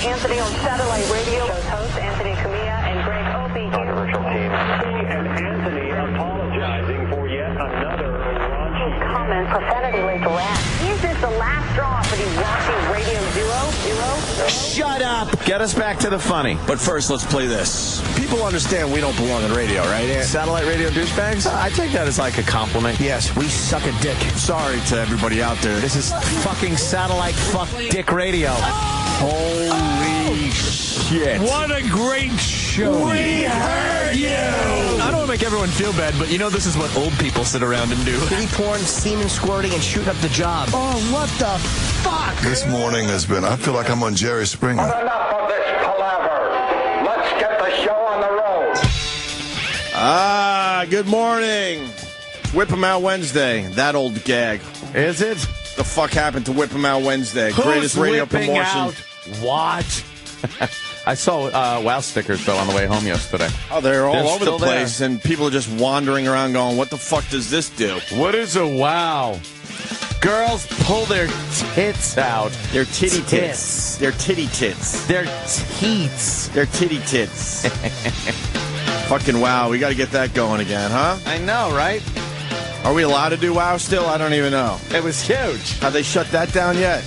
Anthony on satellite radio. Show's host, Anthony Cumia and Greg Opie. Controversial team. And Anthony apologizing for yet another raunchy comment, profanity-laced rap. Is this the last straw for the raunchy Radio Zero? Shut up! Get us back to the funny. But first, let's play this. People understand we don't belong in radio, right, Ant? Satellite radio douchebags? I take that as like a compliment. Yes, we suck a dick. Sorry to everybody out there. This is fucking satellite fuck dick radio. Holy shit. What a great show. We heard you! I don't want to make everyone feel bad, but you know this is what old people sit around and do. Kitty porn, semen squirting, and shooting up the job. Oh, what the fuck? This morning has been, I feel like I'm on Jerry Springer. But enough of this palaver. Let's get the show on the road. Good morning. Whip 'em Out Wednesday. That old gag. Is it? The fuck happened to Whip 'em Out Wednesday? Who's Greatest radio whipping promotion. out what? I saw WOW stickers, though, on the way home yesterday. Oh, they're all They're over the still place, there. and people are just wandering around going, what the fuck does this do? What is a WOW? Girls pull their tits out. They're titty tits. They're titty tits. Their teats. They're titty tits. Fucking wow, we got to get that going again, huh? I know, right? Are we allowed to do WOW still? I don't even know. It was huge. Have they shut that down yet?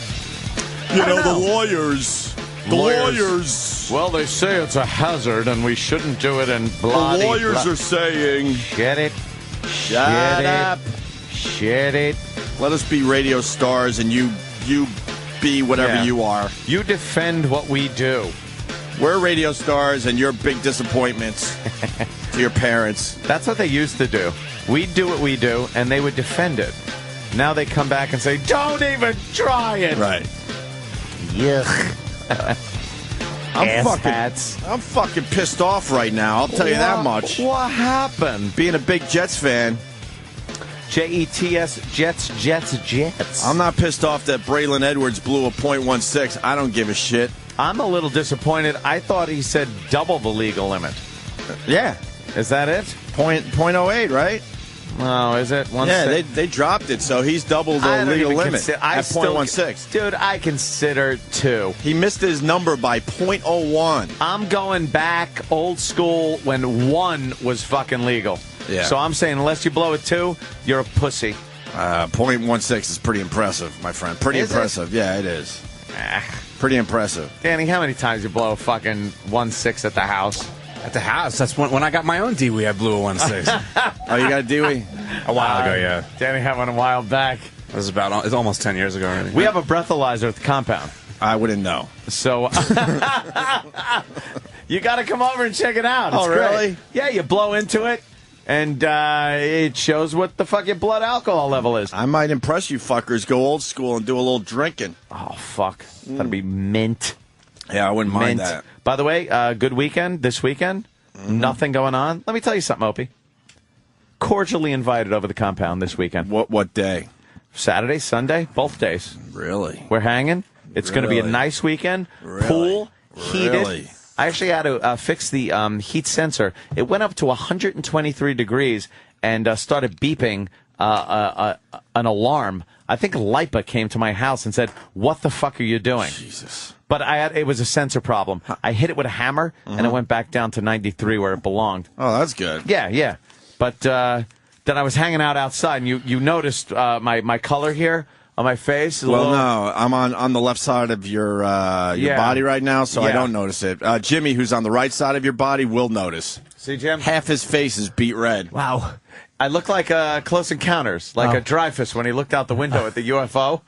You I don't know. the lawyers. The Lawyers. lawyers. Well, they say it's a hazard and we shouldn't do it and blah. The lawyers are saying. Get it. Shut up. Shit it. Let us be radio stars, and you be whatever Yeah. you are. You defend what we do. We're radio stars, and you're big disappointments to your parents. That's what they used to do. We'd do what we do, and they would defend it. Now they come back and say, don't even try it. Right. Yuck. I'm fucking pissed off right now. I'll tell you that much. What happened? Being a big Jets fan, Jets, Jets. I'm not pissed off that Braylon Edwards blew a .16. I don't give a shit. I'm a little disappointed. I thought he said double the legal limit. Yeah. Is that it? .08, right? Oh, is it? Yeah, they dropped it, so he's doubled the legal limit at .16. Dude, I consider 2. He missed his number by .01. I'm going back old school when 1 was fucking legal. Yeah. So I'm saying unless you blow it 2, you're a pussy. .16 is pretty impressive, my friend. Pretty Is it? impressive. Yeah, it is. Pretty impressive. Danny, how many times you blow a fucking 1.6 at the house? At the house. That's when I got my own Dewey, I blew a 1.6. Oh, you got a Dewey? A while ago, yeah. Danny had one a while back. It's almost 10 years ago already. We have a breathalyzer at the compound. I wouldn't know. So you got to come over and check it out. It's great. Really? Yeah, you blow into it, and it shows what the fucking blood alcohol level is. I might impress you fuckers. Go old school and do a little drinking. Oh, fuck. That'd be mint. Yeah, I wouldn't mind Mint. that. By the way, good weekend this weekend. Nothing going on. Let me tell you something, Opie. Cordially invited over the compound this weekend. What day? Saturday, Sunday, both days. Really? We're hanging. It's going to be a Really? nice weekend. Really? Pool, heated. Really? I actually had to fix the heat sensor. It went up to 123 degrees and started beeping an alarm. I think LIPA came to my house and said, "What the fuck are you doing?" Jesus. But it was a sensor problem. I hit it with a hammer, and it went back down to 93 where it belonged. Oh, that's good. Yeah. But then I was hanging out outside, and you noticed my color here on my face. Is a Well, little... no, I'm on the left side of your body right now, so I Yeah. don't notice it. Jimmy, who's on the right side of your body, will notice. See, Jim? Half his face is beat red. Wow. I look like Close Encounters, like a Dreyfus when he looked out the window at the UFO.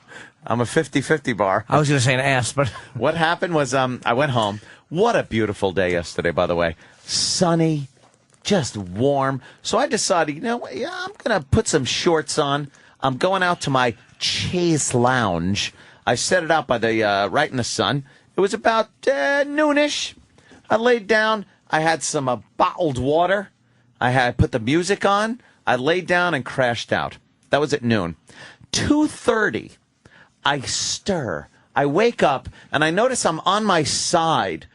I'm a 50-50 bar. I was going to say an ass, but What happened was I went home. What a beautiful day yesterday, by the way. Sunny, just warm. So I decided, I'm going to put some shorts on. I'm going out to my Chase Lounge. I set it out by the right in the sun. It was about noonish. I laid down. I had some bottled water. I had put the music on. I laid down and crashed out. That was at noon. 2:30, I stir. I wake up, and I notice I'm on my side,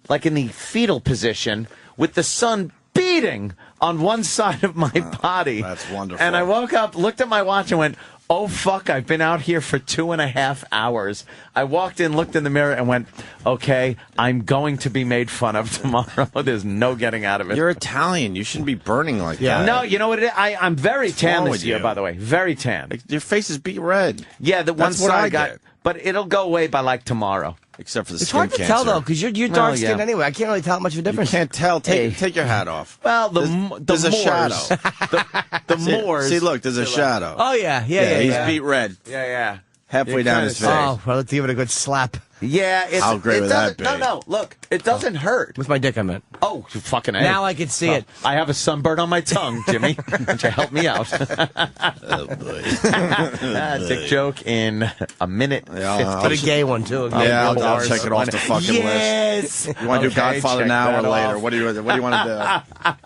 like in the fetal position, with the sun beating on one side of my body. That's wonderful. And I woke up, looked at my watch, and went, oh, fuck, I've been out here for 2.5 hours. I walked in, looked in the mirror, and went, okay, I'm going to be made fun of tomorrow. There's no getting out of it. You're Italian. You shouldn't be burning like that. No, you know what it is? I'm very tan wrong this with year, you? by the way. Very tan. Your face is beat red. Yeah, the one That's what side I got, get. but it'll go away by like tomorrow. Except for the It's skin hard to cancer. tell, though, because you're dark skinned yeah. anyway. I can't really tell much of a You difference. can't tell. Hey. Take your hat off. Well, the there's a Moors, shadow. the Moors. See, look, there's a shadow. Oh, yeah. He's beat red. Yeah. Halfway You're down kinda his face. Oh, well, let's give it a good slap. Yeah, it's, How great it would that doesn't- be? No, look, it doesn't hurt. With my dick, I meant. Oh, you fucking A. Now I can see it. I have a sunburn on my tongue, Jimmy. Won't you help me out? Oh, boy. Dick joke in a minute. Yeah, But a gay one, too. Yeah, I'll Lord. check it off the fucking list. Yes. You want to do Godfather check now or that later? off. What do you want to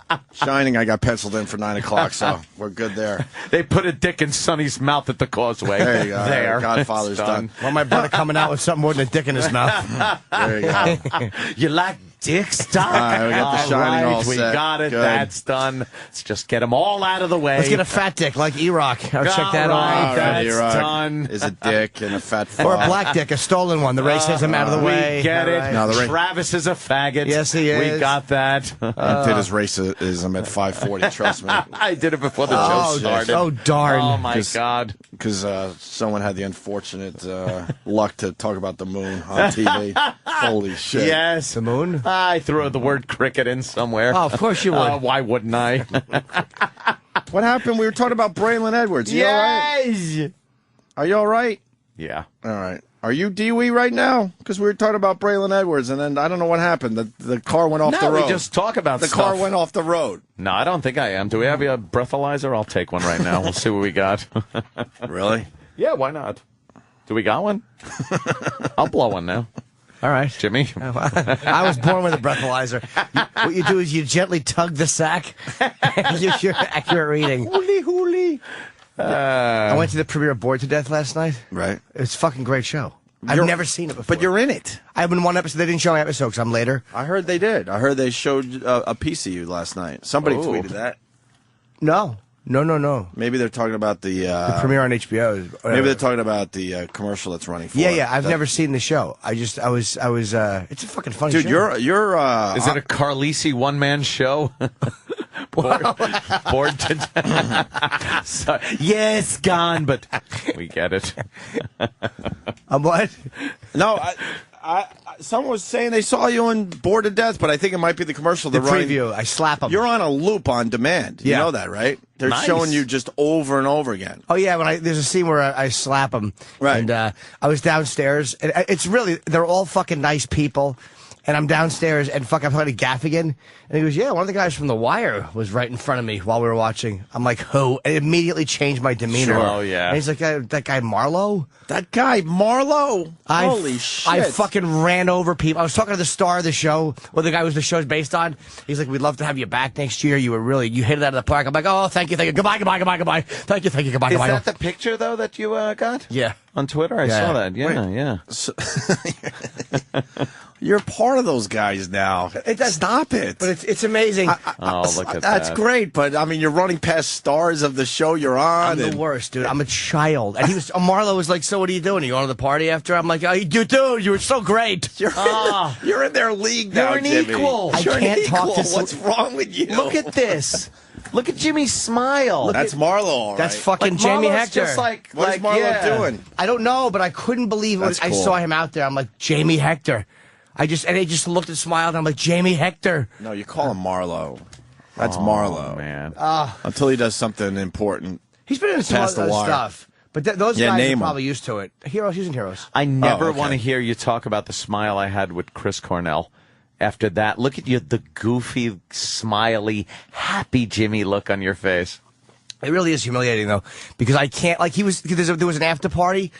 do? Shining, I got penciled in for 9 o'clock, so we're good there. They put a dick in Sonny's mouth at the Causeway. There you go. There. Godfather's It's done. Want my brother coming out with something more than a dick in his mouth. There you go. You like dicks, Doc? All right, we got the Shining all We set. got it. Good. That's done. Let's just get them all out of the way. Let's get a fat dick like E-Rock. I'll check that All right. on. All right, That's E-Rock done. Is a dick and a fat Or a fuck. black dick, a stolen one. The racism out of the way. We get All it. right. No, the Travis is a faggot. Yes, he is. We got that. I did his racism at 5:40. Trust me, I did it before the Oh, show started. oh, darn. Oh, my God. because someone had the unfortunate luck to talk about the moon on TV. Holy shit! Yes. The moon? I threw the word cricket in somewhere. Oh, of course you would. Why wouldn't I? What happened? We were talking about Braylon Edwards. You all right? Yes. Are you all right? Yeah. All right. Are you DWE right now? Because we were talking about Braylon Edwards, and then I don't know what happened. The car went off the No, road. we just talk about the stuff. car went off the road. No, I don't think I am. Do we have a breathalyzer? I'll take one right now. We'll see what we got. Really? Yeah, why not? Do we got one? I'll blow one now. All right. Jimmy? I was born with a breathalyzer. What you do is you gently tug the sack. Use your accurate reading. Hooly. I went to the premiere of Bored to Death last night. Right. It's a fucking great show. I've You're- never seen it before. But you're in it. I've been one episode. They didn't show my episode because I'm later. I heard they did. I heard they showed a piece of you last night. Somebody Oh. tweeted that. No. Maybe they're talking about the Premiere on HBO. maybe they're talking about the commercial that's running for it. Yeah. I've That- never seen the show. I was. It's a fucking funny Dude, show. you're Is it a Carlisi one-man show? Bored to death. So, yes, gone, but we get it. I'm what? No, someone was saying they saw you on Bored to Death, but I think it might be the commercial. The they're running. preview. I slap them. You're on a loop on demand. You Yeah. know that, right? They're Nice. showing you just over and over again. Oh yeah, there's a scene where I slap them, Right. And I was downstairs, and it's really they're all fucking nice people, and I'm downstairs, and I'm talking to Gaffigan, and he goes, "Yeah, one of the guys from The Wire was right in front of me while we were watching." I'm like, "Who?" And it immediately changed my demeanor. Sure. Oh, yeah. And he's like, "That guy Marlowe." That guy Marlowe. Holy shit! I fucking ran over people. I was talking to the star of the show, well, the guy who the show's based on. He's like, "We'd love to have you back next year. You hit it out of the park." I'm like, "Oh, thank you. Goodbye. Thank you. Goodbye. Is that the picture, though, that you got? Yeah. On Twitter? I Yeah. saw that. Yeah, yeah. You're part of those guys now. Stop it. But it's amazing. Oh, look at That's that. great, but I mean, you're running past stars of the show you're on. I'm and- the worst, dude. I'm a child. And Marlo was like, "So what are you doing? Are you going to the party after?" I'm like, "Oh, dude, you were so great." You're in their league now, You're an Jimmy. equal. I You're an can't talk equal. to- What's wrong with you? Look at this. Look at Jimmy's smile. That's Marlo, all right. That's fucking Like, Jamie Marlo's Hector. just like, What is Marlo yeah. doing? I don't know, but I couldn't believe when That's I cool. saw him out there. I'm like, Jamie Hector. And they just looked and smiled. And I'm like, Jamie Hector. No, you call him Marlo. That's Marlo. Man. Until he does something important. He's been in some Past the other wire. stuff. But those Yeah, guys name are 'em. probably used to it. Heroes, he's in Heroes. I never okay. want to hear you talk about the smile I had with Chris Cornell. After that, look at you, the goofy, smiley, happy Jimmy look on your face. It really is humiliating, though, because I can't, like, there was an after party,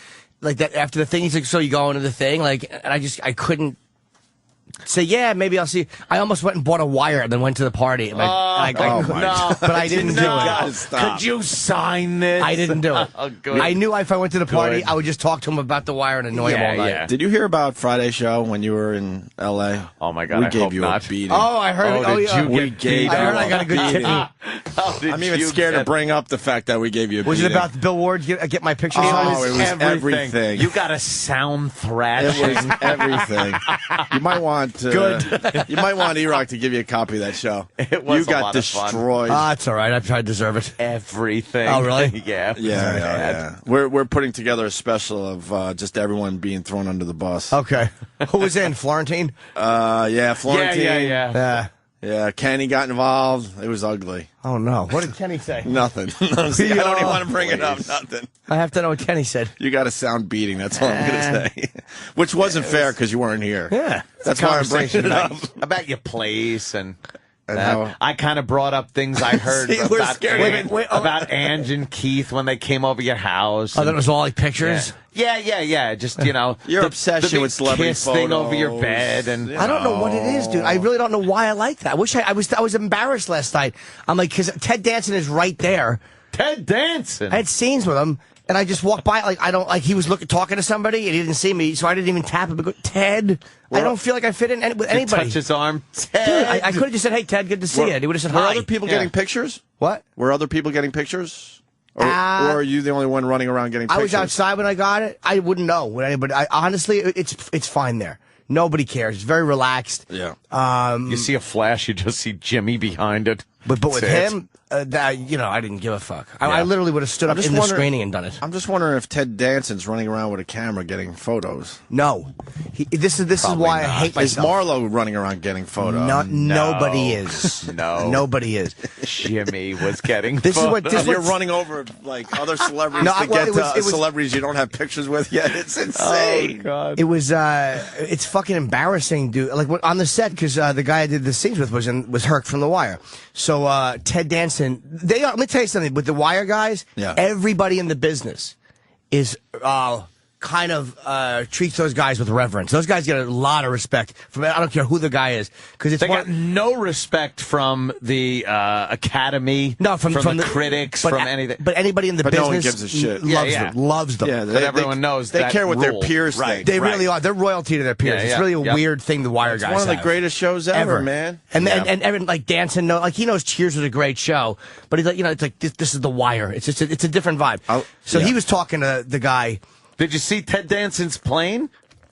like, that after the thing, he's like, "So you going to the thing?" Like, and I couldn't say, yeah, maybe I'll see. I almost went and bought a wire and then went to the party. And but I didn't do it. Could you sign this? I didn't do it. Oh, good. I knew if I went to the party, Good. I would just talk to him about the wire and annoy him all night. Yeah. Did you hear about Friday's show when you were in L.A.? Oh, my God, We I gave hope you not. a beating. Oh, I heard. Oh, did yeah. you We get gave beat I heard up? I got a good beating. tippy. I'm even scared to bring up the fact that we gave you a Was beating. it about Bill Ward get my picture Oh, signed? it was everything. You got a sound It thrashing. was everything. You might want Good. You might want E-Rock to give you a copy of that show. It was you a got lot of fun. destroyed. It's all right. I deserve it. Everything. Oh, really? Yeah. Yeah. We're putting together a special of just everyone being thrown under the bus. Okay. Who was in? Florentine? Yeah, Florentine. Yeah. Yeah, Kenny got involved. It was ugly. Oh, no. What did Kenny say? Nothing. See, I don't even want to bring it up. Nothing. I have to know what Kenny said. You got a sound beating. That's all I'm going to say. Which wasn't fair because you weren't here. Yeah. That's why I'm bringing it up. About your place and how- I kind of brought up things I heard See, we're about, scared. about Ange and Keith when they came over your house. Oh, that and- was all like pictures? Yeah. Just, Your obsession big with celebrity kiss thing over your photos. bed. And I don't know what it is, dude. I really don't know why I like that. I was embarrassed last night. I'm like, because Ted Danson is right there. Ted Danson. I had scenes with him, and I just walked by he was talking to somebody, and he didn't see me, so I didn't even tap him. I go, Ted, I don't feel like I fit in with anybody. Touch his arm. Dude, Ted. I could have just said, hey, Ted, good to see you. And he would have said Were hi. other people getting pictures? What? Were other people getting pictures? Or are you the only one running around getting pictures? I was outside when I got it. I wouldn't know what anybody. Honestly, it's fine there. Nobody cares. It's very relaxed. Yeah. You see a flash, you just see Jimmy behind it. But with That's it. him, I didn't give a fuck. I literally would have stood up just in the wondering- screening and done it. I'm just wondering if Ted Danson's running around with a camera getting photos. No, this is why I hate Is myself. Marlo running around getting photos? Nobody is. No. Nobody is. Jimmy was getting This is what- photos. this You're running over like other celebrities No, to well, get it was- to it was- celebrities you don't have pictures with yet. It's insane. Oh, God. It was it's fucking embarrassing, dude. Like on the set, because the guy I did the scenes with was Herc from The Wire. So Ted Danson, let me tell you something. With The Wire guys, everybody in the business is kind of treats those guys with reverence. Those guys get a lot of respect from. I don't care who the guy is, because it's They got no respect from the Academy, from the critics, from anything. But anybody in the But no business one gives a shit. loves them. Yeah, But everyone knows they that care what rule. their peers Right. think. They really are. They're royalty to their peers. Yeah, It's really a yep. weird thing the Wire It's guys one of the have. greatest shows ever, man. And and like Danson, he knows Cheers was a great show, but he's like, it's like this is The Wire. It's just it's a different vibe. So he was talking to the guy. Did you see Ted Danson's plane?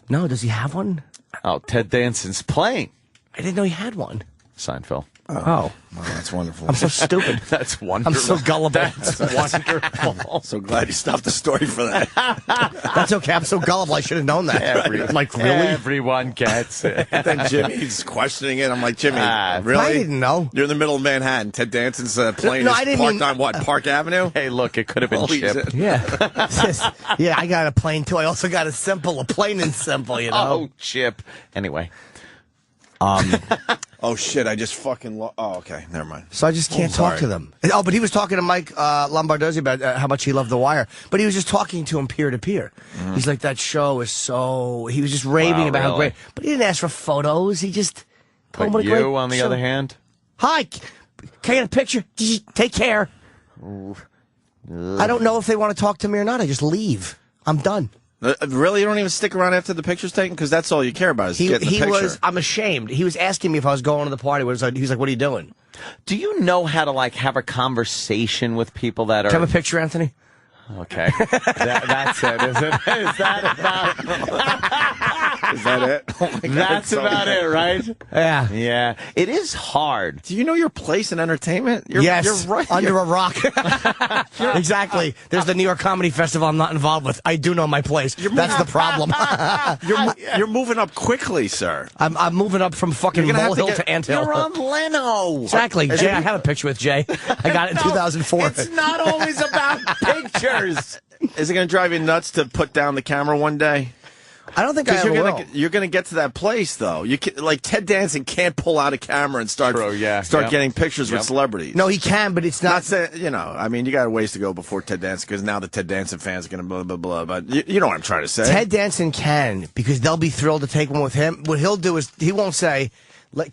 No, does he have one? Oh, Ted Danson's plane. I didn't know he had one. Seinfeld. Oh, that's wonderful. I'm so stupid. That's wonderful. I'm so gullible. That's wonderful. So glad you stopped the story for that. That's okay. I'm so gullible. I should have known that. Like, really? Everyone gets it. Then Jimmy's questioning it. I'm like, Jimmy, I really? didn't know. You're in the middle of Manhattan. Ted Danson's plane No, is I didn't parked mean- on what? Park Avenue? Hey, look, it could have been Holy Chip. shit. Yeah. Yeah, I got a plane, too. I also got a plain and simple, you know? Oh, Chip. Anyway. Oh, shit. I just fucking oh, okay. Never mind. So I just can't talk to them. Oh, but he was talking to Mike Lombardozzi about how much he loved The Wire. But he was just talking to him peer to peer. He's like, that show is so... He was just raving about how really? great... But he didn't ask for photos. He just... told him But what a great you, on the show. other hand? Hi, can I get a picture? Take care. I don't know if they want to talk to me or not. I just leave. I'm done. Really? You don't even stick around after the picture's taken? Because that's all you care about is getting the picture. I'm ashamed. He was asking me if I was going to the party. He was like, what are you doing? Do you know how to, have a conversation with people that are... Do you have a picture, Anthony? Okay. That's it, is it? Is that about... Is that it? Oh my God, That's so about good. it, right? Yeah. Yeah. It is hard. Do you know your place in entertainment? You're right. Under a rock. Exactly. There's the New York Comedy Festival I'm not involved with. I do know my place. That's the problem. You're moving up quickly, sir. I'm moving up from fucking You're gonna have to molehill to anthill. You're on Leno. Exactly. Jay, I have a picture with Jay. I got it in 2004. It's not always about pictures. Is it going to drive you nuts to put down the camera one day? I don't think I Because ever will. you're gonna get to that place though. You can, like Ted Danson can't pull out a camera and start getting pictures with celebrities. No, he can, but it's not. Not saying, I mean, you got a ways to go before Ted Danson, because now the Ted Danson fans are going to blah, blah, blah. But you know what I'm trying to say. Ted Danson can, because they'll be thrilled to take one with him. What he'll do is, he won't say,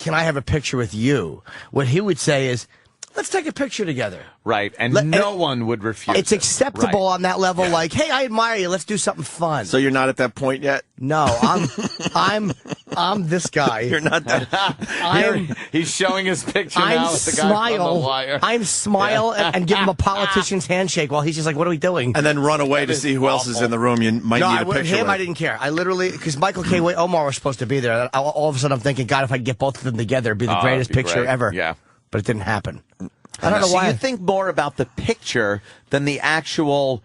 can I have a picture with you? What he would say is, let's take a picture together. Right, and no one would refuse. It's acceptable on that level, like, hey, I admire you, let's do something fun. So you're not at that point yet? No, I'm this guy. You're not that. He's showing his picture now with the guy from The Wire. I'm smile and give him a politician's handshake while he's just like, what are we doing? And then run away to see who else is in the room you might need a picture with. I didn't care. I literally, because Michael K. Omar was supposed to be there. All of a sudden I'm thinking, God, if I could get both of them together, it'd be the greatest picture ever. Yeah. But it didn't happen. I don't know why. You think more about the picture than the actual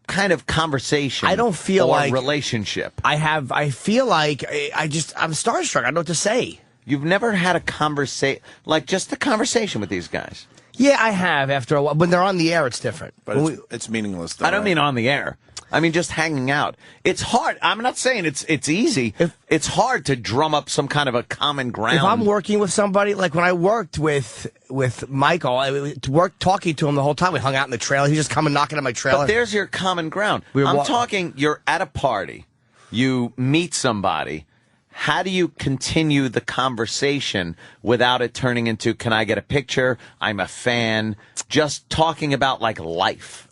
kind of conversation. I don't feel or like relationship. I feel like I'm starstruck. I don't know what to say. You've never had a conversation, like just a conversation with these guys. Yeah, I have. After a while, when they're on the air, it's different. But it's meaningless. Though, I don't mean on the air. I mean just hanging out. It's hard. I'm not saying it's easy. It's hard to drum up some kind of a common ground. If I'm working with somebody, like when I worked with Michael, talking to him the whole time. We hung out in the trailer. He just coming knocking on my trailer. But there's your common ground. I'm talking. You're at a party. You meet somebody. How do you continue the conversation without it turning into, can I get a picture? I'm a fan. Just talking about, like, life.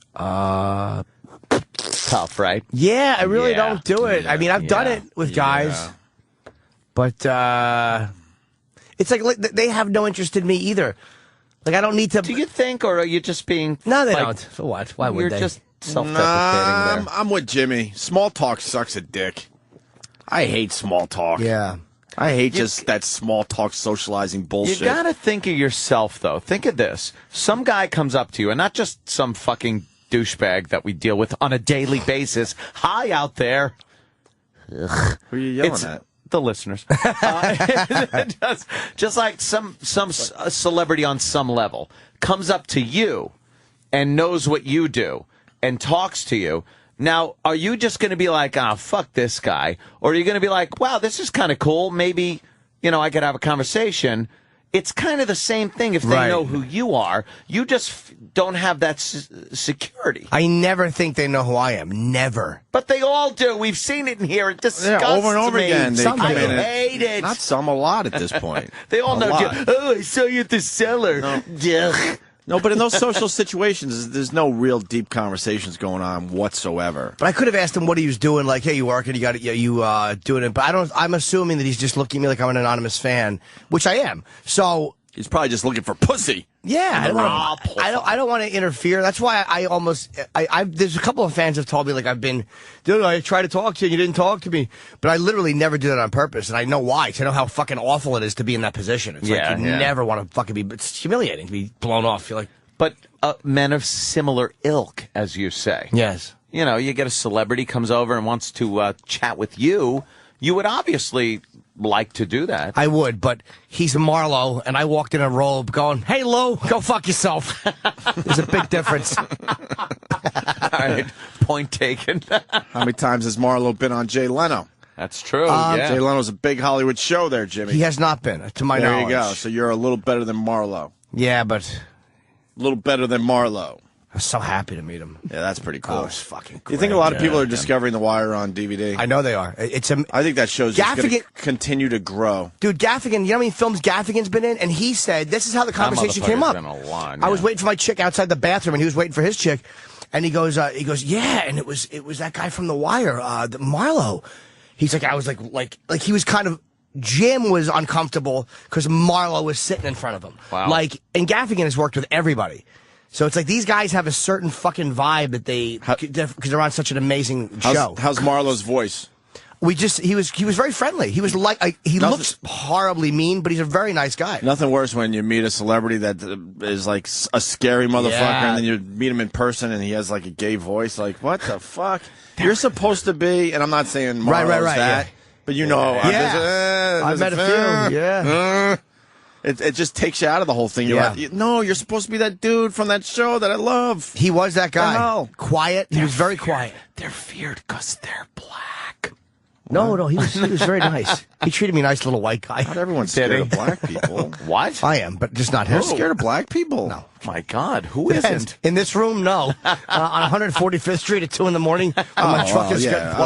Tough, right? Yeah, I really don't do it. I mean, I've done it with guys. But it's like they have no interest in me either. Like, I don't need to... Do you think, or are you just being... No, they don't. For what? Why would they? You're just self-deprecating there. I'm with Jimmy. Small talk sucks a dick. I hate small talk. Yeah. I hate just that small talk socializing bullshit. You gotta think of yourself, though. Think of this. Some guy comes up to you, and not just some fucking douchebag that we deal with on a daily basis. Hi, out there. Ugh. Who are you yelling at? The listeners. Just like some celebrity on some level comes up to you and knows what you do and talks to you. Now, are you just going to be like, fuck this guy? Or are you going to be like, wow, this is kind of cool. Maybe, I could have a conversation. It's kind of the same thing if they know who you are. You just don't have that security. I never think they know who I am. Never. But they all do. We've seen it in here. It disgusts me. Over and over again. I hate it. Not some, a lot at this point. They all know. Oh, I saw you at the cellar. No. No, but in those social situations, there's no real deep conversations going on whatsoever. But I could have asked him what he was doing. Like, hey, you working? You doing it? But I'm assuming that he's just looking at me like I'm an anonymous fan, which I am. So he's probably just looking for pussy. Yeah, I don't want to interfere. That's why there's a couple of fans have told me, like, dude, I tried to talk to you and you didn't talk to me. But I literally never do that on purpose. And I know why, because I know how fucking awful it is to be in that position. It's like you never want to fucking be, it's humiliating to be blown off. You're like, but men of similar ilk, as you say. Yes. You get a celebrity comes over and wants to chat with you. You would obviously like to do that. I would, but he's Marlo, and I walked in a robe going, hey, Lou, go fuck yourself. There's a big difference. All right, point taken. How many times has Marlo been on Jay Leno? That's true, yeah. Jay Leno's a big Hollywood show there, Jimmy. He has not been, to my knowledge. There you go. So you're a little better than Marlo. Yeah, but... A little better than Marlo. I was so happy to meet him. Yeah, that's pretty cool. Oh, it's fucking great. You think a lot of people are discovering The Wire on DVD? I know they are. I think that show's just going to continue to grow. Dude, Gaffigan, you know how many films Gaffigan's been in? And he said, this is how the conversation came up. I was waiting for my chick outside the bathroom, and he was waiting for his chick. And he goes, yeah, and it was that guy from The Wire, Marlo. He's like, I was like he was kind of, Jim was uncomfortable because Marlo was sitting in front of him. Wow. And Gaffigan has worked with everybody. So it's like these guys have a certain fucking vibe that because they're on such an amazing show. How's Marlo's voice? He was very friendly. He was looks horribly mean, but he's a very nice guy. Nothing worse when you meet a celebrity that is like a scary motherfucker, and then you meet him in person and he has like a gay voice. Like, what the fuck? You're supposed to be, and I'm not saying Marlo's that, but you know, I've met a few. Yeah. It just takes you out of the whole thing. You're like, no, you're supposed to be that dude from that show that I love. He was that guy. Quiet. He was very quiet. They're feared because they're black. No, he was very nice. He treated me nice, little white guy. Not everyone's scared of black people. What? I am, but just not him. You're scared of black people? No. My God, who isn't? In this room, no. On 145th Street at 2 in the morning, when my truck is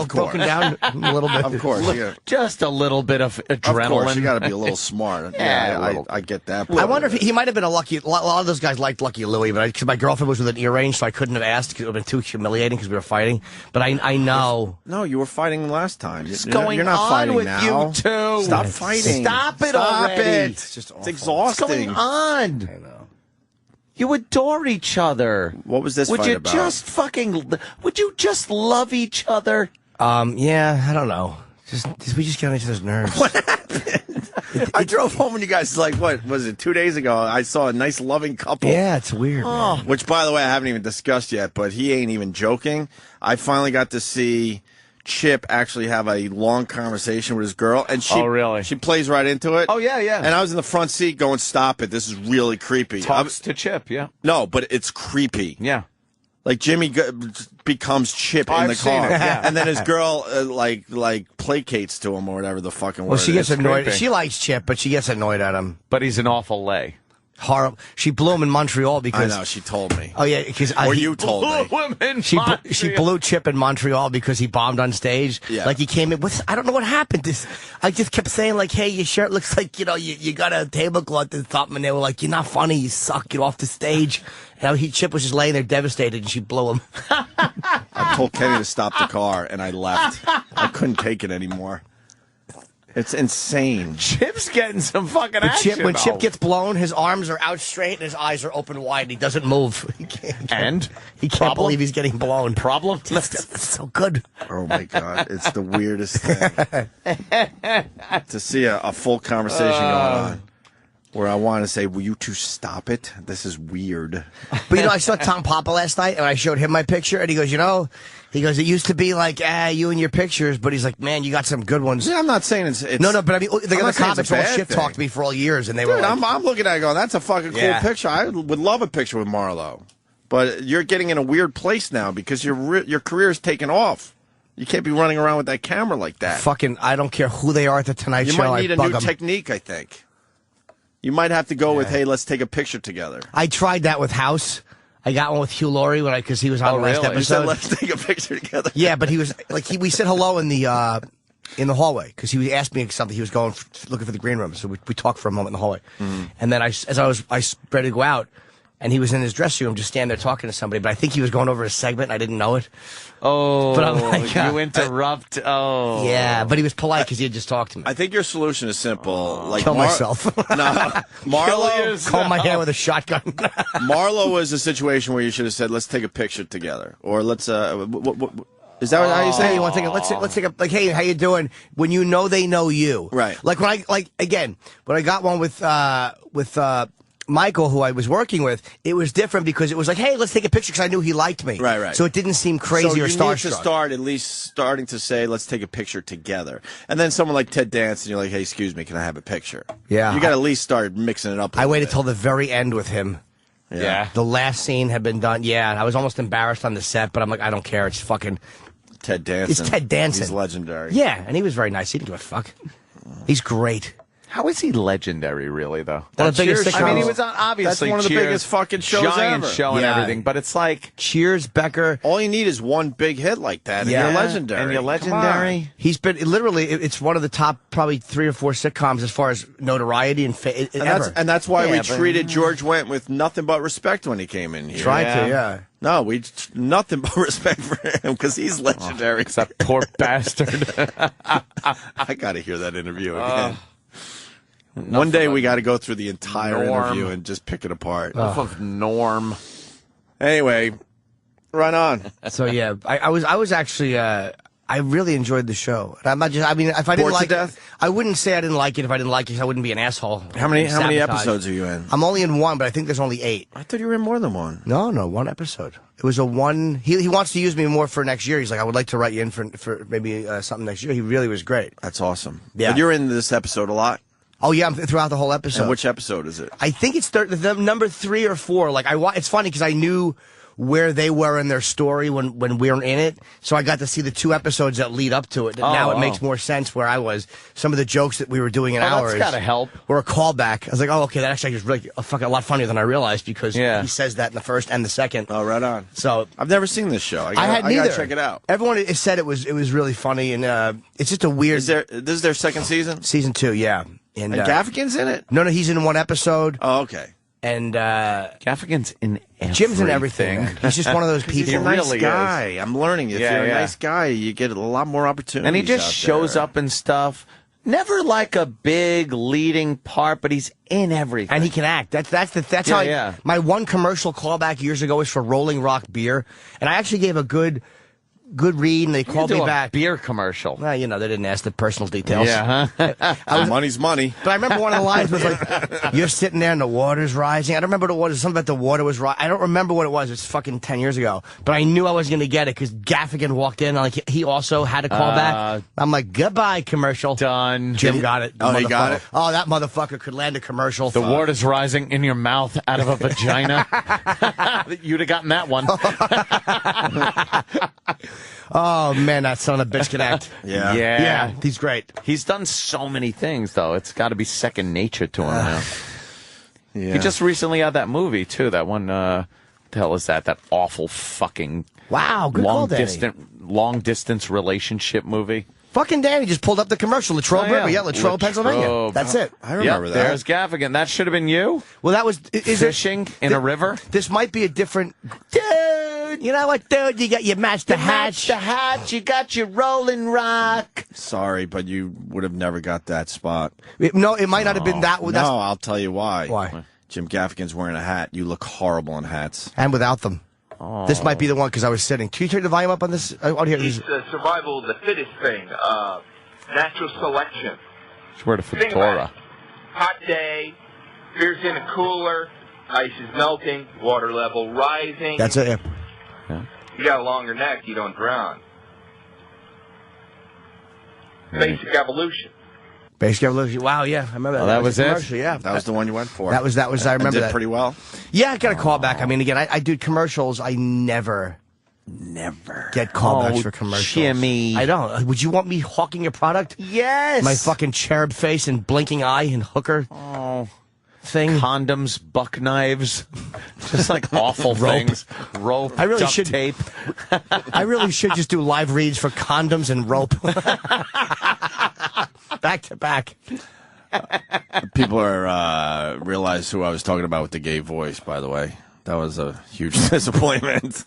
broken down a little bit. Of course. Just a little bit of adrenaline. Of course, you got to be a little smart. I get that. I wonder if he might have been a lucky. A lot of those guys liked Lucky Louie, but because my girlfriend was with an earring, so I couldn't have asked because it would have been too humiliating because we were fighting. But I know. No, you were fighting last time. What's going You're not on fighting with now. you two? Stop fighting. Stop it already. It's just awful. It's exhausting. What's going on? I know. You adore each other. What was this Would fight you about? Would you just love each other? Yeah, I don't know. We just get on each other's nerves. What happened? I drove home and you guys what was it 2 days ago? I saw a nice loving couple. Yeah, it's weird. Man. Which, by the way, I haven't even discussed yet, but he ain't even joking. I finally got to see Chip actually have a long conversation with his girl, and she plays right into it. Oh, yeah. And I was in the front seat going, "Stop it! This is really creepy." Talks to Chip, yeah. No, but it's creepy. Yeah. Like Jimmy becomes Chip in the seen car, it, yeah. and then his girl like placates to him or whatever the fucking word. Well, she gets is. annoyed. creepy. She likes Chip, but she gets annoyed at him. But he's an awful lay. Horrible. She blew him in Montreal because. I know, she told me. Oh yeah, because you told me. She blew Chip in Montreal because he bombed on stage. Yeah. Like he came in. I don't know what happened. I just kept saying like, "Hey, your shirt looks like you got a tablecloth or something." And they were like, "You're not funny. You suck. Get off the stage." And Chip was just laying there devastated, and she blew him. I told Kenny to stop the car, and I left. I couldn't take it anymore. It's insane. Chip's getting some fucking action. When Chip gets blown, his arms are out straight and his eyes are open wide. And he doesn't move. He can't believe he's getting blown. Problem? That's so good. Oh my God, it's the weirdest thing to see a full conversation going on. Where I want to say, will you two stop it? This is weird. But, I saw Tom Papa last night, and I showed him my picture, and he goes, it used to be like, you and your pictures, but he's like, man, you got some good ones. Yeah, I'm not saying it's No, but I mean, the other comics all shit thing. talked to me for all years, and they Dude, were like, I'm looking at it going, that's a fucking cool picture. I would love a picture with Marlo. But you're getting in a weird place now because your career's taken off. You can't be running around with that camera like that. fucking, I don't care who they are at the Tonight You Show. might need a new them. technique, I think. You might have to go with, hey, let's take a picture together. I tried that with House. I got one with Hugh Laurie because he was on the last episode. You said, let's take a picture together. Yeah, but he was like we said hello in the hallway because he asked me something. He was going looking for the green room, so we talked for a moment in the hallway, and then as I was ready to go out, and he was in his dressing room just standing there talking to somebody. But I think he was going over a segment. And I didn't know it. Oh, but I'm like, you interrupt. Yeah, but he was polite because he had just talked to me. I think your solution is simple. Like Kill myself. No, Marlo. Comb my hair with a shotgun. Marlo was a situation where you should have said, "Let's take a picture together," or "Let's." Is that how you say? Hey, you want to take a, let's take a like. Hey, how you doing? When you know they know you, right? Like when I got one with Michael, who I was working with, it was different because it was like, hey, let's take a picture because I knew he liked me. Right. So it didn't seem crazy or starstruck. So you need to start at least starting to say, let's take a picture together. And then someone like Ted Danson, you're like, hey, excuse me, can I have a picture? Yeah. You got to at least start mixing it up a I little waited bit. till the very end with him. Yeah. The last scene had been done. Yeah, I was almost embarrassed on the set, but I'm like, I don't care. It's fucking... Ted Danson. It's Ted Danson. He's legendary. Yeah, and he was very nice. He didn't give a fuck. He's great. How is he legendary, really, though? One of the biggest I mean, he sitcoms. was on, obviously, That's one of the Cheers, biggest fucking shows giant ever. show and Yeah. everything, but it's like... Cheers, Becker. All you need is one big hit like that, and Yeah. you're legendary. And you're Come legendary. on. He's been literally. It's one of the top, probably 3 or 4 sitcoms as far as notoriety and ever. And that's why Yeah, we but- treated George Wendt with nothing but respect when he came in here. Tried Yeah. to, yeah. No, nothing but respect for him because he's legendary. That poor bastard. I got to hear that interview again. One day we got to go through the entire Norm. interview and just pick it apart. Off of Norm. Anyway, run on. So yeah, I was actually. I really enjoyed the show. And I'm not just. I mean, if I didn't Bored to like death? it, I wouldn't say I didn't like it. If I didn't like it, I wouldn't be an asshole. How many Sabotage. episodes are you in? I'm only in 1, but I think there's only 8. I thought you were in more than one. No, 1 episode. It was a 1. He wants to use me more for next year. He's like, I would like to write you in for maybe something next year. He really was great. That's awesome. Yeah. But you're in this episode a lot. Oh yeah, I'm throughout the whole episode. And which episode is it? I think it's the number 3 or 4. Like it's funny because I knew where they were in their story when we were in it. So I got to see the 2 episodes that lead up to it. Now it makes more sense where I was. Some of the jokes that we were doing in ours that's gotta help. were a callback. I was like, oh, okay, that actually is really a lot funnier than I realized because he says that in the first and the second. Oh, right on. So I've never seen this show. I had neither. I gotta check it out. Everyone has said it was really funny, and it's just a weird. This is their second season? Season 2, yeah. And Gaffigan's in it? No, he's in 1 episode. Oh, okay. And Gaffigan's in everything. Jim's in everything. He's just one of those people. He's a nice really guy. is. I'm learning. If you're a nice guy, you get a lot more opportunities. And he just out shows there. up and stuff. Never like a big leading part, but he's in everything. And he can act. That's how my one commercial callback years ago was for Rolling Rock beer, and I actually gave a good read, and they called me back. Beer commercial. Well, they didn't ask the personal details. Yeah, huh? Money's money. But I remember one of the lines was like, "You're sitting there and the water's rising." I don't remember what it was. Something about the water was rising. I don't remember what it was. It's fucking 10 years ago. But I knew I was going to get it because Gaffigan walked in. Like he also had a call back. I'm like, "Goodbye, commercial." Done. Jim got it. Oh, he got it? Oh, that motherfucker could land a commercial. The water's rising in your mouth out of a vagina. You'd have gotten that one. Oh, man, that son of a bitch can act. Yeah. He's great. He's done so many things, though. It's got to be second nature to him now. Yeah. He just recently had that movie, too. That one, what the hell is that? That awful fucking Wow, good call, Danny. long distance relationship movie. Fucking Danny just pulled up the commercial. Latrobe River. Yeah, Latrobe, Pennsylvania. That's it. I remember that. There's Gaffigan. That should have been you. Well, that was... Fishing in a river? This might be a different... Dude, you know what, dude? You matched the hatch. You got your Rolling Rock. Sorry, but you would have never got that spot. No, it might not have been that. No, I'll tell you why. Why? Jim Gaffigan's wearing a hat. You look horrible in hats. And without them. Oh. This might be the one because I was sitting. Can you turn the volume up on this? It's the survival of the fittest thing. Natural selection. Swear to Fedora. Hot day, beer's in a cooler, ice is melting, water level rising. That's it. Yeah. You got a longer neck, you don't drown. Basic evolution. Basic evolution. Wow, yeah, I remember that. That was it. Yeah, that was the one you went for. That was. I remember did that pretty well. Yeah, I got a callback. I mean, again, I do commercials. I never get callbacks for commercials. Jimmy. I don't. Would you want me hawking your product? Yes. My fucking cherub face and blinking eye and hooker thing. Condoms, buck knives, just like awful things. Rope, I really duct should tape. I really should just do live reads for condoms and rope. Back to back. People are realize who I was talking about with the gay voice, by the way. That was a huge disappointment.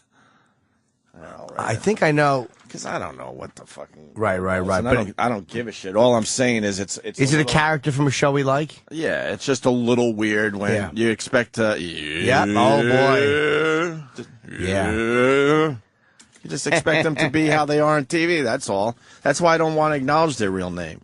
I think I know. Because I don't know what the fucking... Right. But I don't give a shit. All I'm saying is it's Is it a character from a show we like? Yeah, it's just a little weird when you expect to... Yeah. Oh, boy. Yeah. You just expect them to be how they are on TV, that's all. That's why I don't want to acknowledge their real name.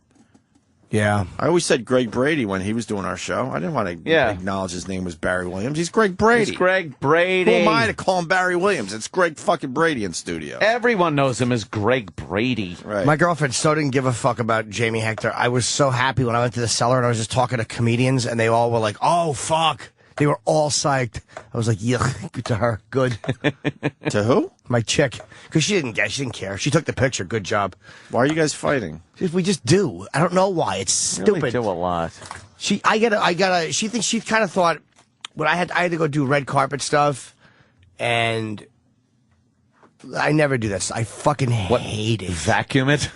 Yeah. I always said Greg Brady when he was doing our show. I didn't want to acknowledge his name was Barry Williams. He's Greg Brady. It's Greg Brady. Who am I to call him Barry Williams? It's Greg fucking Brady in studio. Everyone knows him as Greg Brady. Right. My girlfriend so didn't give a fuck about Jamie Hector. I was so happy when I went to the cellar and I was just talking to comedians and they all were like, oh, fuck. They were all psyched. I was like, yeah, good to her. Good. To who? My chick. Because she didn't care. She took the picture. Good job. Why are you guys fighting? We just do. I don't know why. It's stupid. Really do a lot. She thinks she kind of thought when I had to go do red carpet stuff, and I never do this. I fucking hate it. Vacuum it?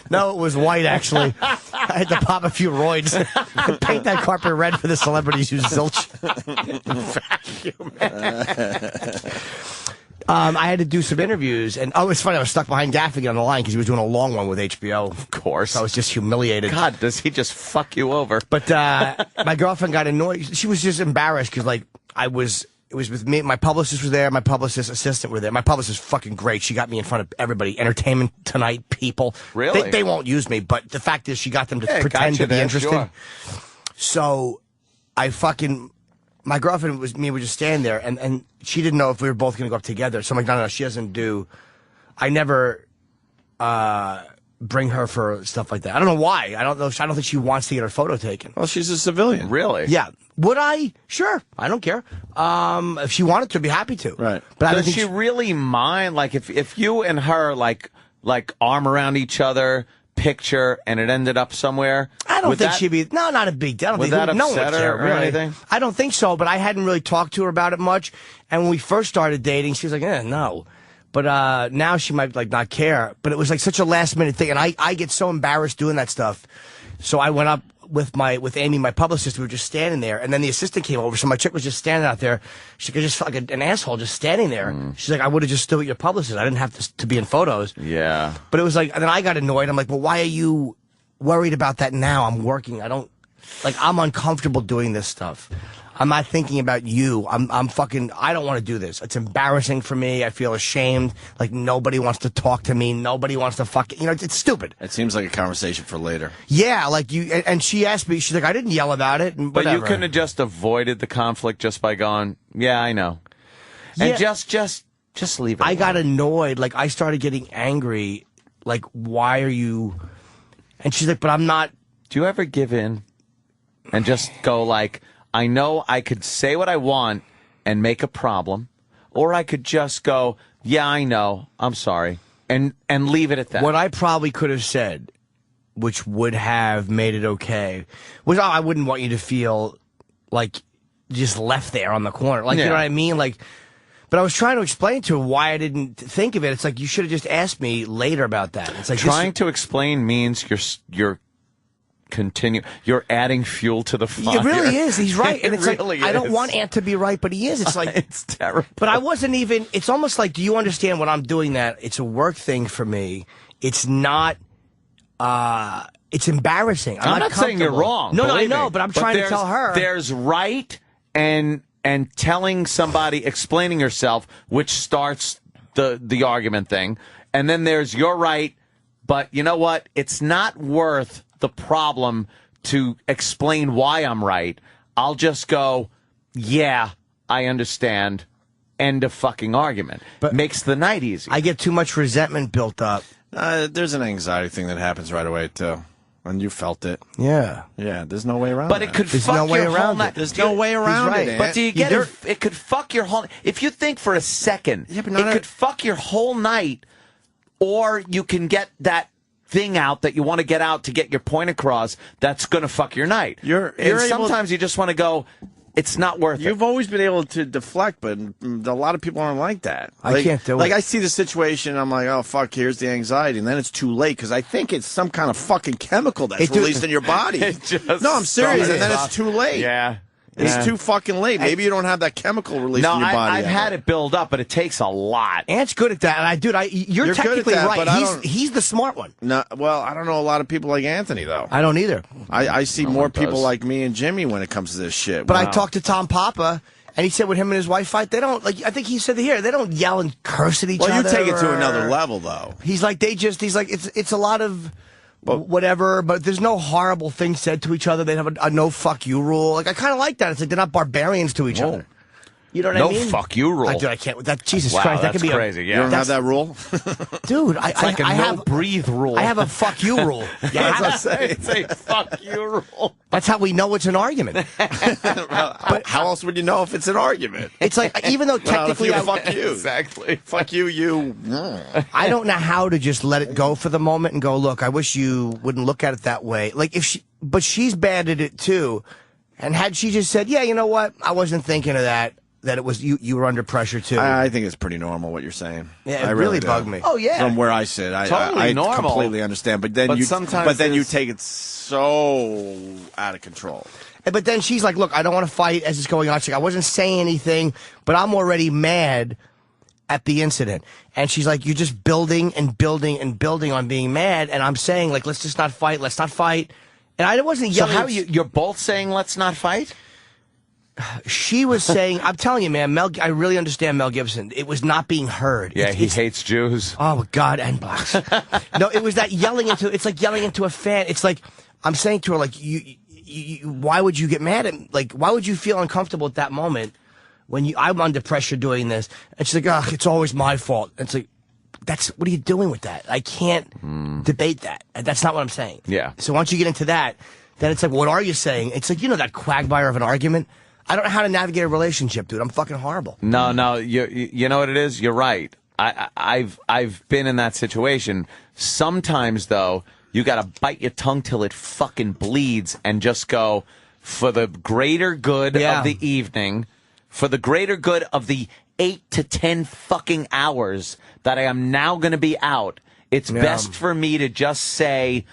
No, it was white, actually. I had to pop a few roids. Paint that carpet red for the celebrities who zilch. Vacuum it. I had to do some interviews, and it's funny. I was stuck behind Gaffigan on the line because he was doing a long one with HBO. Of course. So I was just humiliated. God, does he just fuck you over? But my girlfriend got annoyed. She was just embarrassed because, like, it was with me. My publicist was there. My publicist assistant were there. My publicist is fucking great. She got me in front of everybody. Entertainment Tonight people. Really? They won't use me, but the fact is she got them to pretend to be interested. Sure. So my girlfriend were just standing there, and she didn't know if we were both going to go up together. So I'm like, no, she doesn't do. I never bring her for stuff like that. I don't know why. I don't know. I don't think she wants to get her photo taken. Well, she's a civilian. Really? Yeah. Would I? Sure. I don't care. If she wanted to, I'd be happy to. Right. But I don't Does think she really mind? Like, if you and her, like arm around each other, picture, and it ended up somewhere? I don't think she'd be... No, not a big deal. I don't Would think that no one upset would care, her or really. anything? I don't think so, but I hadn't really talked to her about it much. And when we first started dating, she was like, no. But now she might like not care. But it was like such a last-minute thing. And I get so embarrassed doing that stuff. So I went up with Amy, my publicist. We were just standing there, and then the assistant came over. So my chick was just standing out there. She just felt like an asshole just standing there. She's like, I would have just stood with your publicist. I didn't have to be in photos. Yeah. But it was like, and then I got annoyed. I'm like, well, why are you worried about that now? I'm working. I'm uncomfortable doing this stuff. I'm not thinking about you. I'm fucking, I don't want to do this. It's embarrassing for me. I feel ashamed. Like, nobody wants to talk to me. Nobody wants to fucking, it's stupid. It seems like a conversation for later. Yeah, like and she asked me, she's like, I didn't yell about it. And But whatever. you couldn't have just avoided the conflict just by going, yeah, I know. And Yeah. just leave it I alone. got annoyed. Like, I started getting angry. Like, why are you? And she's like, but I'm not. Do you ever give in and just go like, I know I could say what I want and make a problem, or I could just go, yeah, I know, I'm sorry, and leave it at that. What I probably could have said, which would have made it okay, was, I wouldn't want you to feel like just left there on the corner. Like, you Yeah. know what I mean? Like, but I was trying to explain to her why I didn't think of it. It's like, you should have just asked me later about that. It's like Trying to explain means you're adding fuel to the fire. It really is. He's right. And It it's really like, I don't is. want Ant to be right, but he is. It's like, It's terrible. but I wasn't even, it's almost like, do you understand when I'm doing that? It's a work thing for me. It's not, it's embarrassing. I'm not saying you're comfortable. wrong. No, I believe know, me. but I'm trying to tell her. There's right and telling somebody, explaining yourself, which starts the argument thing. And then there's you're right, but you know what? It's not worth the problem to explain why I'm right. I'll just go, yeah, I understand. End of fucking argument. But makes the night easy. I get too much resentment built up. There's an anxiety thing that happens right away, too. And you felt it. Yeah. Yeah, there's no way around But that. it could There's fuck no way your whole around night. it. There's no way around right. it. But do you get You're- it? It could fuck your whole. If you think for a second, Yeah, but it not could fuck your whole night, or you can get that thing out that you want to get out to get your point across. That's going to fuck your night. You're and able- sometimes you just want to go. It's not worth You've it. always been able to deflect, but a lot of people aren't like that. I can't do it. Like, I see the situation, I'm like, oh, fuck, here's the anxiety. And then it's too late, because I think it's some kind of fucking chemical that's released in your body. No, I'm serious, and then it's too late. Yeah. It's too fucking late. Maybe you don't have that chemical released No, in your body. I've had it build up, but it takes a lot. Ant's good at that. And you're You're good at technically that, right. but I don't- He's the smart one. No, well, I don't know a lot of people like Anthony, though. I don't either. I see more one people does. like me and Jimmy when it comes to this shit. But I talked to Tom Papa, and he said when him and his wife fight, they don't, like, I think he said here, they don't yell and curse at each other. Well, you take it to or- another level, though. He's like, it's a lot of whatever, but there's no horrible things said to each other. They have a no fuck you rule. Like, I kind of like that. It's like they're not barbarians to each other. You know what No I mean? fuck you rule. Dude, I can't. That Jesus Wow, Christ, that that's could be crazy. You Yeah, don't have that rule? dude. it's like a I no have breathe rule. I have a fuck you rule. Yeah, that's what I'm saying. It's a fuck you rule. That's how we know it's an argument. But how else would you know if it's an argument? It's like, even though Well, if technically you fuck you. Exactly. Fuck you, you. I don't know how to just let it go for the moment and go, look, I wish you wouldn't look at it that way. Like, but she's bad at it too. And had she just said, yeah, you know what? I wasn't thinking of that it was you were under pressure too. I think it's pretty normal what you're saying. Yeah, it I really do. bugged me. Oh yeah. From where I sit, Totally I normal. completely understand. But then But you sometimes you there's- take it so out of control. But then she's like, look, I don't want to fight as it's going on. She's like, I wasn't saying anything, but I'm already mad at the incident. And she's like, you're just building and building and building on being mad. And I'm saying, like, let's just not fight. Let's not fight. And I wasn't So yelling. how you're both saying let's not fight? She was saying, I'm telling you, man, I really understand Mel Gibson. It was not being heard. Yeah, It's- he it's- hates Jews. Oh, God, and blacks. No, it was that yelling it's like yelling into a fan. It's like, I'm saying to her, like, why would you get mad at, like, why would you feel uncomfortable at that moment when I'm under pressure doing this? And she's like, oh, it's always my fault. And it's like, what are you doing with that? I can't debate that. That's not what I'm saying. Yeah. So once you get into that, then it's like, what are you saying? It's like, that quagmire of an argument. I don't know how to navigate a relationship, dude. I'm fucking horrible. No, you know what it is? You're right. I've been in that situation. Sometimes, though, you got to bite your tongue till it fucking bleeds and just go, for the greater good of the evening, for the greater good of the 8 to 10 fucking hours that I am now going to be out, it's best for me to just say,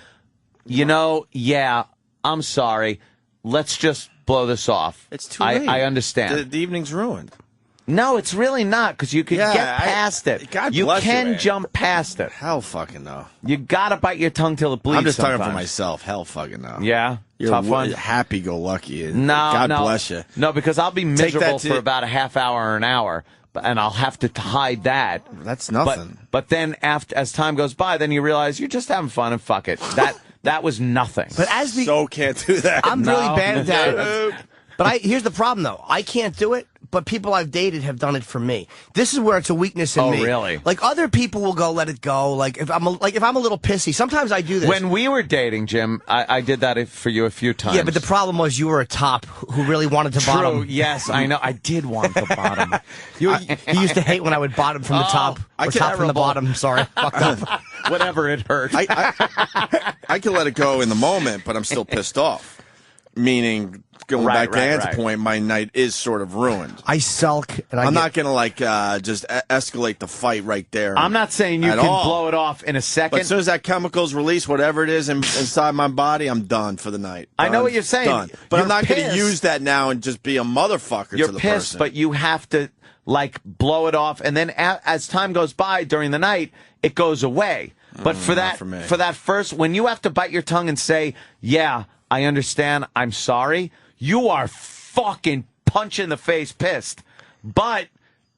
I'm sorry. Let's just blow this off. It's too late. I understand. The evening's ruined. No, it's really not, because you can get past it. God you bless can man. jump past it. Hell fucking no. You gotta bite your tongue till it bleeds. I'm just sometimes. talking for myself. Hell fucking no. Yeah? You're tough one? Happy-go-lucky. No, God bless you. No, because I'll be miserable for about a half hour or an hour, and I'll have to hide that. That's nothing. But then as time goes by, then you realize you're just having fun and fuck it. That was nothing. But So can't do that. I'm really bad at that. But here's the problem, though. I can't do it, but people I've dated have done it for me. This is where it's a weakness in me. Oh, really? Like, other people will go, let it go. Like, if I'm a little pissy, sometimes I do this. When we were dating, Jim, I did that for you a few times. Yeah, but the problem was you were a top who really wanted to bottom. True, yes, I know. I did want the bottom. You used to hate when I would bottom from the top. Or top from the bottom, sorry. Fucked up. Whatever, it hurt. I can let it go in the moment, but I'm still pissed off. Meaning, going back to Ann's point, my night is sort of ruined. I sulk. And I'm not going to, just escalate the fight right there. I'm not saying you can blow it off in a second. But as soon as that chemical's released, whatever it is inside my body, I'm done for the night. I know what you're saying. Done. But I'm not going to use that now and just be a motherfucker to the person. You're pissed, but you have to, blow it off. And then as time goes by during the night, it goes away. But for that first, when you have to bite your tongue and say, yeah, I understand, I'm sorry, you are fucking punch in the face pissed. But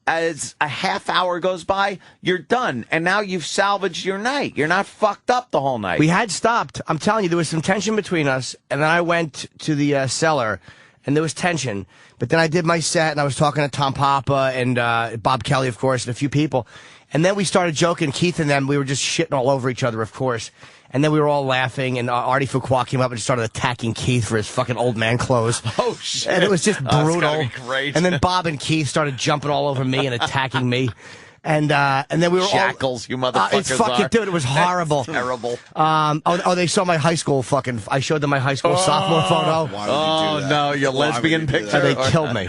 as a half hour goes by, you're done. And now you've salvaged your night. You're not fucked up the whole night. We had stopped. I'm telling you, there was some tension between us. And then I went to the cellar, and there was tension. But then I did my set, and I was talking to Tom Papa and Bob Kelly, of course, and a few people. And then we started joking, Keith and them. We were just shitting all over each other, of course. And then we were all laughing, and Artie Fuqua came up and started attacking Keith for his fucking old man clothes. Oh, shit. And it was just brutal. It's gotta be great. And then Bob and Keith started jumping all over me and attacking me. And then we were Shackles, you motherfuckers it's fucking, are. dude, it was horrible. Terrible. They saw my high school I showed them my high school sophomore photo. Why would you do that? No, your lesbian picture. And they killed me.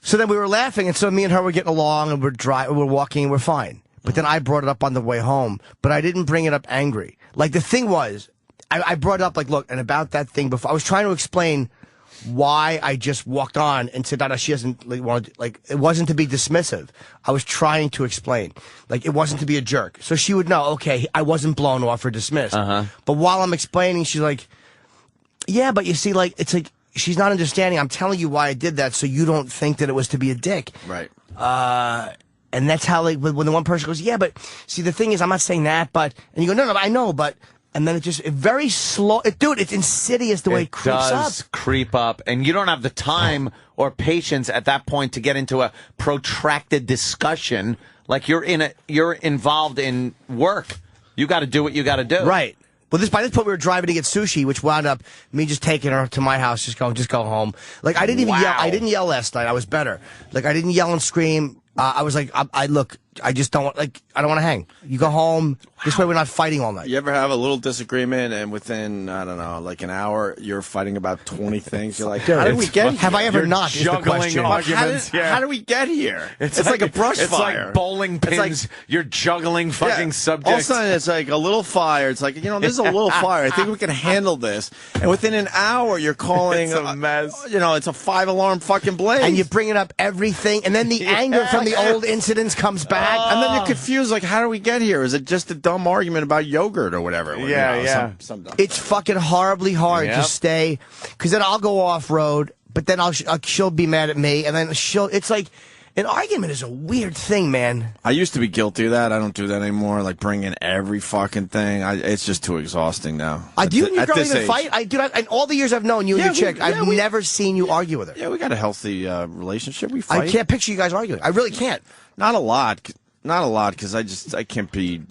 So then we were laughing, and so me and her were getting along, and we're walking, and we're fine. But then I brought it up on the way home, but I didn't bring it up angry. Like, the thing was, I brought it up, look, and about that thing before, I was trying to explain why I just walked on and said, no, she doesn't want to, it wasn't to be dismissive. I was trying to explain. It wasn't to be a jerk. So she would know, okay, I wasn't blown off or dismissed. But while I'm explaining, she's like, yeah, but you see, it's like, she's not understanding. I'm telling you why I did that so you don't think that it was to be a dick. Right. And that's how, when the one person goes, yeah, but see, the thing is, I'm not saying that, but, and you go, no, I know, but, and then it just, very slow, dude, it's insidious the way it creeps up. It does creep up, and you don't have the time or patience at that point to get into a protracted discussion. You're involved in work. You got to do what you got to do. Right. Well, by this point, we were driving to get sushi, which wound up me just taking her to my house, just go home. I didn't even yell. I didn't yell last night. I was better. I didn't yell and scream. I was like, I just don't want, I don't want to hang. You go home. This way we're not fighting all night. You ever have a little disagreement and within, I don't know, an hour, you're fighting about 20 things? You're like, how did we get here? Have I ever not, is the question. Arguments. How did we get here? It's like a brush fire. It's like bowling pins. You're juggling fucking subjects. All of a sudden, it's like a little fire. It's like, this is a little fire. I think we can handle this. And within an hour, you're calling. It's a mess. It's a 5-alarm fucking blaze. And you're bringing up everything. And then the anger from the old incidents comes back. And then you're confused, how do we get here? Is it just a dumb argument about yogurt or whatever? Some it's fucking horribly hard to stay, because then I'll go off-road, but then she'll be mad at me, and then it's like, an argument is a weird thing, man. I used to be guilty of that. I don't do that anymore. Bring in every fucking thing. It's just too exhausting now. Do you and your girl even fight? In all the years I've known you and your chick, I've never seen you argue with her. Yeah, we got a healthy relationship. We fight. I can't picture you guys arguing. I really can't. Not a lot, because I can't be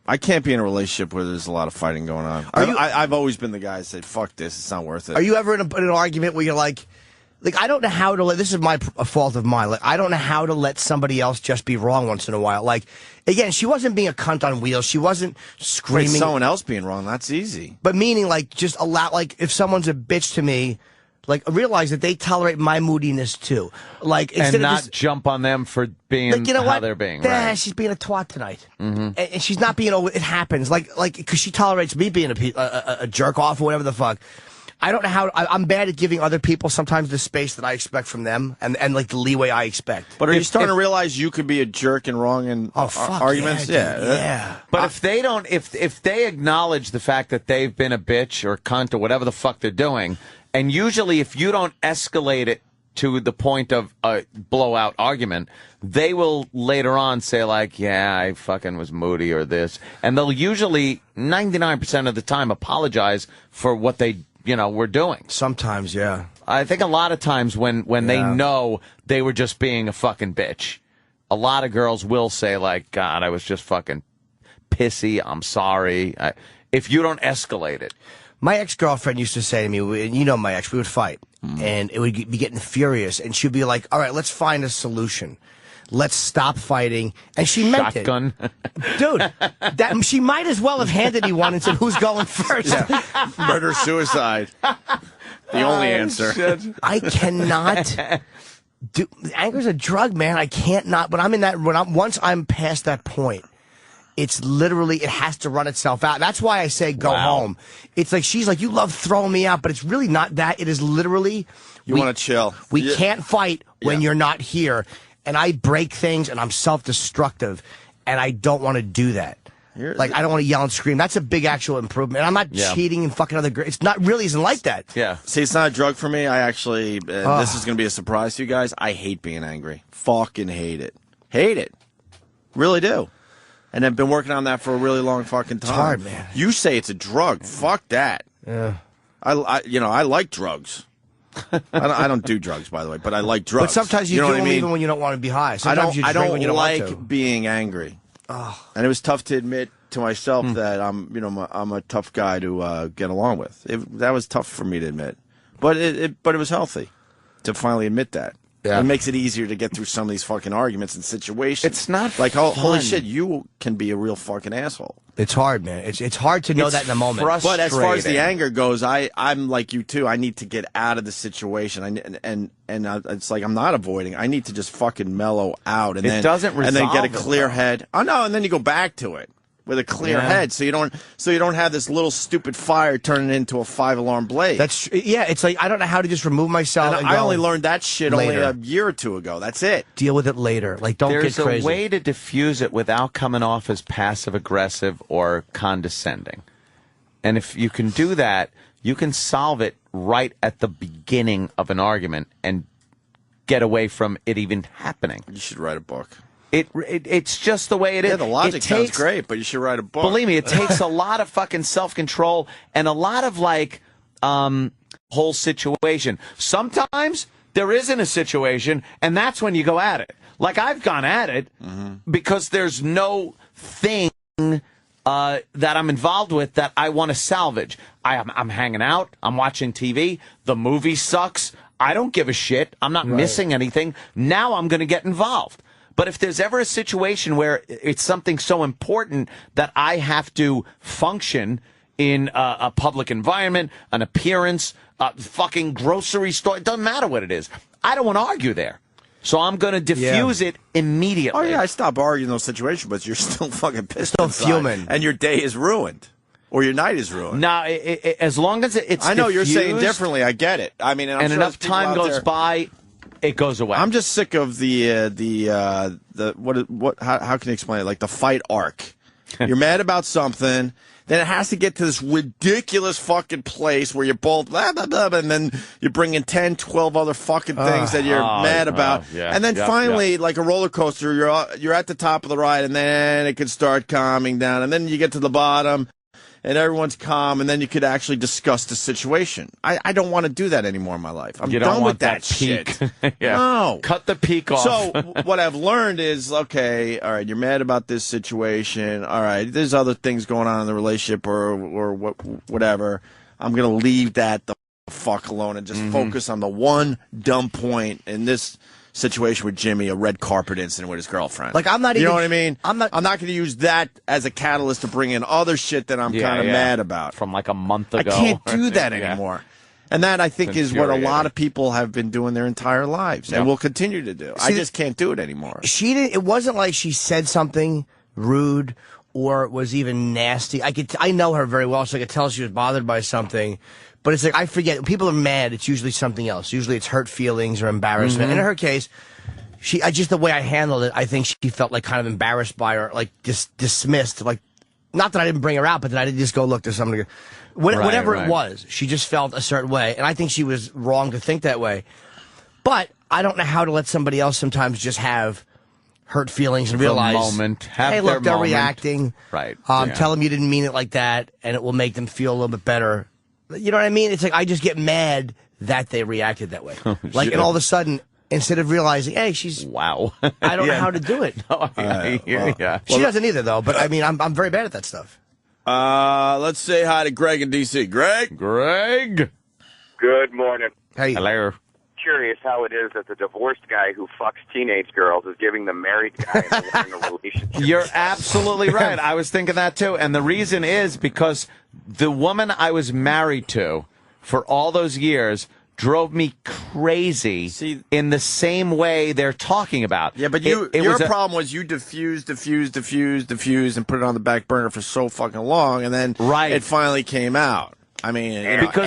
I can't be in a relationship where there's a lot of fighting going on. I've always been the guy that said, fuck this, it's not worth it. Are you ever in an argument where you're like, I don't know how to let, this is a fault of mine. Like, I don't know how to let somebody else just be wrong once in a while. Like, again, she wasn't being a cunt on wheels. She wasn't screaming. Wait, someone else being wrong, that's easy. But meaning, like, just allow, like, if someone's a bitch to me, like, realize that they tolerate my moodiness too. Like, instead and not of just, jump on them for being like, you know how what? they're being. Nah, Right. she's being a twat tonight, and she's not being. It happens, like, because she tolerates me being a jerk off or whatever the fuck. I don't know how. I'm bad at giving other people sometimes the space that I expect from them, and like the leeway I expect. But are you starting to realize you could be a jerk and wrong in arguments? Yeah. But if they don't, if they acknowledge the fact that they've been a bitch or cunt or whatever the fuck they're doing, and usually if you don't escalate it to the point of a blowout argument, they will later on say like, yeah, I fucking was moody or this. And they'll usually 99% of the time apologize for what they, were doing. Sometimes, yeah. I think a lot of times when they know they were just being a fucking bitch, a lot of girls will say like, God, I was just fucking pissy. I'm sorry. If you don't escalate it. My ex-girlfriend used to say to me, and my ex, we would fight, and it would be getting furious, and she'd be like, all right, let's find a solution. Let's stop fighting. And she meant it. Shotgun. Dude, she might as well have handed me one and said, who's going first? Yeah. Murder, suicide. The only answer. I cannot... Anger's a drug, man. I can't not... But I'm in that... Once I'm past that point... It's literally, it has to run itself out. That's why I say go home. It's like, she's like, you love throwing me out, but it's really not that. It is literally... You want to chill. We can't fight when you're not here. And I break things, and I'm self-destructive, and I don't want to do that. Like, I don't want to yell and scream. That's a big actual improvement. And I'm not cheating and fucking other girls. It's not really isn't like that. Yeah. See, it's not a drug for me. I actually, this is going to be a surprise to you guys. I hate being angry. Fucking hate it. Hate it. Really do. And I've been working on that for a really long fucking time. It's hard, man. You say it's a drug. Fuck that. Yeah. I like drugs. I don't do drugs, by the way, but I like drugs. But sometimes you know do what I them mean? even when you don't want to be high. Sometimes I don't when you don't like want to. being angry. And it was tough to admit to myself that I'm a tough guy to get along with. That was tough for me to admit, but it was healthy to finally admit that. Yeah. It makes it easier to get through some of these fucking arguments and situations. It's not like, fun. Holy shit, you can be a real fucking asshole. It's hard, man. It's hard to know that in the moment. But as far as the anger goes, I'm like you too. I need to get out of the situation. And it's like I'm not avoiding. I need to just fucking mellow out and then get a clear head. Oh no, and then you go back to it with a clear head, so you don't have this little stupid fire turning into a 5-alarm blaze. It's like I don't know how to just remove myself. And I only learned that shit only a year or two ago. That's it. Deal with it later. Like don't get crazy. There's a way to diffuse it without coming off as passive aggressive or condescending. And if you can do that, you can solve it right at the beginning of an argument and get away from it even happening. You should write a book. It's just the way it is. Yeah, the logic sounds great, but you should write a book. Believe me, it takes a lot of fucking self-control and a lot of whole situation. Sometimes there isn't a situation, and that's when you go at it. Like I've gone at it because there's no thing that I'm involved with that I want to salvage. I'm hanging out. I'm watching TV. The movie sucks. I don't give a shit. I'm not missing anything. Now I'm going to get involved. But if there's ever a situation where it's something so important that I have to function in a public environment, an appearance, a fucking grocery store, it doesn't matter what it is. I don't want to argue there. So I'm going to diffuse it immediately. Oh, yeah, I stop arguing those situations, but you're still fucking pissed still fuming. And your day is ruined. Or your night is ruined. Now, as long as it's I know diffused, you're saying differently. I get it. I mean, and sure enough time goes by, it goes away. I'm just sick of how can you explain it? Like the fight arc. You're mad about something, then it has to get to this ridiculous fucking place where you're both blah, blah, blah, and then you bring in 10, 12 other fucking things that you're mad about. And then finally, like a roller coaster, you're at the top of the ride, and then it can start calming down, and then you get to the bottom, and everyone's calm, and then you could actually discuss the situation. I don't want to do that anymore in my life. I'm You don't done want with that peak. shit. Yeah. No. Cut the peak off. So what I've learned is, okay, all right, you're mad about this situation. All right, there's other things going on in the relationship or whatever. I'm going to leave that the fuck alone and just focus on the one dumb point in this situation with Jimmy, a red carpet incident with his girlfriend. Like, I'm not you even... know what I mean? I'm not going to use that as a catalyst to bring in other shit that I'm kind of mad about. From like a month ago. I can't do that Yeah. anymore. And that, I think, is what a lot of people have been doing their entire lives and will continue to do. I just can't do it anymore. It wasn't like she said something rude or was even nasty. I know her very well, so I could tell she was bothered by something. But it's like, I forget. When people are mad, it's usually something else. Usually it's hurt feelings or embarrassment. In her case, just the way I handled it, I think she felt like kind of embarrassed by her, like dismissed. Like, not that I didn't bring her out, but that I didn't just go, look, there's something. Whatever it was, she just felt a certain way. And I think she was wrong to think that way. But I don't know how to let somebody else sometimes just have hurt feelings and realize, hey, look, they're reacting. Right. Tell them you didn't mean it like that, and it will make them feel a little bit better. You know what I mean? It's like, I just get mad that they reacted that way. And all of a sudden, instead of realizing, hey, she's... Wow. I don't know how to do it. No, yeah. She doesn't either, though. But, I mean, I'm very bad at that stuff. Let's say hi to Greg in D.C. Greg? Good morning. Hey. Hello. Curious how it is that the divorced guy who fucks teenage girls is giving the married guy in a relationship. You're absolutely right. I was thinking that too. And the reason is because the woman I was married to for all those years drove me crazy in the same way they're talking about. Yeah, but your problem was you diffused, and put it on the back burner for so fucking long, and then it finally came out. I mean, because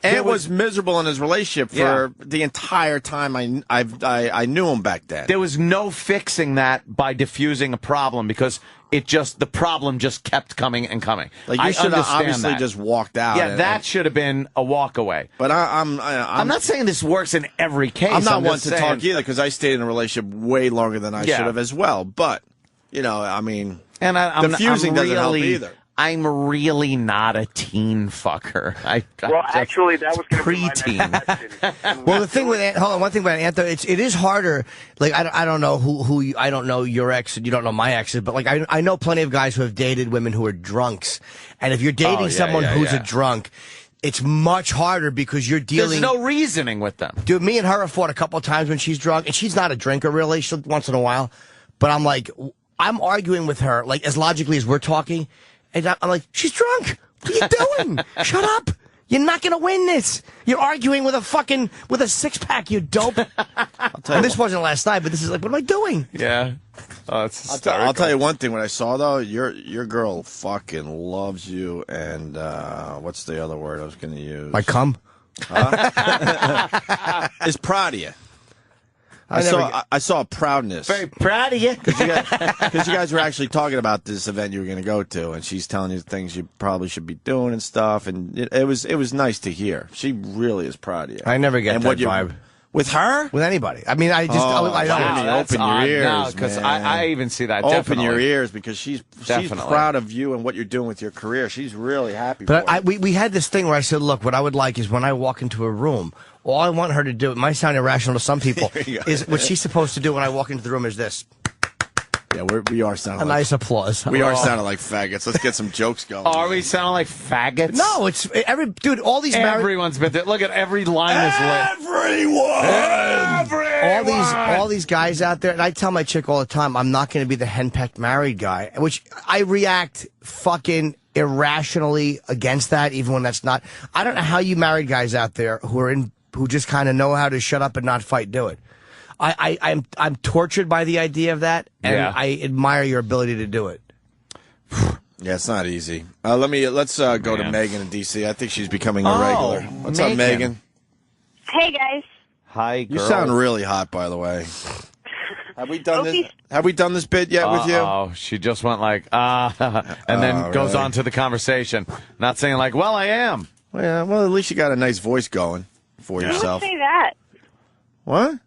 Ant was miserable in his relationship for the entire time I knew him back then. There was no fixing that by diffusing a problem because the problem just kept coming and coming. Like, you should have obviously just walked out. Yeah, that should have been a walk away. But I'm not saying this works in every case. I'm not one to talk either because I stayed in a relationship way longer than I should have as well. But, I mean, and diffusing doesn't help either. I'm really not a teen fucker. Actually, that was going to be my next question. Well, the thing with one thing about Ant, though, it is harder. Like, I don't know who I don't know your ex, and you don't know my exes, but like I know plenty of guys who have dated women who are drunks, and if you're dating someone who's a drunk, it's much harder because you're dealing. There's no reasoning with them. Dude, me and her have fought a couple of times when she's drunk, and she's not a drinker really. She'll once in a while, but I'm arguing with her like as logically as we're talking. And I'm like, she's drunk. What are you doing? Shut up. You're not going to win this. You're arguing with a six-pack, you dope. And this wasn't last night, but this is like, what am I doing? Yeah. Oh, it's hysterical. I'll tell you one thing. What I saw, though, your girl fucking loves you. And what's the other word I was going to use? My cum? Is proud of you. I saw a proudness. Very proud of you. Because you guys were actually talking about this event you were going to go to, and she's telling you things you probably should be doing and stuff, and it was nice to hear. She really is proud of you. I never get that vibe. With her? With anybody. I mean, I don't. Open your ears, because I even see that. Open your ears, because she's proud of you and what you're doing with your career. She's really happy for you. We had this thing where I said, look, what I would like is when I walk into a room, all I want her to do, it might sound irrational to some people, is what she's supposed to do when I walk into the room is this. Yeah, we are sounding nice applause. We are sounding like faggots. Let's get some jokes going. Are we sounding like faggots? No, it's dude. All these everyone's been there. Look at every line is lit. All these guys out there, and I tell my chick all the time, I'm not going to be the henpecked married guy, which I react fucking irrationally against that, even when that's not. I don't know how you married guys out there who just kind of know how to shut up and not fight do it. I'm tortured by the idea of that, and I admire your ability to do it. Yeah, it's not easy. Let's go to Megan in D.C. I think she's becoming a regular. What's up, Megan? Hey guys. Hi, girl. You sound really hot, by the way. Have we done this? Have we done this bit yet with you? Oh, she just went like and then goes on to the conversation, not saying like, "Well, I am." Well, at least you got a nice voice going for yourself. Who would say that? What?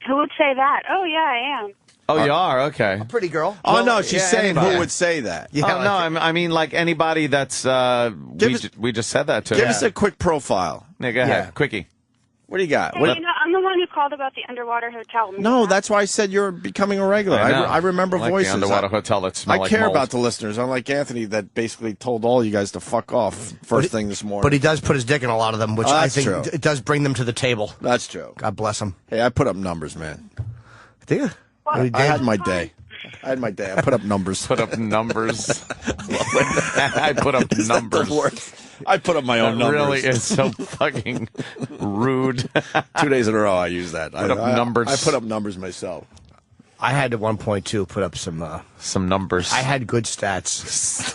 Who would say that? Oh, yeah, I am. Oh, you are? Okay. Pretty girl. Oh, Well, no, she's yeah, saying anybody. who would say that. Yeah, Oh, no, I mean like anybody that's, we just said that to. Give us a quick profile. Yeah, go ahead. Quickie. What do you got? Hey, I'm the one who called about the underwater hotel. No, that's why I said you're becoming a regular. I remember like voices. the underwater hotel that smell I like care mold. about the listeners, unlike Anthony that basically told all you guys to fuck off first thing this morning. But he does put his dick in a lot of them, which I that's think true. it does bring them to the table. That's true. God bless him. Hey, I put up numbers, man. Do you? I had my day. I put up numbers. Put up numbers. I put up numbers. I put up my own That numbers. really is so fucking rude. 2 days in a row I used that. Put up numbers. I put up numbers myself. I had at one point, too, put up some numbers. I had good stats.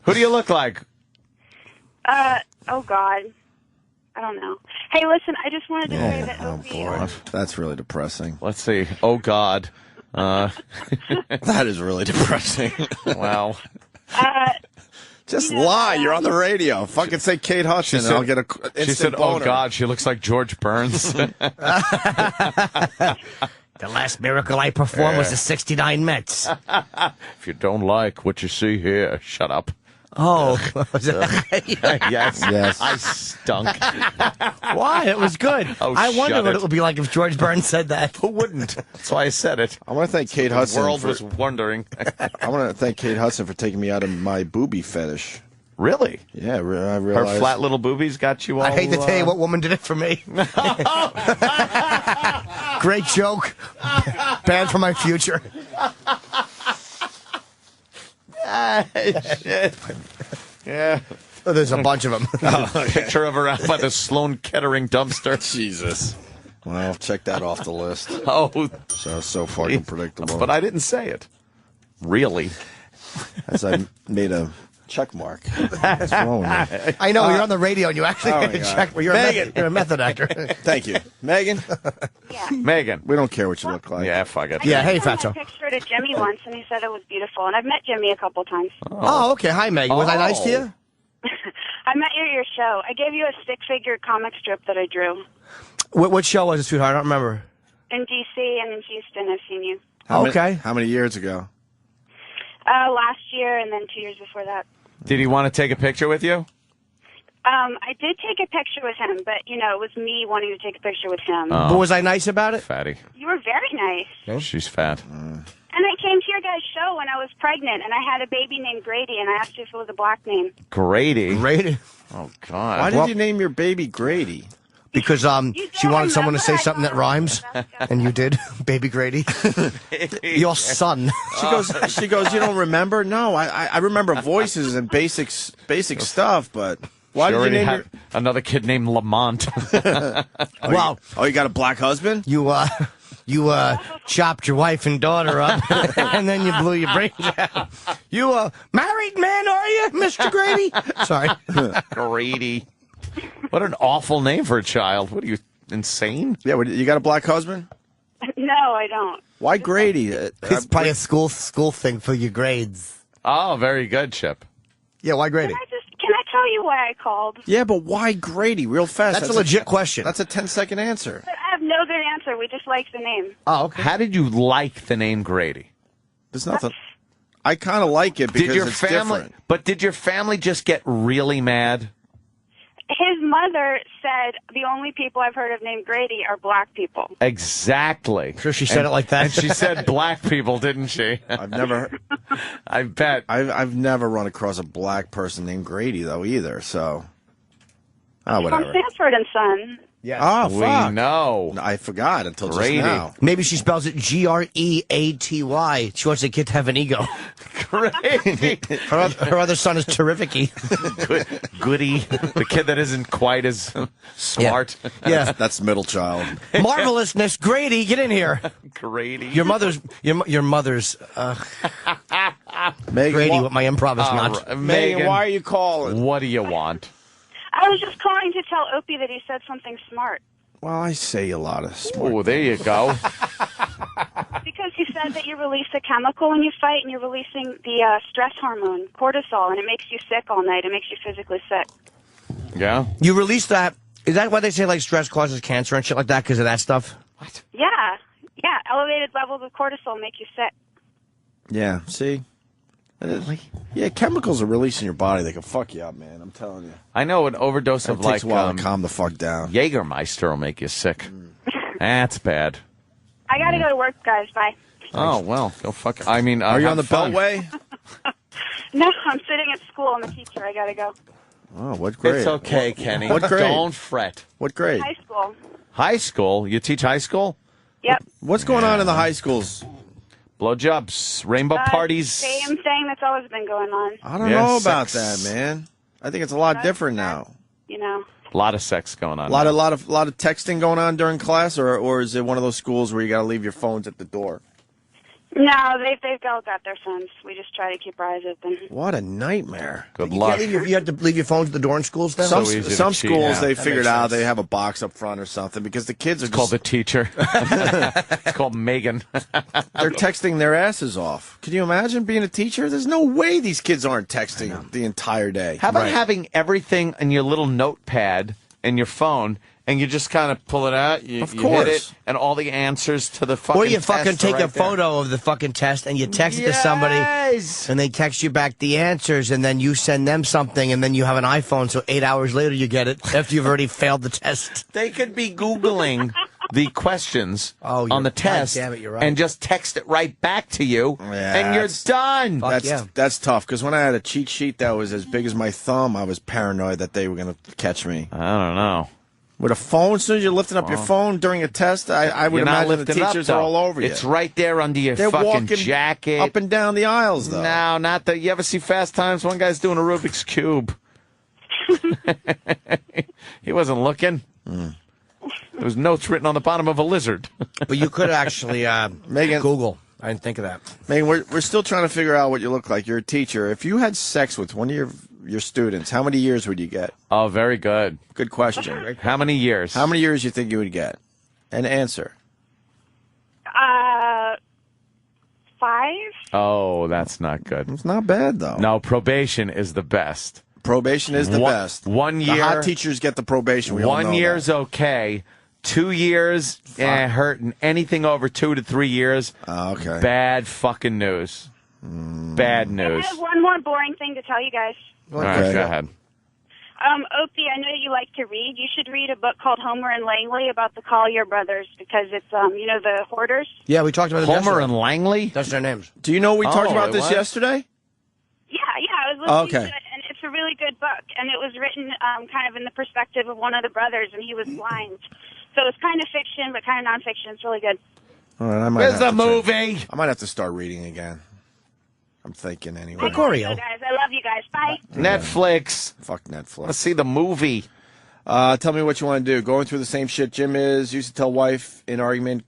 Who do you look like? Oh, God. I don't know. Hey, listen, I just wanted to say that Opie... Boy, that's really depressing. Let's see. Oh, God. That is really depressing. Wow. Just lie. You're on the radio. Fucking say Kate Hudson, and I'll get a instant She said, boner. oh, God, she looks like George Burns. The last miracle I performed was the 69 Mets. If you don't like what you see here, shut up. Oh. Yes. Yes. I stunk. Why? It was good. Oh, I wonder shut what it. it would be like if George Burns said that. Who wouldn't? That's why I said it. I want to thank Kate The Hudson. world was wondering. I want to thank Kate Hudson for taking me out of my booby fetish. Really? Yeah, I Her realized. flat little boobies got you all... I hate to tell you what woman did it for me. Great joke. Bad for my future. Shit. Yeah. Oh, there's a bunch of them. Picture of her out by the Sloan Kettering dumpster. Jesus. Well, check that off the list. Oh. So fucking predictable. But I didn't say it. Really? As I made a check mark. What's wrong with me? I know, you're on the radio and you actually Oh, my God. check. Well, you're a method actor. Thank you. Megan? Yeah. Megan. We don't care what you look like. Yeah, fuck it. Yeah, hey, I sent Fatso. a picture to Jimmy once, and he said it was beautiful. And I've met Jimmy a couple times. Oh, okay. Hi, Megan. Was I nice to you? I met you at your show. I gave you a stick-figure comic strip that I drew. What show was it, sweetheart? I don't remember. In D.C. and in Houston, I've seen you. How many years ago? Last year and then 2 years before that. Did he want to take a picture with you? I did take a picture with him, but, it was me wanting to take a picture with him. But was I nice about it? Fatty. You were very nice. She's fat. And I came to your guys' show when I was pregnant, and I had a baby named Grady, and I asked you if it was a black name. Grady? Grady. Oh, God. Why did you name your baby Grady? Because she wanted someone to say something that rhymes, and you did, baby Grady. Your son. She goes. You don't remember? No, I remember voices and basic stuff, but why did you name your... another kid named Lamont? Wow. You got a black husband? You chopped your wife and daughter up, and then you blew your brains out. You a married man, are you, Mr. Grady? Sorry. Grady. What an awful name for a child. What are you, insane? Yeah, you got a black husband? No, I don't. Why Grady? It's probably a school thing for your grades. Oh, very good, Chip. Yeah, why Grady? Can I tell you why I called? Yeah, but why Grady? Real fast. That's a legit question. That's a 10-second answer. But I have no good answer. We just like the name. Oh, okay. How did you like the name Grady? There's nothing. I kind of like it because it's different. But did your family just get really mad? His mother said the only people I've heard of named Grady are black people. Exactly. Sure she said it like that? And she said black people, didn't she? I've never... I bet. I've never run across a black person named Grady, though, either, so... From whatever. Sanford and Son. Yeah. Oh, fuck. We know. I forgot until Grady. just now. Maybe she spells it Greaty. She wants the kid to have an ego. Grady. Her other son is terrific-y. Goody. The kid that isn't quite as smart. Yeah. That's middle child. Marvelousness. Grady, get in here. Grady. Your mother's Megan, Grady, what my improv is not. Megan, Megan, why are you calling? What do you want? I was just calling to tell Opie that he said something smart. Well, I say a lot of smart. Oh, there you go. Because he said that you release a chemical when you fight, and you're releasing the stress hormone, cortisol, and it makes you sick all night. It makes you physically sick. Yeah? You release that. Is that why they say like stress causes cancer and shit like that because of that stuff? Yeah. Yeah, elevated levels of cortisol make you sick. Yeah, see? Yeah, chemicals are released in your body. They can fuck you up, man. I'm telling you. I know an overdose of It takes a while to calm the fuck down. Jägermeister will make you sick. That's bad. I gotta go to work, guys. Bye. Oh, well, go fuck. I mean, Are you on the have fun. Beltway? No, I'm sitting at school. I'm a teacher. I gotta go. Oh, what grade? It's okay, Kenny. What grade? Don't fret. What grade? High school. High school? You teach high school? Yep. What's going on in the high schools? Blowjobs, rainbow parties. Same thing that's always been going on. I don't know about that, man. I think it's a lot different now. You know. A lot of sex going on. A lot of texting going on during class, or is it one of those schools where you got to leave your phones at the door? No, they've all got their phones. We just try to keep our eyes open. What a nightmare! Good You luck. can't leave you have to leave your phones at the door in schools now? Some schools they That figured makes out sense. they have a box up front or something because the kids are Called the teacher. It's called Megan. they're texting their asses off. Can you imagine being a teacher? There's no way these kids aren't texting the entire day. How about having everything in your little notepad in your phone, and you just kind of pull it out, you hit it, and all the answers to the fucking Or you test fucking are take right a photo of the fucking test and you text it to somebody, and they text you back the answers, and then you send them something, and then you have an iPhone, so 8 hours later you get it after you've already failed the test. They could be Googling the questions on the test damn it, you're right. and just text it right back to you, and you're that's- done. That's tough because when I had a cheat sheet that was as big as my thumb, I was paranoid that they were going to catch me. I don't know. With a phone, as soon as you're lifting up your phone during a test, I would You're not imagine the lifting up, teachers are though. all over you. It's right there under your They're fucking walking jacket. up and down the aisles, though. No, not that. You ever see Fast Times? One guy's doing a Rubik's Cube. He wasn't looking. There was notes written on the bottom of a lizard. But you could actually Megan, Google. I didn't think of that. Megan, we're still trying to figure out what you look like. You're a teacher. If you had sex with one of your students, how many years would you get? Oh, very good. Good question. How many years? How many years do you think you would get? And answer. 5. Oh, that's not good. It's not bad, though. No, probation is the best. Probation is the best. 1 year. The hot teachers get the probation. We all 1 know year's that. okay. 2 years, hurting. Anything over 2 to 3 years, okay. Bad fucking news. Bad I news. have one more boring thing to tell you guys. All right, go ahead. Opie, I know you like to read. You should read a book called Homer and Langley about the Collier brothers because it's, the hoarders. Yeah, we talked about it Homer yesterday. and Langley? That's their names. Do you know we talked about it this was? yesterday? Yeah, I was listening Okay. to it, and it's a really good book. And it was written kind of in the perspective of one of the brothers, and he was blind. So it's kind of fiction, but kind of nonfiction. It's really good. All right, I might Where's have the to movie? I might have to start reading again. I'm thinking anyway. I gotta go, guys. I love you guys. Bye. Netflix. Fuck Netflix. Let's see the movie. Tell me what you want to do. Going through the same shit Jim is. Used to tell wife in argument.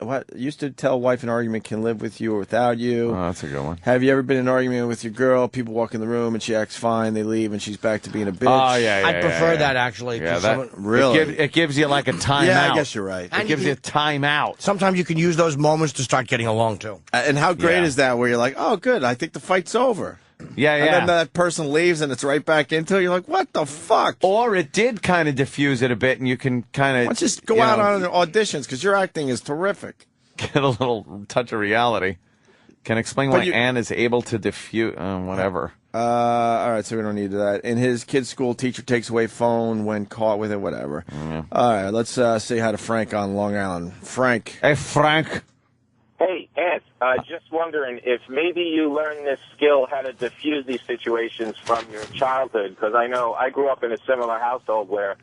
What? Used to tell wife an argument can live with you or without you. Oh, that's a good one. Have you ever been in an argument with your girl? People walk in the room and she acts fine. They leave and she's back to being a bitch. Oh, yeah, I prefer that, actually. Yeah, 'cause that, someone- Really? It gives you like a timeout. Yeah, I guess you're right. It gives you a timeout. Sometimes you can use those moments to start getting along, too. And how great Yeah. is that where you're like, oh, good, I think the fight's over. Yeah, And then that person leaves and it's right back into it. You're like, what the fuck? Or it did kind of diffuse it a bit, and you can kind of Just go out on auditions because your acting is terrific. get a little touch of reality. Can explain But why you- Anne is able to diffuse whatever. All right, so we don't need that. In his kid's school, teacher takes away phone when caught with it, whatever. All right, let's say hi to Frank on Long Island. Frank. Hey, Frank. Hey, Ant, just wondering if maybe you learned this skill, how to diffuse these situations from your childhood, because I know I grew up in a similar household where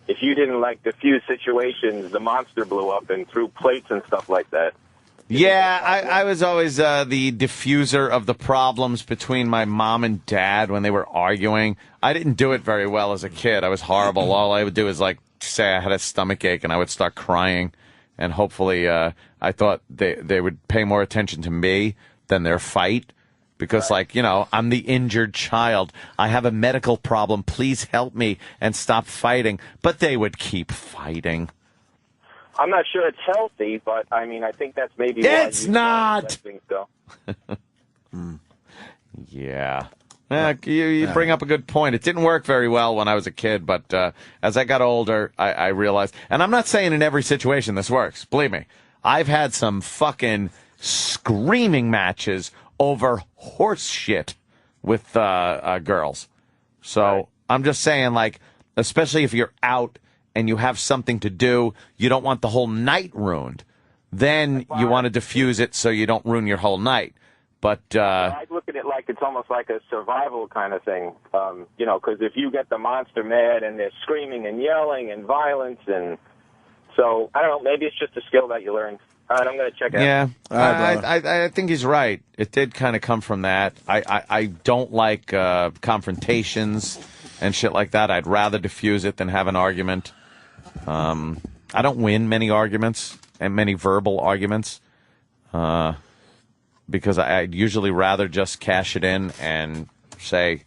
if you didn't diffuse situations, the monster blew up and threw plates and stuff like that. Yeah, I was always the diffuser of the problems between my mom and dad when they were arguing. I didn't do it very well as a kid. I was horrible. All I would do is say I had a stomach ache and I would start crying. And hopefully I thought they would pay more attention to me than their fight. Because, I'm the injured child. I have a medical problem. Please help me and stop fighting. But they would keep fighting. I'm not sure it's healthy, but I mean, I think that's maybe It's why not! let things go. Yeah. You bring up a good point. It didn't work very well when I was a kid, but as I got older, I realized, and I'm not saying in every situation this works, believe me. I've had some fucking screaming matches over horse shit with girls. So I'm just saying, like, especially if you're out and you have something to do, you don't want the whole night ruined. Then you want to diffuse it so you don't ruin your whole night. But I look at it like it's almost like a survival kind of thing, because if you get the monster mad and they're screaming and yelling and violence, and so I don't know, maybe it's just a skill that you learn. All right, I'm going to check it out. Yeah, right, I think he's right. It did kind of come from that. I don't like confrontations and shit like that. I'd rather diffuse it than have an argument. I don't win many arguments and many verbal arguments because I'd usually rather just cash it in and say,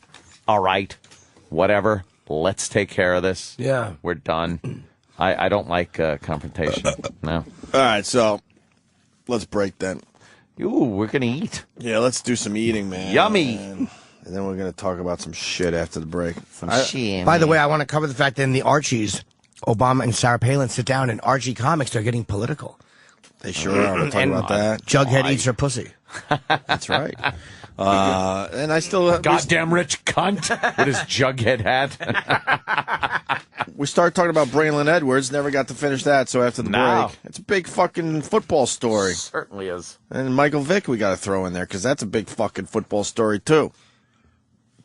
all right, whatever, let's take care of this. Yeah. We're done. I don't like confrontation. No. All right, so let's break then. Ooh, we're going to eat. Yeah, let's do some eating, man. Yummy. And then we're going to talk about some shit after the break. By the way, I want to cover the fact that in the Archies, Obama and Sarah Palin sit down in Archie Comics. They're getting political. They sure are. We'll talk about that. Jughead eats her pussy. That's right. And I still... Goddamn rich cunt with his Jughead hat. We started talking about Braylon Edwards. Never got to finish that, so after the break. It's a big fucking football story. Certainly is. And Michael Vick we got to throw in there, because that's a big fucking football story, too.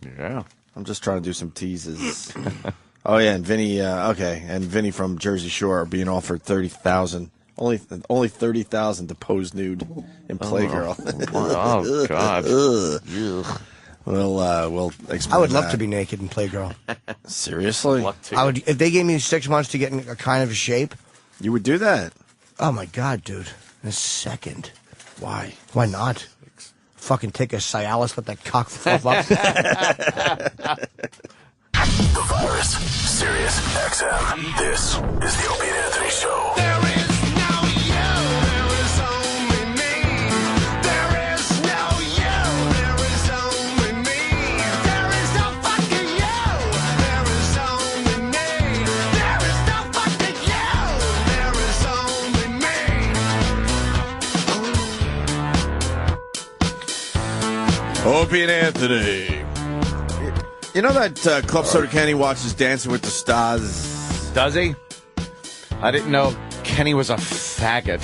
Yeah. I'm just trying to do some teases. Oh, yeah, and Vinny, okay, and Vinny from Jersey Shore being offered $30,000. Only $30,000 to pose nude in Playgirl. Oh, God. We'll explain. I would love to be naked in Playgirl. Seriously? I would, if they gave me 6 months to get in a kind of shape. You would do that? Oh, my God, dude. In a second. Why? Why not? Fucking take a Cialis, let that cock flop up. The Virus, Sirius XM. This is the Opie and Anthony Show. There is no you, there is only me. There is no you, there is only me. There is no fucking you, there is only me. There is no fucking you, there is only me. Opie and Anthony. You know that Club Soda Kenny watches Dancing with the Stars? Does he? I didn't know Kenny was a faggot.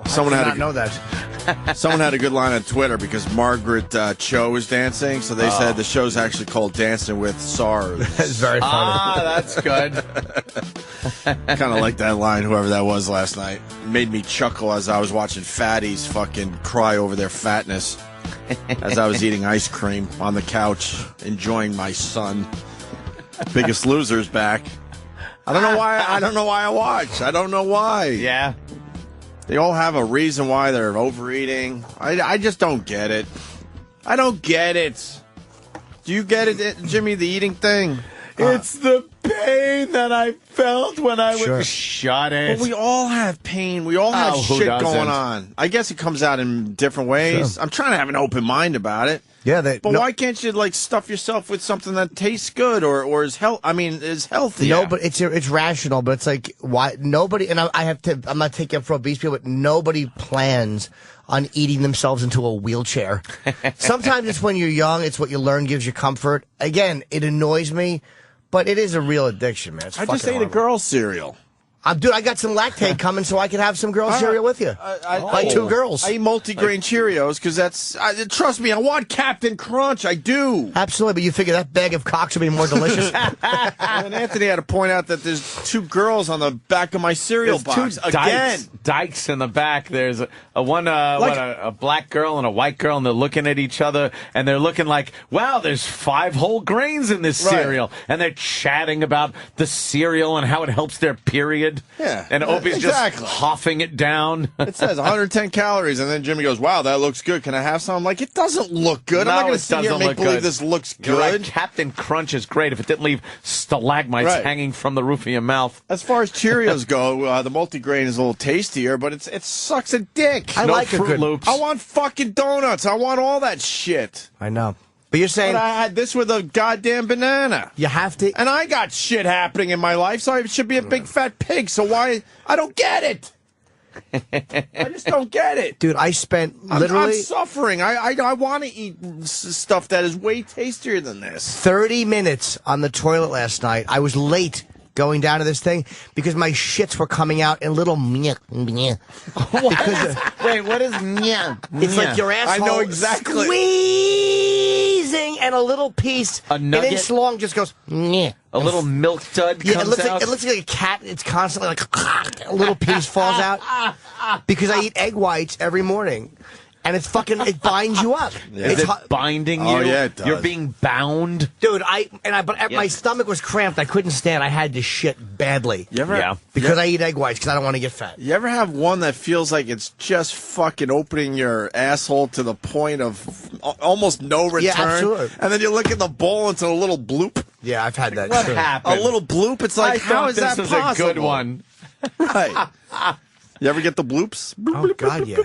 Someone I had did not know that. Someone had a good line on Twitter because Margaret Cho was dancing, so they said the show's actually called Dancing with SARS. That's very funny. Ah, that's good. Kind of like that line, whoever that was last night. It made me chuckle as I was watching fatties fucking cry over their fatness as I was eating ice cream on the couch, enjoying my son. Biggest Loser's back. I don't know why. I don't know why I watch. I don't know why. Yeah. They all have a reason why they're overeating. I just don't get it. I don't get it. Do you get it, Jimmy, the eating thing? It's the pain that I felt when I Sure. was shot at. But we all have pain. We all have who shit doesn't? going on. I guess it comes out in different ways. Sure. I'm trying to have an open mind about it. Yeah, But why can't you like stuff yourself with something that tastes good or is is healthy? No, but it's rational. But it's like why nobody. And I'm not taking up for obese people, but nobody plans on eating themselves into a wheelchair. Sometimes it's when you're young. It's what you learn gives you comfort. Again, it annoys me, but it is a real addiction, man. It's I just ate horrible. a girl's cereal. Dude, I got some lactate coming so I can have some girl cereal with you. Like two girls. I eat multigrain Cheerios because trust me, I want Captain Crunch. I do. Absolutely, but you figure that bag of cocks would be more delicious. And Anthony had to point out that there's two girls on the back of my cereal box. Two Again. dykes in the back. There's a black girl and a white girl, and they're looking at each other, and they're looking like, wow, there's 5 whole grains in this cereal. And they're chatting about the cereal and how it helps their period. Yeah. And Opie's just huffing it down. It says 110 calories, and then Jimmy goes, wow, that looks good. Can I have some? I'm like, it doesn't look good. No, I'm not going it to sit here and doesn't make look believe good. this looks You're right. good. Captain Crunch is great if it didn't leave stalagmites hanging from the roof of your mouth. As far as Cheerios go, the multigrain is a little tastier, but it sucks a dick. I like Fruit a good. Loops. I want fucking donuts. I want all that shit. I know. But you're saying But I had this with a goddamn banana. you have to. And I got shit happening in my life, so I should be a big fat pig. So why? I don't get it. I just don't get it. Dude, I spent I'm literally suffering. I want to eat stuff that is way tastier than this. 30 minutes on the toilet last night. I was late going down to this thing because my shits were coming out in little meh. Wait, what is meh? It's like your asshole I know exactly. Squeezing, and a little piece, A nugget? an inch long, just goes meh. A little milk dud Yeah, comes out? it looks like a cat. It's constantly like a little piece falls out because I eat egg whites every morning, and it's fucking. It binds you up. Yeah. Is It's it binding you? Oh, yeah, it does. You're being bound? Dude, my stomach was cramped. I couldn't stand. I had to shit badly. You ever? Yeah. Because I eat egg whites because I don't want to get fat. You ever have one that feels like it's just fucking opening your asshole to the point of almost no return? Yeah, absolutely. And then you look at the bowl and it's a little bloop. Yeah, I've had that. What too. happened? A little bloop. It's like, I how thought is this that was possible? a good one. Right. You ever get the bloops? Oh God, yeah.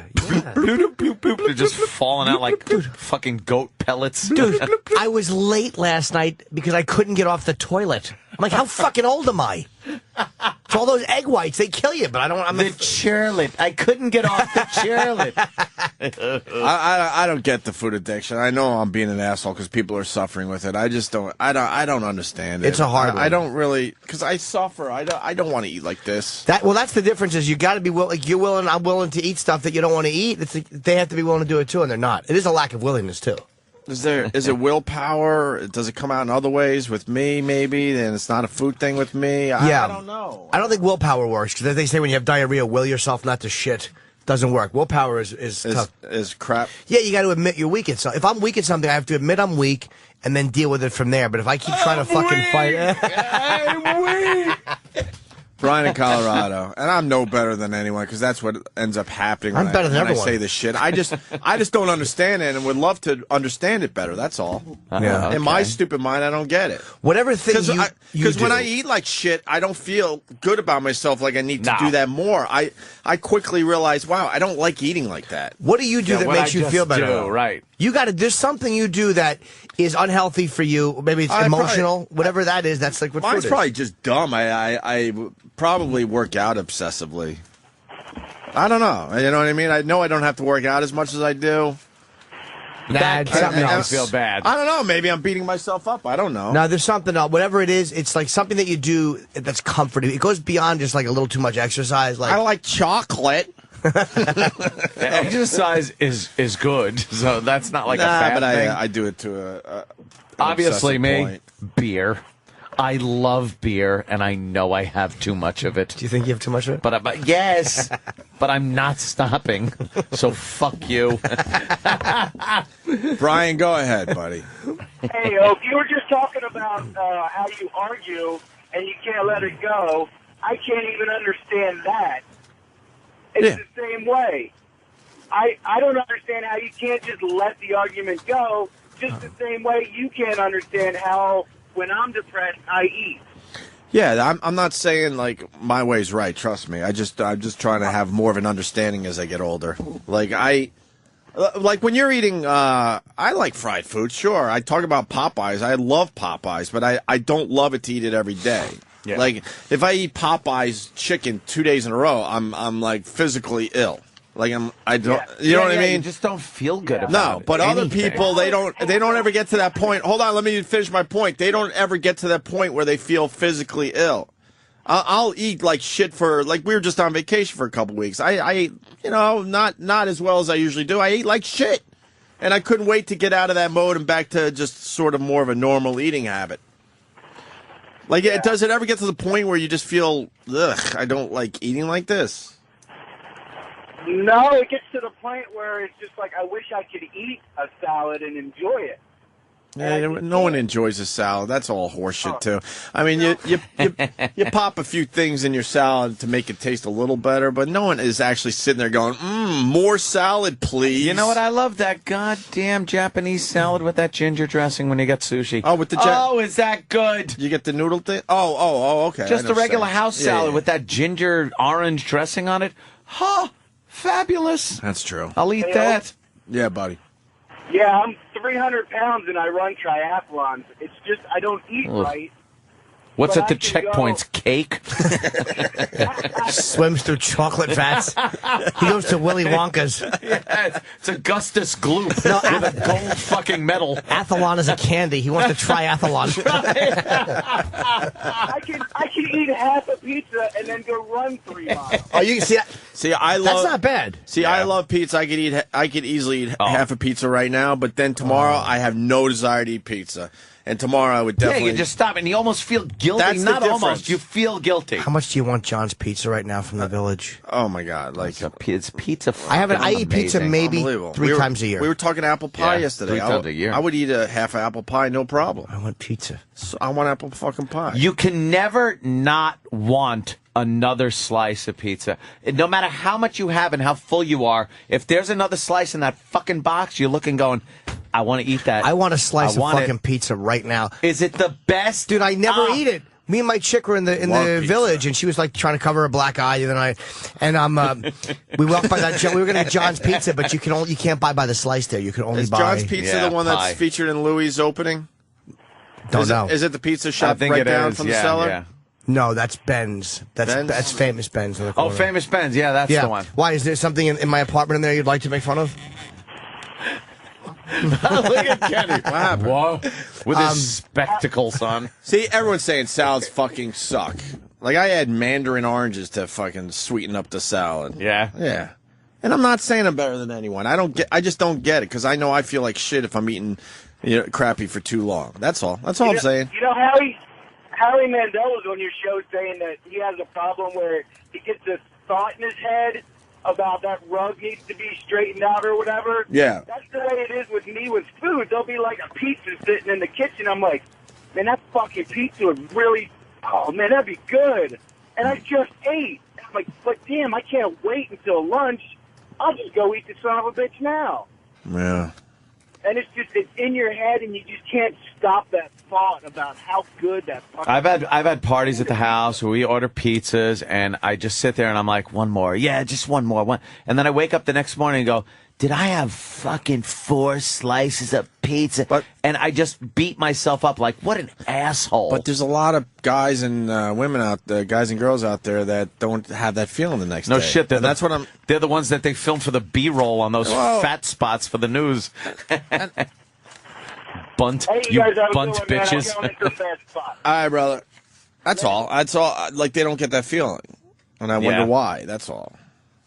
They're just falling out like fucking goat pellets. Dude, I was late last night because I couldn't get off the toilet. I'm like, how fucking old am I? It's all those egg whites. They kill you, but I don't. The chairlet. I couldn't get off the chairlet. I don't get the food addiction. I know I'm being an asshole because people are suffering with it. I just don't. I don't understand it. It's a hard one. I don't really because I suffer. I don't want to eat like this. That's the difference. Is you got to be willing. Like you're willing. I'm willing to eat stuff that you don't want to eat. It's like, they have to be willing to do it too, and they're not. It is a lack of willingness too. Is it willpower? Does it come out in other ways with me? Maybe then it's not a food thing with me. I don't know. I don't think willpower works because they say when you have diarrhea, will yourself not to shit. Doesn't work. Willpower is tough. Is crap. Yeah, you got to admit you're weak at something. If I'm weak at something, I have to admit I'm weak and then deal with it from there. But if I keep trying to fucking fight, Brian in Colorado, and I'm no better than anyone because that's what ends up happening. I'm better than when everyone. I say this shit. I just don't understand it, and would love to understand it better. That's all. Yeah. In my stupid mind, I don't get it. whatever thing you Because when do. I eat like shit, I don't feel good about myself. Like I need to do that more. I quickly realize, wow, I don't like eating like that. What do you do that makes you feel better? though? Right. You got to. There's something you do that is unhealthy for you. Maybe it's emotional, whatever that is. That's like what Mine's food probably is. just dumb. I probably work out obsessively. I don't know. You know what I mean? I know I don't have to work out as much as I do. Nah, it's something I else. feel bad. I don't know. Maybe I'm beating myself up. I don't know. No, there's something else. Whatever it is, it's like something that you do that's comforting. It goes beyond just like a little too much exercise. Like I like chocolate. Exercise is good, so that's not like a bad but thing. I do it to an Obviously, obsessive me, point. beer. I love beer, and I know I have too much of it. Do you think you have too much of it? But yes, but I'm not stopping. So fuck you. Brian, go ahead, buddy. Hey, Oak, you were just talking about how you argue and you can't let it go. I can't even understand that. It's the same way. I don't understand how you can't just let the argument go, just the same way you can't understand how, when I'm depressed, I eat. Yeah, I'm not saying like my way's right. Trust me. I'm just trying to have more of an understanding as I get older. Like when you're eating, I like fried food. Sure, I talk about Popeyes. I love Popeyes, but I don't love it to eat it every day. Yeah. Like if I eat Popeyes chicken 2 days in a row, I'm like physically ill. Like you know what I mean? You just don't feel good about No, it. but other Anything. people they don't ever get to that point. Hold on, let me finish my point. They don't ever get to that point where they feel physically ill. I'll eat like shit for like we were just on vacation for a couple weeks. I ate not as well as I usually do. I ate like shit, and I couldn't wait to get out of that mode and back to just sort of more of a normal eating habit. Like, does it ever get to the point where you just feel, ugh, I don't like eating like this? No, it gets to the point where it's just like, I wish I could eat a salad and enjoy it. Yeah, no one enjoys a salad. That's all horseshit too. I mean, you pop a few things in your salad to make it taste a little better, but no one is actually sitting there going, more salad, please. You know what? I love that goddamn Japanese salad with that ginger dressing when you get sushi. Oh, with the is that good? You get the noodle thing? Oh, okay. Just the regular house salad yeah. with that ginger orange dressing on it. Huh? Fabulous. That's true. I'll eat that. Yeah, buddy. Yeah, I'm 300 pounds and I run triathlons. It's just I don't eat right. What's But at the I can checkpoints? Cake? Swims through chocolate vats. He goes to Willy Wonka's. Yeah, it's Augustus Gloop with a gold fucking medal. Athlon is a candy. He wants to try Athlon. I can eat half a pizza and then go run 3 miles. Oh, you see that? See, I love. That's not bad. See, I love pizza. I could easily eat half a pizza right now, but then tomorrow I have no desire to eat pizza. And tomorrow I would definitely. Yeah, you just stop and you almost feel guilty. That's the Not difference. almost. You feel guilty. How much do you want John's Pizza right now from the village? Oh my God! Like it's pizza. I eat pizza maybe Unbelievable. 3 times a year. We were talking apple pie yesterday. 3 times a year. I would eat a half apple pie, no problem. I want pizza. So I want apple fucking pie. You can never not want another slice of pizza. No matter how much you have and how full you are, if there's another slice in that fucking box, you're looking going, I want to eat that. I want a slice of want fucking pizza right now. Is it the best? Dude, I never eat it. Me and my chick were in the Love village, and she was like trying to cover her black eye the other night. And we walked by that. We were going to get John's Pizza, but you can't buy by the slice there. You can only Is buy. John's Pizza the one that's pie. featured in Louis' opening? Don't know. Is it the pizza shop I think right it down is. from the Yeah, cellar? yeah. No, that's Ben's. That's Famous Ben's. In the Oh, corner. Famous Ben's. Yeah, that's the one. Why, is there something in my apartment in there you'd like to make fun of? Look at Kenny. What happened? Whoa. With his spectacles on. See, everyone's saying salads fucking suck. Like, I had mandarin oranges to fucking sweeten up the salad. Yeah. Yeah. And I'm not saying I'm better than anyone. I just don't get it, because I know I feel like shit if I'm eating crappy for too long. That's all. That's all I'm saying. You know, Howie Mandel was on your show saying that he has a problem where he gets this thought in his head about that rug needs to be straightened out or whatever. Yeah. That's the way it is with me with food. There'll be like a pizza sitting in the kitchen. I'm like, man, that fucking pizza would really, oh man, that'd be good. And I just ate. I'm like, but damn, I can't wait until lunch. I'll just go eat the son of a bitch now. Yeah. And it's in your head, and you just can't stop that thought about how good that fucking I've had parties at the house where we order pizzas, and I just sit there and I'm like, one more. Yeah, just one more. And then I wake up the next morning and go, did I have fucking 4 slices of pizza? And I just beat myself up like, what an asshole. But there's a lot of guys and women out there, guys and girls out there that don't have that feeling the next day. No shit. That's what I'm. They're the ones that they film for the B-roll on those fat spots for the news. Bunt, Hey, you guys have a bunt good one, man. bitches. I'm going into a bad spot. All right, brother. That's all. That's all. Like, they don't get that feeling. And I wonder why. That's all.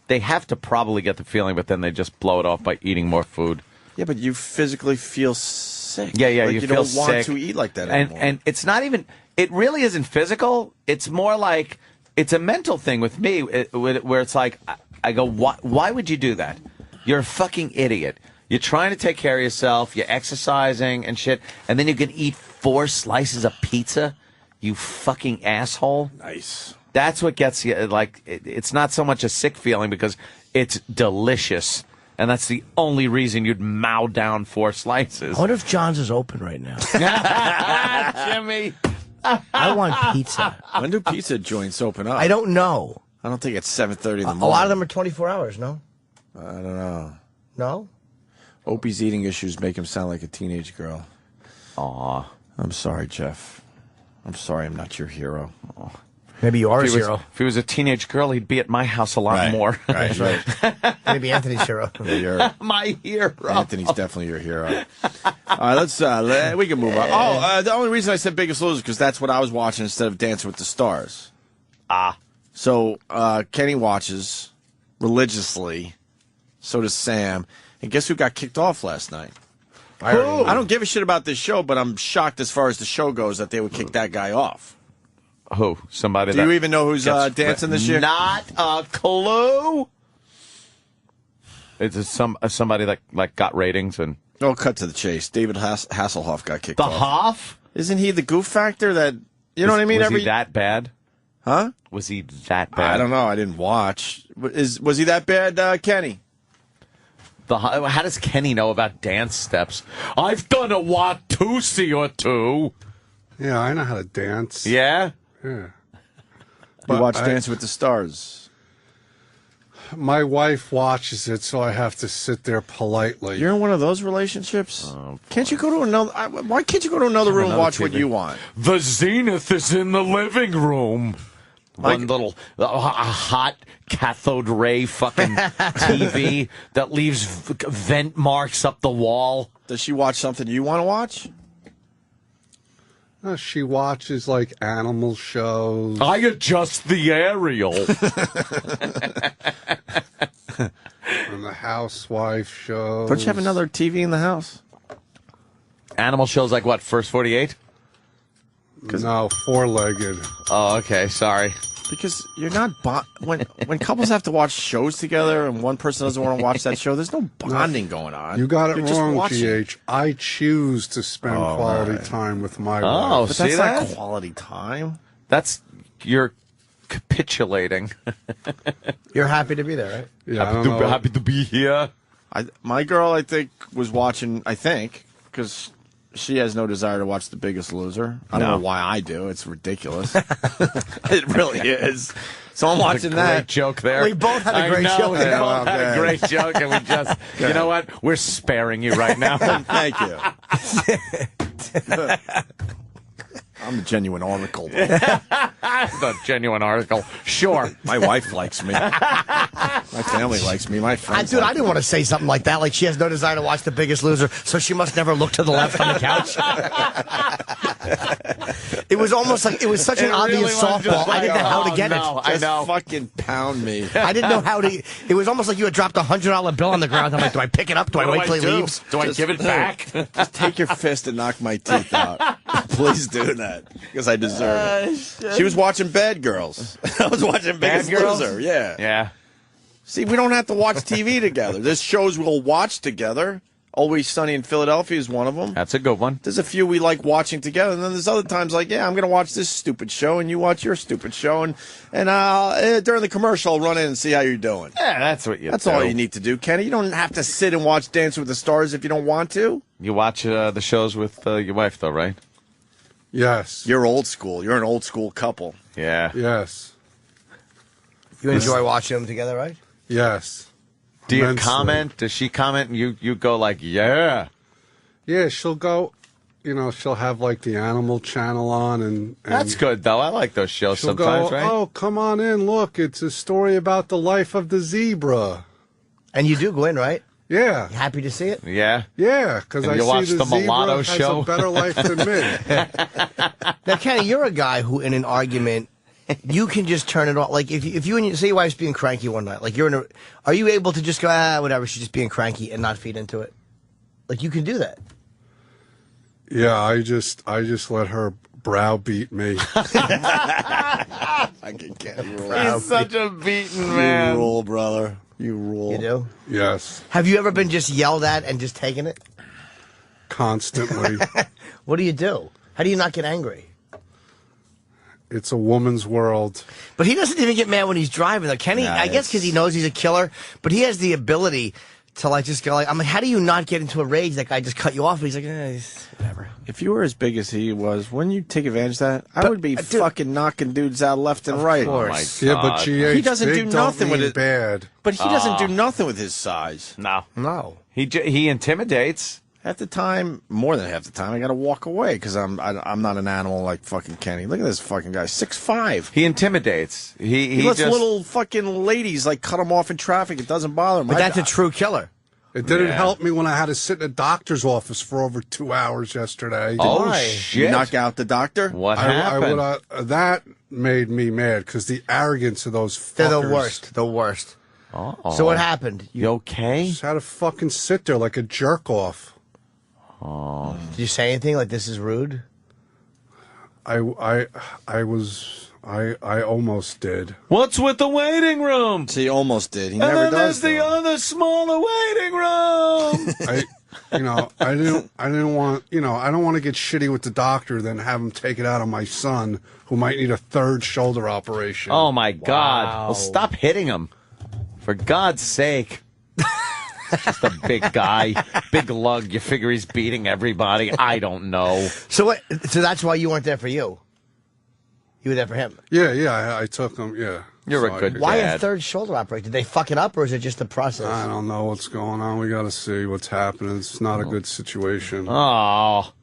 They have to probably get the feeling, but then they just blow it off by eating more food. Yeah, but you physically feel sick. Yeah, like you you feel don't want sick. to eat like that anymore. And it's not even, it really isn't physical. It's more like, it's a mental thing with me where it's like, I go, why would you do that? You're a fucking idiot. You're trying to take care of yourself. You're exercising and shit. And then you can eat 4 slices of pizza? You fucking asshole. Nice. That's what gets you, like, it's not so much a sick feeling because it's delicious. And that's the only reason you'd mow down 4 slices. I wonder if John's is open right now. Jimmy. I want pizza. When do pizza joints open up? I don't know. I don't think it's 7:30 in the morning. A lot of them are 24 hours, no? I don't know. No? Opie's eating issues make him sound like a teenage girl. Aw. I'm sorry, Jeff. I'm sorry I'm not your hero. Maybe you are his If he was- hero. If he was a teenage girl, he'd be at my house a lot more. Right. Maybe Anthony's hero. My hero. Anthony's definitely your hero. All right, we can move on. Oh, the only reason I said Biggest Loser is because that's what I was watching instead of Dancing with the Stars. So Kenny watches religiously. So does Sam. And guess who got kicked off last night? I don't give a shit about this show, but I'm shocked as far as the show goes that they would kick that guy off. Who? Somebody Do that you even know who's gets dancing this year? Not a clue. It's somebody that like got ratings and. Oh, cut to the chase. David Hasselhoff got kicked off. The Hoff? Isn't he the goof factor that, you know what I mean? Was he that bad? Huh? Was he that bad? I don't know. I didn't watch. Was he that bad, Kenny? How does Kenny know about dance steps? I've done a Watusi or two. Yeah, I know how to dance. Yeah? Yeah. You watch Dancing with the Stars. My wife watches it, so I have to sit there politely. You're in one of those relationships? Can't you go to another? Why can't you go to another room and watch what you want? The Zenith is in the living room. One little hot cathode ray fucking TV that leaves vent marks up the wall. Does she watch something you want to watch? She watches like animal shows. I adjust the aerial. And the housewife shows. Don't you have another TV in the house? Animal shows like what? First 48? No, four-legged. Oh, okay. Sorry. Because you're not when couples have to watch shows together and one person doesn't want to watch that show, there's no bonding going on. You got it You're just wrong, watching. GH. I choose to spend quality time with my wife. But that's not quality time. That's you're capitulating. You're happy to be there, right? Yeah, happy to be here. My girl, I think, was watching. I think because she has no desire to watch The Biggest Loser. I don't know why I do. It's ridiculous. It really is. So I'm watching that. Great joke there. We both had a great joke. We both had a great joke, and we just, you know what? We're sparing you right now. Thank you. I'm a genuine article. The genuine article. Sure. My wife likes me. My family likes me. My friends. Dude, I didn't want to say something like that. Like she has no desire to watch The Biggest Loser, so she must never look to the left on the couch. It was almost like it was such an obvious softball. I didn't know how to get it. I know. Fucking pound me. I didn't know how to. It was almost like you had dropped $100 bill on the ground. I'm like, do I pick it up? Do I wait till he leaves? Do I give it back? Just take your fist and knock my teeth out. Please do that because I deserve it. She was watching Bad Girls. I was watching Biggest Loser. Yeah. Yeah. See, we don't have to watch TV together. There's shows we'll watch together. Always Sunny in Philadelphia is one of them. That's a good one. There's a few we like watching together, and then there's other times like, yeah, I'm going to watch this stupid show, and you watch your stupid show, and during the commercial, I'll run in and see how you're doing. Yeah, that's what you That's do. all you need to do, Kenny. You don't have to sit and watch Dance with the Stars if you don't want to. You watch the shows with your wife, though, right? Yes. You're old school. You're an old school couple. Yeah. Yes. You enjoy watching them together, right? Yes. Do you Immensely. comment? Does she comment and you go like, yeah? Yeah, she'll go, she'll have like the Animal Channel on and That's good, though. I like those shows she'll sometimes, go, right? oh, come on in, look, it's a story about the life of the zebra. And you do go in, right? Yeah. You happy to see it? Yeah. Yeah, because And I you see watch the the zebra Mulatto has show? a better life than me. Now, Kenny, you're a guy who, in an argument, you can just turn it off. Like, if you and you say your wife's being cranky one night, like are you able to just go, whatever, she's just being cranky and not feed into it? Like, you can do that. Yeah, I just let her browbeat me. I can get you. He's such a beaten man. You rule, brother. You rule. You do? Yes. Have you ever been just yelled at and just taken it? Constantly. What do you do? How do you not get angry? It's a woman's world. But he doesn't even get mad when he's driving. Like Kenny, I guess because he knows he's a killer, but he has the ability to like just go like, I'm like, how do you not get into a rage? That guy just cut you off. He's like, whatever. If you were as big as he was, wouldn't you take advantage of that? I would be fucking knocking dudes out left and right. Oh my God. Yeah, but He doesn't do big nothing don't with mean it. bad. But he doesn't do nothing with his size. No. He intimidates. Half the time, more than half the time, I got to walk away because I'm not an animal like fucking Kenny. Look at this fucking guy, 6'5". He intimidates. He lets just little fucking ladies like cut him off in traffic. It doesn't bother him. But that's a true killer. It didn't help me when I had to sit in a doctor's office for over 2 hours yesterday. Oh, Why? shit. You knock out the doctor? What happened? That made me mad because the arrogance of those fuckers. They're the worst. The worst. Oh. So what happened? You okay? Just had to fucking sit there like a jerk off. Oh. Did you say anything like this is rude? I almost did. What's with the waiting room? So he almost did. He And never then does. there's the other smaller waiting room. I didn't want, I don't want to get shitty with the doctor, then have him take it out on my son, who might need a third shoulder operation. Oh my God! Wow. Well, stop hitting him, for God's sake. Just a big guy, big lug. You figure he's beating everybody. I don't know. So what? So that's why you weren't there for you. You were there for him. Yeah, I took him. Yeah. You're a good Why dad. a third shoulder operation? Did they fuck it up, or is it just the process? I don't know what's going on. We got to see what's happening. It's not a good situation. Oh.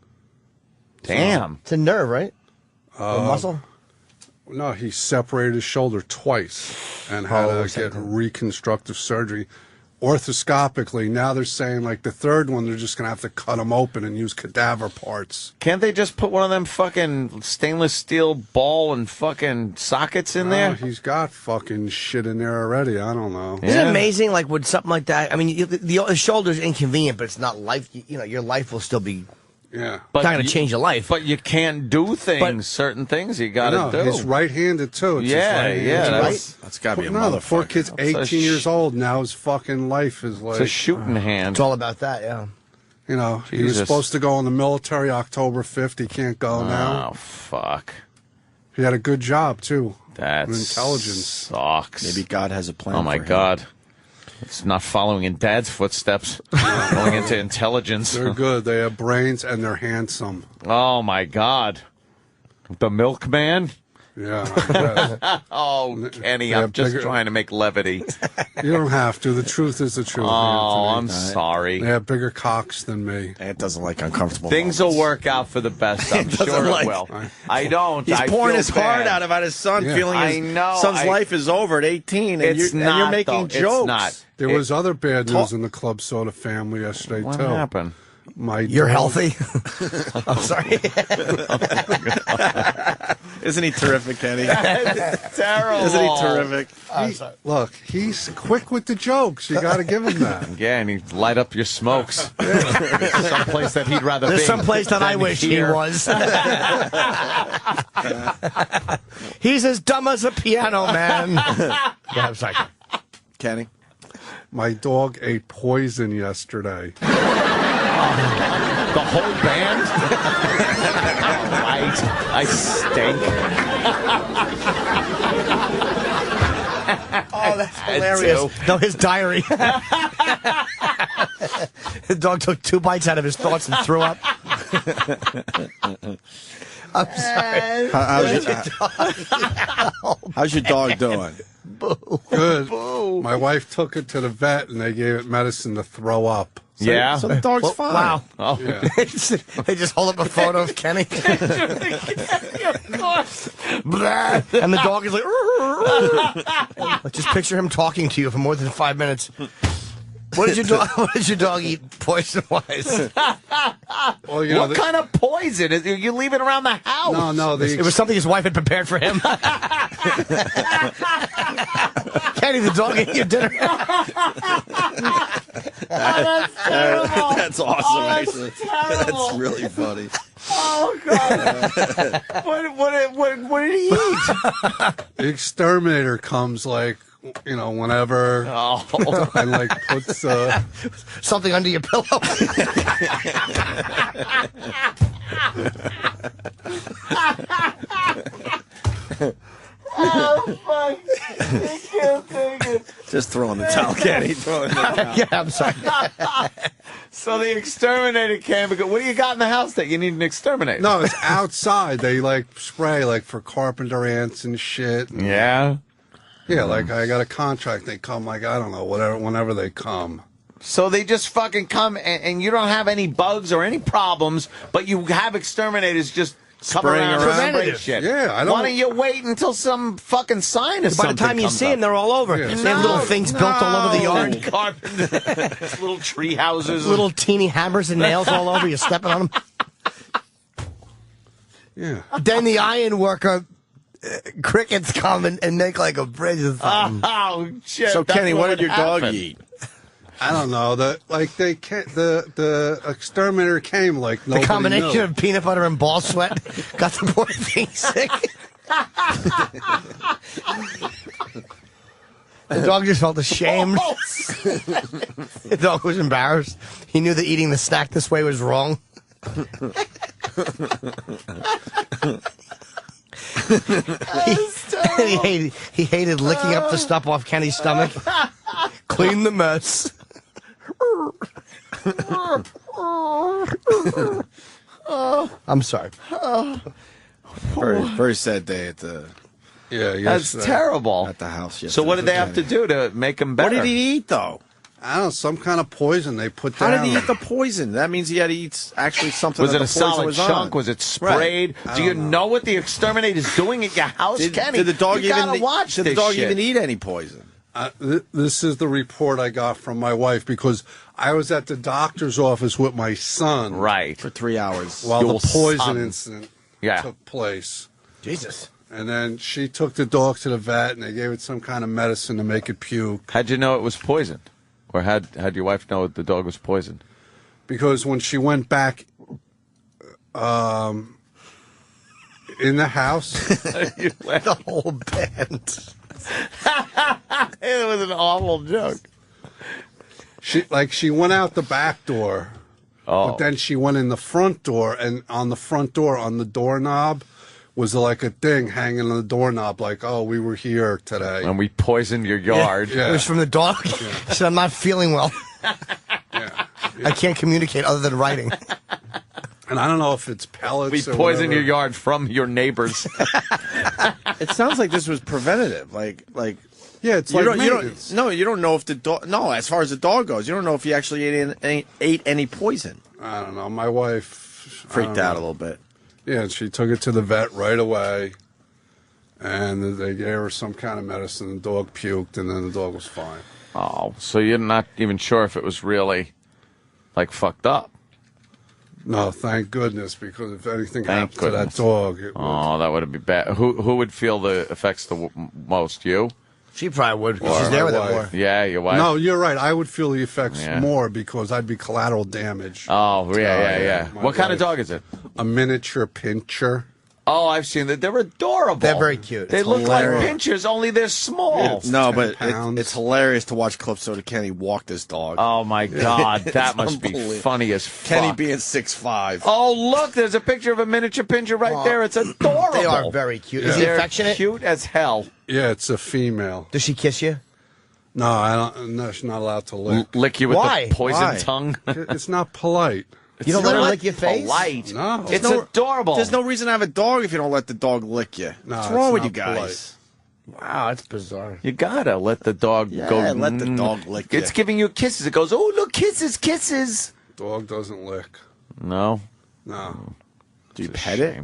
Damn. It's a nerve, right? Or muscle? No, he separated his shoulder twice and had to get reconstructive surgery. Orthoscopically, now they're saying like the third one, they're just going to have to cut him open and use cadaver parts. Can't they just put one of them fucking stainless steel ball and fucking sockets in there? He's got fucking shit in there already. I don't know. Isn't it amazing, like, with something like that? I mean, the shoulder's inconvenient, but it's not life. You know, your life will still be... Yeah. It's not going to change your life. But you can't do things, certain things you got to do. He's right-handed, too. It's That's got to be a no, the poor motherfucker. kid's 18 years old now. His fucking life is like... It's a shooting hand. It's all about that, yeah. You know, he was Jesus. supposed to go in the military October 5th. He can't go now. Oh, fuck. He had a good job, too. That in intelligence. sucks. Maybe God has a plan Oh, my for him. God. It's not following in Dad's footsteps, going into intelligence. They're good. They have brains, and they're handsome. Oh, my God. The milkman? Yeah. I guess. Oh, Kenny, They I'm have just bigger- trying to make levity. You don't have to. The truth is the truth. Oh, Anthony. I'm sorry. They have bigger cocks than me. Ant doesn't like uncomfortable Things will work out for the best. I'm sure it will. I don't. He's I pouring feel his heart bad. out about his son, Yeah. feeling his I know, son's life is over at 18, and It's you're not, making though. jokes. It's not. There was other bad news in the Club Soda family yesterday, What too. happened? You're healthy? I'm sorry. Isn't he terrific, Kenny? That's terrible. Isn't he terrific? Look, he's quick with the jokes. You got to give him that. Yeah, and he light up your smokes. Someplace that he'd rather There's be. some place that I than wish he here. was. He's as dumb as a piano, man. Yeah, I'm sorry. Kenny? My dog ate poison yesterday. The whole band? Right. I stink. Oh, that's hilarious. No, his diary. The dog took 2 bites out of his thoughts and threw up. I'm sorry. How's your dog doing? Good. My wife took it to the vet, and they gave it medicine to throw up. Yeah. So the dog's fine. Wow. Oh. Yeah. They just hold up a photo of Kenny. And the dog is like, just picture him talking to you for more than 5 minutes. What did your dog eat poison-wise? Well, you know, What kind of poison? Are you leaving around the house? No, It was something his wife had prepared for him. Kenny, the dog ate your dinner. That's terrible. That's awesome, Oh, that's actually. terrible. That's really funny. Oh, God. What did he eat? the exterminator comes like, you know, whenever, Oh. and like puts. Something under your pillow. Oh, fuck. I can't take it. Just throwing the towel, Kenny. Throwing the towel. Yeah, I'm sorry. So the exterminator came and go, what do you got in the house that you need an exterminator? No, it's outside. They like spray like for carpenter ants and shit. Yeah. Yeah, like I got a contract. They come like I don't know, whenever they come. So they just fucking come and you don't have any bugs or any problems, but you have exterminators just come Spraying around around. and spray Preventative. shit. Yeah, I don't- Why don't you wait until some fucking sign or By something the time you comes see up? them, they're all over. Yeah. They have little things built all over the yard. Carpenter, little tree houses. Little teeny hammers and nails all over. You're stepping on them. Yeah. Then the iron worker crickets come and make like a bridge or something. Oh, shit. So, that's Kenny, what did would your dog happen. eat? I don't know. The exterminator came like The nobody combination knew. of peanut butter and ball sweat got the poor thing sick. The dog just felt ashamed. The dog was embarrassed. He knew that eating the snack this way was wrong. He hated licking up the stuff off Kenny's stomach. Clean the mess. I'm sorry. Very, very sad day at the Yeah, That's terrible. At the house, So what did they have to do to make him better? What did he eat, though? I don't know, some kind of poison they put How down. did he eat the poison? That means he had to eat actually something. Was that it a the poison solid was chunk? on. Was it sprayed? Right. Do you know what the exterminator's doing at your house, Kenny? Did the dog you gotta even watch Did the this dog shit. even eat any poison? This is the report I got from my wife because I was at the doctor's office with my son. Right. For 3 hours. While Your the poison son. incident Yeah. took place. Jesus. And then she took the dog to the vet, and they gave it some kind of medicine to make it puke. How'd you know it was poisoned? Or how'd your wife know the dog was poisoned? Because when she went back in the house, The whole band. It was an awful joke. she went out the back door, but then she went in the front door, and on the front door, on the doorknob, was like a thing hanging on the doorknob, like, oh, we were here today. And we poisoned your yard. Yeah. It was from the dog. She said, I'm not feeling well. I can't communicate other than writing. And I don't know if it's pellets We or poisoned whatever. your yard from your neighbors. It sounds like this was preventative. Like Yeah, it's you like don't, maintenance. you don't know if the dog. No, as far as the dog goes, you don't know if he actually ate any poison. I don't know. My wife Freaked out a little bit. Yeah, and she took it to the vet right away, and they gave her some kind of medicine. The dog puked, and then the dog was fine. Oh, so you're not even sure if it was really, like, fucked up? No, thank goodness, because if anything Thank happened to that goodness. dog, it would. Oh, that would be bad. Who would feel the effects the most? You? She probably would, because Or she's there my with it wife. more. Yeah, your wife. No, you're right. I would feel the effects Yeah. more because I'd be collateral damage. Oh, yeah. My What kind of wife. dog is it? A miniature pincher. Oh, I've seen that. They're adorable. They're very cute. They It's look hilarious. like pinchers, only they're small. No, 10 but pounds. it's hilarious to watch clips of Kenny walk this dog. Oh, my God. That It's must be unbelievable. funny as fuck. Kenny being 6'5". Oh, look, there's a picture of a miniature pincher right there. It's adorable. They are very cute. Is he They're affectionate? cute as hell. Yeah, it's a female. Does she kiss you? No, I don't. No, she's not allowed to lick. Lick you with Why? the poison Why? tongue. It's not polite. You don't let her not lick your face? Polite. No. It's adorable. There's no reason to have a dog if you don't let the dog lick you. No, What's it's wrong with not you guys? Wow, that's bizarre. You gotta let the dog go. let the dog lick It's you. giving you kisses. It goes, oh, look, kisses, kisses. Dog doesn't lick. No. No. Do you pet it?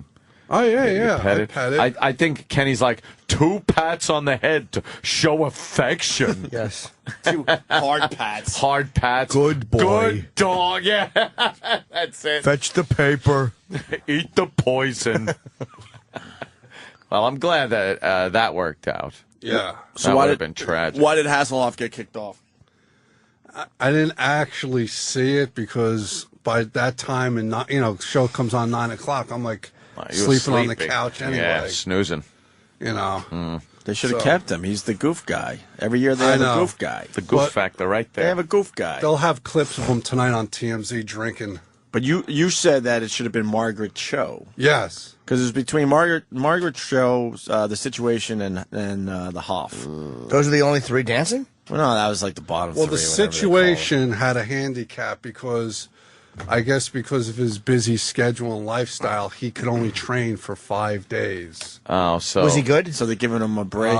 Oh yeah, You yeah. pet I it. pet it. I think Kenny's like 2 pats on the head to show affection. Yes. Two hard pats. Hard pats. Good boy. Good dog. Yeah. That's it. Fetch the paper. Eat the poison. Well, I'm glad that that worked out. Yeah. That would have been tragic. Why did Hasselhoff get kicked off? I didn't actually see it because by that time, and show comes on 9 o'clock. I'm like You were sleeping on the couch anyway. Yeah, snoozing. You know. They should have So- kept him. He's the goof guy. Every year they I have a know. goof guy. The goof But- factor right They there. have a goof guy. They'll have clips of him tonight on TMZ drinking. But you said that it should have been Margaret Cho. Yes. Because it was between Margaret Cho's The Situation and the Hoff. Those are the only three dancing? Well, no, that was like the bottom Well, three. the whatever they call it. situation had a handicap because, I guess, because of his busy schedule and lifestyle, he could only train for 5 days. Oh, so Was he good? So they're giving him a break.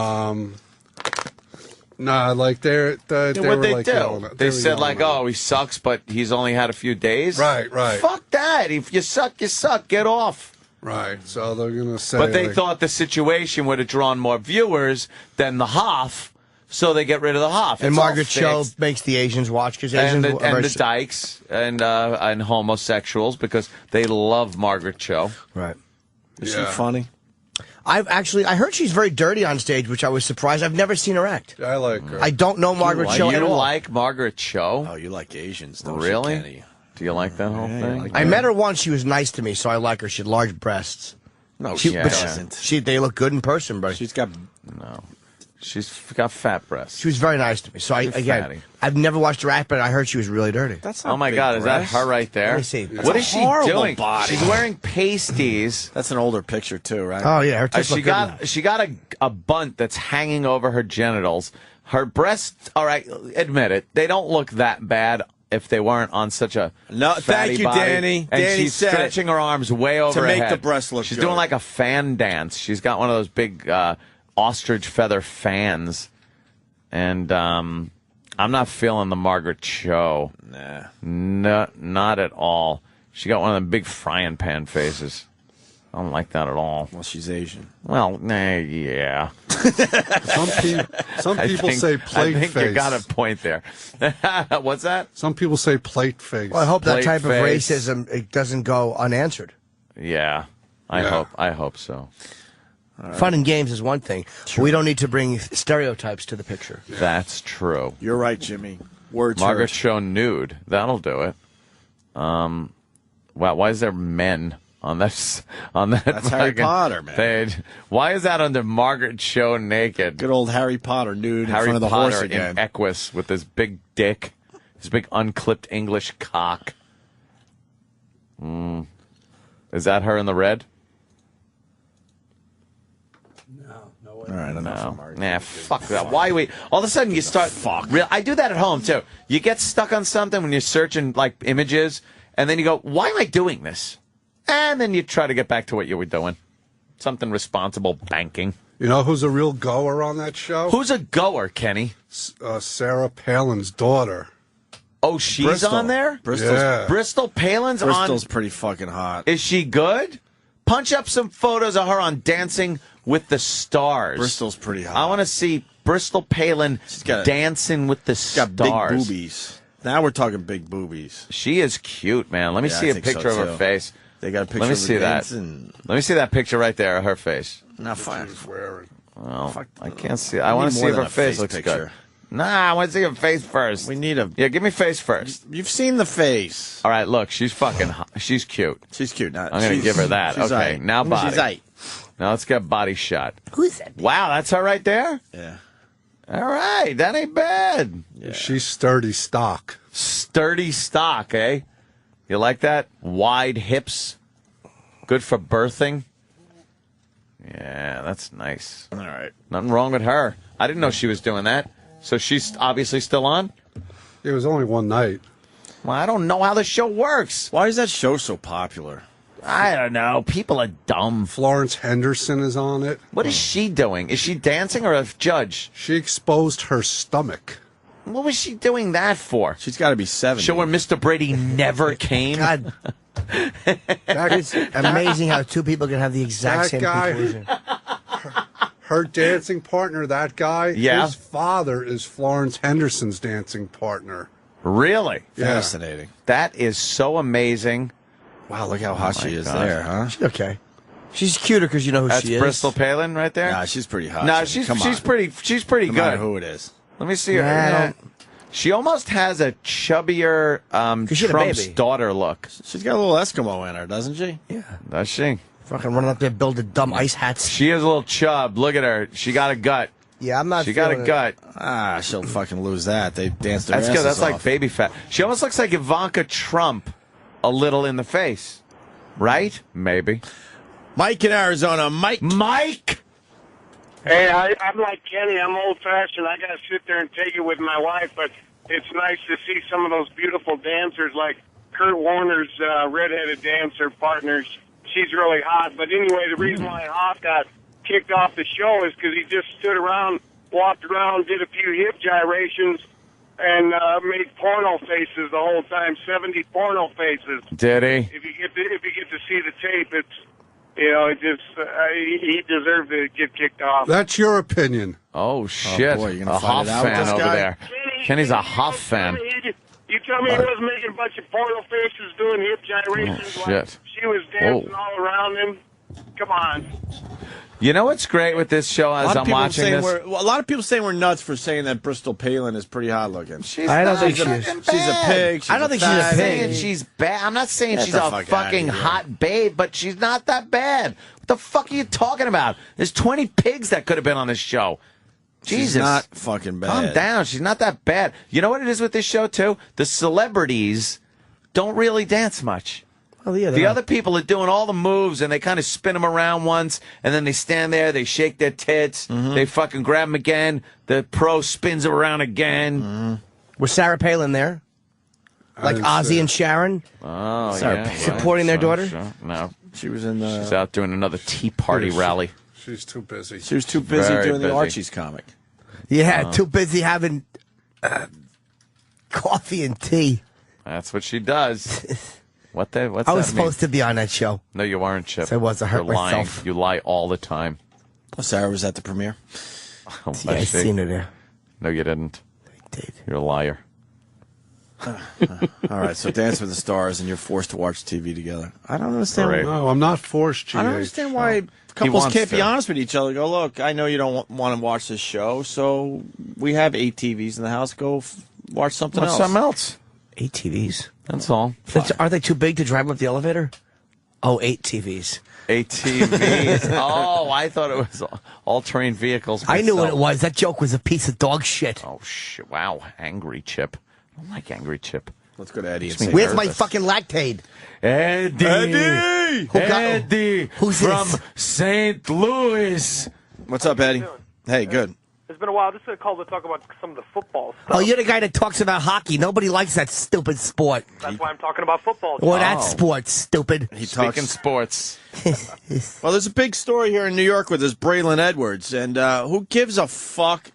Nah, like they Then were what'd they like do? yelling They were said yelling like, at him. "Oh, he sucks, but he's only had a few days." Right, right. Fuck that! If you suck, you suck. Get off. Right. So they're gonna say. But they like, thought the situation would have drawn more viewers than the Hoff, so they get rid of the Hoff. And It's all Margaret Cho fixed. makes the Asians watch because and Asians the dykes and homosexuals because they love Margaret Cho. Right. Is yeah. she funny? I heard she's very dirty on stage, which I was surprised. I've never seen her act. I like her. I don't know Margaret Cho you at all. like Margaret Cho? Oh, you like Asians, don't Really? you, Kenny? Do you like that whole thing? I met her once. She was nice to me, so I like her. She had large breasts. No, She, she but doesn't. they look good in person, bro. She's got. No. She's got fat breasts. She was very nice to me. So She's fatty. I've never watched her act, but I heard she was really dirty. That's Oh my God! Is that her right there? Let me see. What is she horrible doing? body. She's wearing pasties. That's an older picture too, right? Oh yeah, her tits She look good. got a bunt that's hanging over her genitals. Her breasts, all right, admit it, they don't look that bad if they weren't on such a No, fatty thank you, body. Danny. And Danny she's said it. stretching her arms way over To her make head. the breasts look She's good. doing like a fan dance. She's got one of those big ostrich feather fans, and I'm not feeling the Margaret Cho. Nah. No, not at all. She got one of them big frying pan faces. I don't like that at all. Well, she's Asian. Well, yeah. Some people say plate I think face. you got a point there. What's that? Some people say plate face. Well, I hope that Plate type face. of racism it doesn't go unanswered. Yeah, I hope so. Fun and games is one thing. Sure. We don't need to bring stereotypes to the picture. Yeah. That's true. You're right, Jimmy. Words Margaret hurt. Cho nude. That'll do it. Wow, why is there men on that? That's Harry Potter, man. Page? Why is that under Margaret Cho naked? Good old Harry Potter nude in Harry front of the Potter horse again. in Equus with his big dick, his big unclipped English cock. Is that her in the red? All right, enough. Nah, fuck that. Why we? All of a sudden you start. Fuck. I do that at home too. You get stuck on something when you're searching like images, and then you go, "Why am I doing this?" And then you try to get back to what you were doing. Something responsible, banking. You know who's a real goer on that show? Who's a goer, Kenny? Sarah Palin's daughter. Oh, she's Bristol. on there? Yeah. Bristol Palin's on. Bristol's pretty fucking hot. Is she good? Punch up some photos of her on Dancing with the Stars. Bristol's pretty hot. I want to see Bristol Palin dancing with the She's got stars. big boobies. Now we're talking big boobies. She is cute, man. Let me Yeah, see I a think so, picture of her too. face. They got a picture Let me of her see that. dancing. Let me see that picture right there of her face. Not fine. Well, I can't see. I want to see if her face looks good. Nah, I want to see her face first. We need a. Yeah, give me face first. You've seen the face. All right, look, she's fucking hot. She's cute. She's cute. I'm going to give her that. She's Okay, aight. now body. She's aight. Now let's get a body shot. Who's that? Wow, that's her right there? Yeah. All right, that ain't bad. Yeah. She's sturdy stock. Sturdy stock, eh? You like that? Wide hips. Good for birthing. Yeah, that's nice. All right. Nothing wrong with her. I didn't know she was doing that. So she's obviously still on? It was only one night. Well, I don't know how the show works. Why is that show so popular? I don't know. People are dumb. Florence Henderson is on it. What is she doing? Is she dancing or a judge? She exposed her stomach. What was she doing that for? She's got to be 70. Show where Mr. Brady never came? God. It's amazing how two people can have the exact same conclusion. Her dancing partner, that guy, Yeah. his father is Florence Henderson's dancing partner. Really? Fascinating. That is so amazing. Wow, look how hot she is God. there, huh? She's okay. She's cuter because you know who That's she is. Bristol Palin right there? Nah, she's pretty hot. No, Jimmy. she's Come on. pretty No good. matter who it is. Let me see her. Nah. You know, she almost has a chubbier she had a Trump's baby. daughter look. She's got a little Eskimo in her, doesn't she? Yeah. Does she? Fucking running up there building dumb ice hats. She has a little chub. Look at her. She got a gut. Yeah, I'm not She got a feeling it. gut. Ah, she'll fucking lose that. They danced their That's good. asses That's like off. baby fat. She almost looks like Ivanka Trump a little in the face. Right? Maybe. Mike in Arizona. Mike! Hey, I'm like Kenny. I'm old-fashioned. I got to sit there and take it with my wife, but it's nice to see some of those beautiful dancers like Kurt Warner's redheaded dancer partner. She's really hot. But anyway, the reason why Hawk got kicked off the show is because he just stood around, walked around, did a few hip gyrations, and made porno faces the whole time. 70 porno faces. Did he? If you get to see the tape, it's it just he deserved to get kicked off. That's your opinion. Oh, shit. boy, you're gonna a fight Huff it out with fan this over guy? there. Kenny's a Huff fan. You tell me he wasn't making a bunch of porno faces doing hip gyrations Oh, like shit. she was dancing Whoa. all around him? Come on. You know what's great with this show as I'm watching this? A lot of people saying we're nuts for saying that Bristol Palin is pretty hot looking. I don't think she is. She's a pig. I don't think she's a I'm saying pig. she's bad. I'm not saying Get she's the a fuck fucking outta here. hot babe, but she's not that bad. What the fuck are you talking about? There's 20 pigs that could have been on this show. Jesus. She's not fucking bad. Calm down. She's not that bad. You know what it is with this show, too? The celebrities don't really dance much. Oh, yeah, The other people are doing all the moves, and they kind of spin them around once, and then they stand there, they shake their tits, they fucking grab them again, the pro spins them around again. Was Sarah Palin there? Like didn't see Ozzy it. and Sharon? Oh, Sarah yeah. Palin. Supporting their daughter? Sure. No. She was in the. She's out doing another Tea Party rally. She's too busy. She was too busy Very doing busy. the Archie's comic. Yeah, too busy having coffee and tea. That's what she does. What's I was that supposed to be on that show. No, you aren't, Chip. So I was. I hurt You're lying. myself. You lie all the time. Sarah was at the premiere. Oh, Yeah, I seen her there. No, you didn't. I did. You're a liar. All right, so Dance with the Stars, and you're forced to watch TV together. I don't understand. Right. No, I'm not forced, GH. I don't understand why couples wants can't be to. honest with each other. Go, look, I know you don't want to watch this show, so we have 8 TVs in the house. Go watch something Watch else. something else. 8 TVs. That's all. Are they too big to drive up the elevator? Oh, 8 TVs. 8 TVs. Oh, I thought it was all-terrain vehicles. I knew what myself. it was. That joke was a piece of dog shit. Oh, shit. Wow. Angry Chip. I don't like Angry Chip. Let's go to Eddie. Makes me Where's my nervous. fucking Lactaid? Eddie. Eddie! Eddie. Who's from this? St. Louis. What's up, Eddie? Hey, good. It's been a while. Just a call to talk about some of the football stuff. Oh, you're the guy that talks about hockey. Nobody likes that stupid sport. That's why I'm talking about football. Or that sport, stupid. He Speaking talks. sports. Well, there's a big story here in New York with this Braylon Edwards, and who gives a fuck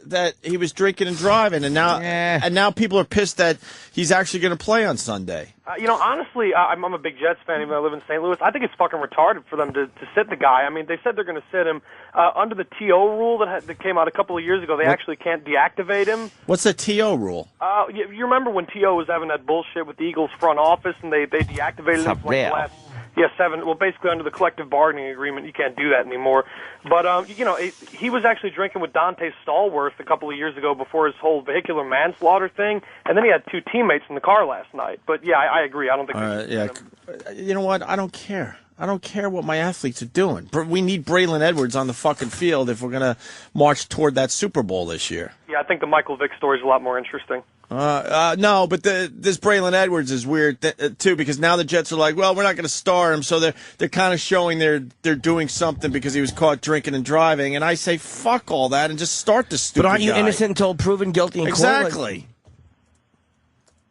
that he was drinking and driving, and now people are pissed that he's actually going to play on Sunday. Honestly, I'm a big Jets fan, even though I live in St. Louis. I think it's fucking retarded for them to sit the guy. I mean, they said they're going to sit him under the TO rule that came out a couple of years ago. They actually can't deactivate him. What's the TO rule? You remember when TO was having that bullshit with the Eagles front office, and they deactivated him for like the last 7. Well, basically under the collective bargaining agreement, you can't do that anymore. But he was actually drinking with Dante Stallworth a couple of years ago before his whole vehicular manslaughter thing, and then he had 2 teammates in the car last night. But yeah, I agree. I don't think. You know what? I don't care. I don't care what my athletes are doing. We need Braylon Edwards on the fucking field if we're going to march toward that Super Bowl this year. Yeah, I think the Michael Vick story is a lot more interesting. No, but this Braylon Edwards is weird too, because now the Jets are like, well, we're not going to star him, so they're kind of showing they're doing something because he was caught drinking and driving. And I say, fuck all that, and just start the stupid. But aren't you guy. innocent until proven guilty in court? Exactly.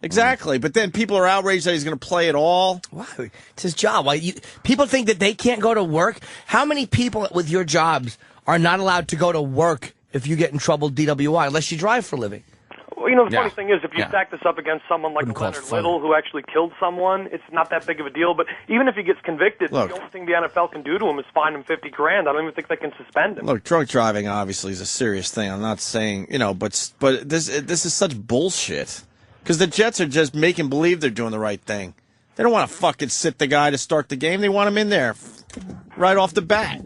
Exactly, but then people are outraged that he's going to play at all. Why? It's his job. People think that they can't go to work. How many people with your jobs are not allowed to go to work if you get in trouble DWI, unless you drive for a living? Well, the funny thing is, if you stack this up against someone like Leonard Little, who actually killed someone, it's not that big of a deal. But even if he gets convicted, the only thing the NFL can do to him is fine him $50,000. I don't even think they can suspend him. Look, drunk driving obviously is a serious thing. I'm not saying, but this is such bullshit. Because the Jets are just making believe they're doing the right thing. They don't want to fucking sit the guy to start the game. They want him in there right off the bat.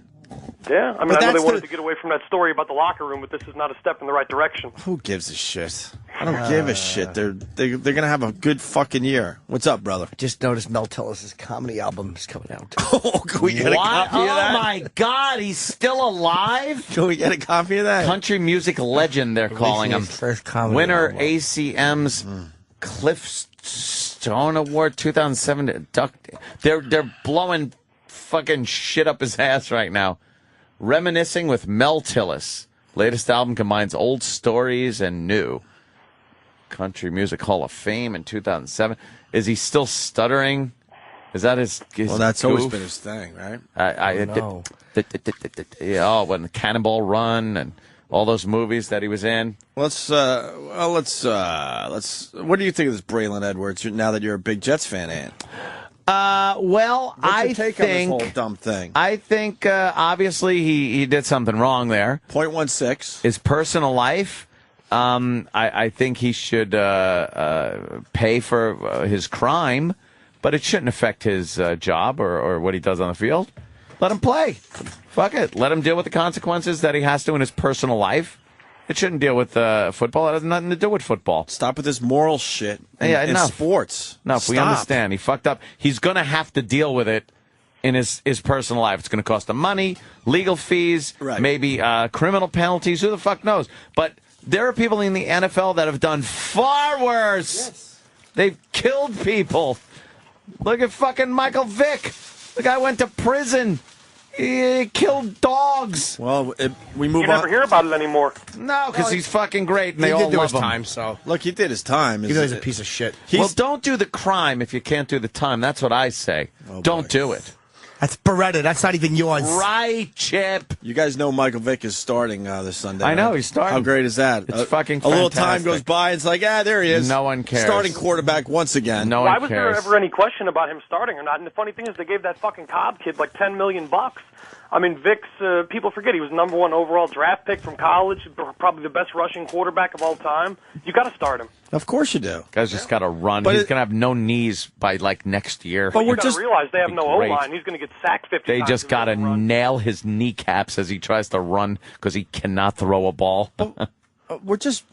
Yeah, I know they wanted to get away from that story about the locker room, but this is not a step in the right direction. Who gives a shit? I don't give a shit. They're gonna have a good fucking year. What's up, brother? Just noticed Mel Tillis' comedy album is coming out. Oh, can we get a copy of that? Oh my God, he's still alive? Can we get a copy of that? Country music legend, they're calling him. First comedy Winner album. ACM's Cliff Stone Award 2007. They're blowing fucking shit up his ass right now. Reminiscing with Mel Tillis. Latest album combines old stories and new. Country Music Hall of Fame in 2007. Is he still stuttering? Is that his Well, that's goof? always been his thing, right? Yeah, when the Cannonball Run and all those movies that he was in. Let's. What do you think of this Braylon Edwards now that you're a big Jets fan, Ant? Well, What's your I take think on this whole dumb thing. I think obviously he did something wrong there. 0.16. His personal life. I think he should pay for his crime, but it shouldn't affect his job or what he does on the field. Let him play. Fuck it. Let him deal with the consequences that he has to in his personal life. It shouldn't deal with football. It has nothing to do with football. Stop with this moral shit in sports. No, Stop. we understand. He fucked up. He's going to have to deal with it in his personal life. It's going to cost him money, legal fees, maybe criminal penalties. Who the fuck knows? But there are people in the NFL that have done far worse. Yes. They've killed people. Look at fucking Michael Vick. The guy went to prison. He killed dogs. Well, we move on. You never hear about it anymore. No, because he's fucking great, and they all did do love his him. time, so Look, he did his time. even though he's a piece of shit. Well, don't do the crime if you can't do the time. That's what I say. Don't do it. That's Beretta. That's not even yours. Right, Chip. You guys know Michael Vick is starting this Sunday. I know, right? he's starting. How great is that? It's fucking A little time fantastic. goes by, it's like, there he is. No one cares. Starting quarterback once again. No Why one was cares. there ever any question about him starting or not? And the funny thing is, they gave that fucking Cobb kid like $10 million. I mean, Vick's, people forget he was number 1 overall draft pick from college, probably the best rushing quarterback of all time. You got to start him. Of course you do. Guy's just got to run. But He's going to have no knees by, next year. But you got to realize they have no great. O-line. He's going to get sacked 50 They times. just got to nail his kneecaps as he tries to run because he cannot throw a ball. We're just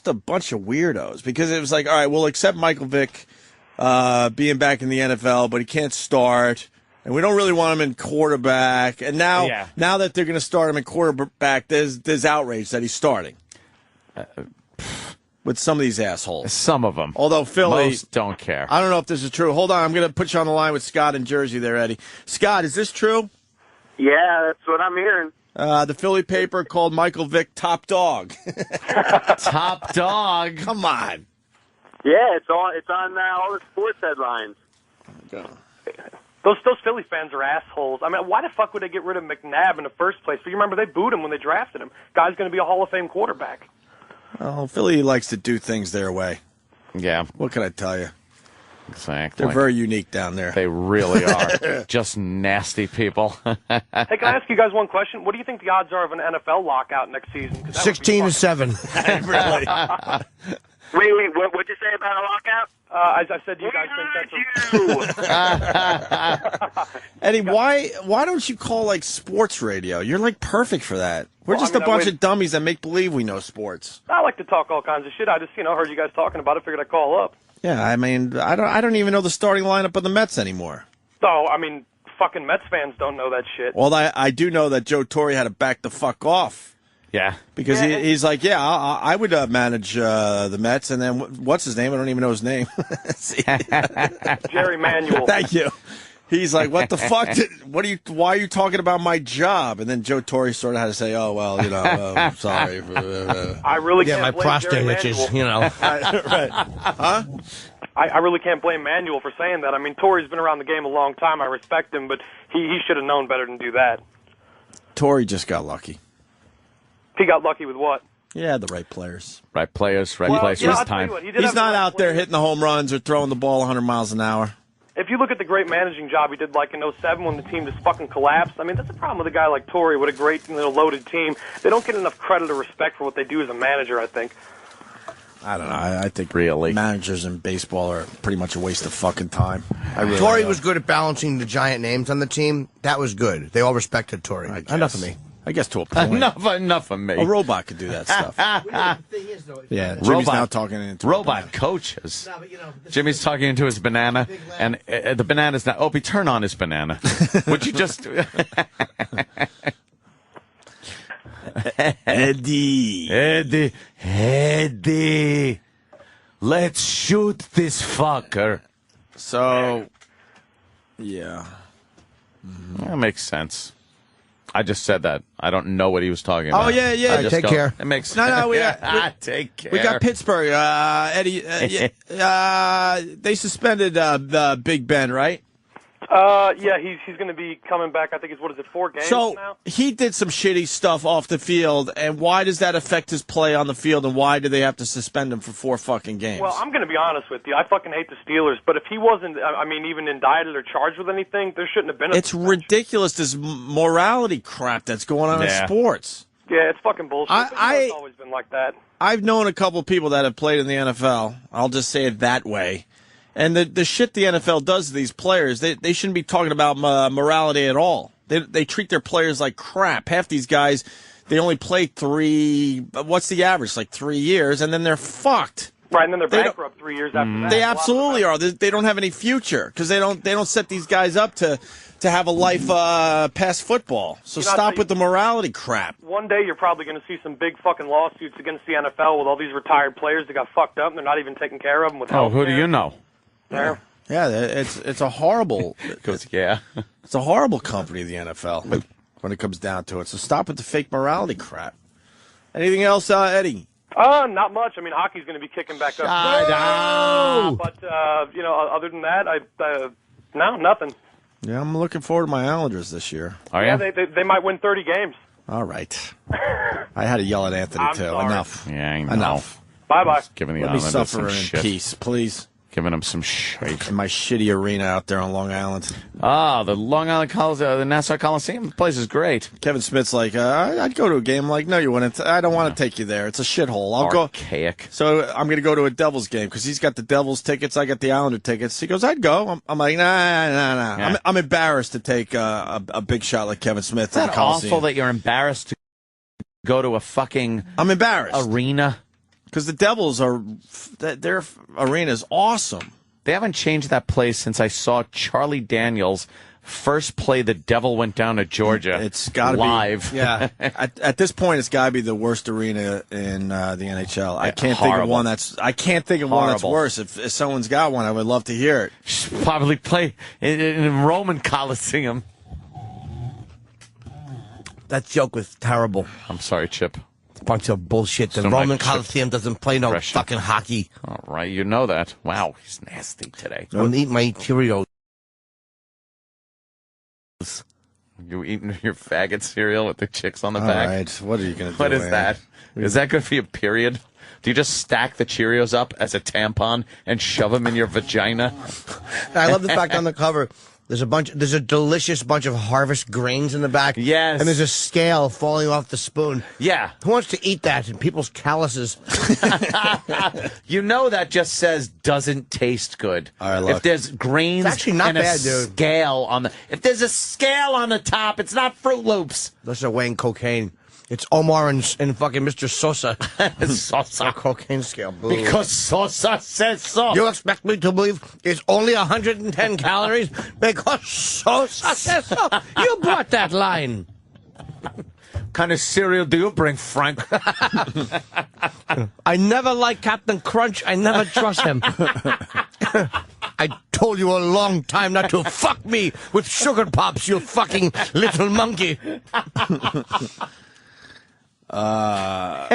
a bunch of weirdos because it was like, all right, we'll accept Michael Vick being back in the NFL, but he can't start. And we don't really want him in quarterback. And now that they're going to start him in quarterback, there's outrage that he's starting. With some of these assholes. Some of them. Although Philly... Most don't care. I don't know if this is true. Hold on, I'm going to put you on the line with Scott in Jersey there, Eddie. Scott, is this true? Yeah, that's what I'm hearing. The Philly paper called Michael Vick top dog. Top dog? Come on. Yeah, it's on all the sports headlines. Those Philly fans are assholes. I mean, why the fuck would they get rid of McNabb in the first place? But you remember they booed him when they drafted him. Guy's going to be a Hall of Fame quarterback. Well, Philly likes to do things their way. Yeah. What can I tell you? Exactly. They're very unique down there. They really are. Just nasty people. Hey, can I ask you guys one question? What do you think the odds are of an NFL lockout next season? 16-7. Really? Wait, what'd you say about a lockout? As I said, you guys think that's Eddie, why don't you call sports radio? You're perfect for that. We're just a bunch of dummies that make believe we know sports. I like to talk all kinds of shit. I just, heard you guys talking about it, figured I'd call up. Yeah, I mean, I don't even know the starting lineup of the Mets anymore. So, I mean, fucking Mets fans don't know that shit. Well, I do know that Joe Torre had to back the fuck off. Yeah. Because he's like, I would manage the Mets, and then what's his name? I don't even know his name. Jerry Manuel. Thank you. He's like, what the fuck? Why are you talking about my job? And then Joe Torre sort of had to say, oh, well, I'm sorry. I really can't my blame prostate Jerry itches, Manuel. Right. Huh? I really can't blame Manuel for saying that. I mean, Torre's been around the game a long time. I respect him, but he should have known better than do that. Torre just got lucky. He got lucky with what? Yeah, the right players. Right players, right place, right time. He's not out there hitting the home runs or throwing the ball 100 miles an hour. If you look at the great managing job he did in 07 when the team just fucking collapsed, I mean, that's the problem with a guy like Torre with a great loaded team. They don't get enough credit or respect for what they do as a manager, I think. I don't know. I think managers in baseball are pretty much a waste of fucking time. Torre was good at balancing the giant names on the team. That was good. They all respected Torre. Enough of me. I guess to a point. Enough of me. A robot could do that stuff. Yeah, Jimmy's now talking into robot coaches. Jimmy's talking into his banana, and the banana's not. Opie, turn on his banana. Would you just? Eddie, let's shoot this fucker. So, yeah, that makes sense. I just said that. I don't know what he was talking about. Oh, yeah. Take care. It makes No, we take care. We got Pittsburgh. Eddie, they suspended Big Ben, right? Yeah, he's going to be coming back. I think it's 4 games so now? He did some shitty stuff off the field, and why does that affect his play on the field, and why do they have to suspend him for 4 fucking games? Well, I'm going to be honest with you. I fucking hate the Steelers, but if he wasn't, even indicted or charged with anything, there shouldn't have been a It's ridiculous, this morality crap that's going on in sports. Yeah, it's fucking bullshit. It's always been like that. I've known a couple of people that have played in the NFL. I'll just say it that way. And the shit the NFL does to these players, they shouldn't be talking about morality at all. They treat their players like crap. Half these guys, they only play 3, what's the average? 3 years, and then they're fucked. Right, and then they're bankrupt 3 years after that. They absolutely are. They don't have any future because they don't set these guys up to have a life past football. So stop with the morality crap. One day you're probably going to see some big fucking lawsuits against the NFL with all these retired players that got fucked up and they're not even taking care of them with health who do you know? Yeah, it's a horrible. It's a horrible company, the NFL, when it comes down to it. So stop with the fake morality crap. Anything else, Eddie? Not much. I mean, hockey's going to be kicking back up. But other than that, no, nothing. Yeah, I'm looking forward to my Islanders this year. Are Yeah, they might win 30 games. All right. I had to yell at Anthony, I'm too. sorry. Enough. Yeah, I know. Enough. Bye-bye. Giving the Let me Islanders suffer some in shit. peace, please. Giving them some shit. In my shitty arena out there on Long Island. Ah, the Long Island the Nassau Coliseum. The place is great. Kevin Smith's like, I'd go to a game. I'm like, no, you wouldn't. I don't want to take you there. It's a shithole. I'll go. Archaic. So I'm going to go to a Devils game because he's got the Devils tickets. I got the Islander tickets. He goes, I'd go. I'm like, nah. Yeah. I'm embarrassed to take a big shot like Kevin Smith. Isn't that awful that you're embarrassed to go to a fucking I'm embarrassed. arena? Because the Devils their arena is awesome. They haven't changed that place since I saw Charlie Daniels first play The Devil Went Down to Georgia. It's got to live. be. Yeah. At this point, it's got to be the worst arena in the NHL. I can't think of one that's. I can't think of one that's worse. If someone's got one, I would love to hear it. Should probably play in Roman Coliseum. That joke was terrible. I'm sorry, Chip. Bunch of bullshit. The So Roman much Coliseum doesn't play no Impression. fucking hockey. All right, you know that. Wow, he's nasty today. I'm gonna eat my Cheerios. You eating your faggot cereal with the chicks on the All back? right, what are you going to do? What is Ann? that? Is that good for your period? Do you just stack the Cheerios up as a tampon and shove them in your vagina? I love the fact on the cover. There's a delicious bunch of harvest grains in the back. Yes. And there's a scale falling off the spoon. Yeah. Who wants to eat that in people's calluses? You know that just says doesn't taste good. All right, look. If there's grains It's actually not and bad, a dude. scale on the if there's a scale on the top, it's not Fruit Loops. Those are weighing cocaine. It's Omar and fucking Mr. Sosa. Sosa. Cocaine scale. Boo. Because Sosa says so. You expect me to believe it's only 110 calories because Sosa says so? You brought that line. kind of cereal do you bring, Frank? I never liked Captain Crunch. I never trust him. I told you a long time not to fuck me with Sugar Pops, you fucking little monkey. Oh,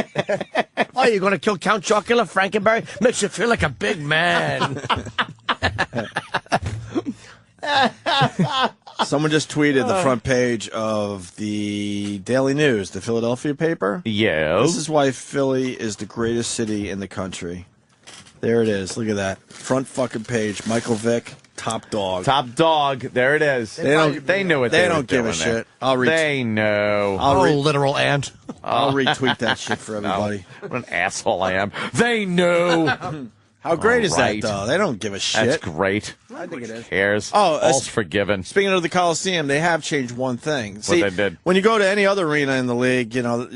you're going to kill Count Chocula Frankenberry? Makes you feel like a big man. Someone just tweeted the front page of the Daily News, the Philadelphia paper. Yeah. This is why Philly is the greatest city in the country. There it is. Look at that. Front fucking page. Michael Vick, top dog. Top dog. There it is. They knew what they don't give a shit. They know. Literal ant. I'll retweet that shit for everybody. No, what an asshole I am. They know. How great is right. that, though? They don't give a shit. That's great. I think it is. Who cares? Oh, all's forgiven. Speaking of the Coliseum, they have changed one thing. What they did. When you go to any other arena in the league, you know,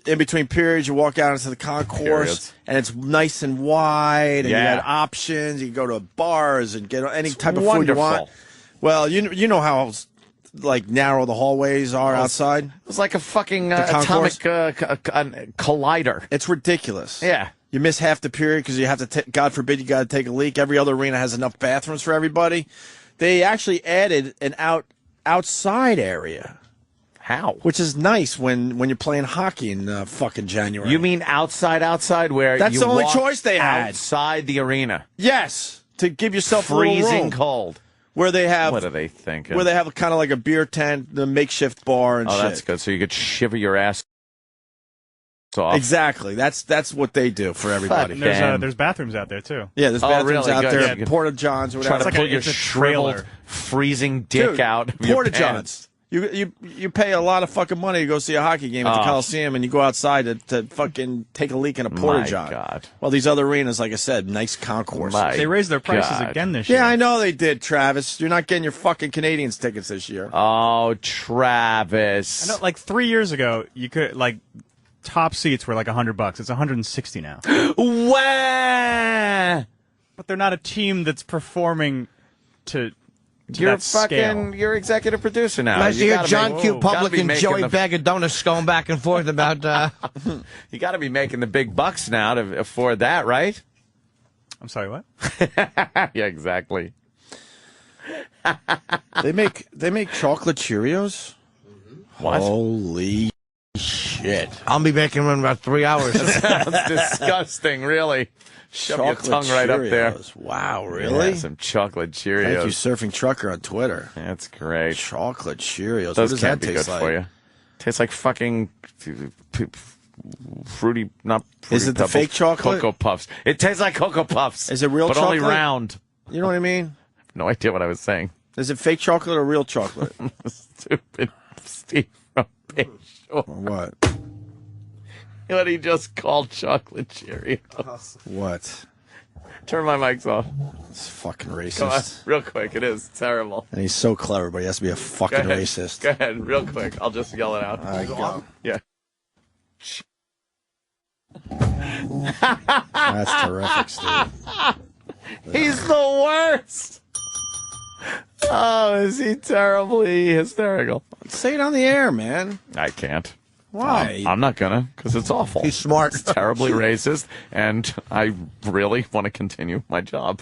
in between periods, you walk out into the concourse, Periods. and it's nice and wide, and you Yeah. got options. You can go to bars and get any type of wonderful. food you want. Well, you know how like narrow the hallways are outside. It's like a fucking The atomic concourse? collider. It's ridiculous. Yeah. You miss half the period because you have to, God forbid, you got to take a leak. Every other arena has enough bathrooms for everybody. They actually added an outside area. How? Which is nice when you're playing hockey in fucking January. You mean outside where That's you the only walk choice they had. outside the arena. Yes, to give yourself a little Freezing room. cold. Where they have What are they thinking? Where they have kind of like a beer tent, the makeshift bar and Oh, shit. that's good. So you could shiver your ass off. Exactly. That's what they do for everybody. And there's bathrooms out there too. Yeah, there's bathrooms really? out Good. there, Yeah. porta johns or Try whatever. to pull your it's a shriveled, trailer. freezing dick Dude, out of your porta pants. johns. You pay a lot of fucking money to go see a hockey game at the Oh. Coliseum, and you go outside to fucking take a leak in a porta My john. God. Well, these other arenas, like I said, nice concourse. My They raised their prices God. again this year. Yeah, I know they did, Travis. You're not getting your fucking Canadians tickets this year. Oh, Travis. I know, like 3 years ago, you could like top seats were like $100. It's $160 now. Wah! But they're not a team that's performing to You're that scale. you're executive producer now. Nice to hear gotta John make- Q. gotta Public be and making Joey the- Bag of Donuts going back and forth about... You got to be making the big bucks now to afford that, right? I'm sorry, what? Yeah, exactly. They make chocolate Cheerios. What? Holy shit! shit. I'll be making one in about 3 hours. That's disgusting, really. Shove your tongue right up there. Wow, really? Yeah, some chocolate Cheerios. Thank you, Surfing Trucker on Twitter. That's great. Chocolate Cheerios. Those what does can't that be taste good like? for you. Tastes like fucking fruity, not fruity Is it the Pebbles, fake chocolate? Cocoa Puffs. It tastes like Cocoa Puffs. Is it real but chocolate? only round. You know what I mean? No idea what I was saying. Is it fake chocolate or real chocolate? Stupid Steve from Big Short. What? What he just called chocolate Cheerios. What? Turn my mics off. It's fucking racist. Come on, real quick. It is terrible. And he's so clever, but he has to be a fucking Go ahead. racist. Go ahead, real quick. I'll just yell it out. All right, go. Yeah. That's terrific, Steve. He's the worst. Oh, is he terribly hysterical? Say it on the air, man. I can't. Why? I'm not gonna, because it's awful. He's smart. It's terribly racist, and I really want to continue my job.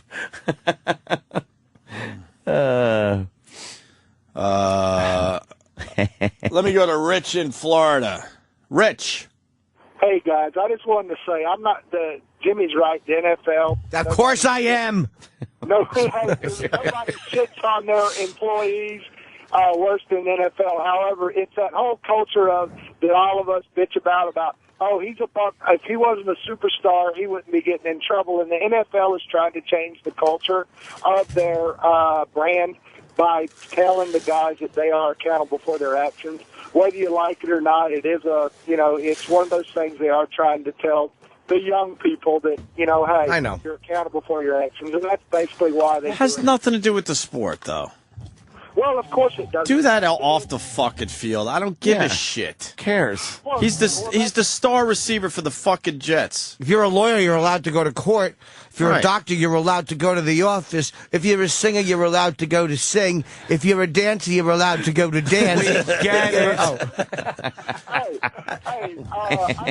Let me go to Rich in Florida. Rich. Hey guys, I just wanted to say Jimmy's right. The NFL. Of course I am. Nobody shits on their employees worse than the NFL. However, it's that whole culture that all of us bitch about. Oh, he's a buck. If he wasn't a superstar, he wouldn't be getting in trouble. And the NFL is trying to change the culture of their brand by telling the guys that they are accountable for their actions. Whether you like it or not, it is it's one of those things they are trying to tell the young people that, hey, I know. You're accountable for your actions. And that's basically why they It has do it. nothing to do with the sport, though. Well, of course it does. Do that off the fucking field. I don't give a shit. Cares? He's the star receiver for the fucking Jets. If you're a lawyer, you're allowed to go to court. If you're Right. a doctor, you're allowed to go to the office. If you're a singer, you're allowed to go to sing. If you're a dancer, you're allowed to go to dance. Get it. I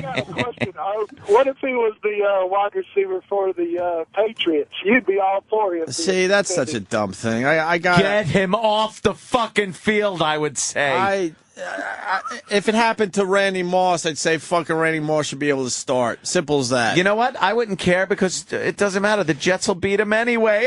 got a question. What if he was the wide receiver for the Patriots? You'd be all for him. See, that's such a dumb thing. I got Get him off the fucking field, I would say. if it happened to Randy Moss, I'd say fucking Randy Moss should be able to start. Simple as that. You know what? I wouldn't care because it doesn't matter. The Jets will beat him anyway.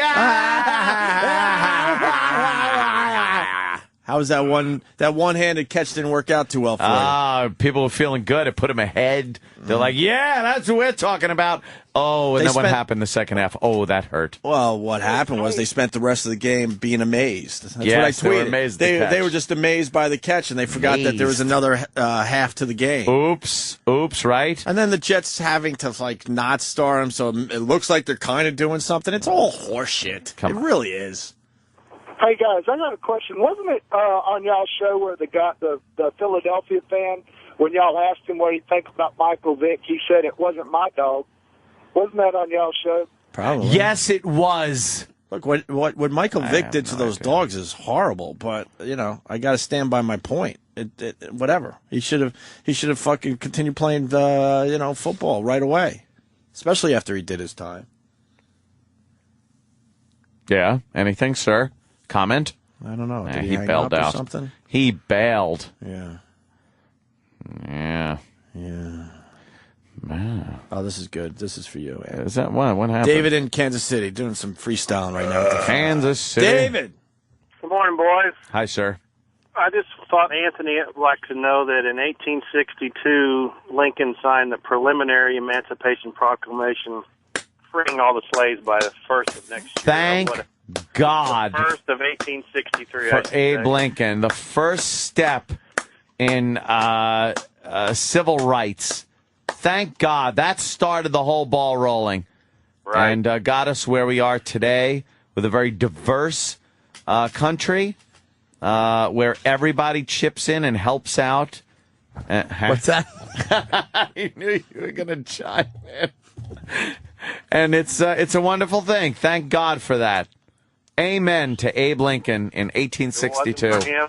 How was that one-handed catch didn't work out too well for you? People were feeling good. It put him ahead. They're like, yeah, that's what we're talking about. Oh, and then what happened the second half? Oh, that hurt. Well, what happened was they spent the rest of the game being amazed. That's Yes, what I they were tweeted. amazed at the catch. They were just amazed by the catch, and they forgot that there was another half to the game. Oops, right? And then the Jets having to not start him, so it looks like they're kind of doing something. It's all horseshit. It really is. Hey guys, I got a question. Wasn't it on y'all's show where the Philadelphia fan, when y'all asked him what he thinks about Michael Vick, he said it wasn't my dog? Wasn't that on y'all's show? Probably. Yes, it was. Look, what Michael Vick did to those dogs is horrible, but I got to stand by my point. Whatever. He should have fucking continued playing football right away, especially after he did his time. Yeah. Anything, sir? Comment? I don't know. Did he hang bailed up or out. something? He bailed. Yeah. Yeah. Oh, this is good. This is for you, man. Is that what? What happened? David in Kansas City doing some freestyling right now. With the Kansas City. David. Good morning, boys. Hi, sir. I just thought Anthony would like to know that in 1862, Lincoln signed the preliminary Emancipation Proclamation, freeing all the slaves by the 1st of next year. Thank God. The 1st of 1863. For Abe Lincoln, the first step in civil rights. Thank God. That started the whole ball rolling. Right. And got us where we are today with a very diverse country where everybody chips in and helps out. What's that? I knew you were going to chime in. And it's a wonderful thing. Thank God for that. Amen to Abe Lincoln in 1862. If it wasn't for him,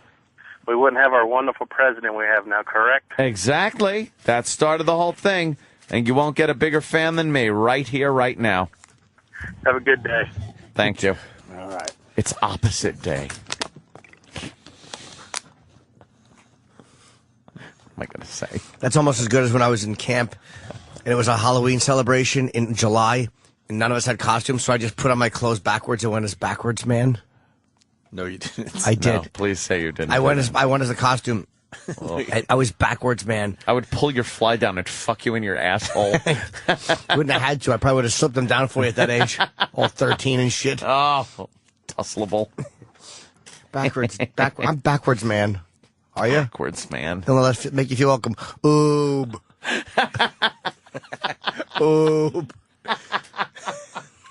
we wouldn't have our wonderful president we have now, correct? Exactly. That started the whole thing. And you won't get a bigger fan than me right here, right now. Have a good day. Thank you. All right. It's opposite day. am I going to say? That's almost as good as when I was in camp, and it was a Halloween celebration in July, and none of us had costumes, so I just put on my clothes backwards and went as backwards man. No, you didn't. I did. No, please say you didn't. I went as a costume. I was backwards man. I would pull your fly down and fuck you in your asshole. Wouldn't have had to. I probably would have slipped them down for you at that age. All 13 and shit. Oh, tussleable. I'm backwards man. Are you? Backwards man. Don't let us make you feel welcome. Oob. Oob.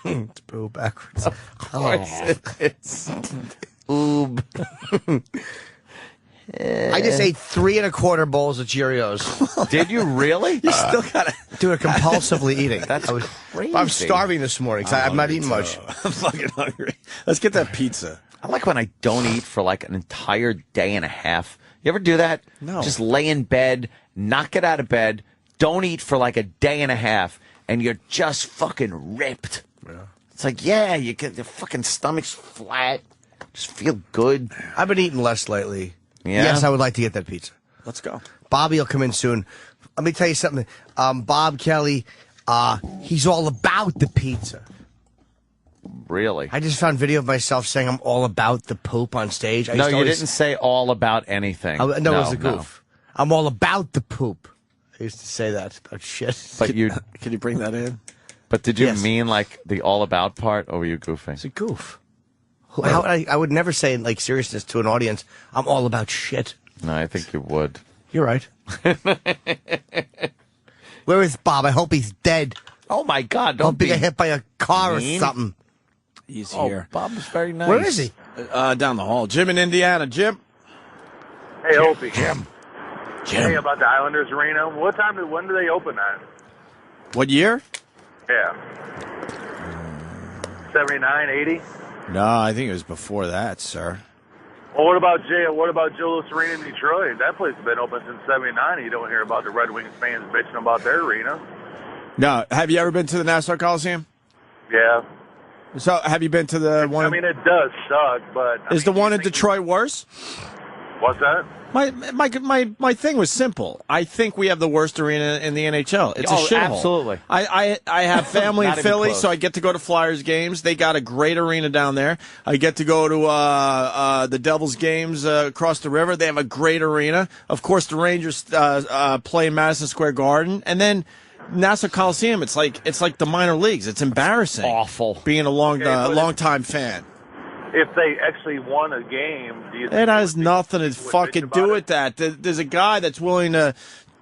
It's boo backwards. Of course it's oob. I just ate 3 1/4 bowls of Cheerios. Did you really? You still got to do it compulsively eating. That's crazy. I'm starving this morning. So I'm not eating much. I'm fucking hungry. Let's get that pizza. I like when I don't eat for like an entire day and a half. You ever do that? No. Just lay in bed, not get out of bed, don't eat for like a day and a half, and you're just fucking ripped. Yeah. It's like, yeah, you get your fucking stomach's flat. Just feel good. I've been eating less lately. Yeah? Yes, I would like to get that pizza. Let's go. Bobby will come in soon. Let me tell you something. Bob Kelly, he's all about the pizza. Really? I just found video of myself saying I'm all about the poop on stage. No, you didn't say all about anything. No, it was a goof. No. I'm all about the poop. I used to say that about shit. But you can you bring that in? But did you mean like the all about part, or were you goofing? It's a goof. I would never say in like seriousness to an audience, I'm all about shit. No, I think you would. You're right. Where is Bob? I hope he's dead. Oh my God! Don't be get hit by a car or something. He's here. Bob's very nice. Where is he? Down the hall. Jim in Indiana. Jim. Hey, Opie. Jim. Hey, about the Islanders Arena. When do they open that? What year? Yeah. 79, 80? No, I think it was before that, sir. Well, what about Joe Louis Arena in Detroit? That place has been open since 79. You don't hear about the Red Wings fans bitching about their arena. No. Have you ever been to the Nassau Coliseum? Yeah. So, have you been to the one? I mean, it does suck, but... Is the one in Detroit worse? What's that? My thing was simple. I think we have the worst arena in the NHL. It's a shithole. Absolutely. I have family in Not even Philly, close. so I get to go to Flyers games. They got a great arena down there. I get to go to the Devils games across the river. They have a great arena. Of course, the Rangers play in Madison Square Garden, and then Nassau Coliseum. It's like the minor leagues. It's embarrassing. Awful. Being a long time fan. If they actually won a game, do you think It has nothing to fucking do with that. There's a guy that's willing to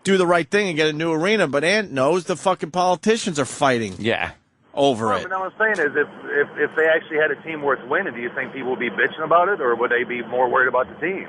do the right thing and get a new arena, but Ant knows the fucking politicians are fighting. Yeah. Over it. What I'm saying is, if they actually had a team worth winning, do you think people would be bitching about it, or would they be more worried about the team?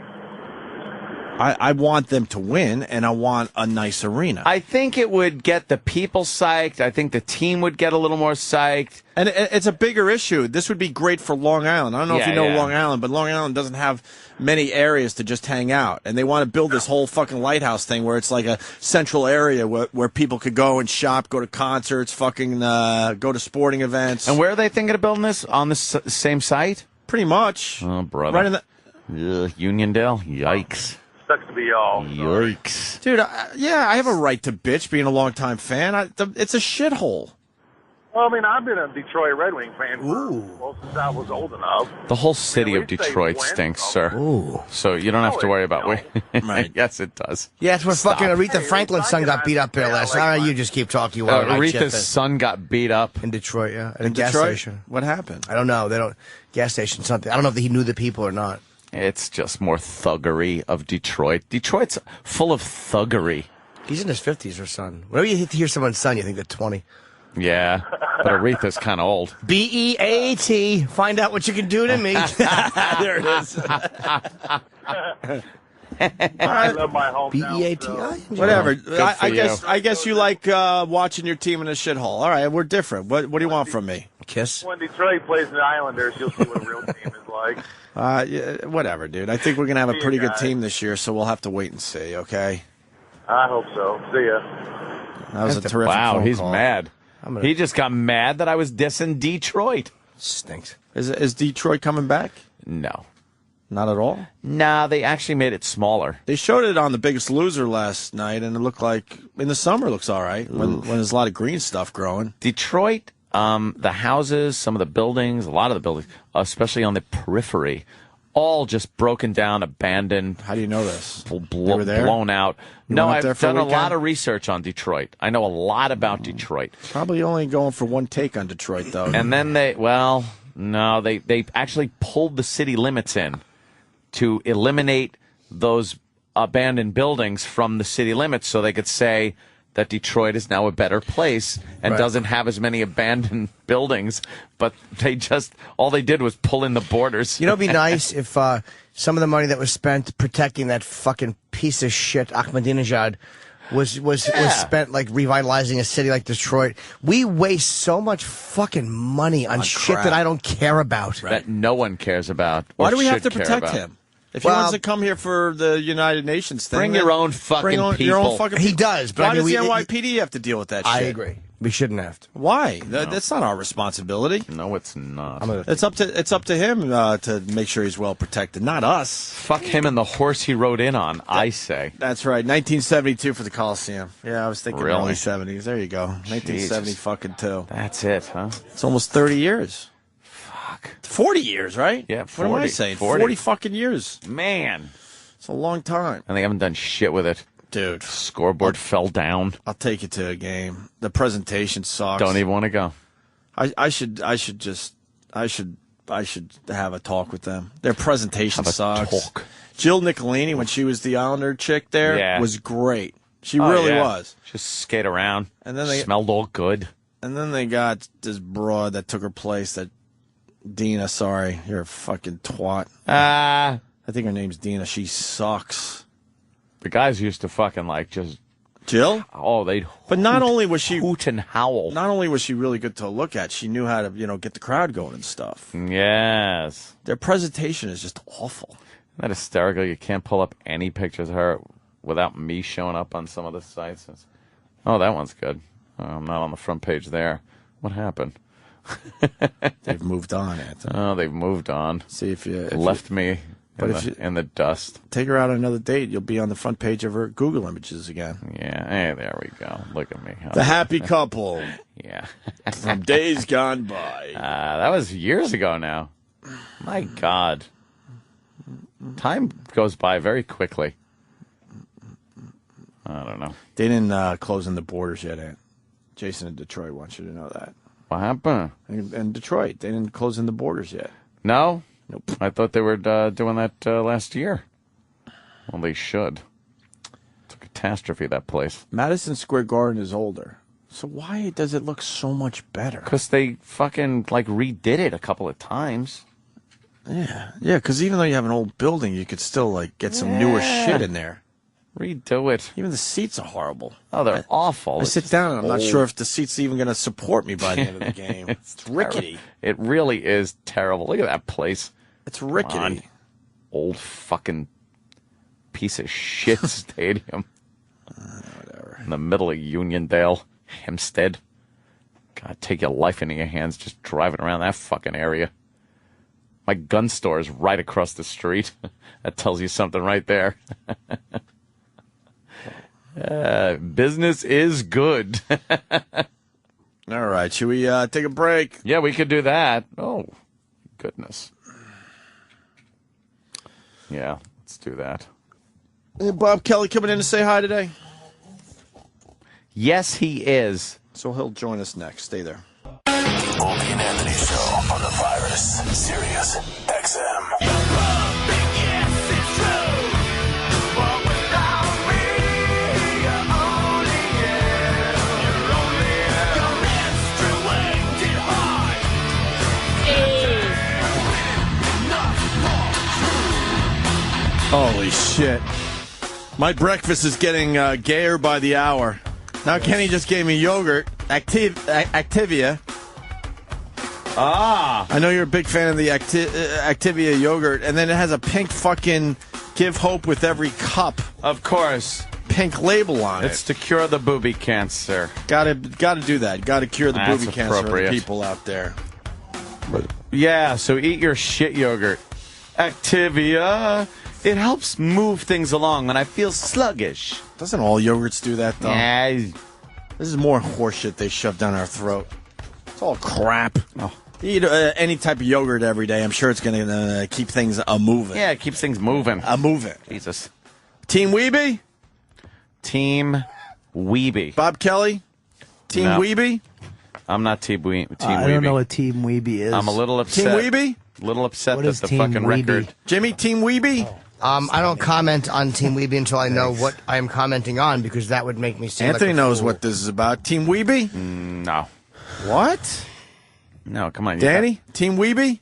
I want them to win, and I want a nice arena. I think it would get the people psyched. I think the team would get a little more psyched. And it's a bigger issue. This would be great for Long Island. I don't know if you know Long Island, but Long Island doesn't have many areas to just hang out. And they want to build this whole fucking lighthouse thing where it's like a central area where people could go and shop, go to concerts, fucking go to sporting events. And where are they thinking of building this? On the same site? Pretty much. Oh, brother. Right in the Uniondale? Yikes. Sucks to be y'all. Yikes. Dude, I have a right to bitch being a longtime fan. It's a shithole. Well, I mean, I've been a Detroit Red Wing fan since I was old enough. The whole city of Detroit stinks, sir. Ooh. So you don't have to worry about it. Right. Yes, it does. Yeah, it's where Stop. fucking Aretha Franklin's son got beat up there last night. You just keep talking. While I chip Aretha's it. son got beat up. In Detroit, yeah. At a In gas Detroit? station. What happened? I don't know. They don't. Gas station, something. I don't know if he knew the people or not. It's just more thuggery of Detroit. Detroit's full of thuggery. He's in his 50s, her son. Whenever you hear someone's son, you think they're 20. Yeah, but Aretha's kind of old. BEAT. Find out what you can do to me. There it is. I love my hometown. BEAT. So. Whatever. for I guess you like watching your team in a shithole. All right, we're different. What do you want from me? Kiss. When Detroit plays the Islanders, you'll see what a real team is like. Yeah, whatever, dude. I think we're gonna have a pretty good team this year, so we'll have to wait and see. Okay. I hope so. See ya. That was a terrific. Wow, phone he's call. mad. He just got mad that I was dissing Detroit. Stinks. Is Detroit coming back? No. Not at all? Nah, they actually made it smaller. They showed it on The Biggest Loser last night, and it looked like in the summer it looks all right when there's a lot of green stuff growing. Detroit, the houses, some of the buildings, a lot of the buildings, especially on the periphery, all just broken down, abandoned. How do you know this? Blown out. You No, went up there I've for a done a weekend? lot of research on Detroit. I know a lot about Detroit. Probably only going for one take on Detroit, though. And then they actually pulled the city limits in to eliminate those abandoned buildings from the city limits so they could say that Detroit is now a better place and doesn't have as many abandoned buildings. But all they did was pull in the borders. You know, it'd be nice if some of the money that was spent protecting that fucking piece of shit Ahmadinejad was spent like revitalizing a city like Detroit. We waste so much fucking money on shit crap. that I don't care about. That no one cares about. Why or do we have should to care protect about. him? If he wants to come here for the United Nations thing, Bring then your own fucking bring Your own people. fucking He people. does, but Why I mean, does the NYPD have to deal with that shit? I agree. We shouldn't have to. Why? That's not our responsibility. No, it's not. It's up to him to make sure he's well protected, not us. Fuck him and the horse he rode in on, I say. That's right. 1972 for the Coliseum. Yeah, I was thinking Really? early 70s. There you go. 1970 Jesus. fucking two. That's it, huh? It's almost 30 years. Fuck. 40 years, right? Yeah, What am I 40. saying? 40. 40 fucking years. Man. It's a long time. And they haven't done shit with it. Dude. Scoreboard fell down. I'll take you to a game. The presentation sucks. Don't even want to go. I should have a talk with them. Their presentation Have a sucks. talk. Jill Nicolini, when she was the Islander chick there, Yeah. was great. She really was. Just skate around. And then they smelled all good. And then they got this broad that took her place. That Dina, sorry, you're a fucking twat. I think her name's Dina. She sucks. The guys used to fucking just Jill. Oh, they'd. But not only was she hoot and howl. Not only was she really good to look at, she knew how to get the crowd going and stuff. Yes. Their presentation is just awful. Isn't that hysterical? You can't pull up any pictures of her without me showing up on some of the sites. Oh, that one's good. Oh, I'm not on the front page there. What happened? They've moved on, Anthony. Oh, they've moved on. See if you left me in the dust. Take her out on another date, you'll be on the front page of her Google images again. Yeah, hey, there we go. Look at me. The happy couple. Yeah. From days gone by. That was years ago now. My God. Time goes by very quickly. I don't know. They didn't close in the borders yet, Ant. Jason in Detroit wants you to know that. What happened? In Detroit, they didn't close in the borders yet. No? Nope. I thought they were doing that last year. Well, they should. It's a catastrophe, that place. Madison Square Garden is older. So why does it look so much better? Because they fucking, redid it a couple of times. Yeah, because even though you have an old building, you could still, get some newer shit in there. Redo it. Even the seats are horrible. Oh, they're awful. I sit down and I'm not sure if the seat's even going to support me by the end of the game. It's rickety. It really is terrible. Look at that place. It's rickety. Come on. Old fucking piece of shit stadium. Whatever. In the middle of Uniondale, Hempstead. God, take your life into your hands just driving around that fucking area. My gun store is right across the street. That tells you something right there. Business is good. All right, should we take a break? Yeah, we could do that. Oh, goodness. Yeah, let's do that. Hey, Bob Kelly coming in to say hi today? Yes, he is. So he'll join us next. Stay there. Opie and Anthony Show on the Virus, Sirius XM. Holy shit. My breakfast is getting gayer by the hour. Now Kenny just gave me yogurt, Activia. I know you're a big fan of the Activia yogurt, and then it has a pink fucking give hope with every cup. Of course. Pink label on it. It's to cure the booby cancer. Gotta do that. Gotta cure the That's booby cancer of the appropriate. people out there. Yeah, so eat your shit yogurt. Activia. It helps move things along when I feel sluggish. Doesn't all yogurts do that, though? Yeah. This is more horseshit they shove down our throat. It's all crap. Oh. You eat any type of yogurt every day, I'm sure it's going to keep things moving. Yeah, it keeps things moving. Moving. Jesus. Team Weeby? Team Weeby. Bob Kelly? Team No. Weeby? I'm not Team Weeby. I don't know what Team Weeby is. I'm a little upset. Team Weeby? A little upset What that is the Team fucking Weeby? record. Jimmy, Team Weeby? I don't comment on Team Weeby until I know what I am commenting on, because that would make me seem Anthony like a knows fool. what this is about. Team Weeby? No. What? No, come on. Danny? Team Weeby?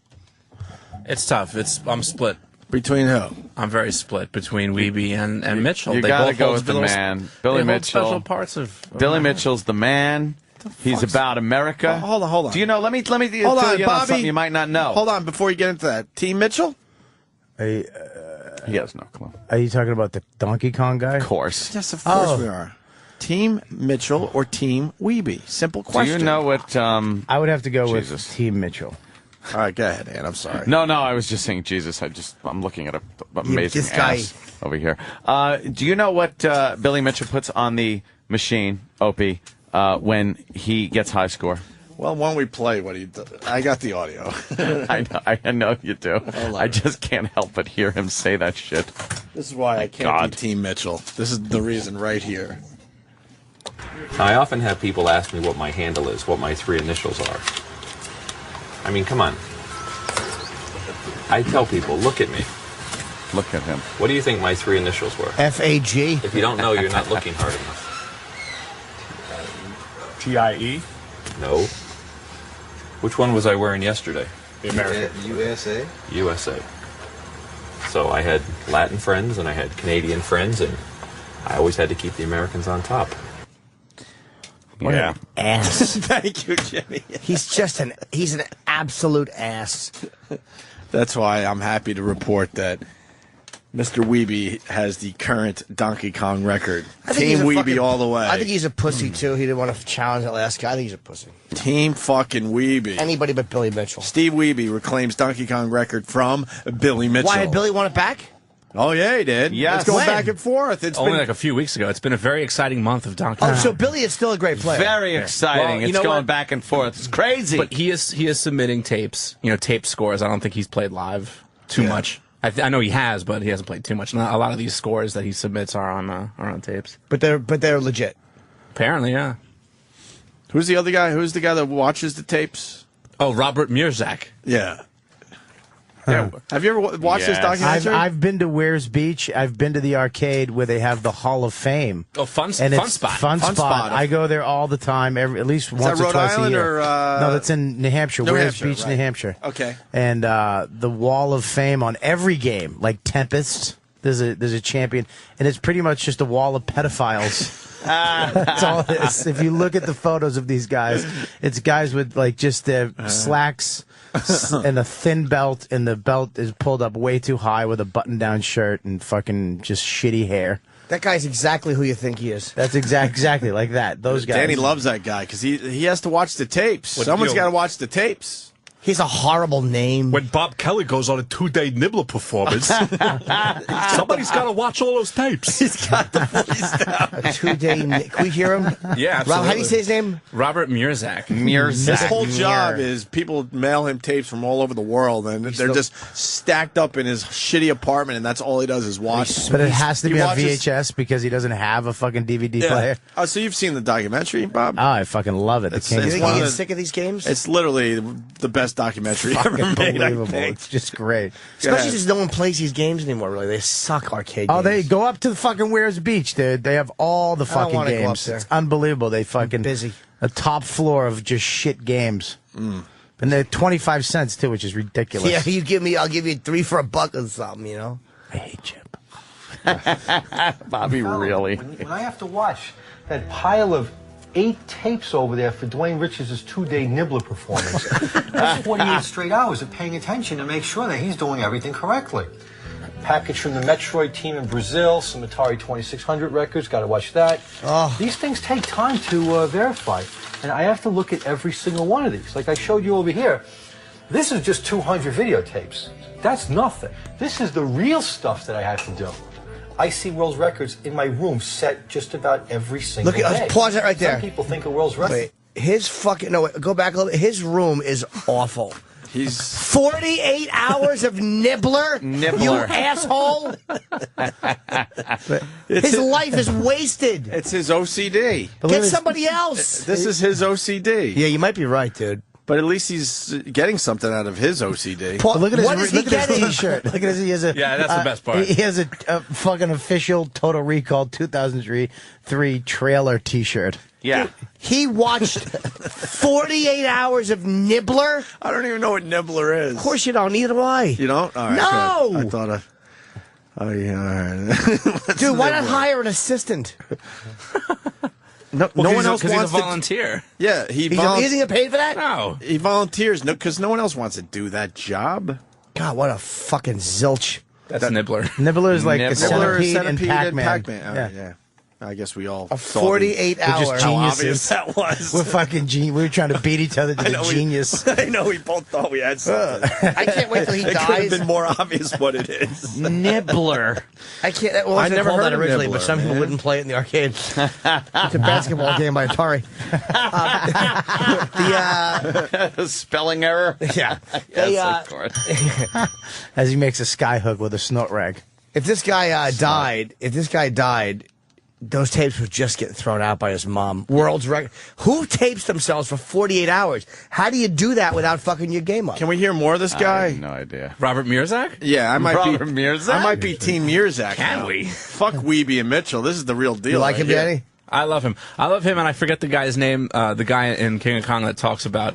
It's tough. I'm split. Between who? I'm very split between Weeby and Mitchell. You They gotta both go hold with the little- man. Billy they hold Mitchell. Special parts of Billy my Mitchell's the man. He's about America. Hold on. Do you know? Let me Hold fill on, you in on Bobby. something you might not know. Hold on, before you get into that. Team Mitchell? He has no clue. Are you talking about the Donkey Kong guy? Of course. Yes, of course we are. Team Mitchell or Team Weeby? Simple question. Do you know what? I would have to go Jesus. with Team Mitchell. All right, go ahead, Ann. I'm sorry. No, I was just saying Jesus. I'm looking at a amazing this guy. ass over here. Do you know what Billy Mitchell puts on the machine, Opie, when he gets high score? Well, why don't we play what he does? I got the audio. I know you do. I just can't help but hear him say that shit. This is why I can't God. be Team Mitchell. This is the reason right here. I often have people ask me what my handle is, what my 3 initials are. I mean, come on. I tell people, look at me. Look at him. What do you think my 3 initials were? F-A-G? If you don't know, you're not looking hard enough. T-I-E? No. Which one was I wearing yesterday? The American. USA. USA. So I had Latin friends and I had Canadian friends, and I always had to keep the Americans on top. What an ass. Thank you, Jimmy. He's an absolute ass. That's why I'm happy to report that Mr. Weeby has the current Donkey Kong record. I think Team he's a Weeby fucking- all the way. I think he's a pussy, too. He didn't want to challenge that last guy. I think he's a pussy. Team fucking Weeby. Anybody but Billy Mitchell. Steve Weeby reclaims Donkey Kong record from Billy Mitchell. Why, had Billy want it back? Oh, yeah, he did. Yes. It's going When? back and forth. It's Only been like a few weeks ago. It's been a very exciting month of Donkey Oh, Kong. so Billy is still a great player. Very exciting. Well, you It's know going what? back and forth. It's crazy. But he is submitting tapes, tape scores. I don't think he's played live too much. I know he has, but he hasn't played too much. Not a lot of these scores that he submits are on tapes. But they're legit. Apparently, yeah. Who's the other guy? Who's the guy that watches the tapes? Oh, Robert Murzak. Yeah. Yeah. Have you ever watched this documentary? I've been to Weir's Beach. I've been to the arcade where they have the Hall of Fame. Oh, Fun And Spot. it's Fun Fun Spot. Spot. I go there all the time, at least once that or Rhode twice Island a year. or, no, that's in New Hampshire. New Weir's Hampshire, Beach, right. New Hampshire. Okay. And the Wall of Fame on every game, like Tempest. There's a champion, and it's pretty much just a wall of pedophiles. That's all it is. If you look at the photos of these guys, it's guys with like just their slacks and a thin belt, and the belt is pulled up way too high with a button-down shirt and fucking just shitty hair. That guy's exactly who you think he is. That's exactly like that. Those guys. Danny loves that guy because he has to watch the tapes. What, Someone's you know- got to watch the tapes. He's a horrible name. When Bob Kelly goes on a 2-day nibbler performance, somebody's got to watch all those tapes. He's got the voice down. A 2-day. Can we hear him? Yeah, absolutely. Rob, how do you say his name? Robert Murzak. His whole job is people mail him tapes from all over the world, and they're just stacked up in his shitty apartment, and that's all he does is watch. But it has to He be on watches- VHS because he doesn't have a fucking DVD Yeah. player. Oh, so you've seen the documentary, Bob? Oh, I fucking love it. The King it's of one Kong. of You the- get sick of these games? It's literally the best documentary ever Fucking made, I unbelievable. think. It's just great. Go Especially ahead. since no one plays these games anymore, really. They suck, arcade Oh, games. Mm. they go up to the fucking Weir's Beach, dude. They have all the I don't fucking wanna go up games. there. It's unbelievable. They fucking busy. A top floor of just shit games. And they're 25 cents too, which is ridiculous. Yeah, I'll give you 3 for $1 or something, you know? I hate Chip. Bobby, really? When I have to watch that pile of 8 tapes over there for Dwayne Richards' 2-day nibbler performance, that's 48 straight hours of paying attention to make sure that he's doing everything correctly. Package from the Metroid team in Brazil, some Atari 2600 records, got to watch that. These things take time to verify, and I have to look at every single one of these. Like I showed you over here, This is just 200 videotapes. That's nothing. This is the real stuff that I had to do. I see world's records in my room set just about every single day. Look, pause it right there. Some people think a world's record. Wait, his fucking no. Go back a little. His room is awful. He's 48 hours of nibbler. You asshole. His life is wasted. It's his OCD. Get somebody else. This is his OCD. Yeah, you might be right, dude. But at least he's getting something out of his OCD. Paul, Look at his, what is he getting? T-shirt. Look at his. He has a. Yeah, that's the best part. He has a fucking official Total Recall 2003 trailer T-shirt. Yeah. He watched 48 hours of nibbler. I don't even know what nibbler is. Of course you don't. Neither do I. You don't? All right, No. good. I thought. Oh yeah. All right. Dude, why not hire an assistant? No, Well, no one else because wants he's a to. volunteer. Yeah, he He doesn't get paid for that? No. He volunteers because no one else wants to do that job. God, what a fucking zilch. That's Nibbler. Nibbler is like a Nibbler, centipede and Pac-Man. All right, yeah. I guess we all A saw 48 We're just hour. how geniuses. obvious that was. We're fucking We were trying to beat each other to the genius. I know we both thought we had something. I can't wait till he It could have dies. been more obvious what it is. Nibbler. I can't. That wasn't I never called heard that of originally, nibbler, but some people man. wouldn't play it in the arcade. It's a basketball game by Atari. Spelling error. Yeah. Yes, of course. As he makes a skyhook with a snort rag. If this guy died, those tapes would just get thrown out by his mom. World's record. Who tapes themselves for 48 hours? How do you do that without fucking your game up? Can we hear more of this I guy? have no idea. Robert Murzak? Yeah, I might Robert be. Murzak? I might be Team Murzak. Can now. we? Fuck Weeby and Mitchell. This is the real deal. You like right him, here. Danny? I love him. And I forget the guy's name. The guy in King of Kong that talks about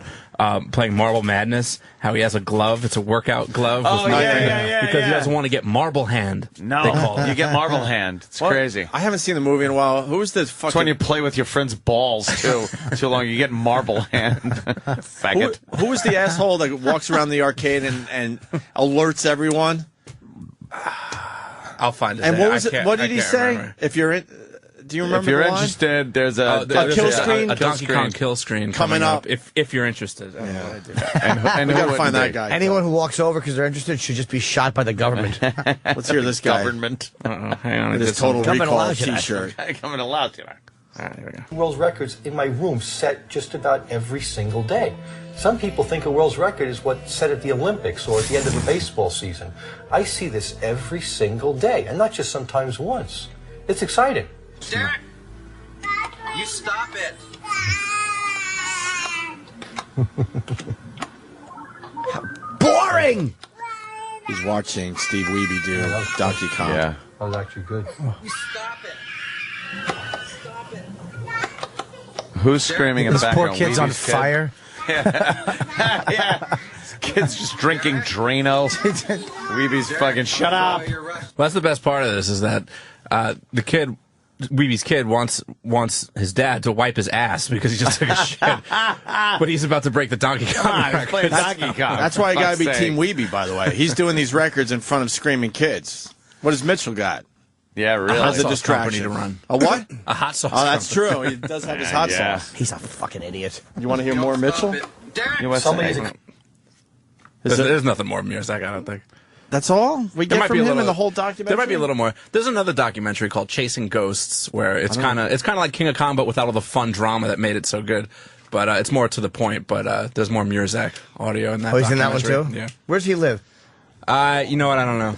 playing Marble Madness. How he has a glove. It's a workout glove. Oh, with nothing, yeah, because he yeah. doesn't want to get marble hand. No, they call it. you get marble hand. It's Well, crazy. I haven't seen the movie in a while. Who's this fucking? It's when you play with your friend's balls too. Too long, you get marble hand. Faggot. Who is the asshole that walks around the arcade and alerts everyone? I'll find it. And what was it? What did he say? Remember. If you're in, do you remember? If you're the line? interested, there's a kill screen? A Donkey Kong kill screen Coming up. If you're interested. And We who gotta wouldn't find that be? guy. Anyone who walks over because they're interested should just be shot by the government. Let's hear this guy. Government. Hang on. With his Total Government Recall allows you that. T-shirt. Coming allowed to. All right, here we go. World's records in my room set just about every single day. Some people think a world's record is what's set at the Olympics or at the end of a baseball season. I see this every single day, and not just sometimes once. It's exciting. Derek, you stop it. Boring! He's watching Steve Weeby do Donkey Kong. Yeah. That was actually good. You stop it. Stop it. Who's screaming in the This poor background? kid's on Weeby's kid? fire. Yeah. Kid's just drinking Drano. Weeby's fucking shut up. Well, that's the best part of this is that the kid, Weeby's kid, wants his dad to wipe his ass because he just took a shit. But he's about to break the Donkey Kong record. Playing Donkey Kong. That's why you gotta be Fuck's Team sake. Weeby, by the way. He's doing these records in front of screaming kids. What does Mitchell got? Yeah, really. How's a sauce distraction company to run. A what? A hot sauce. Oh, that's company. true. He does have his hot Yeah. sauce. He's a fucking idiot. You want to hear more Mitchell? Derek, You want Somebody's to say? There's nothing more Murzak, I don't think. That's all we There get might from be a him little- in the whole documentary. There might be a little more. There's another documentary called Chasing Ghosts where it's kind of like King of Kong but without all the fun drama that made it so good. But it's more to the point. But there's more Murzak audio in that. Oh, he's in that one too? documentary. Yeah. Where's he live? You know what? I don't know.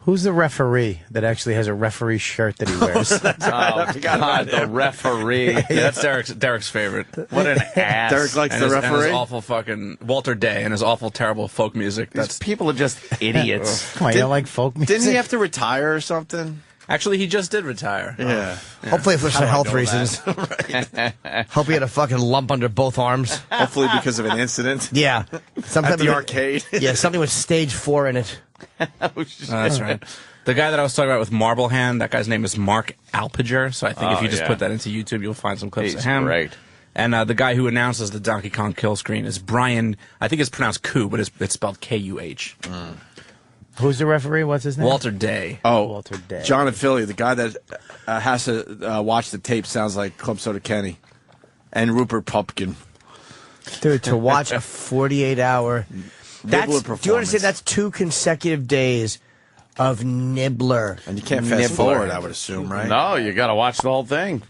Who's the referee that actually has a referee shirt that he wears? Oh, God, the referee. Yeah, that's Derek's favorite. What an ass. Derek likes And the his, and his referee. awful fucking Walter Day and his awful terrible folk music. These That's people are just idiots. Come on, you don't like folk music? Didn't he have to retire or something? actually he just did retire. Yeah. Hopefully for some health know reasons. Hope he had a fucking lump under both arms. Hopefully because of an incident Yeah. Something at the arcade. Yeah, something with stage 4 in it. That's right. The guy that I was talking about with Marble Hand, that guy's name is Mark Alpiger. So I think if you just put that into YouTube, you'll find some clips He's of him. great. And the guy who announces the Donkey Kong kill screen is Brian. I think it's pronounced Ku, but it's spelled Kuh. Who's the referee? What's his name? Walter Day. Oh, Walter Day. John and Philly, the guy that has to watch the tape sounds like Club Soda Kenny and Rupert Pupkin. Dude, to watch a 48-hour... Nibbler Do you understand? performance. That's 2 consecutive days of nibbler. And you can't fast forward, I would assume, right? No, you got to watch the whole thing.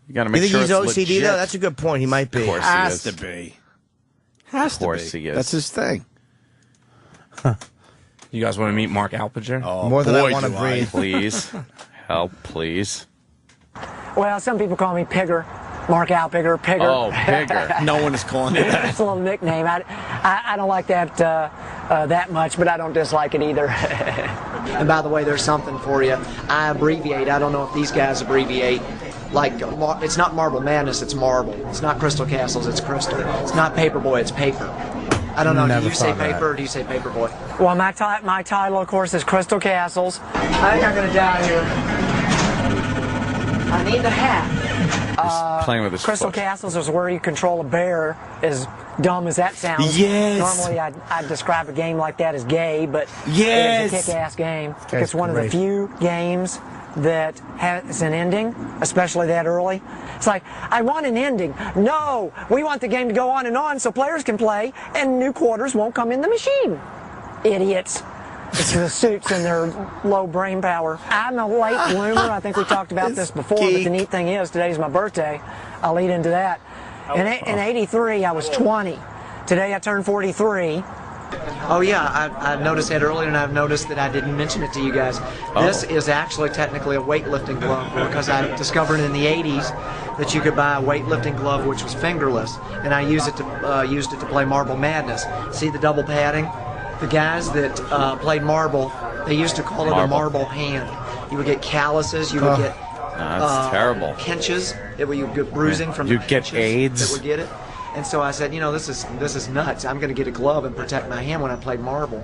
You got to You make think sure he's it's OCD legit. though? That's a good point. He might be. Of course Has he is. to be. Of course he is. That's his thing. You guys want to meet Mark Alpinger? Oh, More than I boy, want to do I. breathe. Please. Help, please. Well, some people call me Pigger. Mark Alpigger, Pigger. Oh, Pigger. No one is calling it that. It's a little nickname. I don't like that that much, but I don't dislike it either. And by the way, there's something for you. I abbreviate. I don't know if these guys abbreviate. Like, it's not Marble Madness, it's Marble. It's not Crystal Castles, it's Crystal. It's not Paperboy, it's Paper. I don't know, do you say Paper or do you say Paperboy? Well, my title, of course, is Crystal Castles. I think I'm going to die here. I need the hat. Playing with his Crystal foot. Castles is where you control a bear, as dumb as that sounds. Yes. Normally, I'd describe a game like that as gay, but Yes. it's a kick-ass game. That's It's one of the great. few games that has an ending, especially that early. It's like, I want an ending. No, we want the game to go on and on so players can play and new quarters won't come in the machine. Idiots. It's the suits and their low brain power. I'm a late bloomer. I think we talked about this before, but the neat thing is, today's my birthday. I'll lead into that. In 83, I was 20. Today, I turned 43. Oh yeah, I noticed that earlier, and I've noticed that I didn't mention it to you guys. This is actually technically a weightlifting glove because I discovered in the 80s that you could buy a weightlifting glove which was fingerless, and I used it to play Marble Madness. See the double padding? The guys that played Marble, they used to call it a marble hand. You would get calluses, you would get That's terrible. pinches. It would you get bruising from You'd the get pinches AIDS. that would get it. And so I said, this is nuts. I'm going to get a glove and protect my hand when I play Marble.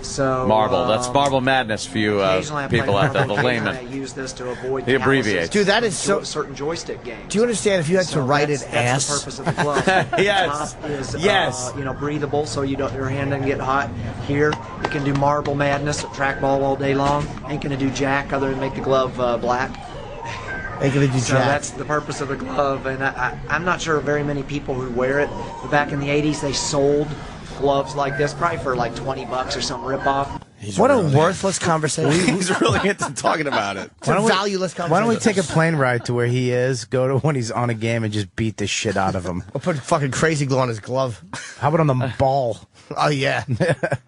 So Marble. That's Marble Madness for you occasionally I play people out there, the Marble, occasionally layman. I use this to avoid He abbreviates. calluses Dude, that is from so- certain joystick games. Do you understand if you had to write that's, an that's ass? the purpose of the glove. Yes. The top is Yes. breathable, so your hand doesn't get hot. Here you can do Marble Madness, trackball all day long. Ain't gonna do jack other than make the glove black. Ain't gonna do So jack. that's the purpose of the glove, and I'm not sure of very many people who wear it. But back in the 80s, they sold gloves like this, probably for like $20 or some ripoff. What a worthless conversation. He's really into talking about it. It's a valueless conversation. Why don't we take a plane ride to where he is, go to when he's on a game, and just beat the shit out of him? We'll put fucking crazy glue on his glove. How about on the ball? Oh, yeah.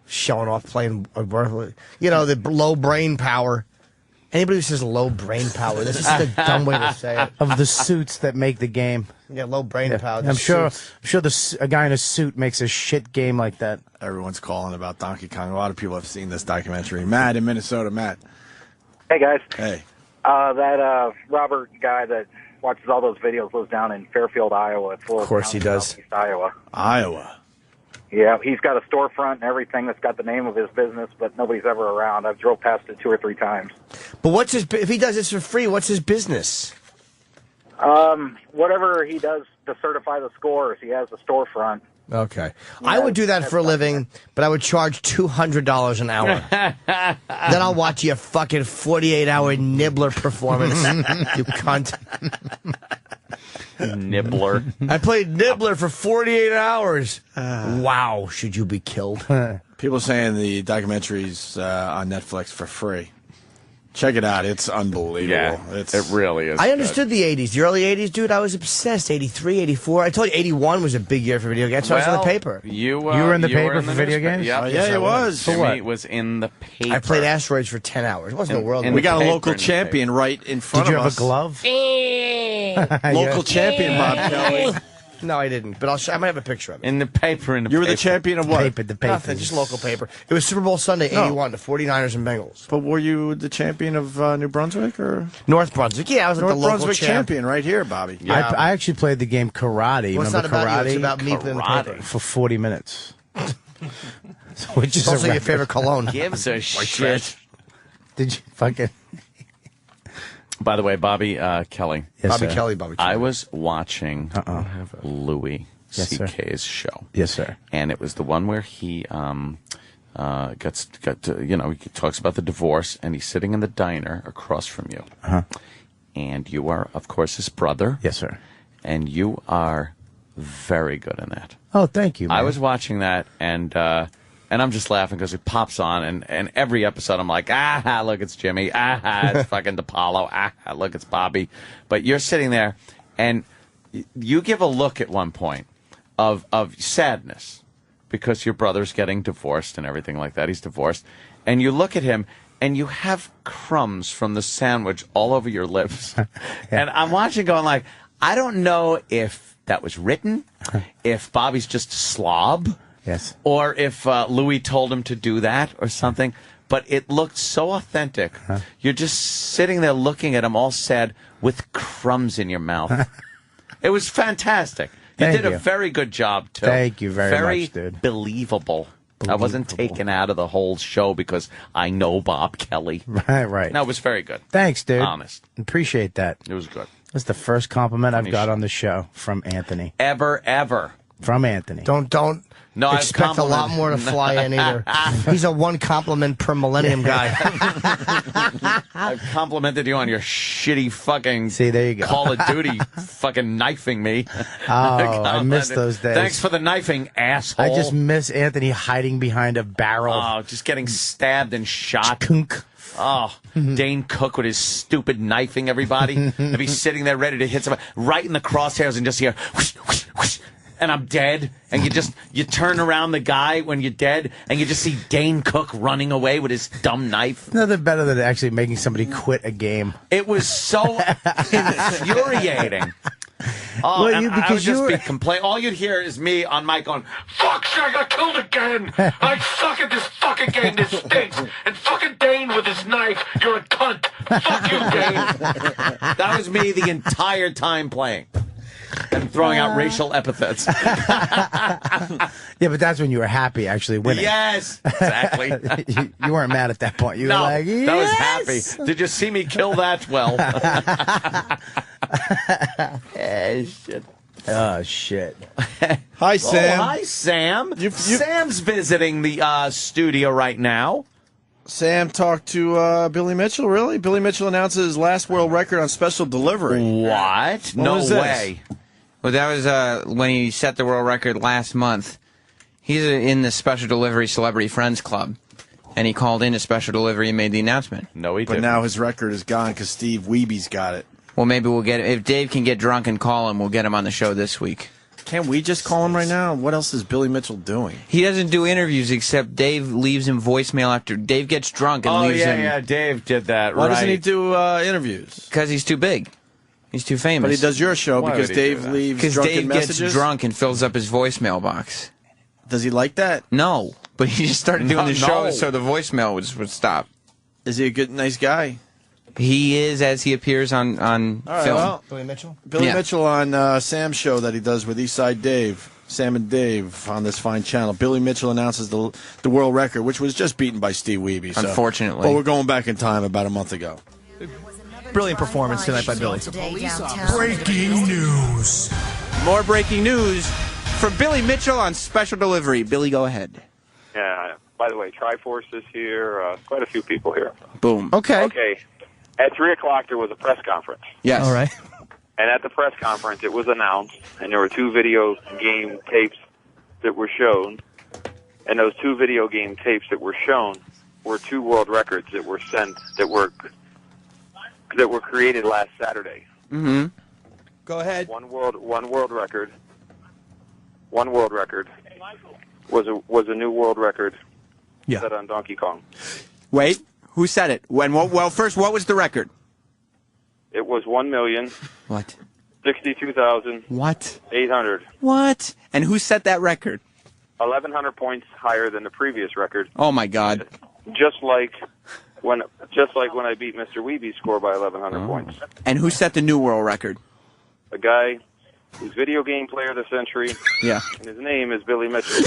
Showing off playing, the low brain power. Anybody who says low brain power, that's just a dumb way to say it. Of the suits that make the game. Yeah, low brain power. I'm sure a guy in a suit makes a shit game like that. Everyone's calling about Donkey Kong. A lot of people have seen this documentary. Matt in Minnesota. Matt. Hey, guys. Hey. That Robert guy that watches all those videos lives down in Fairfield, Iowa. It's a little Of course he town in does. southeast Iowa. Iowa. Yeah, he's got a storefront and everything that's got the name of his business, but nobody's ever around. I've drove past it 2 or 3 times. But if he does this for free, what's his business? Whatever he does to certify the scores, he has a storefront. Okay. I would do that for a living, but I would charge $200 an hour. Then I'll watch your fucking 48-hour nibbler performance, you cunt. Nibbler. I played nibbler for 48 hours. Wow, should you be killed? People saying the documentary's on Netflix for free. Check it out. It's unbelievable. Yeah, it really is. I understood the 80s. The early 80s, dude, I was obsessed. 83, 84. I told you 81 was a big year for video games. So I was in the paper. You were in the paper for video newspaper. games? Yep. Oh, yeah, it was. Jimmy was in the paper. I played Asteroids for 10 hours. It wasn't a world. We got a paper, local in the champion right in front Did you of have us. a glove? Local champion, Bob Kelly. No, I didn't. But I might have a picture of it. In the paper. You were the champion of what? Nothing, just local paper. It was Super Bowl Sunday, 81, the 49ers and Bengals. But were you the champion of New Brunswick or North Brunswick? Yeah, I was North the local Brunswick champion right here, Bobby. Yeah. I actually played the game karate. Well, it's Remember not about karate? you, it's about me playing the paper. For 40 minutes. Which is Also a your favorite cologne. Gives a shit. Did you fucking... By the way, Bobby Kelly. Yes, Bobby sir. Kelly. I was watching Louis Yes, sir. C.K.'s show. Yes, sir. And it was the one where he got to, he talks about the divorce, and he's sitting in the diner across from you. Uh-huh. And you are, of course, his brother. Yes, sir. And you are very good in that. Oh, thank you, man. I was watching that, and And I'm just laughing because it pops on, and every episode I'm like, look, it's Jimmy. It's fucking DePaulo. Look, it's Bobby. But you're sitting there, and you give a look at one point of sadness because your brother's getting divorced and everything like that. He's divorced. And you look at him, and you have crumbs from the sandwich all over your lips. And I'm watching going like, I don't know if that was written, if Bobby's just a slob. Yes. Or if Louis told him to do that or something. But it looked so authentic. You're just sitting there looking at him all sad with crumbs in your mouth. It was fantastic. You did a very good job, too. Thank you very much, dude. Believable. I wasn't taken out of the whole show because I know Bob Kelly. Right. No, it was very good. Thanks, dude. Honest. Appreciate that. It was good. That's the first compliment I've got on the show from Anthony. Ever. From Anthony. Don't No, expect a lot more to fly in either. He's a one compliment per millennium guy. I've complimented you on your shitty fucking there you go. Call of Duty fucking knifing me. Oh, I miss those days. Thanks for the knifing, asshole. I just miss Anthony hiding behind a barrel. Oh, just getting stabbed and shot. Oh, Dane Cook with his stupid knifing everybody. And he's sitting there ready to hit somebody right in the crosshairs and just hear whoosh, whoosh, whoosh, and I'm dead. And you turn around the guy when you're dead and you just see Dane Cook running away with his dumb knife. Nothing better than actually making somebody quit a game. It was so infuriating. Oh, Well, and you- I because would just you were- be complaining. All you'd hear is me on mic going, "Fuck, I got killed again. I suck at this fucking game. This stinks. And fucking Dane with his knife. You're a cunt. Fuck you, Dane." That was me the entire time playing and throwing out racial epithets. Yeah, but that's when you were happy actually winning. Yes, exactly. you weren't mad at that point. You No, were like, yes! that was happy. Did you see me kill that? Well. Shit. Oh, shit. Hi, Sam. Oh, hi, Sam. Sam's visiting the studio right now. Sam talked to Billy Mitchell, really? Billy Mitchell announces his last world record on special delivery. What? No way. Well, that was when he set the world record last month. He's in the Special Delivery Celebrity Friends Club, and he called in a special delivery and made the announcement. No, he But didn't. now his record is gone because Steve Weeby's got it. Well, maybe we'll get it. If Dave can get drunk and call him, we'll get him on the show this week. Can't we just call him right now? What else is Billy Mitchell doing? He doesn't do interviews except Dave leaves him voicemail after Dave gets drunk and leaves him. Yeah, Dave did that. Why right. doesn't he do interviews? Because he's too big. He's too famous. But he does your show Why because would he do Dave that? leaves Because drunken Dave messages? gets drunk and fills up his voicemail box. Does he like that? No, but he just started doing No, the show no. so the voicemail would stop. Is he a good, nice guy? He is as he appears on All right, film. well, Billy Mitchell? Billy Yeah. Mitchell on Sam's show that he does with Eastside Dave, Sam and Dave on this fine channel. Billy Mitchell announces the world record, which was just beaten by Steve Weeby. So. Unfortunately. But we're going back in time about a month ago. Brilliant performance tonight by Billy. Breaking news. More breaking news from Billy Mitchell on Special Delivery. Billy, go ahead. Yeah. By the way, Triforce is here. Quite a few people here. Boom. Okay. Okay. At 3 o'clock, there was a press conference. Yes. All right. And at the press conference, it was announced, and there were 2 video game tapes that were shown. And those 2 video game tapes that were shown were 2 world records that were sent, that were created last Saturday. Mm-hmm. Go ahead. One world record was a new world record Yeah. set on Donkey Kong. Wait, who said it? When? Well, first, what was the record? It was What? 1,062,800. What? What? And who set that record? 1,100 points higher than the previous record. Oh my God! Just like when I beat Mr. Weeby's score by 1,100 points. And who set the new world record? A guy who's video game player of the century, Yeah. and his name is Billy Mitchell.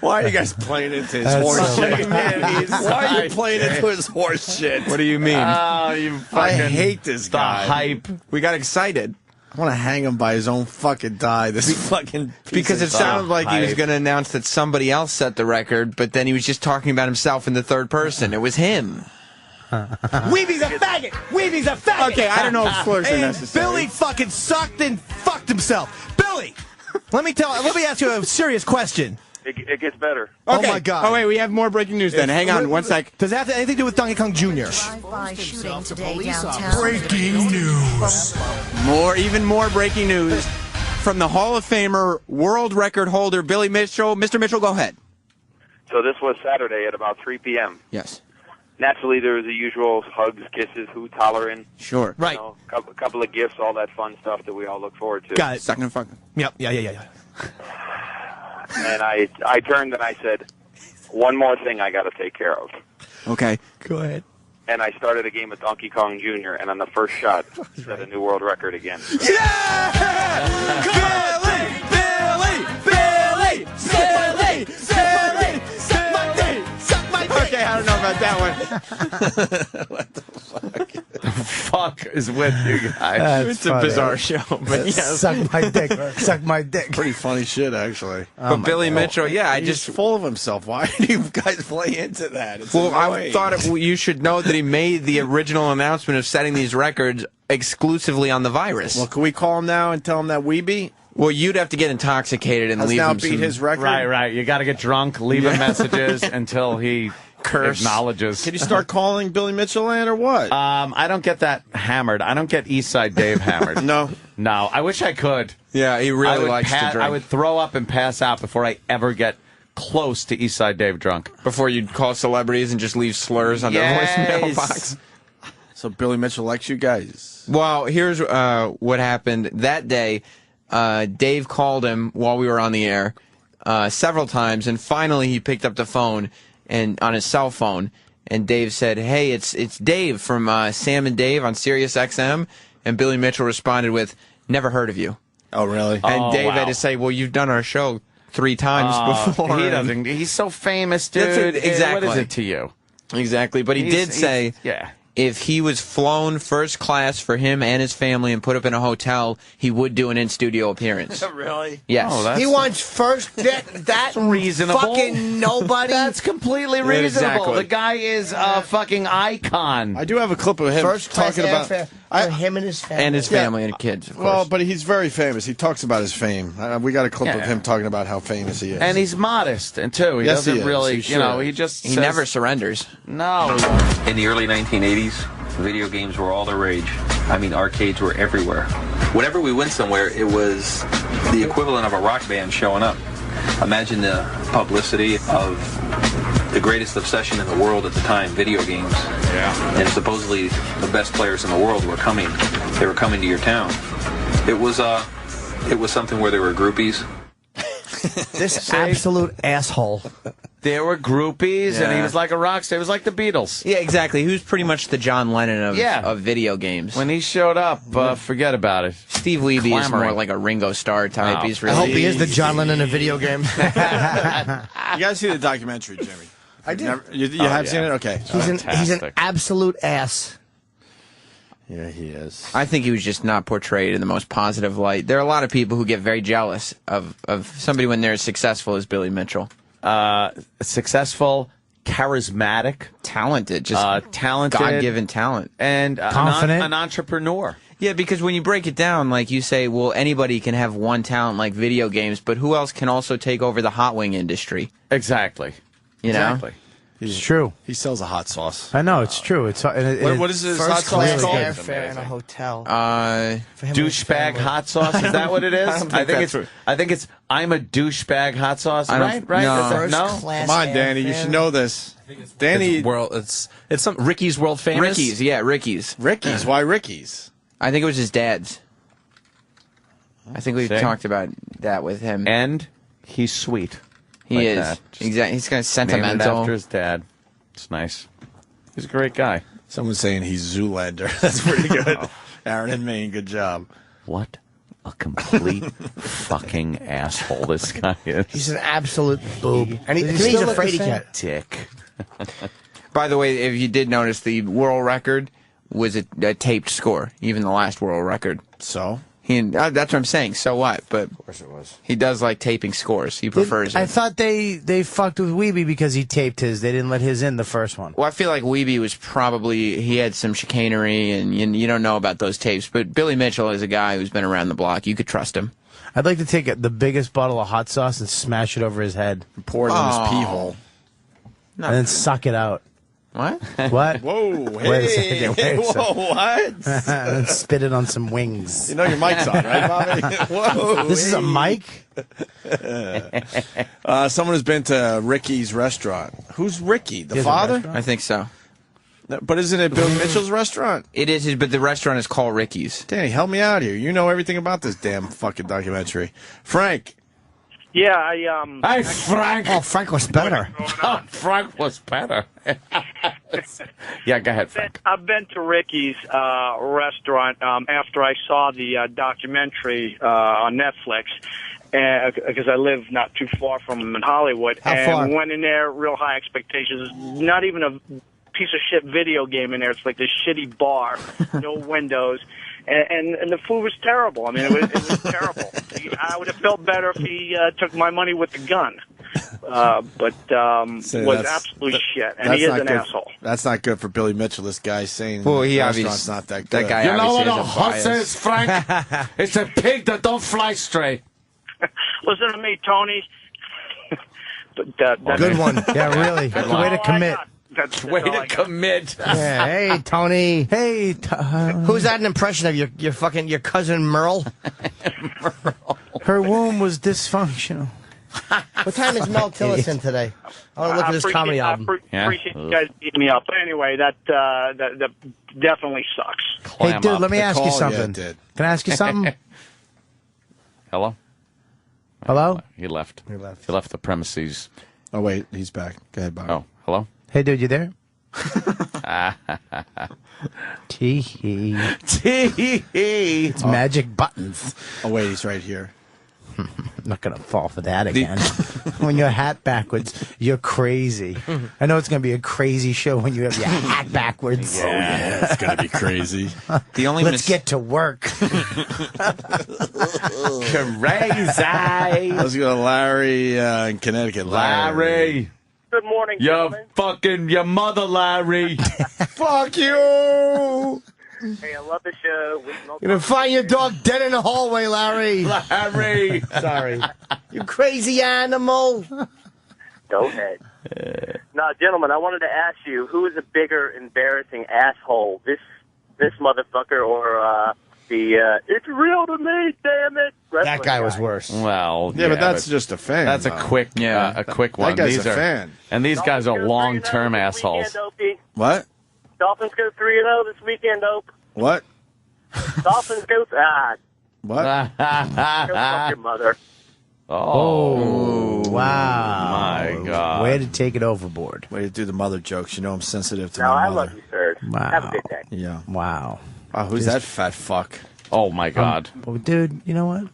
Why are you guys playing into his That's horse so shit? Why are you playing into his horse shit? What do you mean? Oh, you fucking I hate this the guy. hype. We got excited I want to hang him by his own fucking die. This fucking piece because of it sounded like he was hype. going to announce that somebody else set the record, but then he was just talking about himself in the third person. It was him. Weeby's a faggot! Weeby's a faggot! Okay, I don't know if slurs are And necessary. Billy fucking sucked and fucked himself. Billy, let me ask you a serious question. It gets better. Oh my God! Oh wait, we have more breaking news. Then hang on one sec. Does that have anything to do with Donkey Kong Jr.? Drive-by shooting today downtown. Breaking news. Even more breaking news from the Hall of Famer, world record holder Billy Mitchell. Mr. Mitchell, go ahead. So this was Saturday at about 3 p.m. Yes. Naturally, there was the usual hugs, kisses, hoot, hollering. Sure. Right. Couple of gifts, all that fun stuff that we all look forward to. Got it. Sucking and fucking. Yep. Yeah. And I turned and I said, one more thing I got to take care of. Okay. Go ahead. And I started a game of Donkey Kong Jr., and on the first shot, set a new world record again. Okay, I don't know about that one. What the fuck is with you guys? It's a bizarre show, but yes. Suck my dick. Suck my dick. Pretty funny shit, actually. But Billy Mitchell, He's just full of himself. Why do you guys play into that? It's well, I annoying. thought you should know that he made the original announcement of setting these records exclusively on the virus. Well, can we call him now and tell him that we be? Well, you'd have to get intoxicated and Let's leave now him beat some... his record. Right. You got to get drunk, leave him messages until he acknowledges. Can you start calling Billy Mitchell in or what? I don't get that hammered. I don't get Eastside Dave hammered. No. I wish I could. Yeah, he really likes to drink. I would throw up and pass out before I ever get close to Eastside Dave drunk. Before you'd call celebrities and just leave slurs on their voicemail box. So Billy Mitchell likes you guys. Well, here's what happened. That day, Dave called him while we were on the air several times, and finally he picked up the phone and on his cell phone, and Dave said, "Hey, it's Dave from Sam and Dave on Sirius XM," and Billy Mitchell responded with, "Never heard of you." Oh, really? And Dave had to say, "Well, you've done our show 3 times before." He doesn't. He's so famous, dude. Exactly. What is it to you? Exactly. But he did say, if he was flown first class for him and his family and put up in a hotel, he would do an in-studio appearance. Really? Yes. Oh, He wants first. That's reasonable. Fucking nobody. That's completely reasonable. Exactly. The guy is a fucking icon. I do have a clip of him First class talking about for him and his family. And his family and kids, of course. Well, but he's very famous. He talks about his fame. We got a clip of him talking about how famous he is. And he's modest, and too. He Yes, doesn't he is. really, He you know, should. he just he says, never surrenders. No. In the early 1980s, video games were all the rage. I mean, arcades were everywhere. Whenever we went somewhere, it was the equivalent of a rock band showing up. Imagine the publicity of the greatest obsession in the world at the time, video games. Yeah. And supposedly the best players in the world were coming. They were coming to your town. It was something where there were groupies. This absolute asshole. There were groupies, and he was like a rock star. He was like the Beatles. Yeah, exactly. He was pretty much the John Lennon of video games. When he showed up, forget about it. Steve Levy is more like a Ringo Starr type. Oh, He's really. I hope he is the John Lennon of video games. You guys see the documentary, Jimmy? I did. You have seen it? Okay. He's an absolute ass. Yeah, he is. I think he was just not portrayed in the most positive light. There are a lot of people who get very jealous of somebody when they're as successful as Billy Mitchell. Successful, charismatic, talented, just talented, God-given talent, and Confident. an entrepreneur. Yeah, because when you break it down, like you say, well, anybody can have one talent like video games, but who else can also take over the hot wing industry? Exactly. You know? Exactly. It's true. He sells a hot sauce. I know, it's true. It's What is his hot first sauce class called? airfare in a hotel. Douchebag hot sauce. Is that what it is? I think it's. I'm a douchebag hot sauce. Right? No. No. Come on, Danny. You should know this. Danny. It's some Ricky's World Famous. Ricky's, yeah, Ricky's. Ricky's. Why Ricky's? I think it was his dad's. I think we've See? talked about that with him. And he's sweet. He like is. that. Exactly. He's kind of Named sentimental. after his dad. It's nice. He's a great guy. Someone's saying he's Zoolander. That's pretty good. Aaron and Maine, good job. What a complete fucking asshole this guy is. He's an absolute boob. And Does he to me, he's still a look the fraidy same? cat. Dick. By the way, if you did notice, the world record was a taped score, even the last world record. So? That's what I'm saying. So what? But Of course it was. he does like taping scores. He prefers I it. thought they fucked with Weeby because he taped his. They didn't let his in the first one. Well, I feel like Weeby was probably, he had some chicanery, and you don't know about those tapes. But Billy Mitchell is a guy who's been around the block. You could trust him. I'd like to take the biggest bottle of hot sauce and smash it over his head. Pour it in his pee hole. And then suck it out. What? What? Whoa, Wait a second. Wait a second. Whoa, what? And spit it on some wings. You know your mic's on, right, Bobby? Whoa. This is a mic? Someone who's been to Ricky's restaurant. Who's Ricky? The He has a father? restaurant? I think so. But isn't it Bill Mitchell's restaurant? It is, but the restaurant is called Ricky's. Danny, help me out here. You know everything about this damn fucking documentary. Frank. Yeah, Hey, Frank. Oh, Frank was better. Oh, Frank was better. Yeah, go ahead, Frank. I've been to Ricky's restaurant after I saw the documentary on Netflix, because I live not too far from him in Hollywood. How far? And went in there, real high expectations. Not even a piece of shit video game in there. It's like this shitty bar, no windows. And the food was terrible. I mean, it was terrible. I would have felt better if he took my money with the gun. But was absolute shit, and he is an asshole. That's not good for Billy Mitchell. This guy saying Well, he the obviously restaurant's not that good. that guy. You know what a obviously horse has a bias. is, Frank? It's a pig that don't fly straight. Listen to me, Tony. But Good one. Yeah, really. That's Way to all I commit. got. That's Way all to I got. commit. Yeah, hey, Tony. Hey, Who's that an impression of? Your cousin Merle? her womb was dysfunctional. What time is Mel Tillis in today? I want to look at his comedy album. Appreciate you guys beating me up. But anyway, that definitely sucks. Hey, dude, let me The ask you call, yeah, something. it did. Can I ask you something? Hello? Hello? He left. He left. He left the premises. Oh, wait, he's back. Go ahead, Bob. Oh, hello? Hey, dude, you there? Tee-hee. Tee-hee. It's magic buttons. Oh, wait, he's right here. I'm not going to fall for that again. When your hat backwards, you're crazy. I know it's going to be a crazy show when you have your hat backwards. Yeah, it's going to be crazy. The only Let's get to work. Crazy. Let's go to Larry in Connecticut. Larry. Good morning, Your mother, Larry. Fuck you. Hey, I love the show. You're going to find your dog dead in the hallway, Larry. Larry. Sorry. You crazy animal. Go ahead. Now, gentlemen, I wanted to ask you, who is a bigger embarrassing asshole, this motherfucker or it's real to me, damn it. That guy was worse. Well, Yeah, but that's just a fan. That's a though. quick, a quick one. That guy's These a are, fan. and these guys are long-term assholes. What? Dolphins go 3-0 this weekend, Ope. What? Dolphins go... What? Go fuck your mother. Oh, wow. My God. Way to take it overboard. Way to do the mother jokes. You know I'm sensitive to No, my I mother. love you, sir. Wow. Have a good day. Yeah. Wow. Wow, who's that fat fuck? Oh, my God. Well, dude, you know what?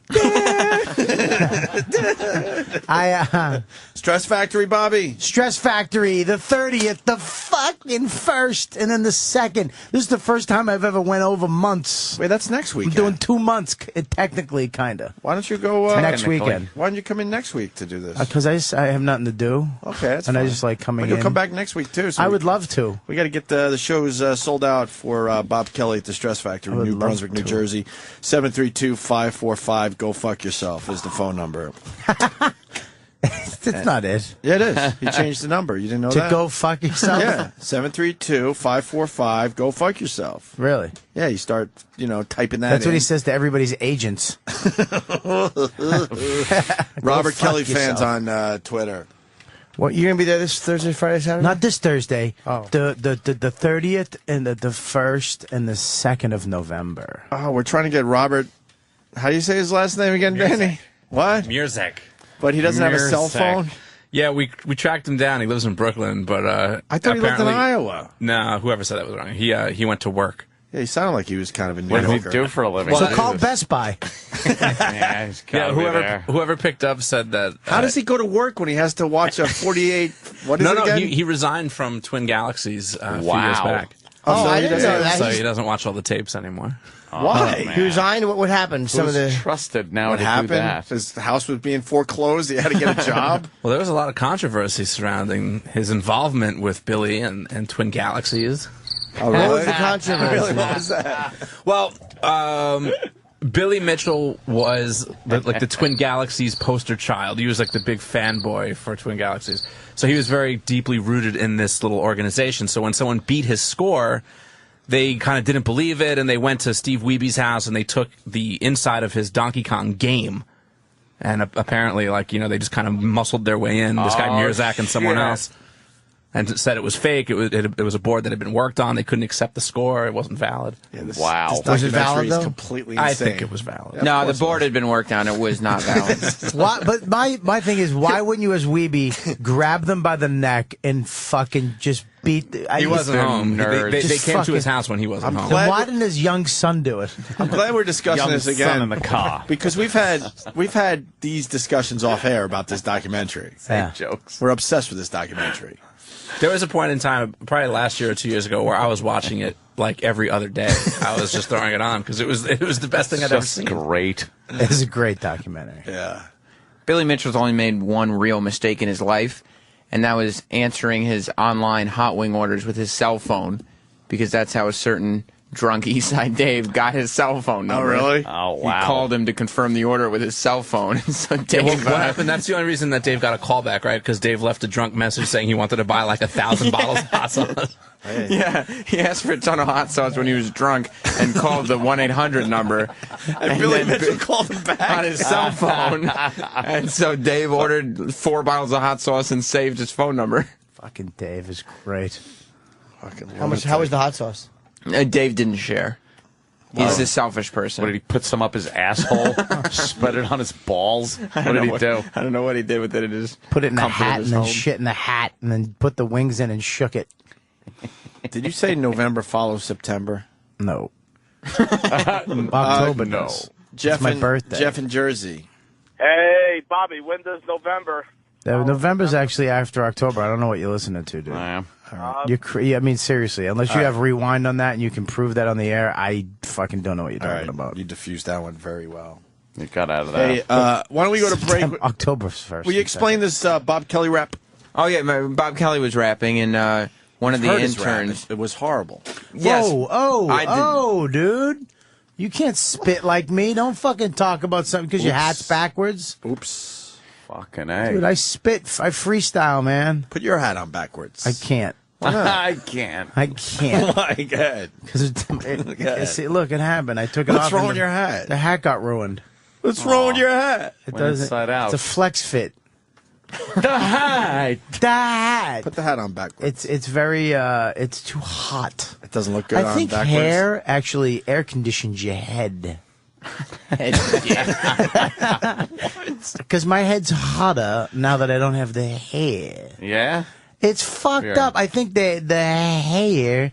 Stress Factory, Bobby. Stress Factory, the 30th, the fucking 1st, and then the 2nd. This is the first time I've ever went over months. Wait, that's next week. I'm doing 2 months, technically, kind of. Why don't you go next weekend? Why don't you come in next week to do this? Because I have nothing to do. Okay, that's and fine. I just like coming But you'll in. come back next week too. So I would love to. We got to get the shows sold out for Bob Kelly at the Stress Factory, I would New love Brunswick, New to. Jersey. 732-545. Go fuck yourself is the phone number. That's not it. Yeah, it is. He changed the number. You didn't know To that? go fuck yourself? Yeah, 732-545. Go fuck yourself. Really? Yeah, you start, typing that. That's what he in. says to everybody's agents. Robert fuck Kelly yourself. fans on Twitter. What, you're going to be there this Thursday, Friday, Saturday? Not this Thursday. Oh. The 30th and the 1st and the 2nd of November. Oh, we're trying to get Robert. How do you say his last name again, Danny? What? Murzek. But he doesn't have a cell Murzek. phone? Yeah, we tracked him down. He lives in Brooklyn, but I thought he lived in apparently- Iowa. Nah, whoever said that was wrong. He went to work. Yeah, he sounded like he was kind of a New What does he Yorker. do for a living? So call Best Buy. Yeah, he's gotta be there. whoever picked up said that. How does he go to work when he has to watch a 48? What is No, it again? he resigned from Twin Galaxies a few Wow. years back. Oh, I didn't know that. So he doesn't watch all the tapes anymore. Why? He resigned. What happened? Some of the trusted now What to do happened? that. His house was being foreclosed. He had to get a job. Well, there was a lot of controversy surrounding his involvement with Billy and Twin Galaxies. Oh, What was the controversy? Really? What was that? Well, Billy Mitchell was the Twin Galaxies poster child. He was like the big fanboy for Twin Galaxies. So he was very deeply rooted in this little organization. So when someone beat his score, they kind of didn't believe it, and they went to Steve Wiebe's house and they took the inside of his Donkey Kong game. And apparently, like, you know, they just kind of muscled their way in. This guy Mirzak and someone else. And said it was fake. It was a board that had been worked on. They couldn't accept the score. It wasn't valid. Yeah, this Was it valid, documentary though? is completely insane. I think it was valid. No, the board had been worked on. It was not valid. Why, but my thing is, why wouldn't you, as Weeby, grab them by the neck and fucking just beat? He wasn't home. They Just came to his fucking- house when he wasn't home. Then why didn't his young son do it? I'm glad we're discussing Young this again son in the car. because we've had these discussions off air about this documentary. Yeah. Jokes. We're obsessed with this documentary. There was a point in time, probably last year or 2 years ago, where I was watching it like every other day. I was just throwing it on because it was the best thing I'd ever Just seen. great. It's a great documentary. Yeah. Billy Mitchell's only made one real mistake in his life, and that was answering his online hot wing orders with his cell phone, because that's how a certain drunk Eastside Dave got his cell phone number. Oh, really? Oh, wow. He called him to confirm the order with his cell phone. So Dave, What happened? That's the only reason that Dave got a call back, right? Because Dave left a drunk message saying he wanted to buy like 1,000 bottles of hot sauce. yeah, he asked for a ton of hot sauce when he was drunk and called the 1-800 number. And Billy then Mitchell called him back on his cell phone. And so Dave ordered 4 bottles of hot sauce and saved his phone number. Fucking Dave is great. How was the hot sauce? Dave didn't share. He's a selfish person. What did he put some up his asshole? Spread it on his balls? What did he do? I don't know what he did with it. It just Put it in a comforted hat his and then home. shit in the hat and then put the wings in and shook it. Did you say November follows September? No. October no. does. Jeff It's my in, birthday. Jeff in Jersey. Hey, Bobby, when does November? November's actually after October. I don't know what you're listening to, dude. I am. I mean, seriously, unless you have rewind on that and you can prove that on the air, I fucking don't know what you're All talking right, about. you diffused that one very well. You got out of that. Hey, why don't we go to break? October's first. Will you explain this Bob Kelly rap? Oh yeah, Bob Kelly was rapping, and one of the Heard his rap. interns. It was horrible. Yes. Oh, dude. You can't spit like me. Don't fucking talk about something because your hat's backwards. Oops. Fucking A. Dude, I spit. I freestyle, man. Put your hat on backwards. I can't. I can't. I can't. My God. Because see, look, it happened. I took it off. What's wrong and with your hat? The hat got ruined. What's wrong with your hat? It Went doesn't. inside out. It's a flex fit. The hat. The hat. Put the hat on backwards. It's very. It's too hot. It doesn't look good I on think backwards. hair actually air conditions your head. Because my head's hotter now that I don't have the hair. Yeah? It's fucked Yeah. up. I think the hair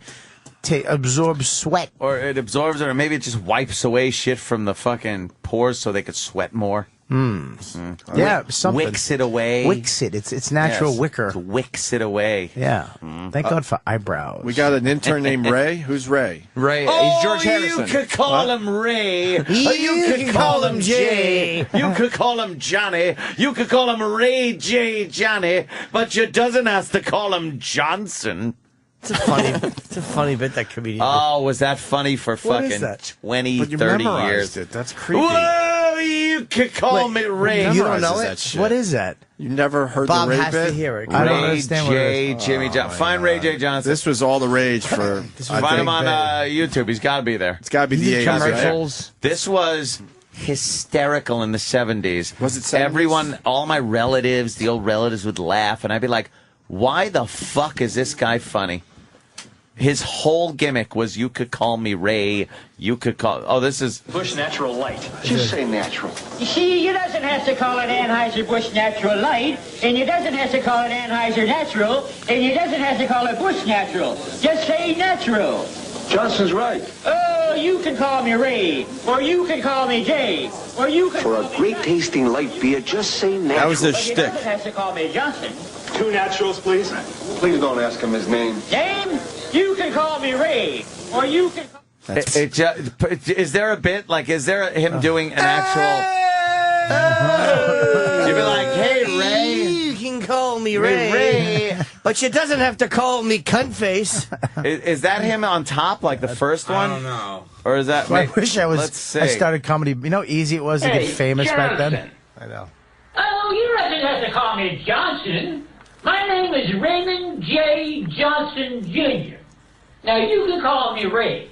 absorbs sweat. Or it absorbs it, or maybe it just wipes away shit from the fucking pores so they could sweat more. Yeah, something. Wicks it away. Wicks it. It's natural Yes. wicker. It wicks it away. Yeah. Thank God for eyebrows. We got an intern named Ray. Who's Ray? Ray, he's George Harrison. You could call him Ray. You could call him Jay. You could call him Johnny. You could call him Ray J. Johnny. But you doesn't have to call him Johnson. It's a funny bit that comedian. Oh, was that funny for What is fucking that? 20, But you 30 memorized years? it. That's creepy. Whoa, you could call me Ray. You don't know memorizes it? that shit. What is that? You never heard Bob the Ray has bit? to hear it. I don't Ray understand what it J. is. Jimmy Johnson. Find Ray J. Johnson. This was all the rage for. I Find him think. on YouTube. He's got to be there. It's got to be He the did 80s. right? commercials. This was hysterical in the 70s. Was it 70s? Everyone, all my relatives, the old relatives would laugh, and I'd be like, why the fuck is this guy funny? His whole gimmick was, you could call me Ray, you could call... Oh, this is... Bush Natural Light. Just say natural. You see, you doesn't have to call it Anheuser-Busch Natural Light, and you doesn't have to call it Anheuser Natural, and you doesn't have to call it Bush Natural. Just say natural. Johnson's right. Oh, you can call me Ray, or you can call me Jay, or you can For call a me great Johnny. tasting light beer, just say natural. That was his But you shtick. doesn't have to call me Johnson. 2 naturals, please. Please don't ask him his name. Name? You can call me Ray, or you can. Is there a bit like? Is there him doing an actual? You'd be like, "Hey, Ray, you can call me Ray, but you doesn't have to call me cuntface." Is that him on top, like the first one? I don't know. Or is that? So I wish I was. Let's see. I started comedy. You know how easy it was to get famous back then. I know. Oh, you don't have to call me Johnson. My name is Raymond J. Johnson Jr. Now, you can call me Ray,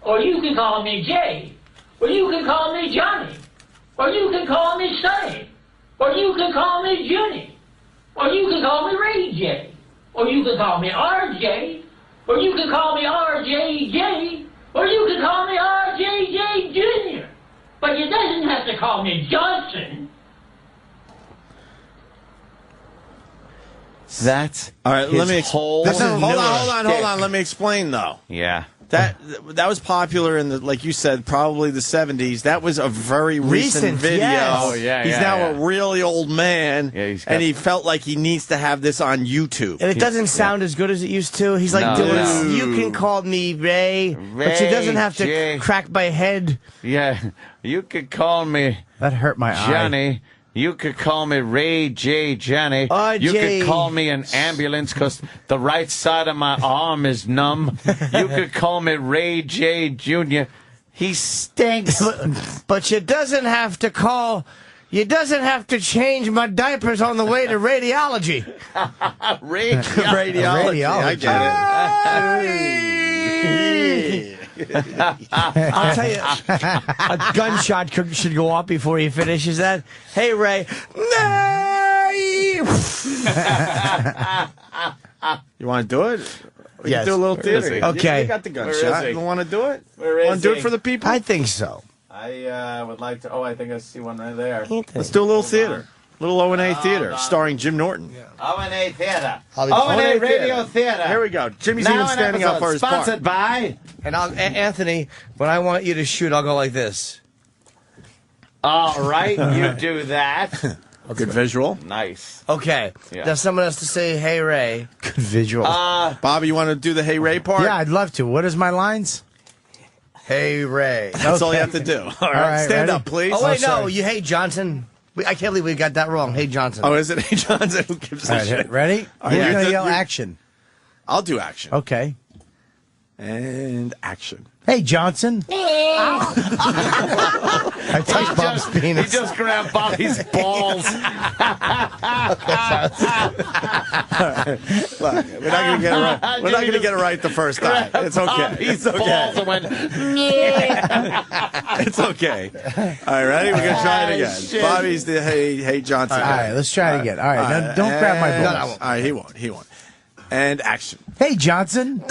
or you can call me Jay, or you can call me Johnny, or you can call me Sonny, or you can call me Junie, or you can call me Ray J, or you can call me RJ, or you can call me RJJ, or you can call me RJJ Jr. But you doesn't have to call me Johnson. That's all right. Let me whole. Hold on. Let me explain though. Yeah. That was popular in the, like you said, probably the 70s. That was a very recent video. Yes. Oh, yeah, He's now a really old man, and he felt like he needs to have this on YouTube. And it doesn't sound as good as it used to. He's like doing, you can call me Ray, but you doesn't have to crack my head. Yeah, you could call me. That hurt my Johnny. eye. You could call me Ray J. Johnny. RJ. You could call me an ambulance because the right side of my arm is numb. You could call me Ray J. Jr. He stinks. But you doesn't have to call. You doesn't have to change my diapers on the way to radiology. Radiology. I get it. I'll tell you, a gunshot should go off before he finishes that. Hey, Ray. You want to do it? We Yes. can do a little theater. Okay. You got the gunshot. You want to do it? Where is Want to do he? it for the people? I think so. I would like to. Oh, I think I see one right there. Let's do a little theater. Little O&A theater starring Jim Norton. O&A Theater. O&A Radio Theater. Here we go. Jimmy's Now even an standing up for his part. Sponsored by. And Anthony, when I want you to shoot, I'll go like this. All right, you do that. Good visual. Nice. Okay. Yeah. Now someone has to say, "Hey, Ray." Good visual. Bobby, you want to do the Hey Ray part? Yeah, I'd love to. What is my lines? Hey, Ray. That's all you have to do. All right. Stand ready? up, please. Oh, wait, no. sorry. You hate Johnson. I can't believe we got that wrong. Hey, Johnson. Oh, is it Hey Johnson? Who gives a All right, shit? ready? All right, You're going to you're- yell you're- action. I'll do action. Okay. And action. Hey, Johnson. I touched Bob's penis. He just grabbed Bobby's balls. Look, we're not going to get it right. We're not going to get it right the first time. It's okay. Bobby's It's balls okay. and went. It's okay. All right, ready? We're going to try it again. shit. Bobby's the Hey Johnson. All right, let's try it again. All right, now don't grab my and- balls. All right, he won't. He won't. And action. Hey, Johnson.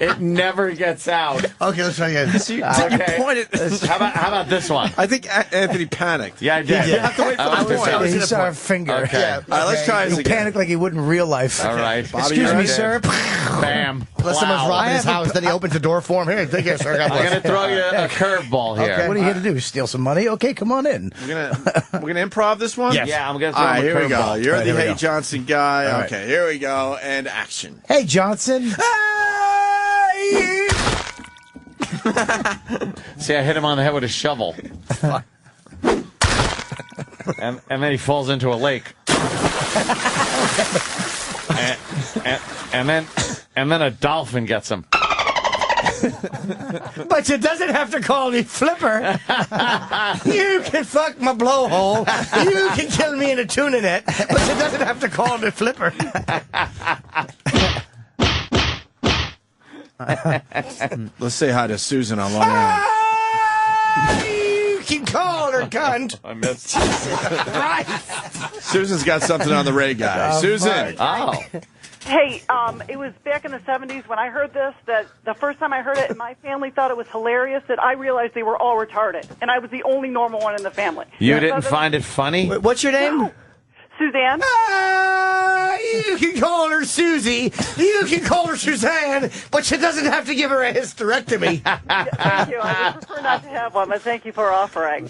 It never gets out. Okay, let's try again. Okay. How about this one? I think Anthony panicked. Yeah, I did. You have to wait for the point. He saw a finger. Okay. Yeah. All right, let's try this He again. panicked like he would in real life. All right. Bobby, Excuse you me, ready? sir. Bam. Unless someone's robbing his house, then he opens the door for him. Here, take it, sir. God I'm bless. going to throw you a curveball here. What are you here to do? Steal some money? Okay, come on in. We're gonna improv this one. Yes. Yeah, I'm going to All throw right, him a here we go. curveball. You're All right, the here we Hey go. Johnson guy. All right. Okay, here we go. And action. Hey, Johnson. See, I hit him on the head with a shovel. and then he falls into a lake. and then a dolphin gets him. But you doesn't have to call me Flipper. You can fuck my blowhole. You can kill me in a tuna net. But you doesn't have to call me Flipper. Let's say hi to Susan on Long Island. You can call her cunt. I missed. Susan's got something on the Ray guy. Susan. Oh. Hey, it was back in the 70s when I heard this, that the first time I heard it, my family thought it was hilarious, that I realized they were all retarded, and I was the only normal one in the family. You didn't find it funny? Wait, what's your name? No. Suzanne? You can call her Susie. You can call her Suzanne, but she doesn't have to give her a hysterectomy. Thank you. I would prefer not to have one, but thank you for offering.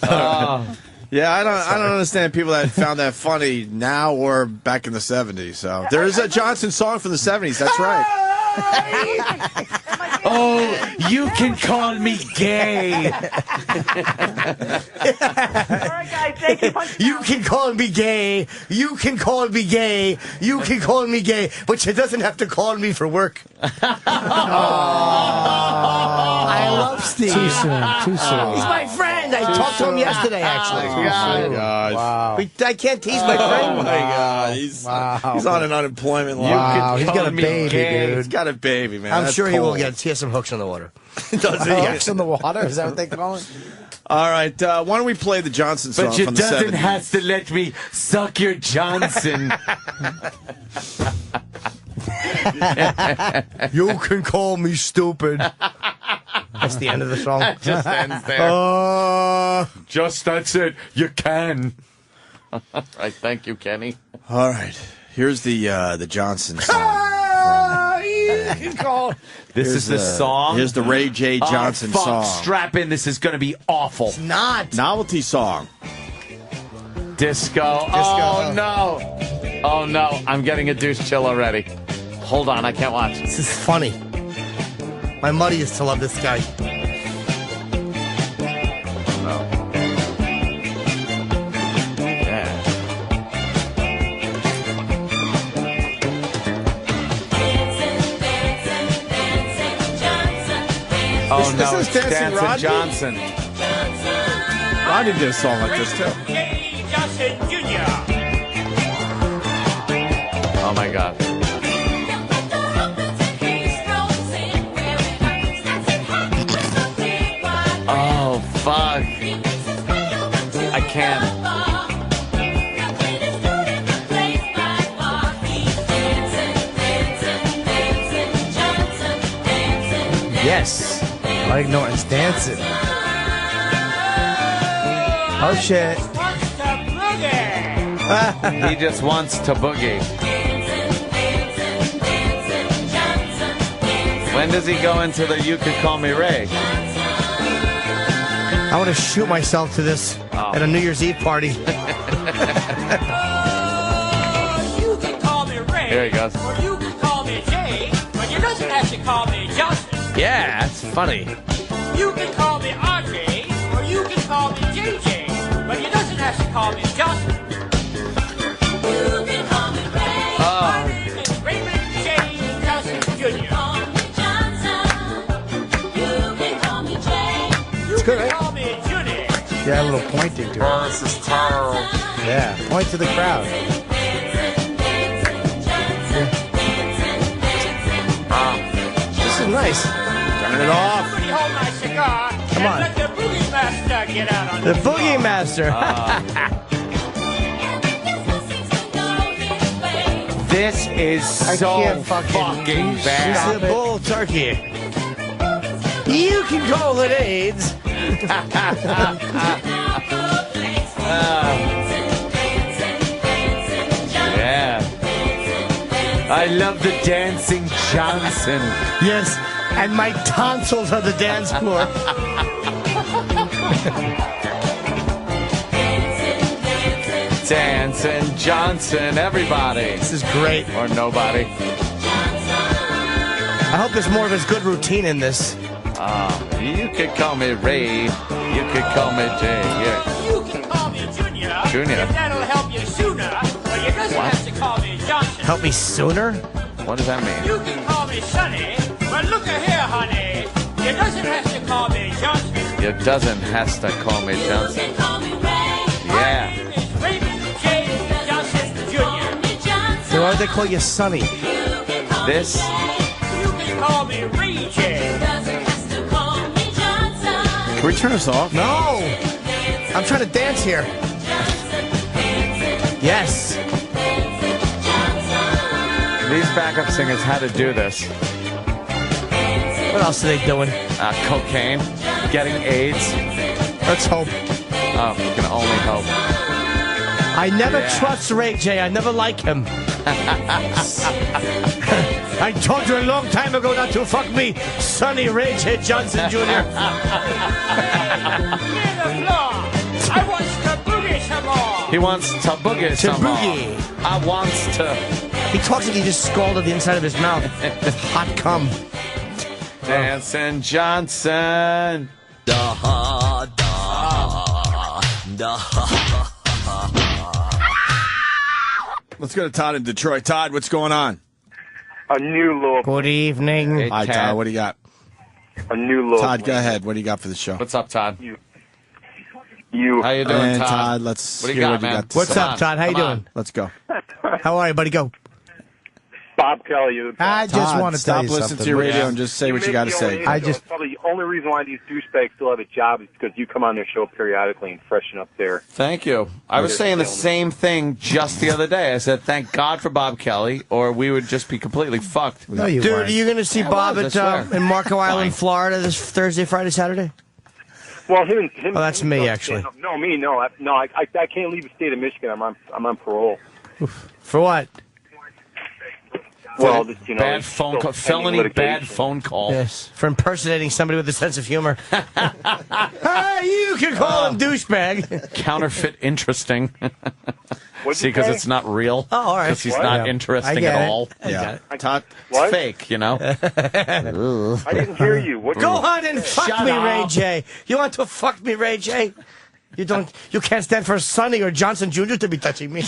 Yeah, I don't understand people that found that funny now or back in the 70s. So there is a Johnson song from the 70s. That's right. Oh, you can call me gay. All right, guys, thank you. You can call me gay. You can call me gay. You can call me gay, but you doesn't have to call me for work. I love Steve. Too soon. He's my friend. I talked to him yesterday, actually. Oh, my God. Wow. I can't tease my friend. Oh, my God. He's on an unemployment line. Wow, he's got a baby, dude. He's got a baby, man. I'm That's sure he will cold. get some hooks in the water. Does he? Hooks in the water? Is that what they call it? All right. Why don't we play the Johnson song But you from the 70s? doesn't have to let me suck your Johnson. You can call me stupid. That's the end of the song. That just ends there. Just that's it. You can. All right. Thank you, Kenny. All right. Here's the Johnson song. You can call. This is the song. Here's the Ray J. Johnson fuck, song. Strap in. This is going to be awful. It's not. Novelty song. Disco. Oh, no. Oh, no. I'm getting a douche chill already. Hold on. I can't watch. This is funny. My mother used to love this guy. Oh, This no, is it's Dancing Dancing Rodney? Johnson. Rodney did a song like this, too. Johnson Jr. Oh, my God. Oh, fuck. I can't. Yes. Mike Norton's dancing. Oh, shit. He just wants to boogie. When does he go into the You Could Call Me Ray? I want to shoot myself to this at a New Year's Eve party. You can call me Ray. Here he goes. Or you can call me Jay, but you doesn't have to call me Johnson. Yeah, that's funny. You can call me RJ, or you can call me JJ, but you doesn't have to call me Johnson. You can call me Ray. My name is Raymond J. Johnson Jr. You can call me Jay. You It's good, can right? call me Judy. Yeah, a little pointing to it. Oh, this is terrible. Yeah, point to the crowd. This is nice. Turn it off. Somebody hold my cigar. Come on. And let the Boogie Master get out on The Boogie Master. This is so can't fucking He's bad. a bull turkey. You can call it AIDS. Yeah. I love the Dancing Johnson. Yes, and my tonsils are the dance floor. Dancing Johnson, everybody. This is great. Or nobody. I hope there's more of his good routine in this. You could call me Ray. You could call me Jay. Yeah. You can call me Junior. Junior. If that'll help you sooner, but you doesn't What? have to call me Johnson. Help me sooner? What does that mean? You can call me Sonny, but look here, honey. You doesn't have to call me Johnson. You doesn't has to call me Johnson. Yeah. It's Raymond J. Johnson Jr. So why would they call you Sonny? This. You can call me Ray J. Can we turn this off? No! I'm trying to dance here. Yes. These backup singers had to do this. What else are they doing? Cocaine. Getting AIDS. Let's hope. Oh, we can only hope. I never Yeah. trust Ray J. I never like him. I told you a long time ago not to fuck me, Sonny Ray J. Johnson Jr. Near the floor. I want the Boogie He wants to boogie some more. I wants to. He talks like he just scalded the inside of his mouth with hot cum. Dancing Johnson. Let's go to Todd in Detroit. Todd, what's going on? A new little. Good evening. Hi, Todd. What do you got? A new little. Todd, go ahead. What do you got for the show? What's up, Todd? You. How you doing, And Todd? let's What do you hear got, what you man? got to What's say. up, Todd? How you Come doing? on. Let's go. How are you, buddy? Go. Bob Kelly. I just Todd, want to tell stop you listening something. to your radio Yeah. and just say what you got to say. Probably the only reason why these douchebags still have a job is because you come on their show periodically and freshen up their. Thank you. I was saying the same thing just the other day. I said, thank God for Bob Kelly, or we would just be completely fucked. No, you Dude, weren't. are you going to see Yeah, I Bob was, I at swear. in Marco Island, Fine. Florida this Thursday, Friday, Saturday? Well, him. Oh, that's me, actually. No, me. No, I can't leave the state of Michigan. I'm on parole. For what? Well, just, you know, Bad phone call, still pending felony bad litigation. phone call. Yes, for impersonating somebody with a sense of humor. Hey, you can call him douchebag. Counterfeit interesting. What'd See, you because say? it's not real. Oh, all right. Because he's What? not Yeah. I interesting get at it. all. Yeah. Todd, It's What? fake, you know. I didn't hear you. What? Go on and fuck Shut me, up. Ray J. You want to fuck me, Ray J? You can't stand for Sonny or Johnson Jr. to be touching me.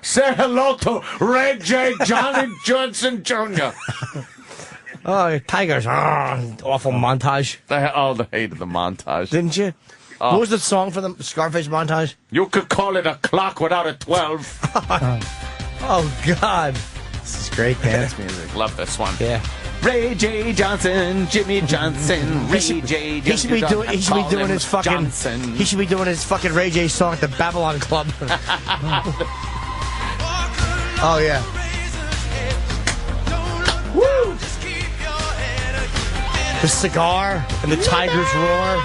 Say hello to Ray J. Johnny Johnson Jr. Oh, Tigers. Oh, awful montage. The hate of the montage. Didn't you? What was the song for the Scarface montage? You could call it a clock without a 12. Oh, God. This is great dance music. Love this one. Yeah. Ray J. Johnson, Jimmy Johnson, Ray J. He should be doing. He should be Call doing him his fucking. Johnson. He should be doing his fucking Ray J song at the Babylon Club. Oh yeah. Woo! The cigar and the tiger's roar.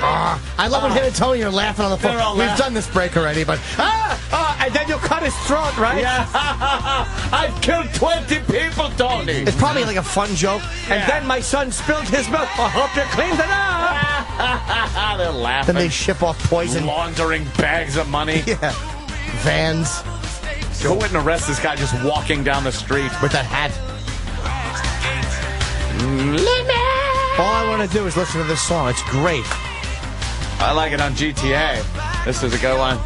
I love when him and Tony are laughing on the phone. They're all We've laughing. done this break already, but and then you'll cut his throat, right? Yeah. I've killed 20 people, Tony. It's probably like a fun joke. And Yeah. then my son spilled his milk. I hope you cleaned it up. They're laughing. Then they ship off poison. Laundering bags of money. Yeah. Vans Who wouldn't arrest this guy just walking down the street? with that hat. All I want to do is listen to this song. It's great. I like it on GTA. This is a good one.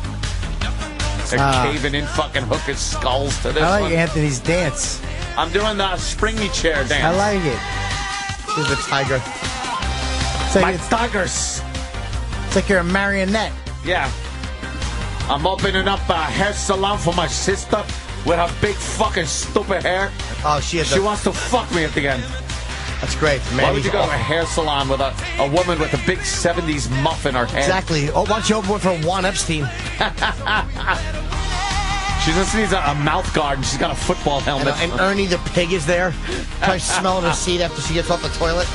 They're caving in fucking hookers' skulls to this I like one. Anthony's dance. I'm doing the springy chair dance. I like it. This is the tiger. It's like, it's like you're a marionette. Yeah. I'm opening up a hair salon for my sister with her big fucking stupid hair. Oh, she has She wants to fuck me at the end. That's great. Why would you go to a hair salon with a woman with a big 70s muff in her head? Exactly. Oh, why don't you open one for Juan Epstein? She just needs a mouth guard and she's got a football helmet. And Ernie the pig is there, probably smelling her seat after she gets off the toilet.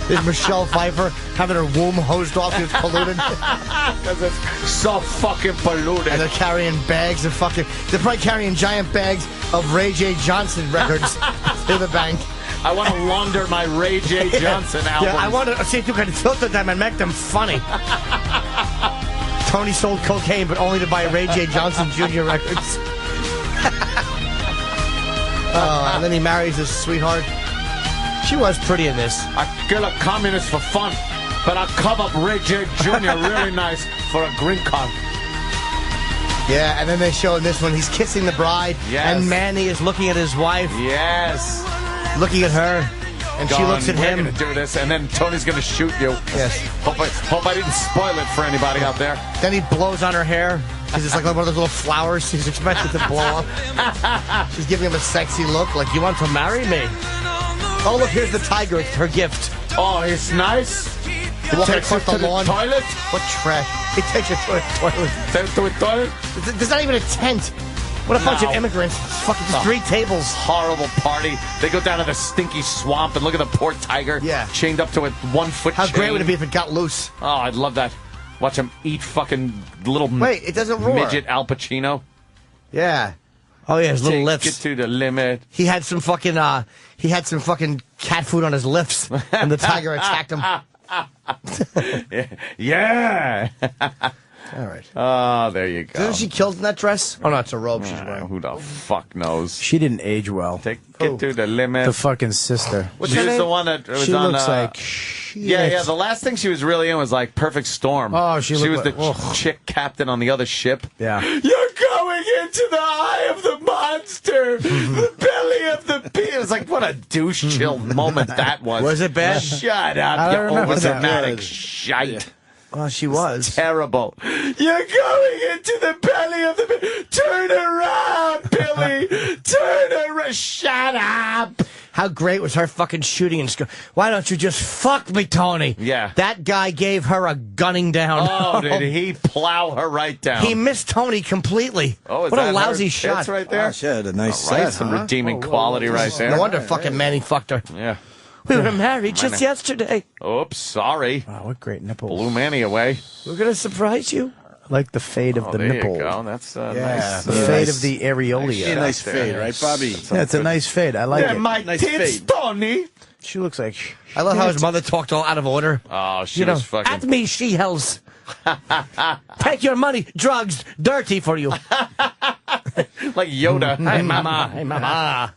There's Michelle Pfeiffer having her womb hosed off because it's polluted. Because it's so fucking polluted. And they're carrying bags of fucking... They're probably carrying giant bags of Ray J. Johnson records to the bank. I want to launder my Ray J. Johnson albums. Yeah, I want to see if you can filter them and make them funny. Tony sold cocaine, but only to buy Ray J. Johnson Jr. records. And then he marries his sweetheart. She was pretty in this. I kill a communist for fun, but I cover up Ray J. Jr. really nice for a green card. Yeah, and then they show in this one, he's kissing the bride, Yes. and Manny is looking at his wife, Yes. looking at her, and she looks at We're him. gonna do this, and then Tony's gonna shoot you. Yes. Hope I didn't spoil it for anybody out there. Then he blows on her hair, because it's like one of those little flowers he's expected to blow up. She's giving him a sexy look, like, you want to marry me? Oh, look, here's the tiger. It's her gift. Oh, it's nice. He walks Takes across her to the lawn. toilet. What trash. He takes her to a toilet. Take her to a toilet. There's not even a tent. What a bunch of immigrants. It's fucking just 3 tables. Horrible party. They go down to the stinky swamp and look at the poor tiger. Yeah. Chained up to a 1-foot How chain. great would it be if it got loose? Oh, I'd love that. Watch him eat fucking little Wait, it doesn't roar. midget Al Pacino. Yeah. Oh yeah, his little Take lips. it to the limit. He had some fucking cat food on his lips, and the tiger attacked him. Yeah. All right. Oh, there you go. Isn't she killed in that dress? Oh no, it's a robe she's wearing. Who the fuck knows? She didn't age well. Take it to the limit. The fucking sister. She was the one that was She on. looks like Yeah. The last thing she was really in was like Perfect Storm. Oh, she was looked the like- chick captain on the other ship. Yeah. You're going into the eye of the monster, the belly of the beast. It was like, what a douche chill moment that was. Was it bad? Shut I up, you don't remember that. overdramatic shite. Well, she was. Terrible. You're going into the belly of the... Turn around, Billy. Turn around. Shut up. How great was her fucking shooting and why don't you just fuck me, Tony? Yeah. That guy gave her a gunning down. Oh, did he plow her right down? He missed Tony completely. Oh, is what that a lousy her shot. tits right there? Oh, she had a nice All right, set, some huh? redeeming quality right there. No wonder fucking Manny fucked her. Yeah. We were married just yesterday. Oops, sorry. Wow, what great nipples. Blew Manny away. We're going to surprise you. I like the fade of the there nipple. you go. That's Yeah, nice. the fade of the areola. A nice fade, right, Bobby? Yeah, it's a nice fade. I like They're it. my Nice tits, fade. Tony. She looks like... I love how his mother talked all out of order. Oh, she You know, was fucking... at me, she-hells. Take your money, drugs, dirty for you. like Yoda. Hey, mama. Hey, mama.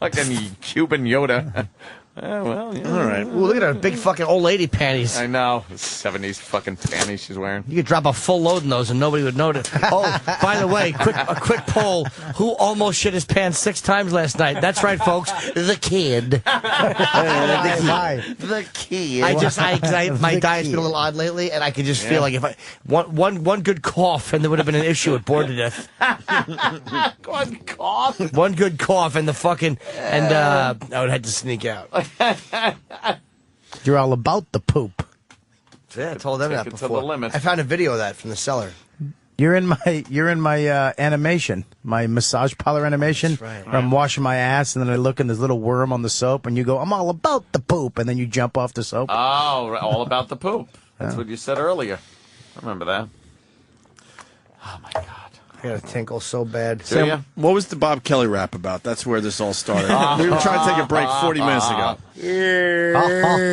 Fucking Cuban Yoda. Well, yeah. All right. Ooh, look at her big fucking old lady panties. I know. 70s fucking panties she's wearing. You could drop a full load in those and nobody would notice. Oh, by the way, a quick poll. Who almost shit his pants 6 times last night? That's right, folks. The kid. The kid. My diet's been a little odd lately, and I can just feel like if I one good cough and there would have been an issue at Bored to Death. One cough. One good cough and the fucking I would have had to sneak out. You're all about the poop. Yeah, I told them Take that it to before. the limit. I found a video of that from the cellar. You're in my animation, my massage parlor animation. That's right. Where I'm washing my ass, and then I look and there's a little worm on the soap, and you go, "I'm all about the poop," and then you jump off the soap. Oh, all about the poop. That's what you said earlier. I remember that. Oh, my God. I got a tinkle so bad. Sam, what was the Bob Kelly rap about? That's where this all started. We were trying to take a break 40 minutes ago.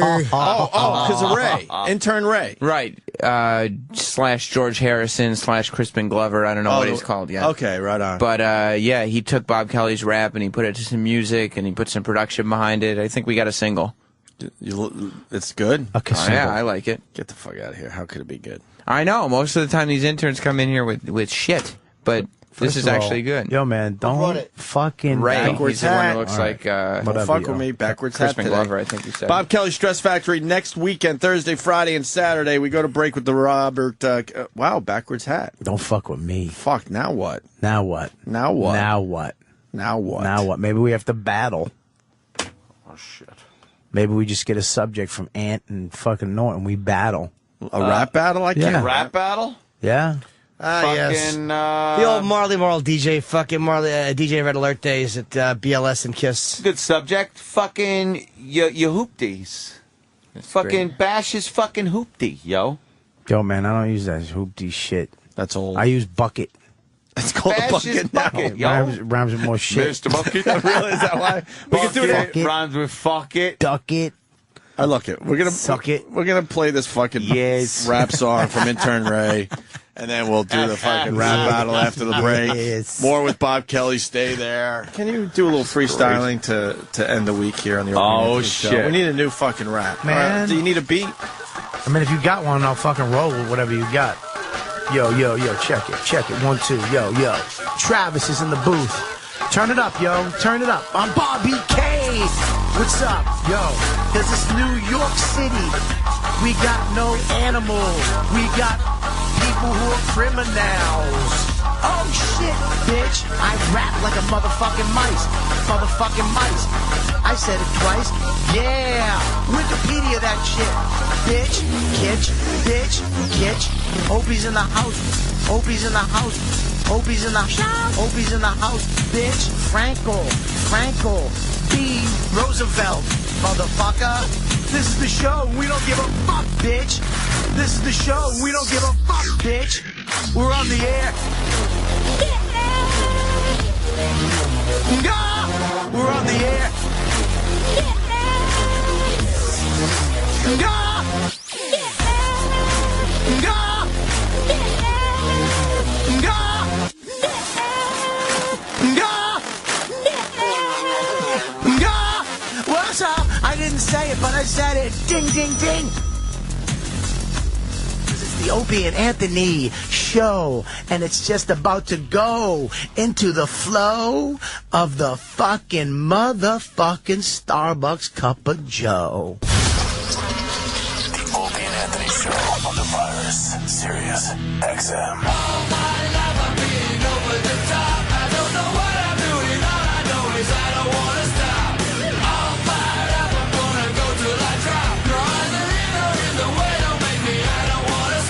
Because of Ray. Intern Ray. Right. Slash George Harrison slash Crispin Glover. I don't know what he's called yet. Okay, right on. But yeah, he took Bob Kelly's rap and he put it to some music and he put some production behind it. I think we got a single. It's good? Yeah, I like it. Get the fuck out of here. How could it be good? I know. Most of the time these interns come in here with shit. But this is actually good. Yo, man, don't fucking... Ray, Backwards he's the one hat. who looks All right. like... Don't fuck with me. Backwards hat Crispin today. Glover, I think you said. Bob Kelly Stress Factory next weekend, Thursday, Friday, and Saturday. We go to break with the Robert... wow, backwards hat. Don't fuck with me. Fuck, now what? Now what? Now what? Now what? Now what? Now what? Maybe we have to battle. Oh, shit. Maybe we just get a subject from Ant and fucking Norton. We battle. A rap battle? I can't. Yeah. Rap battle? Yeah. Yes. The old Marley Marl DJ, fucking Marley, DJ Red Alert days at BLS and Kiss. Good subject. Fucking you hoopties. Fucking great. bash his fucking hoopty, yo. Yo, man, I don't use that hoopty shit. That's old. I use bucket. It's called Bash a bucket his now. bucket, yo. Rhymes with more shit. Mr. Bucket. Really? Is that why? We can do Bucket that. rhymes with fuck it. Duck it. I look it. We're gonna Suck it. We're gonna play this fucking rap song from Intern Ray, and then we'll do the fucking rap battle after the break. Yes. More with Bob Kelly. Stay there. Can you do a little freestyling to end the week here on the Opie Anthony Show? shit. We need a new fucking rap, Man. Do you need a beat? I mean, if you got one, I'll fucking roll with whatever you got. Yo, check it. 1, 2, yo. Travis is in the booth. Turn it up, yo. Turn it up. I'm Bobby K. What's up, yo? Cause it's New York City. We got no animals. We got people who are criminals. Oh shit, bitch. I rap like a motherfucking mice. I said it twice. Yeah. Wikipedia that shit. Bitch. Opie's in the house. Opie's in the house, bitch. Franco. B. Roosevelt, motherfucker. This is the show, we don't give a fuck, bitch. This is the show, we don't give a fuck, bitch. We're on the air. We're on the air. What's up? I didn't say it, but I said it. Ding, ding, ding. This is the Opie and Anthony show, and it's just about to go into the flow of the fucking motherfucking Starbucks cup of Joe. The Opie and Anthony show on the virus. Sirius XM. All my life I'm being over the top. I don't know what I'm doing. All I know is I don't want to stop. All fired up, I'm gonna go till I drop. Drawing the river in the way, don't make me. I don't want to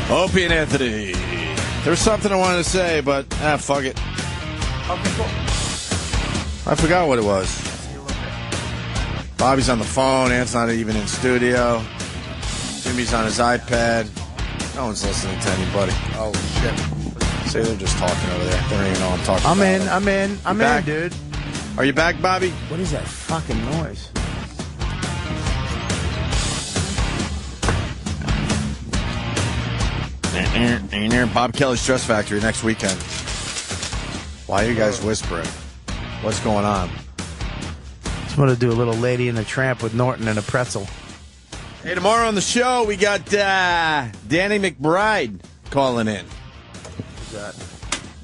stop. Opie and Anthony. There's something I wanted to say, but fuck it. I forgot what it was. Bobby's on the phone. Ant's not even in studio. Jimmy's on his iPad. No one's listening to anybody. Oh, shit. Say they're just talking over there. They don't even know I'm talking I'm about in, it. I'm You in, back? dude. Are you back, Bobby? What is that fucking noise? Bob Kelly's Dress Factory next weekend. Why are you guys whispering? What's going on? Just want to do a little Lady and the Tramp with Norton and a pretzel. Hey, tomorrow on the show, we got Danny McBride calling in. Who's that?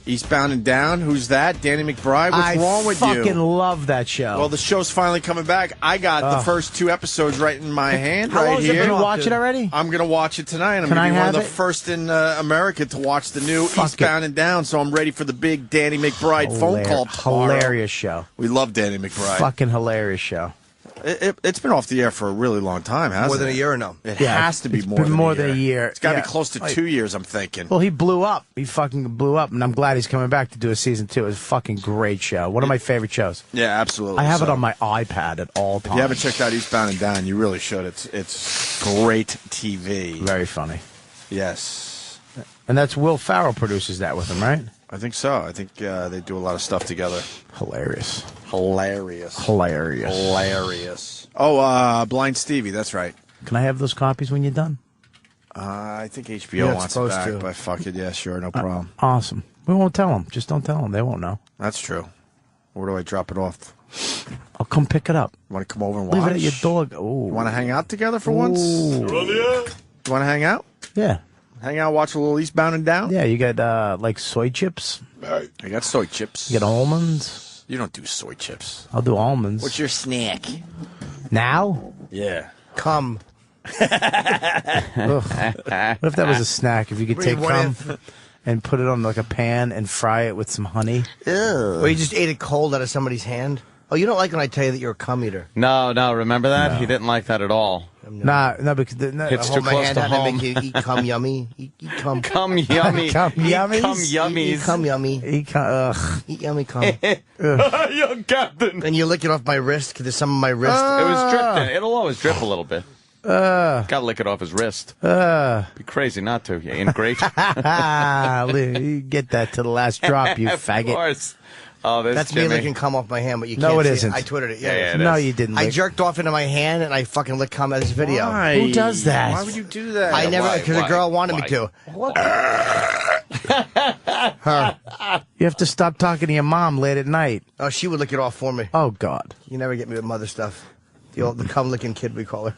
Eastbound and Down. Who's that? Danny McBride? What's wrong with you? I fucking love that show. Well, the show's finally coming back. I got the first 2 episodes right in my hand How right long has it here. been? You watch it already? I'm going to watch it tonight. I'm Can going I to be one have of the it? first in America to watch the new Eastbound and Down, so I'm ready for the big Danny McBride phone call tomorrow. Hilarious show. We love Danny McBride. Fucking hilarious show. It's been off the air for a really long time, hasn't it? More than a year or no? It Yeah, has to be it's more been than more a year. than a year. It's got to Yeah. be close to 2 years, I'm thinking. Well, he blew up. He fucking blew up, and I'm glad he's coming back to do a season 2. It's a fucking great show. One of my favorite shows. Yeah, absolutely. I have it So, on my iPad at all If times. you haven't checked out Eastbound and Down, you really should. It's great TV. Very funny. Yes. And that's Will Farrell produces that with him, right? I think so. I think they do a lot of stuff together. Hilarious. Hilarious. Hilarious. Hilarious. Oh, Blind Stevie. That's right. Can I have those copies when you're done? I think HBO You're not wants it supposed back, to. but fuck it. Yeah, sure. No problem. Awesome. We won't tell them. Just don't tell them. They won't know. That's true. Where do I drop it off? I'll come pick it up. Want to come over and watch? Leave it at your dog. Ooh. You want to hang out together for once? Ooh. You want to hang out? Yeah. Hang out, watch a little Eastbound and Down? Yeah, you got like soy chips. I got soy chips. You got almonds. You don't do soy chips. I'll do almonds. What's your snack? Now? Yeah. Cum. Ugh. What if that was a snack? If you could What take cum if- and put it on like a pan and fry it with some honey. Or you just ate it cold out of somebody's hand? Oh, you don't like when I tell you that you're a cum eater. No, remember that? No. He didn't like that at all. No, because It's I too hold my close hand to out and I home. make you eat cum yummy. Eat cum. Cum yummy. Cum Eat yummies? cum yummies. Eat cum yummy. Ugh. Eat yummy cum. Young Captain. And you lick it off my wrist because there's some of my wrist. It was dripping. It'll always drip a little bit. Gotta lick it off his wrist. Be crazy not to. You ain't great. You get that to the last drop, you Of faggot. course. Oh, this That's Jimmy. me licking cum off my hand, but you No, can't it see isn't. I twittered it. Yeah, Yeah, it No, is. you didn't. I lick. jerked off into my hand and I fucking licked cum out of this video. Why? Who does that? Why would you do that? I never, because a girl wanted me to. Her. You have to stop talking to your mom late at night. Oh, she would lick it off for me. Oh, God. You never get me with mother stuff. The cum licking kid, we call her.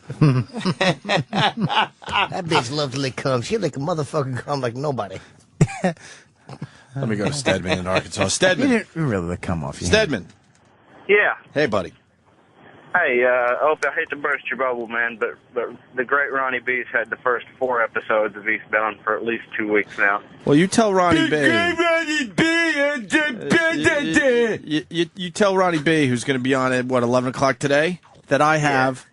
That bitch loves to lick cum. She lick a motherfucking cum like nobody. Let me go to Stedman in Arkansas. You Stedman. didn't really come off your hand. Stedman. Yeah. Hey, buddy. Hey, Opie, I hate to burst your bubble, man, but the great Ronnie B's had the first 4 episodes of Eastbound for at least 2 weeks now. Well, you tell Ronnie B. You tell Ronnie B, who's going to be on at, 11 o'clock today, that I have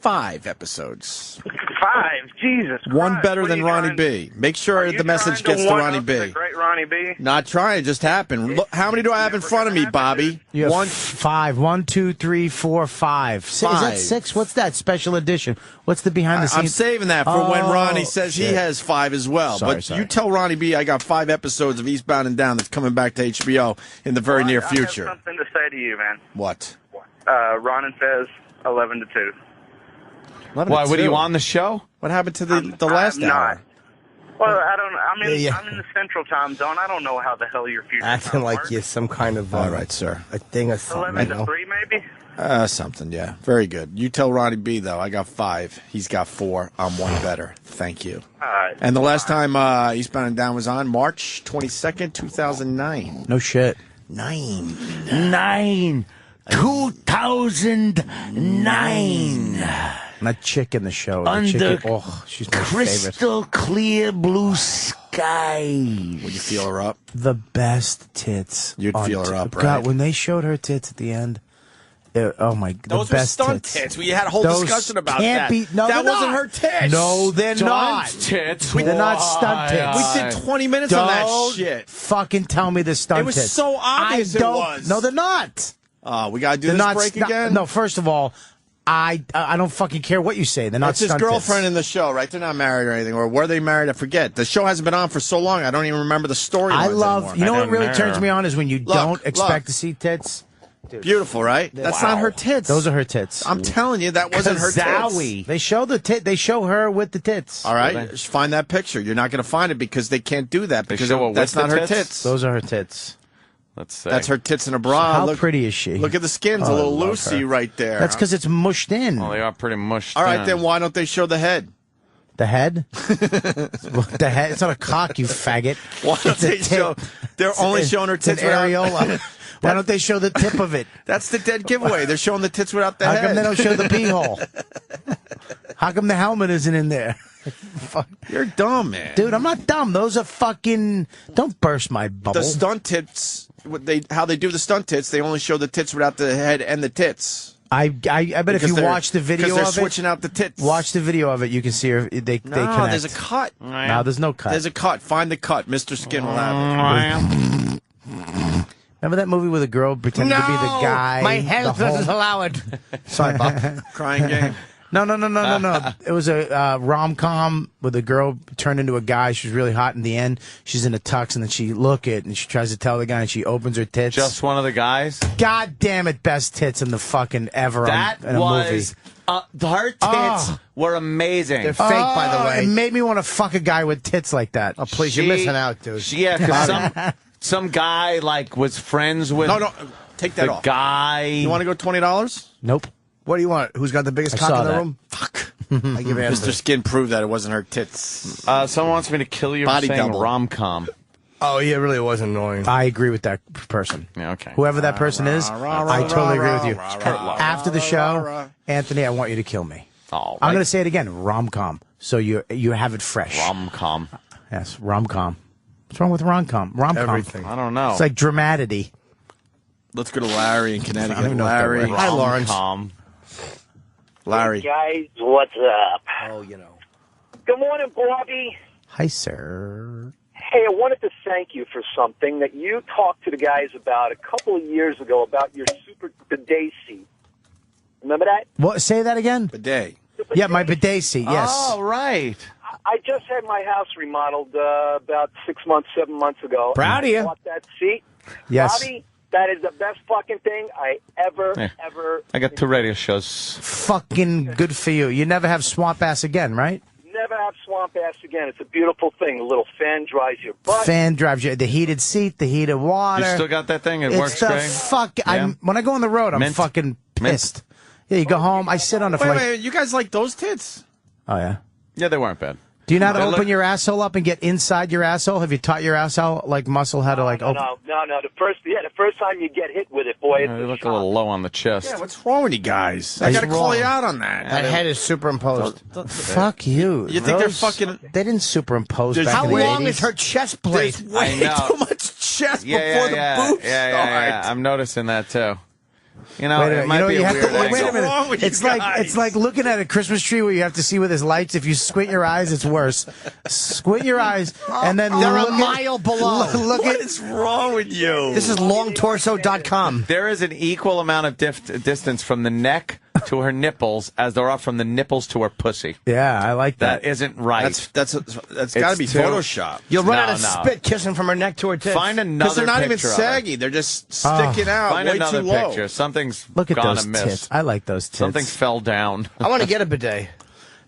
5 episodes. 5. Jesus Christ. One better What are than you Ronnie trying- B. Make sure Are you the message trying gets to one Ronnie up the B. great Ronnie B. Not trying, it just happened. Look, how many do I have in front of me, Bobby? You have One. 5. 1, 2, 3, 4, 5. Is that Five. 6? What's that special edition? What's the behind the scenes? I'm saving that for when Ronnie says he shit. has 5 as well. Sorry, but sorry. you tell Ronnie B I got 5 episodes of Eastbound and Down that's coming back to HBO in the very near future. I have something to say to you, man. What? Ron and Fez, 11 to 2. Why? What are you on the show? What happened to the last I'm hour? not. Well, I don't. I'm in. Yeah. I'm in the Central Time Zone. I don't know how the hell your future. Acting like you're some kind of All right, sir. a thing or something. 11 you to know? 3, maybe. Something, yeah. Very good. You tell Ronnie B, though. I got 5. He's got 4. I'm one better. Thank you. All right. And the last time Eastbound and Down was on, March 22nd, 2009. No shit. 9. 2009. That chick in the show. The Under chick, she's my favorite. crystal clear blue skies. Would you feel her up? The best tits. You'd on feel her up, right? God, when they showed her tits at the end, oh my, Those the were best stunt tits. tits. We had a whole Those discussion about can't that. Be, no, that they're wasn't not. her tits. No, they're Stunt not. tits. They're not stunt tits. We did 20 minutes on that Don't shit. fucking tell me the stunt It was tits. so obvious I it don't, was. No, they're not. We got to do They're this not break again? No, first of all, I don't fucking care what you say. They're not That's his stunt girlfriend tits. in the show, right? They're not married or anything. Or were they married? I forget. The show hasn't been on for so long, I don't even remember the story. I love, anymore. you know I what don't really know. turns me on is when you don't Look. expect to see tits. Beautiful, right? That's not her tits. Those are her tits. I'm telling you, that wasn't her tits. Zowie. They show they show her with the tits. All right, just find that picture. You're not going to find it because they can't do that because show her that's with not the her tits? tits. Those are her tits. Let's say. That's her tits in a bra. How look, pretty is she? Look at the skin's Oh, a I little love loosey her. right there. That's because it's mushed in. Well, they are pretty mushed. All right, in. then why don't they show the head? The head? The head? It's not a cock, you faggot. Why don't It's a they tip. show? They're only It's showing her an tits. without- areola. Why don't they show the tip of it? That's the dead giveaway. They're showing the tits without the How head. come they don't show the pee hole? How come the helmet isn't in there? Fuck. You're dumb, man. Dude, I'm not dumb. Those are fucking... Don't burst my bubble. The stunt tits. How they do the stunt tits? They only show the tits without the head and the tits. I bet if Because you they're- watch the video because of they're it, switching out the tits. watch the video of it, you can see her. They No, connect. there's a cut. No, there's no cut. There's a cut. Find the cut. Mr. Skin will have it. Remember that movie where the girl pretended to be the guy? My health the whole- doesn't allow it. Sorry, Bob. Crying game. No. It was a rom-com where the girl turned into a guy. She was really hot in the end. She's in a tux, and then she look it, and she tries to tell the guy, and she opens her tits. Just one of the guys. God damn it, best tits in the fucking ever That in a movie. was her tits Oh. were amazing. They're fake, by the way. It made me want to fuck a guy with tits like that. Oh, please, you're missing out, dude. Yeah, because some guy like was friends with No, take that the off. guy. You want to go $20? Nope. What do you want? Who's got the biggest I cock saw in the that. room? Fuck. I give answer. Mr. Skin proved that it wasn't her tits. Someone wants me to kill you for Body saying double. rom-com. Oh, yeah, it really was annoying. I agree with that person. Yeah, okay. Whoever that person is, I totally agree with you. rah, And rah, after the rah, show, rah. Anthony, I want you to kill me. All I'm right. going to say it again, rom-com. So you have it fresh. Rom-com. Yes, rom-com. What's wrong with rom-com? Rom-com. Everything. I don't know. It's like dramatity. Let's go to Larry in I don't Connecticut. even know what that Larry. word Hi, Lawrence. Rom-com. Larry. Guys, what's up? Oh, you know. Good morning, Bobby. Hi, sir. Hey, I wanted to thank you for something that you talked to the guys about a couple of years ago about your super bidet seat. Remember that? What? Say that again? Bidet. Yeah, my bidet seat, yes. Oh, right. I just had my house remodeled about 6 months, 7 months ago. Proud of you. I bought that seat. Yes. Bobby, that is the best fucking thing I ever. I got 2 radio shows. Fucking good for you. You never have swamp ass again, right? Never have swamp ass again. It's a beautiful thing. A little fan dries your butt. Fan drives you. The heated seat, the heated water. You still got that thing? It It's works the great? fuck. Yeah. When I go on the road, I'm Mint. fucking pissed. Yeah, you go home. I sit on it for like. Wait, you guys like those tits? Oh yeah. Yeah, they weren't bad. Do you know how to They open look- your asshole up and get inside your asshole? Have you taught your asshole like muscle how to like open? No. The first time you get hit with it, boy, it's They look a little low on the chest. Yeah, what's wrong with you guys? I It's got to call wrong. you out on that. That head is superimposed. Fuck you. You think they're Those- fucking- They didn't superimpose There's back How in the long 80s. is her chest plate? There's way I know. too much chest before the boobs yeah. start. I'm noticing that too. You know, Wait a minute. it might be a weird angle. Wait a minute. wrong with you It's like looking at a Christmas tree where you have to see with his lights. If you squint your eyes, it's worse. Squint your eyes and then they're look a mile below. What is wrong with you? This is longtorso.com. There is an equal amount of distance from the neck to her nipples as there are from the nipples to her pussy. Yeah, I like that. That isn't right. That's got to be too- Photoshop. You'll run No, out of no. spit kissing from her neck to her tits. Find another Because they're not even picture of her. saggy. They're just sticking out Find way another too low. picture. Something's Look at gone those amiss. tits. I like those tits. Something fell down. I want to get a bidet. You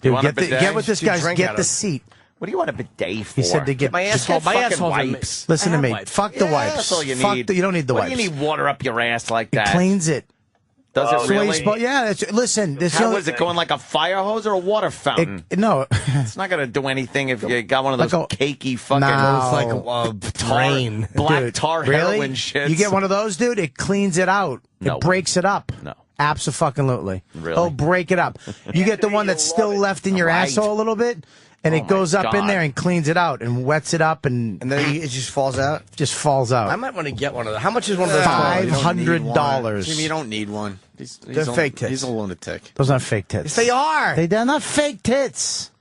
Dude, want a bidet? get with this Dude, guy's. drink Get out the of- seat. What do you want a bidet for? He said to get my ass. just My fucking asshole's wipes. Listen to me. Fuck the wipes. That's all you Fuck need. you don't need the What wipes. do you need water up your ass like that? It cleans it. Does That's it the way really? you're supposed- yeah. That's, listen, this How only- is it going like a fire hose or a water fountain? No, it's not going to do anything if you got one of those Like cakey fucking rain. black Dude, tar really? heroin shits. You get one of those, dude. It cleans it out. No. It breaks it up. No. Abso-fucking-lutely. Really? Oh, break it up. You get the one that's still left in your Right. asshole a little bit, and it goes up in God. there and cleans it out and wets it up, and then it just falls out. Just falls out. I might want to get one of those. How much is one of those? $500. Jimmy, you don't need one. They're fake tits. He's a lunatic. Those aren't fake tits. Yes, they are. They're not fake tits.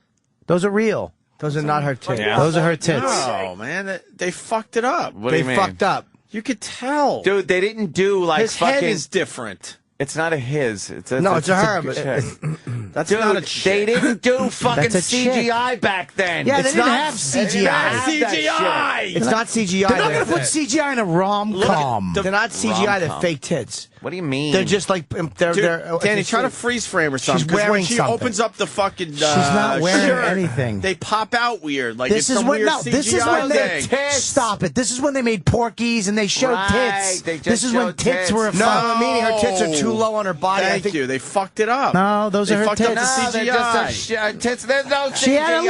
Those are real. Those are not her tits. Yeah. Those are her tits. No, man, they fucked it up. What do you mean? fucked up. You could tell. Dude, they didn't do like His fucking. head is different. It's not a his. It's a, No, it's a her, good but- chick. That's Dude, not a they chick. didn't do fucking That's a chick. CGI back then. Yeah, It's they didn't not- have they didn't CGI. have that CGI. shit. It's not CGI. They're not They're- going to put CGI in a rom-com. They're not CGI. They're Rom-com. fake tits. What do you mean? They're just like they're. Dude, they're Danny, it's try to like- freeze frame or something. She's 'cause when wearing she something. opens up the fucking. She's not wearing shirt, anything. They pop out weird. Like This it's is some when weird no. CGI This is when they thing. stop it. This is when they made Porkies and they showed Right, tits. they just This is when showed tits tits. were. No, meaning her tits are too low on her body. I Thank think you. They fucked it up. No, those They are her fucked up tits. the No, they're CGI. just a tits. There's no CGI. She had a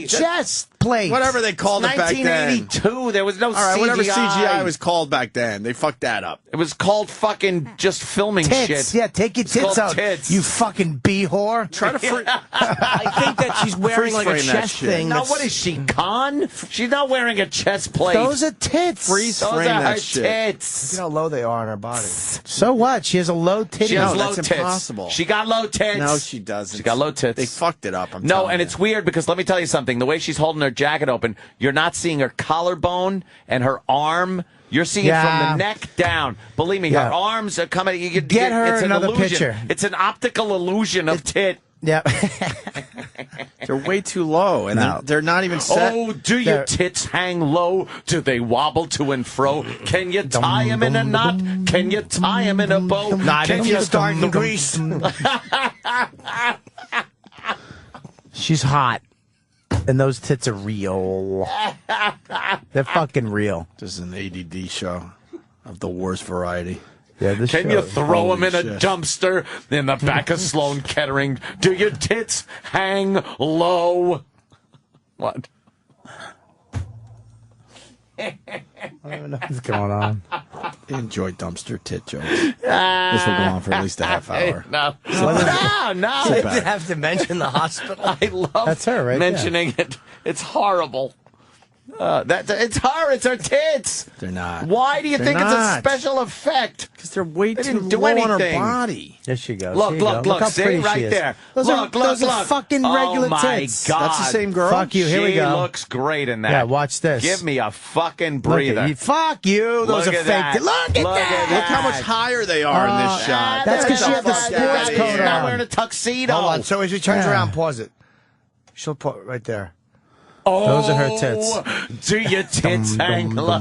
low chest plate. Whatever they called it back then. 1982. There was no All right, whatever CGI. CGI was called back then, they fucked that up. It was called fucking just filming Tits. shit. Yeah, take your It's tits called out. tits. You fucking bee whore. Try to free. I think that she's wearing like a Freeze frame that chest shit. thing. Now that's- what is she, con? She's not wearing a chest plate. Those are tits. Freeze Those frame are that her shit. tits. Look at how low they are on her body. So what? She has a low titty. She has No, low that's tits. impossible. She got low tits. No, she doesn't. She got low tits. They fucked it up. I'm No, telling and you. it's weird because let me tell you something. The way she's holding her jacket open, you're not seeing her collarbone and her arm. You're seeing it from Yeah. the neck down. Believe me, Yeah. her arms are coming. You could Get her it's an another illusion. picture. It's an optical illusion of tit. Yeah. They're way too low, and No. they're not even set. Oh, do your tits hang low? Do they wobble to and fro? Can you tie them in a knot? Can you tie them in a bow? Nah, Can then you start in Greece. She's hot. And those tits are real. They're fucking real. This is an ADD show of the worst variety. Yeah, this Can show- you throw them in a shit. dumpster in the back of Sloan Kettering? Do your tits hang low? What? I don't even know what's going on. Enjoy dumpster tit jokes. This will go on for at least a half hour. No. Well, No. Did you have to mention the hospital? I love That's her right mentioning it. It's horrible. It's her. It's her tits. They're not. Why do you They're think it's a not. special effect? Because they're way They too didn't do low on her anything. body. There she goes. Look, Here you look, go. look. how See pretty right she is. there. Those look, are, look, those look. are fucking regular oh my tits. God. That's the same girl? Fuck you. Here we She go. looks great in that. Yeah, watch this. Give me a fucking Look breather. at you. Fuck you. Those Look are at fake. that. Look at Look that. at Look how much higher they are in this shot. That's Get 'cause she had the fuck sports outta here. coat She's not on. wearing a tuxedo. Hold on. So as she turns Yeah. around, pause it. She'll put right there. Those are her tits. Do your tits hang low?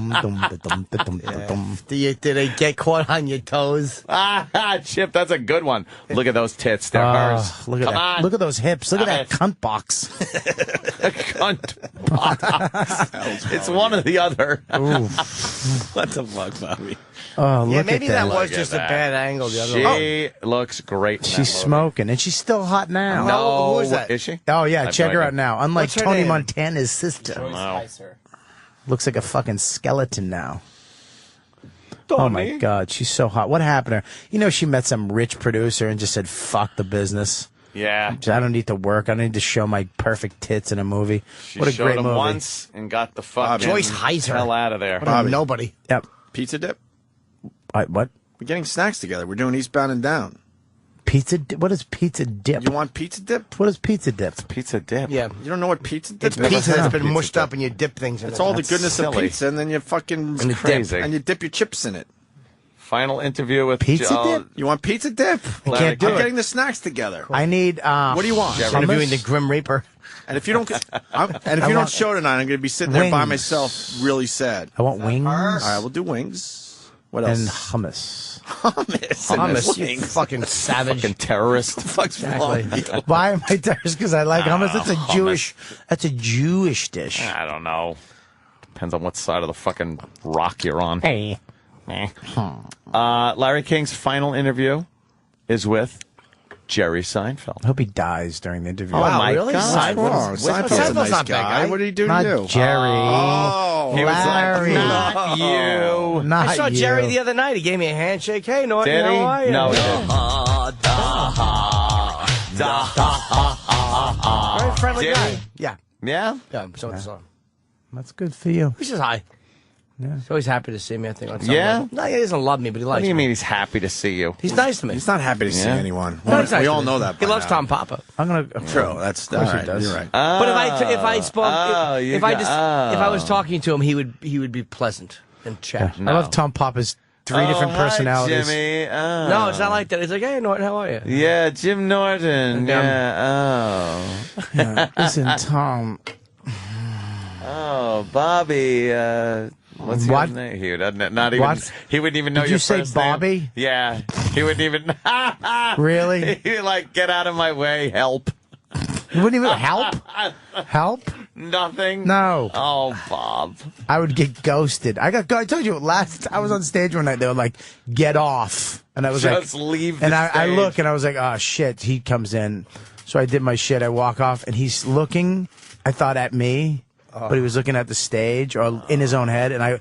Did they get caught on your toes? Ah, Chip, that's a good one. Look at those tits. They're hers. Look at Come that. on. Look at those hips. Look at that cunt box. Cunt box. It's one or the other. What the fuck, Bobby? Oh, Yeah, look maybe at that that. was just a bad angle. The other She looks great. in that She's movie. smoking, and she's still hot now. No, who is that? Is she? Oh, yeah, I have check no her idea. out now. Unlike What's her Tony name? Montana's sister. Wow. Looks like a fucking skeleton now. Oh, my God. She's so hot. What happened to her? You know, she met some rich producer and just said, fuck the business. Yeah. I don't need to work. I don't need to show my perfect tits in a movie. She What a showed great him movie. once and got the fuck Joyce Heiser. hell out of there. What a nobody. Yep. Pizza dip? What? We're getting snacks together. We're doing Eastbound and Down. Pizza? What is pizza dip? You want pizza dip? What is pizza dip? It's pizza dip. Yeah. You don't know what pizza dip It's is? pizza that's been pizza mushed dip. up and you dip things in it. It's all the That's goodness of silly. pizza, and then you fucking It's crazy. and you dip your chips in it. Final interview with Pizza dip? You want pizza dip? Can't do I'm it. getting the snacks together. I need. What do you want? I'm interviewing the Grim Reaper. And if you don't, want show tonight, I'm going to be sitting there by wings. myself, really sad. I want wings. All right, we'll do wings. What else? And hummus. Hummus, you fucking savage. Fucking terrorist. Fuck's wrong with you? Why am I terrorist? Because I like hummus. That's a Jewish dish. I don't know. Depends on what side of the fucking rock you're on. Hey. Larry King's final interview is with Jerry Seinfeld. I hope he dies during the interview. Oh, my really? God. Seinfeld's a nice not bad guy. guy. What did he do Not to you? Jerry. Oh, He was Larry. like, not you. Not I saw you. Jerry the other night. He gave me a handshake. Hey, Norton, Did he? how are you? No, he didn't. Very friendly Did guy. he? Yeah. Yeah? Yeah, so it's on. That's good for you. He says hi. Yeah. He's always happy to see me, I think. On some Yeah? level. No, he doesn't love me, but he likes What do you me. mean he's happy to see you? He's nice to me. He's not happy to see Yeah. anyone. No, he's nice We to all me. know that. He by loves now. Tom Papa. I'm gonna. True. That's course all he right. does. You're right. But if I spoke, if I Oh. was talking to him, he would be pleasant and chat. I love Tom Papa's three different personalities. Hi, Jimmy. Oh. No, it's not like that. It's like, hey, Norton, how are you? Yeah, Jim Norton. And, Yeah. Yeah. Listen, Tom. Oh, Bobby. What's What? his name? He doesn't. Not even. What? He wouldn't even know Did your you say first name. Bobby? Yeah. He wouldn't even. Really? He'd like, get out of my way. Help. You wouldn't even help. Help? Nothing. No. Oh, Bob. I would get ghosted. I told you last. I was on stage one night. They were like, "Get off," and I was Just like, leave the And I stage. look, and I was like, "Oh shit!" He comes in, so I did my shit. I walk off, and he's looking. I thought at me, but he was looking at the stage or in his own head, and I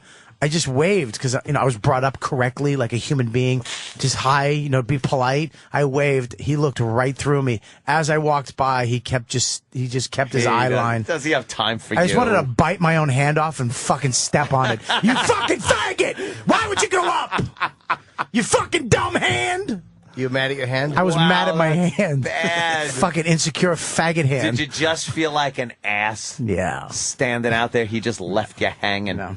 just waved because I was brought up correctly, like a human being. Just hi, be polite. I waved. He looked right through me. As I walked by, he just kept his eye line. Does he have time for you? I just wanted to bite my own hand off and fucking step on it. You fucking faggot! Why would you go up? You fucking dumb hand! You mad at your hand? I was mad at my that's hand. bad. Fucking insecure faggot hand. Did you just feel like an ass? Yeah. Standing out there, he just left you hanging. No.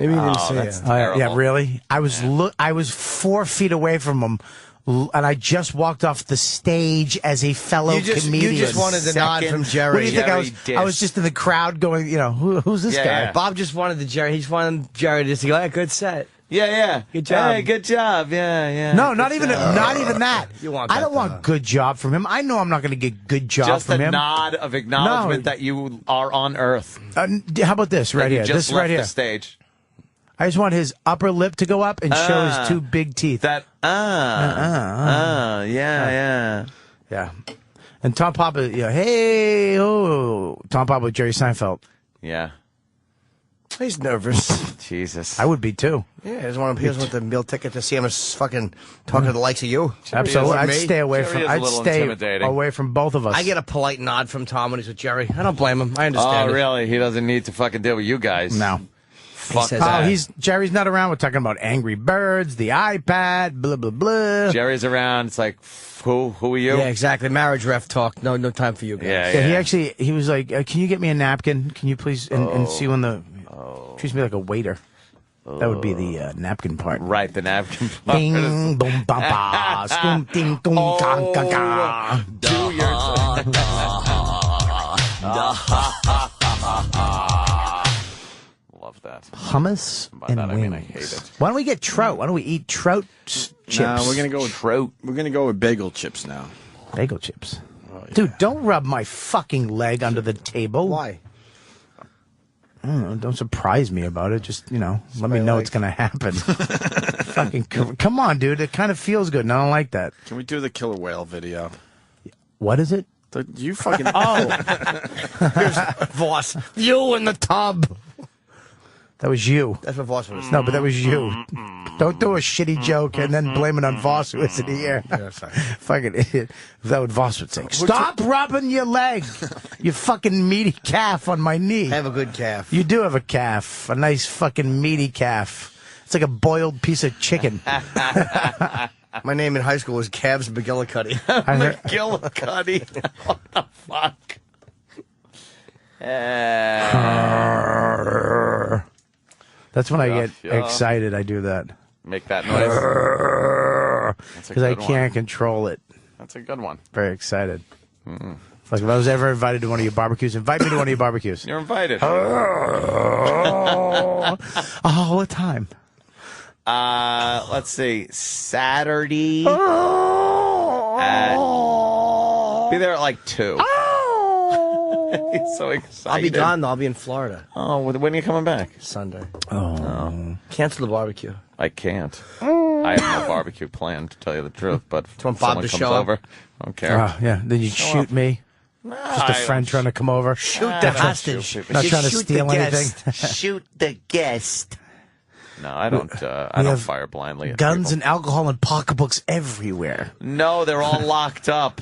Maybe you didn't Oh, see that's it. terrible. Yeah, really? I was 4 feet away from him, and I just walked off the stage as a fellow comedian. You just wanted the nod from Jerry. What do you think I was? Jerry I was just in the crowd going, who's this Yeah, guy? yeah. Bob just wanted the Jerry. He just wanted Jerry just to go, hey, good set. Yeah. Good job. Hey, good job. Yeah. No, not even that. You want I that, don't want good job from him. I know I'm not going to get good job Just from a him. nod of acknowledgement No. that you are on Earth. How about this right That you here? just This left right here. the stage. I just want his upper lip to go up and show his two big teeth. That yeah. Yeah. And Tom Papa, hey, Tom Papa with Jerry Seinfeld. Yeah. He's nervous. Jesus. I would be too. Yeah, he doesn't want the meal ticket to see him fucking talking to the likes of you. Absolutely. I'd Me? stay away Jerry from. is a I'd little stay intimidating. away from both of us. I get a polite nod from Tom when he's with Jerry. I don't blame him. I understand. Oh, it. really? He doesn't need to fucking deal with you guys. No. Fuck says that. Jerry's not around. We're talking about Angry Birds, the iPad, blah blah blah. Jerry's around. It's like, who are you? Yeah, exactly. Marriage ref talk. No time for you guys. Yeah. He was like, "Can you get me a napkin? Can you please?" And see when the treats me like a waiter. That would be the napkin part. Right, the napkin part. Ding, boom, bum, ba, scoom, ding, dong, gong, gong, gong. Do Love that. Hummus By and that, I wings. mean, I hate it. Why don't we get trout? Why don't we eat trout chips? No, we're gonna go with trout. We're gonna go with bagel chips now. Bagel chips. Dude, don't rub my fucking leg under the table. Why? I don't know, don't surprise me about it. Just, let me know it's going to happen. Fucking, come on, dude. It kind of feels good, and I don't like that. Can we do the killer whale video? What is it? You fucking. Here's Voss. You in the tub. That was you. That's what Voss was. No, but that was you. Don't do a shitty joke and then blame it on Voss, who isn't here. Yeah, sorry. Fucking idiot. That would Voss would say. Stop rubbing your leg, you fucking meaty calf on my knee. Have a good calf. You do have a calf, a nice fucking meaty calf. It's like a boiled piece of chicken. My name in high school was Cabs McGillicuddy. McGillicuddy. What the fuck? That's when I get yeah. excited. I do that. Make that noise. That's a Because I good can't one. control it. That's a good one. Very excited. Like if I was ever invited to one of your barbecues, invite me to one of your barbecues. You're invited. All the time. Let's see. Saturday. Be there at like 2. He's so excited. I'll be gone, though. I'll be in Florida. Oh, when are you coming back? Sunday. Oh. Cancel the barbecue. I can't. I have no barbecue planned, to tell you the truth. But if want Bob someone to comes show up? over, I don't care. Oh, yeah. Then you shoot me. Just a friend trying to come over. Shoot I the don't hostage. shoot people. Not trying to Shoot steal the anything. guest. Shoot the guest. No, I don't. I don't fire blindly. At Guns people. and alcohol and pocketbooks everywhere. No, they're all locked up.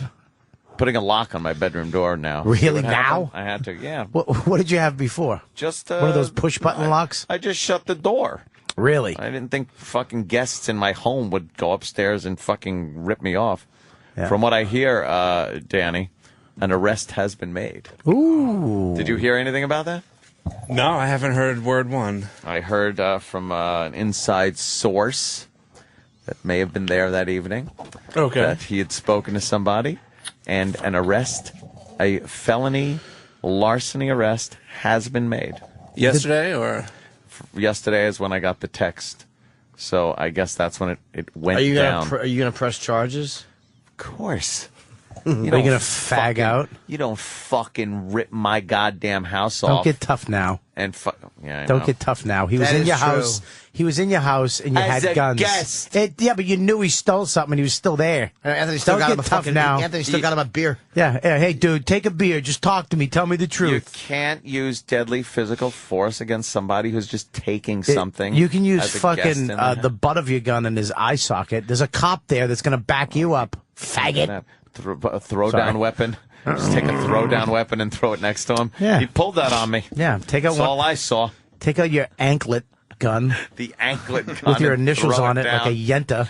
Putting a lock on my bedroom door now. Really? See what Now? happened? I had to. Yeah. What did you have before? Just one of those push button locks? I just shut the door. Really? I didn't think fucking guests in my home would go upstairs and fucking rip me off. Yeah. From what I hear, Danny, an arrest has been made. Ooh. Did you hear anything about that? No, I haven't heard word one. I heard from an inside source that may have been there that evening. Okay. That he had spoken to somebody, and an arrest, a felony larceny arrest, has been made. Yesterday, or? Yesterday is when I got the text. So I guess that's when it went Are you down. gonna press charges? Of course. Are you going to fag out? You don't fucking rip my goddamn house Don't off. get tough now. And yeah, I Don't know. get tough now. He was That in is your true. house. He was in your house, and you As had a guns. guest. Yeah, but you knew he stole something, and he was still there. Anthony still Don't got get him a tough fucking. now. Anthony still got him a beer. Yeah, hey, dude, take a beer. Just talk to me. Tell me the You truth. can't use deadly physical force against somebody who's just taking something. You can use as a guest fucking in their the butt of your gun in his eye socket. There's a cop there that's going to back you up, faggot. A throw-down Sorry. weapon. Just take a throw-down weapon and throw it next to him. Yeah. He pulled that on me. Yeah, take out That's all I saw. Take out your anklet gun The anklet gun with your and initials throw on it, down. like a yenta.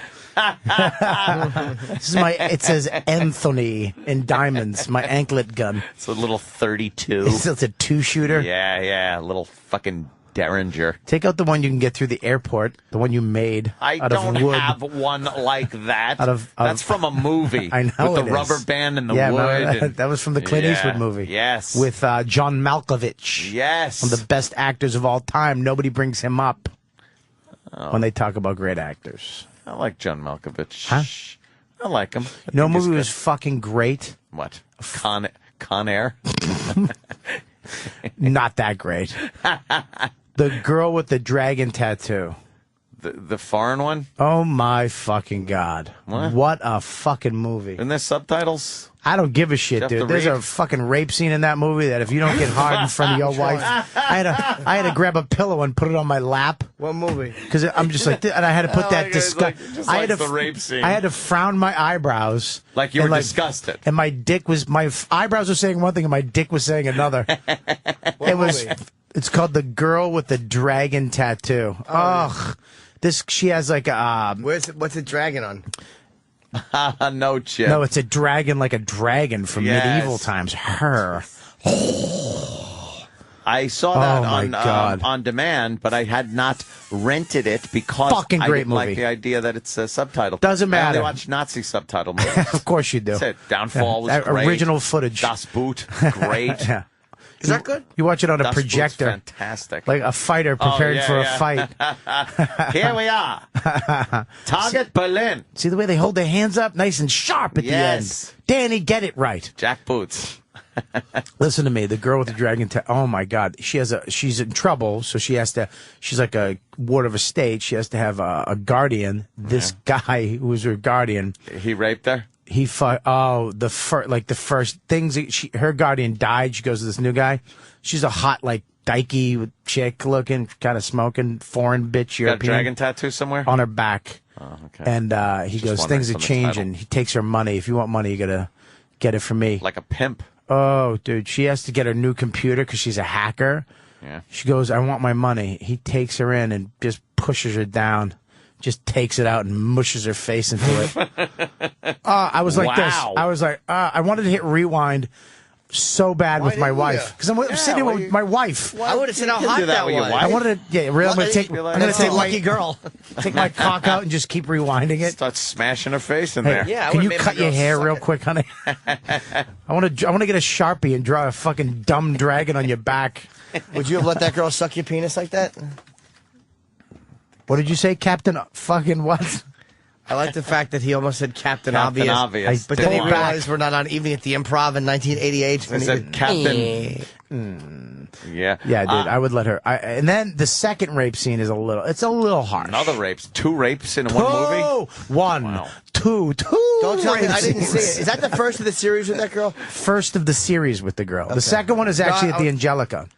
This is my. It says Anthony in diamonds. My anklet gun. It's a little 32. It's a 2-shooter. Yeah, a little fucking Derringer. Take out the one you can get through the airport. The one you made I out don't of wood. have one like that. Out of- That's from a movie. I know with the it rubber is. band and the Yeah, wood. remember and- that was from the Clint Yeah, Eastwood movie. Yes. With John Malkovich. Yes. One of the best actors of all time. Nobody brings him up when they talk about great actors. I like John Malkovich. Huh? I like him. No think he's movie was good. fucking great. What? Con Air? Not that great. The girl with the dragon tattoo. The foreign one? Oh my fucking god! What a fucking movie! Isn't there subtitles? I don't give a shit, You have to dude. There's read? a fucking rape scene in that movie that if you don't get hard in front of your wife, I had to grab a pillow and put it on my lap. What movie? Because I'm just like, and I had to put that disgust. I had to the rape scene. I had to frown my eyebrows, Like you and were disgusted. and my dick was eyebrows were saying one thing, and my dick was saying another. It was. It's called The Girl with the Dragon Tattoo. Ugh. She has like a. What's it dragging on? No, Chip. No, it's a dragon like a dragon from Yes. medieval times. Her. I saw that Oh, my God. on demand, but I had not rented it because Fucking I great didn't like movie. the idea that it's subtitled. Doesn't I matter. only watch Nazi subtitle movies. Of course you do. That's it. Downfall was Yeah, great. original footage. Das Boot, great. Yeah. Is that good? You watch it on a Das Boot's projector, fantastic. like a fighter preparing yeah, for a yeah. fight. Here we are. Target Berlin. See the way they hold their hands up, nice and sharp at Yes. the end. Danny, get it right. Jack Boots. Listen to me. The girl with the dragon. Oh my God, she's in trouble. So she's like a ward of a state. She has to have a guardian. This guy who was her guardian. He raped her. He the first things her guardian died. She goes to this new guy. She's a hot like dykey chick looking, kind of smoking foreign bitch Got a European dragon tattoo somewhere? on her back. Oh, okay. And he Just goes, wondering things are from the changing. He takes her money. If you want money, you gotta get it from me. Like a pimp. Oh, dude, she has to get her new computer because she's a hacker. Yeah. She goes, I want my money. He takes her in and just pushes her down. Just takes it out and mushes her face into it. I was like this. I was like, I wanted to hit rewind so bad with my wife. Because I'm sitting here with my wife. I would have said how hot that was. I wanted to, really, I'm going to take lucky girl. Take my cock out and just keep rewinding it. Start smashing her face in there. Yeah, can you cut your hair real quick, honey? I want to get a Sharpie and draw a fucking dumb dragon on your back. Would you have let that girl suck your penis like that? What did you say, Captain fucking what? I like the fact that he almost said Captain Captain Obvious. Obvious. But then he realized we're not on Evening at the Improv in 1988. He said Captain. Yeah. Yeah, dude, I would let her. And then the second rape scene is a little harsh. Another rapes. 2 rapes in one movie? One. Wow. Two. Don't tell me rape I didn't see scenes. it. Is that the first of the series with that girl? First of the series with the girl. Okay. The second one is actually at the Angelica.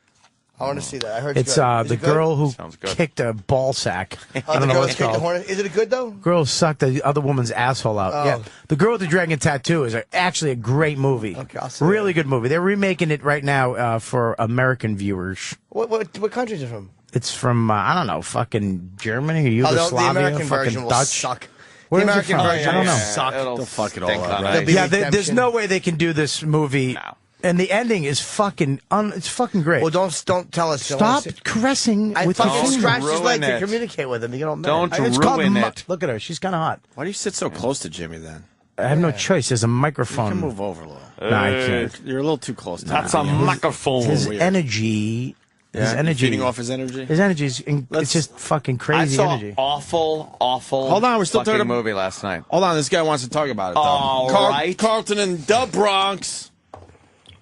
I want to see that. I heard It's good. Is the it good? girl who Sounds good. kicked a ball sack. I The don't know girl what that it's kicked the called. hornet. Is it good though? Girl sucked the other woman's asshole out. Oh. Yeah, the girl with the dragon tattoo is actually a great movie. Okay, I'll see really that. good movie. They're remaking it right now for American viewers. What country is it from? It's from I don't know, fucking Germany or Yugoslavia, the American fucking version will Dutch. suck. Where The is it American from? version I don't know. will suck. It'll fuck it all stink up, on right? it. Yeah, Redemption. there's no way they can do this movie. No. And the ending is fucking it's fucking great. Well, don't tell us. Stop caressing I with your fucking finger. scratched his leg Ruin to it. communicate with him. You don't. Don't It's called ruin it. Look at her. She's kind of hot. Why do you sit so close to Jimmy then? I have no choice. There's a You microphone. can move over a little. No, I can't. You're a little too close to That's him. a microphone. His weird. energy. His Yeah? energy. Feeding off his energy? His energy is. It's just fucking crazy I saw energy. awful. Hold on, we're still fucking talking about- movie last night. Hold on, this guy wants to talk about it, though. All right. Carlton in the Bronx.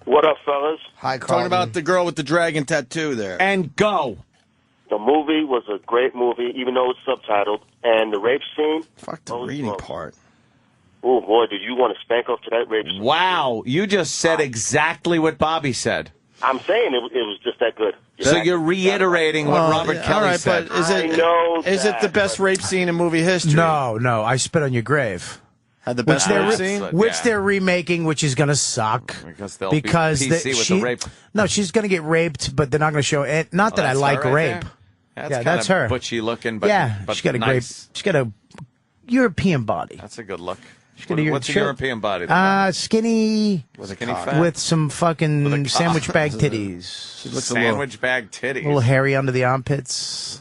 What up, fellas? Hi, Talking Carlton. about the girl with the dragon tattoo there. And go. The movie was a great movie, even though it's subtitled. And the rape scene. Fuck the reading part. Oh, boy, did you want to spank off to that rape scene? Wow, you just said exactly what Bobby said. I'm saying it was just that good. So you're reiterating what Robert Kelly all right, said. but is I know it that, the best rape scene in movie history? No, I spit on your grave. Had the Which best they're rape scene? which they're remaking, which is going to suck Because they'll be PC with she, the rape. No, she's going to get raped, but they're not going to show it. Not that I that's like her right rape. there? Yeah, that's her. Butchy looking, but Yeah, but she's got a nice. she's got a European body. That's a good look. got a What's a chill- European body? Skinny With a skinny fat? with some fucking With a cock. sandwich bag titties. She looks a little, Sandwich bag titties. A little hairy under the armpits.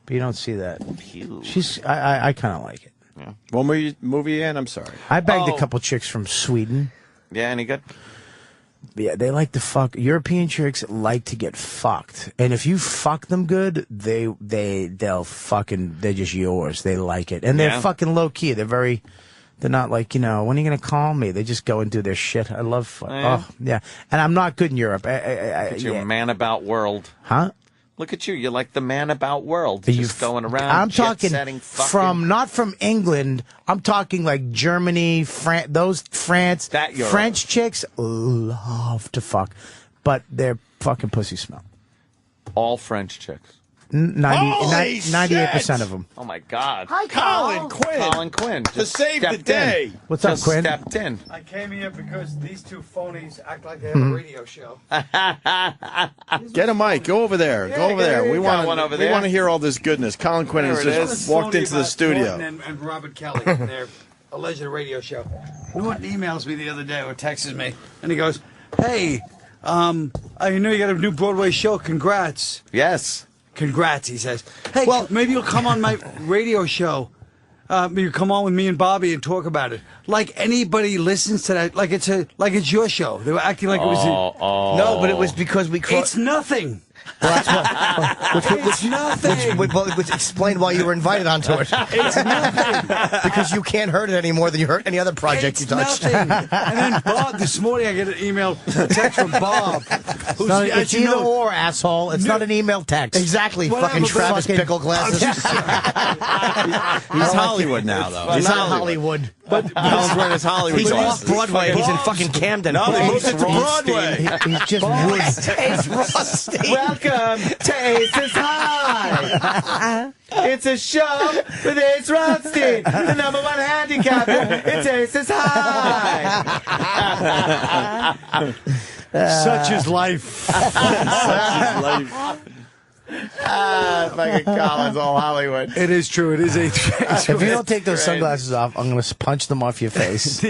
But you don't see that. She's I kind of like it. Yeah. What movie in? I'm sorry. I bagged a couple chicks from Sweden. Yeah, and he got. Yeah, they like to fuck. European chicks like to get fucked, and if you fuck them good, they're just yours. They like it, and they're Yeah. fucking low key. They're not like, when are you gonna call me? They just go and do their shit. I love. Yeah. Oh yeah, and I'm not good in Europe. Look at you, Yeah. man about world. Huh? Look at you. You're like the man about world. Are you Just going around. I'm talking jet-setting, fucking. not from England. I'm talking like Germany, France. That Europe. French chicks love to fuck, but their fucking pussy smell. all French chicks. 98% of them. Oh my God. Hi, Colin Quinn. Colin Quinn. To just save the stepped day. in. What's up, Just Quinn? Stepped in. I came here because these two phonies act like they have a radio show. Get a mic. Go over there. Go over there. We got one want over we there. want to hear all this goodness. Colin Quinn has There it just is. walked Phony into the about studio. Norton and Robert Kelly and their alleged radio show. Norton emails me the other day or texts me, and he goes, "Hey, I know you got a new Broadway show. Congrats." Yes. Congrats, he says. Hey, well, maybe you'll come on my radio show. You come on with me and Bobby and talk about it. Like anybody listens to that, like it's your show. They were acting like it was. No, but it was because we. It's nothing. Well, that's what, It's nothing. which explained why you were invited onto it. It's nothing. Because you can't hurt it any more than you hurt any other project It's you touched. nothing. And then Bob, this morning I get an email, a text from Bob. Who's, It's either or, asshole. It's not an email text. Exactly, Whatever, fucking but Travis fucking- Pickle glasses. He's Hollywood now, though. He's He's not Hollywood. But Colin's wearing his Hollywood He's glasses. off Broadway. He's in fucking Camden. No, they moved it to Broadway. He's just Taste Rothstein. Welcome to Aces High. It's a show with Ace Rothstein, the #1 handicapper. It's Aces High. Such is life. Fucking Colin's all Hollywood. It is true. It is a. If you don't take those sunglasses off, I'm going to punch them off your face.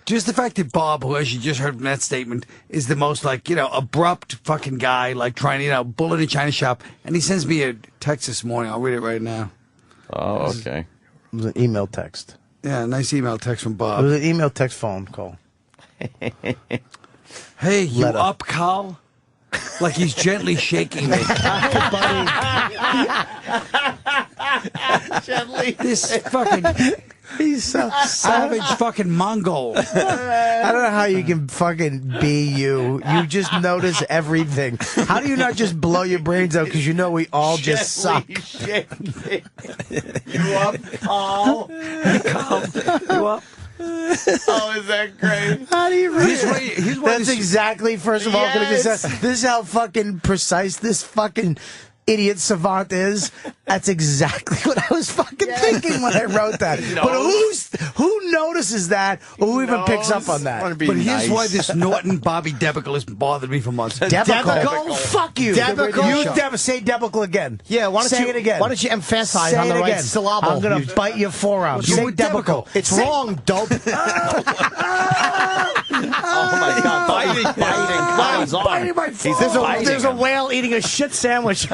Just the fact that Bob, who, as you just heard from that statement, is the most, abrupt fucking guy, trying to, bull in a china shop. And he sends me a text this morning. I'll read it right now. Oh, okay. It was an email text. Yeah, nice email text from It Bob. was an email text phone call. Hey, you Letter. up, Carl? Like he's gently shaking me. Gently. This fucking... He's so savage fucking Mongol. I don't know how you can fucking be you. You just notice everything. How do you not just blow your brains out because you know we all just suck? You up, Paul? You up? Oh, is that great? How do you read Here's it? what- here's what That's this- exactly, first of all, gonna be Yes. said. This is how fucking precise this fucking idiot savant is. That's exactly what I was fucking thinking when I wrote that. But who notices that, or who even picks up on that? But here's why this Norton Bobby Debacle has bothered me for months. Debacle? Fuck you. Debacle? You say debacle again. Yeah, why don't say you it again? Why don't you emphasize Say on the it right again. syllable? I'm gonna bite your forearm. Say Say debacle. It's Say- wrong, dope. Oh my God! Biting Colin's arm. biting my He's forearm. There's a whale eating a shit sandwich.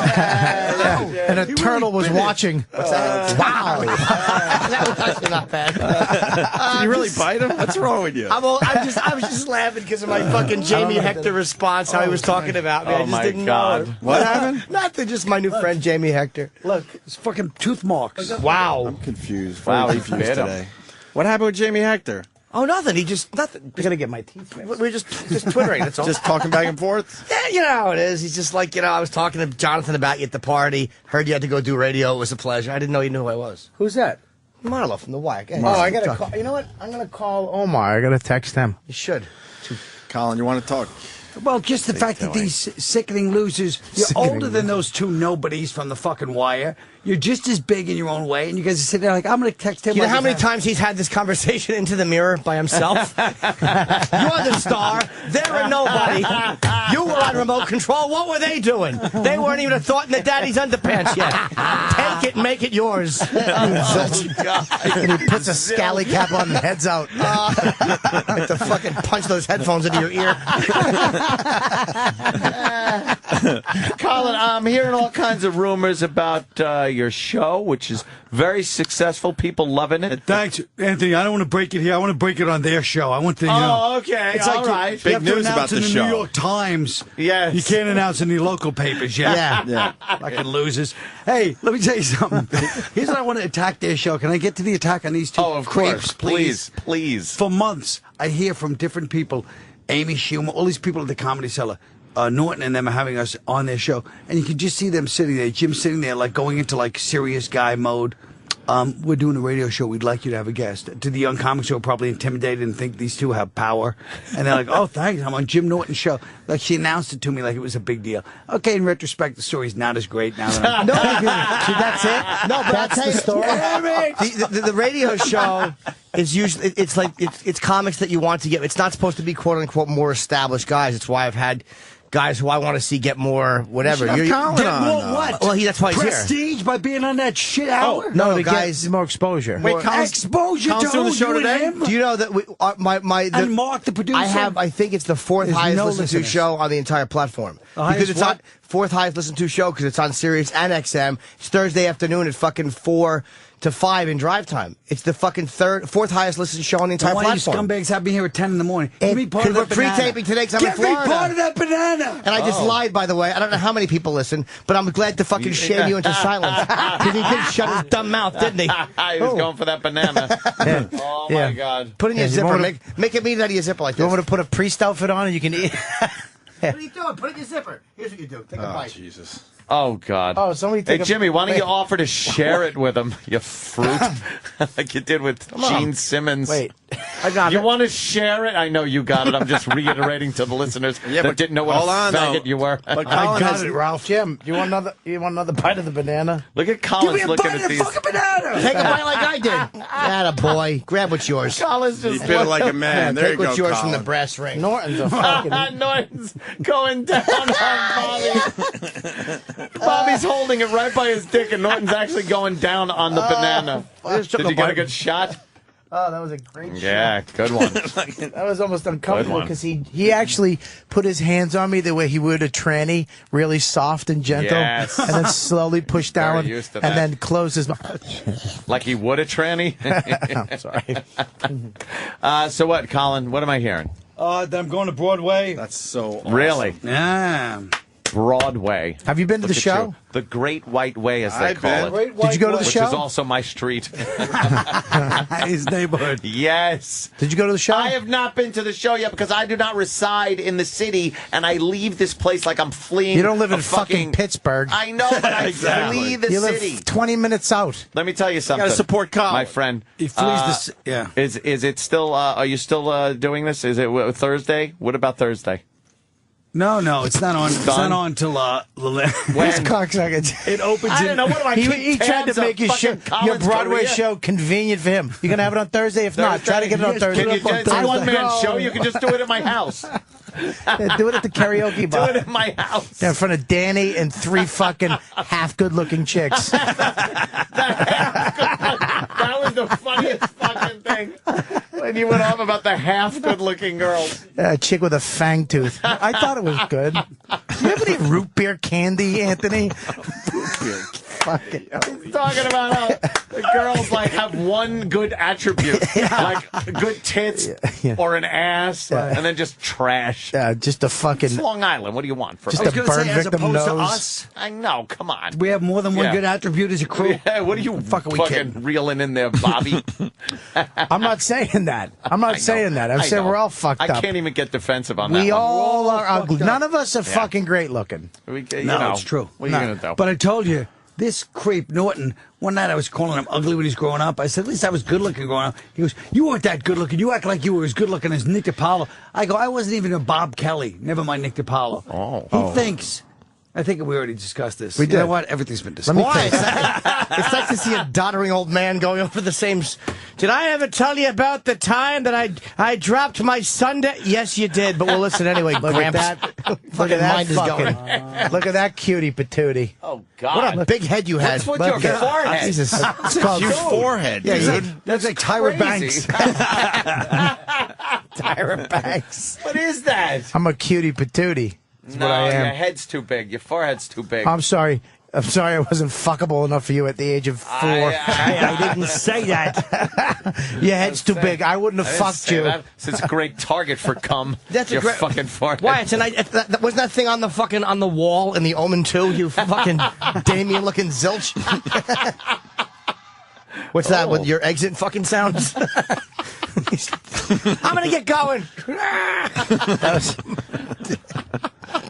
And a turtle was watching. Wow. That was actually not bad. Did you really bite him? What's wrong with you? I was just laughing because of my fucking Jamie Hector response, how he was talking about me. I Oh just my didn't God! know. What happened? Nothing, just my new friend Jamie Hector. Look, it's fucking tooth marks. Wow. I'm confused. Wow, Very he confused bit him. today. What happened with Jamie Hector? Oh, nothing. He just nothing. I'm gonna get my teeth fixed. We're just twittering. That's all. Just talking back and forth? Yeah, you know how it is. He's just like, I was talking to Jonathan about you at the party. Heard you had to go do radio. It was a pleasure. I didn't know you knew who I was. Who's that? Marlo from The Wire. Oh, I gotta call. You know what? I'm gonna call Omar. I gotta text him. You should. Colin, you want to talk? Well, just the fact that these sickening losers, you're older than those two nobodies from the fucking Wire. You're just as big in your own way, and you guys are sitting there like, I'm going to text him. You know like how it's many not- times he's had this conversation into the mirror by himself? You're the star. They're a nobody. You were on remote control. What were they doing? They weren't even a thought in the daddy's underpants yet. Take it, make it yours. And he puts a scally cap on and heads out. Like to fucking punch those headphones into your ear. Colin, I'm hearing all kinds of rumors about your show, which is very successful. People loving it. Thanks, Anthony. I don't want to break it here. I want to break it on their show. I want to, okay. It's All like right. you Big have to news announce about in the the show. New York Times. Yes. You can't announce in the local papers yet. Yeah. Fucking losers. Hey, let me tell you something. Here's what I want to attack their show. Can I get to the attack on these two Oh, of creeps, course. Please. For months, I hear from different people, Amy Schumer, all these people at the Comedy Cellar. Norton and them are having us on their show, and you can just see them sitting there. Jim's sitting there, like going into like serious guy mode. We're doing a radio show. We'd like you to have a guest. To the young comics who are probably intimidated and think these two have power, and they're like, "Oh, thanks. I'm on Jim Norton show." Like she announced it to me like it was a big deal. Okay, in retrospect, the story's not as great now. That No, see, that's it. No, but That's I'll tell the you, story? the radio show is usually it's comics that you want to get. It's not supposed to be quote unquote more established guys. It's why I've had guys who I want to see get more whatever. You should have Colin Get on, more though. what? Well, that's why he's here. Prestige by being on that shit hour. No, to guys. get more exposure. Wait, Colin's Exposure Colin's to doing the who, show you and today? him? Do you know that And Mark, the producer. I think it's the fourth There's highest no listened to listeners. show on the entire platform. The highest Because it's what? on fourth highest listened to show because it's on Sirius and XM. It's Thursday afternoon at fucking 4 to 5 in drive time. It's the fucking fourth highest listened show on the entire Why you platform. scumbags have me here at 10 in the morning? Give me part of We're that banana. pre-taping today because I'm in Get me Florida. part of that banana. And I just lied, by the way. I don't know how many people listen, but I'm glad to fucking shame you into silence. Because he did shut his dumb mouth, didn't he? He was going for that banana. Oh, my God. Put it in your Yeah, you zipper. wanna- Make it mean out of your zipper like You this. want me to put a priest outfit on and you can eat? What are you doing? Put it in your zipper. Here's what you do. Take a Oh, bite. Jesus. Oh, God. Oh, somebody Hey, take a- Jimmy, why don't you Wait. offer to share it with him, you fruit? Like you did with Gene Simmons. Wait. I got You it. want to share it? I know you got it. I'm just reiterating to the listeners that didn't know what hold a on, faggot though. you were. But I Colin got has, it, Ralph. Jim, you want another bite of the banana? Look at Colin's looking at these. banana. Take a bite like I did. Atta boy. Grab what's yours. Colin's you just bit it like a man. There Take you go, what's yours Colin. from the brass ring. Norton's a fucking... Norton's going down on Bobby. Bobby's holding it right by his dick, and Norton's actually going down on the banana. just took Did a you get a bite. good shot? Oh, that was a great shot. Yeah, good one. That was almost uncomfortable one. because he actually put his hands on me the way he would a tranny, really soft and gentle, Yes. and then slowly pushed down, used to and that. then closed his mouth. Like he would a tranny? I'm sorry. So what, Colin? What am I hearing? That I'm going to Broadway. That's so awesome. Really? Yeah. Broadway. Have you been to Look the at show? you. The Great White Way, as they I've call been. it. Did you go to the Which show? is also my street. His neighborhood. Yes. Did you go to the show? I have not been to the show yet because I do not reside in the city, and I leave this place like I'm fleeing. You don't live in a fucking Pittsburgh. I know, but I Exactly. flee the You city. live 20 minutes out. Let me tell you something. gotta support Colin. my friend. He flees this. Yeah. Is it still? Are you still doing this? Is it Thursday? What about Thursday? No, it's not on. It's Done? not on till This cocksucker. it opens. I don't know. What do I keep He tried tabs to of make your fucking your Colin's Broadway career? show convenient for him. You gonna have it on Thursday? If not, try to get it on Thursday. Can you Do it it's on a one-man Thursday. show? You can just do it at my house. Yeah, do it at the karaoke Do bar. it at my house. Yeah, in front of Danny and 3 fucking half good looking chicks. That was the funniest fucking thing. When you went off about the half good-looking girls. A chick with a fang tooth. I thought it was good. Do you have any root beer candy, Anthony? Fucking. He's talking about how the girls like have one good attribute, like good tits or an ass, and then just trash. Just a fucking. It's Long Island. What do you want from Just me? a burn as victim opposed to nose. us, I know. Come on. we have more than one Yeah. good attribute as a crew. Yeah, what are you Fuck, are we fucking kidding? reeling in there, Bobby? I'm not saying that. I'm not saying that. I'm I saying know. we're all fucked I up. can't even get defensive on that We one. all are ugly. fucked up. None of us are fucking great looking. You No, know, it's true. What are you going to do? But I told you, this creep Norton. One night I was calling him ugly when he was growing up. I said, at least I was good looking growing up. He goes, you weren't that good looking. You act like you were as good looking as Nick DiPaolo. I go, I wasn't even a Bob Kelly. Never mind Nick DiPaolo. He thinks. I think we already discussed this. We You know did. what? Everything's been Let discussed. me tell you, it's like to see a doddering old man going over the same. Did I ever tell you about the time that I dropped my Sunday? Yes, you did. But we'll listen anyway. Look at that. Look at that mind is fucking. going. Look at that cutie patootie. Oh, God. What a big head you had. What's with your forehead? Jesus. It's called Your forehead, Yeah, dude. That's like Tyra Crazy. Banks. Tyra Banks. What is that? I'm a cutie patootie. That's No, what I am. your head's too big. Your forehead's too big. I'm sorry. I wasn't fuckable enough for you at the age of 4. I didn't say that. Your head's too big. I wouldn't have I didn't fucked say you. that. It's a great target for cum. That's a your great- fucking forehead. Why? Tonight, wasn't that thing on the wall in the Omen 2? You fucking Damien looking zilch. What's that? With your exit fucking sounds? I'm gonna get going. That was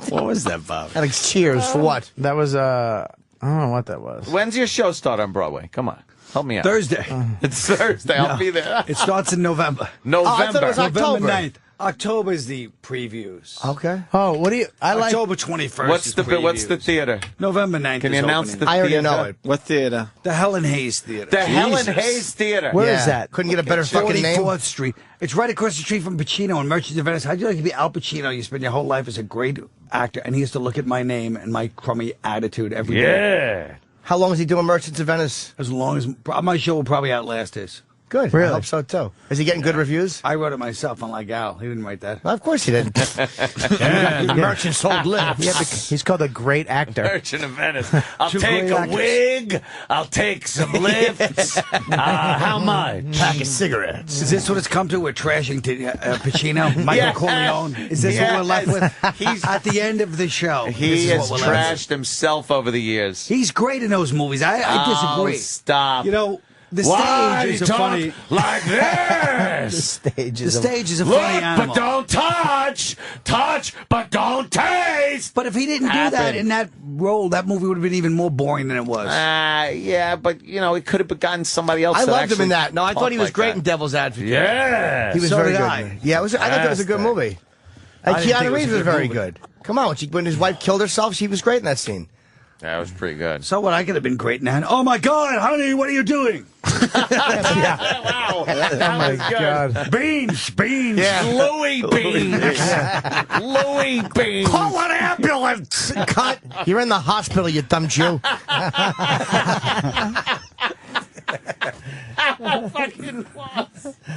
What was that, Bob? like cheers for what? That was I don't know what that was. When's your show start on Broadway? Come on. Help me out. Thursday. It's Thursday. I'll be there. It starts in November. November. I thought it was November October. 9th. October is the previews. Okay. Oh, what do you? I like. October 21st. What's is the previews. theater? November 9th. Can is you announce opening. the I already theater? know it. What theater? The Helen Hayes Theater. The Helen Jesus. Hayes Theater. Where is that? Couldn't get a better fucking name. 44th Street. It's right across the street from Pacino and Merchants of Venice. How'd you like to be Al Pacino? You spend your whole life as a great actor, and he has to look at my name and my crummy attitude every day. Yeah. How long is he doing Merchants of Venice? As long as my show will probably outlast his. Good. Really? I hope so too. Is he getting good reviews? I wrote it myself, unlike Al. He didn't write that. Well, of course he did. Merchant sold lips. Yeah, he's called a great actor. Merchant of Venice. I'll Two take great a actors. wig. I'll take some lifts. How much? Pack of cigarettes. Is this what it's come to? We're trashing to Pacino, Michael Yes. Corleone. Is this what we're left with? He's- At the end of the show. He this is has what we're left with. trashed himself over the years. He's great in those movies. I disagree. Oh, stop. You know, The Why stage is a talk funny. like this? The stage The is stage is a Look, funny animal. but don't touch. Touch, but don't taste. But if he didn't do that in that role, that movie would have been even more boring than it was. Yeah, but it could have gotten somebody else. I that loved him actually in that. No, I thought he was talked great like in that. Devil's Advocate. Yeah, he was So very did good. I. Yeah, I thought it was a good movie. And I didn't think Keanu it was Reeves a was good very movie. good. Come on, when his wife killed herself, she was great in that scene. That was pretty good. So what? I could have been great in that. Oh my God, honey, what are you doing? Wow, that my was good. God. Beans. Yeah. Louis Beans. Louis Beans. Call an ambulance! Cut! You're in the hospital, you dumb Jew.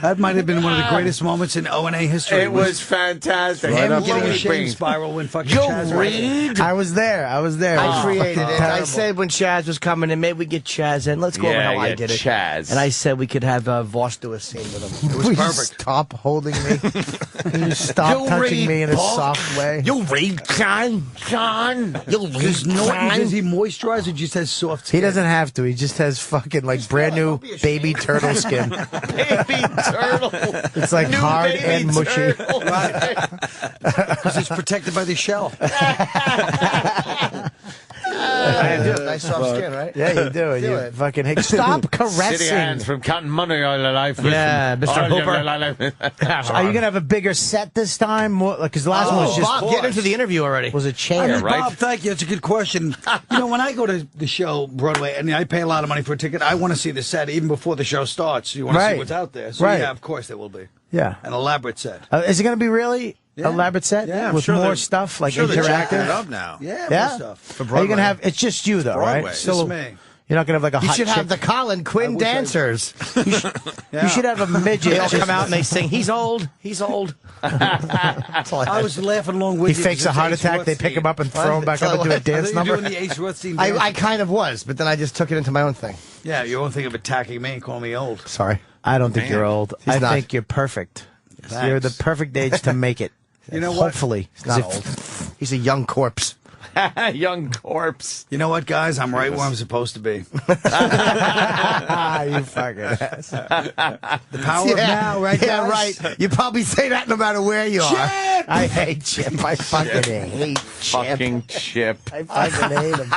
That might have been one of the greatest moments in O&A history. It was fantastic. him Right up getting a Louis shame Beans. spiral when fucking You Chaz read? I was there. I Oh, created fucking it. I terrible. said when Chaz was coming in, maybe we get Chaz in. Let's go over how I did it. Chaz. And I said we could have Voss do a scene with him. It was Will you perfect. stop holding me? Will you stop You touching read me in a book? soft way? You read, John? You Does read, Norton, John? does he moisturize or just has soft He skin? doesn't have to. He just has fucking like brand new baby turtle skin. Baby turtle. It's like New hard baby and mushy. turtle. Because it's protected by the shell. I do. Nice soft skin, right? Yeah, you do. Feel You it. fucking stop City caressing. hands from counting money all your life. Yeah, Mr. Hooper. So are you gonna have a bigger set this time? Because the last one was just Bob, get into the interview already. was a chair. I mean, right? Bob, thank you. That's a good question. When I go to the show, Broadway, and I pay a lot of money for a ticket, I want to see the set even before the show starts. You want to see Right. what's out there. So, Right. yeah, of course there will be. Yeah. An elaborate set. Is it gonna be really Yeah. elaborate set Yeah, I'm with sure more they're- stuff like sure they're jacking interactive? it up now. Yeah, Yeah. more stuff. For Are you Broadway. gonna have? It's just you though, Broadway. right? Just me. You're not gonna have like a You hot should chick. have the Colin Quinn wish I- dancers. You should have a midget. They all just- come out and they sing, he's old, he's old. That's all I was laughing along with He you. fakes a because heart it's attack. They Ace pick him up and throw him back up and do a Rothstein. I dance thought you number. were doing the Ace Rothstein dance. I kind of was, but then I just took it into my own thing. Yeah, your own thing of attacking me and calling me old. Sorry. I don't think you're old. He's I not. think you're perfect. Thanks. You're the perfect age to make it. You know what? Hopefully, He's not old. He's a young corpse. Young corpse. You know what, guys? I'm right where I'm supposed to be. You fucking ass. The power of now, right, Yeah, guys? right. You probably say that no matter where you are. Chip! I hate Chip. I fucking hate Chip. Fucking Chip. I fucking hate him.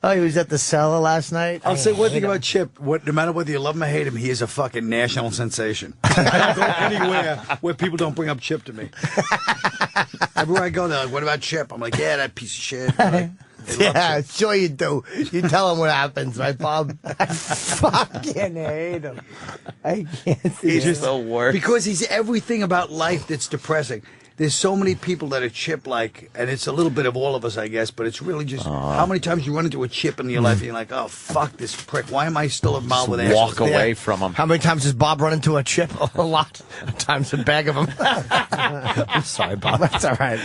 Oh, he was at the cellar last night. I'll say one hate thing him. about Chip. No matter whether you love him or hate him, he is a fucking national sensation. I don't go anywhere where people don't bring up Chip to me. Everywhere I go, they're like, what about Chip? I'm like, yeah, that piece of shit. Like, they love Yeah, Chip. sure you do. You tell him what happens, right, Bob? I fucking hate him. I can't see He's it. just the worst. Because he's everything about life that's depressing. There's so many people that are Chip-like, and it's a little bit of all of us, I guess, but it's really just how many times you run into a Chip in your life and you're like, oh, fuck this prick. Why am I still involved with Walk assholes? away Yeah. from him. How many times does Bob run into a Chip? A lot. Times a bag of them. I'm sorry, Bob. That's all right.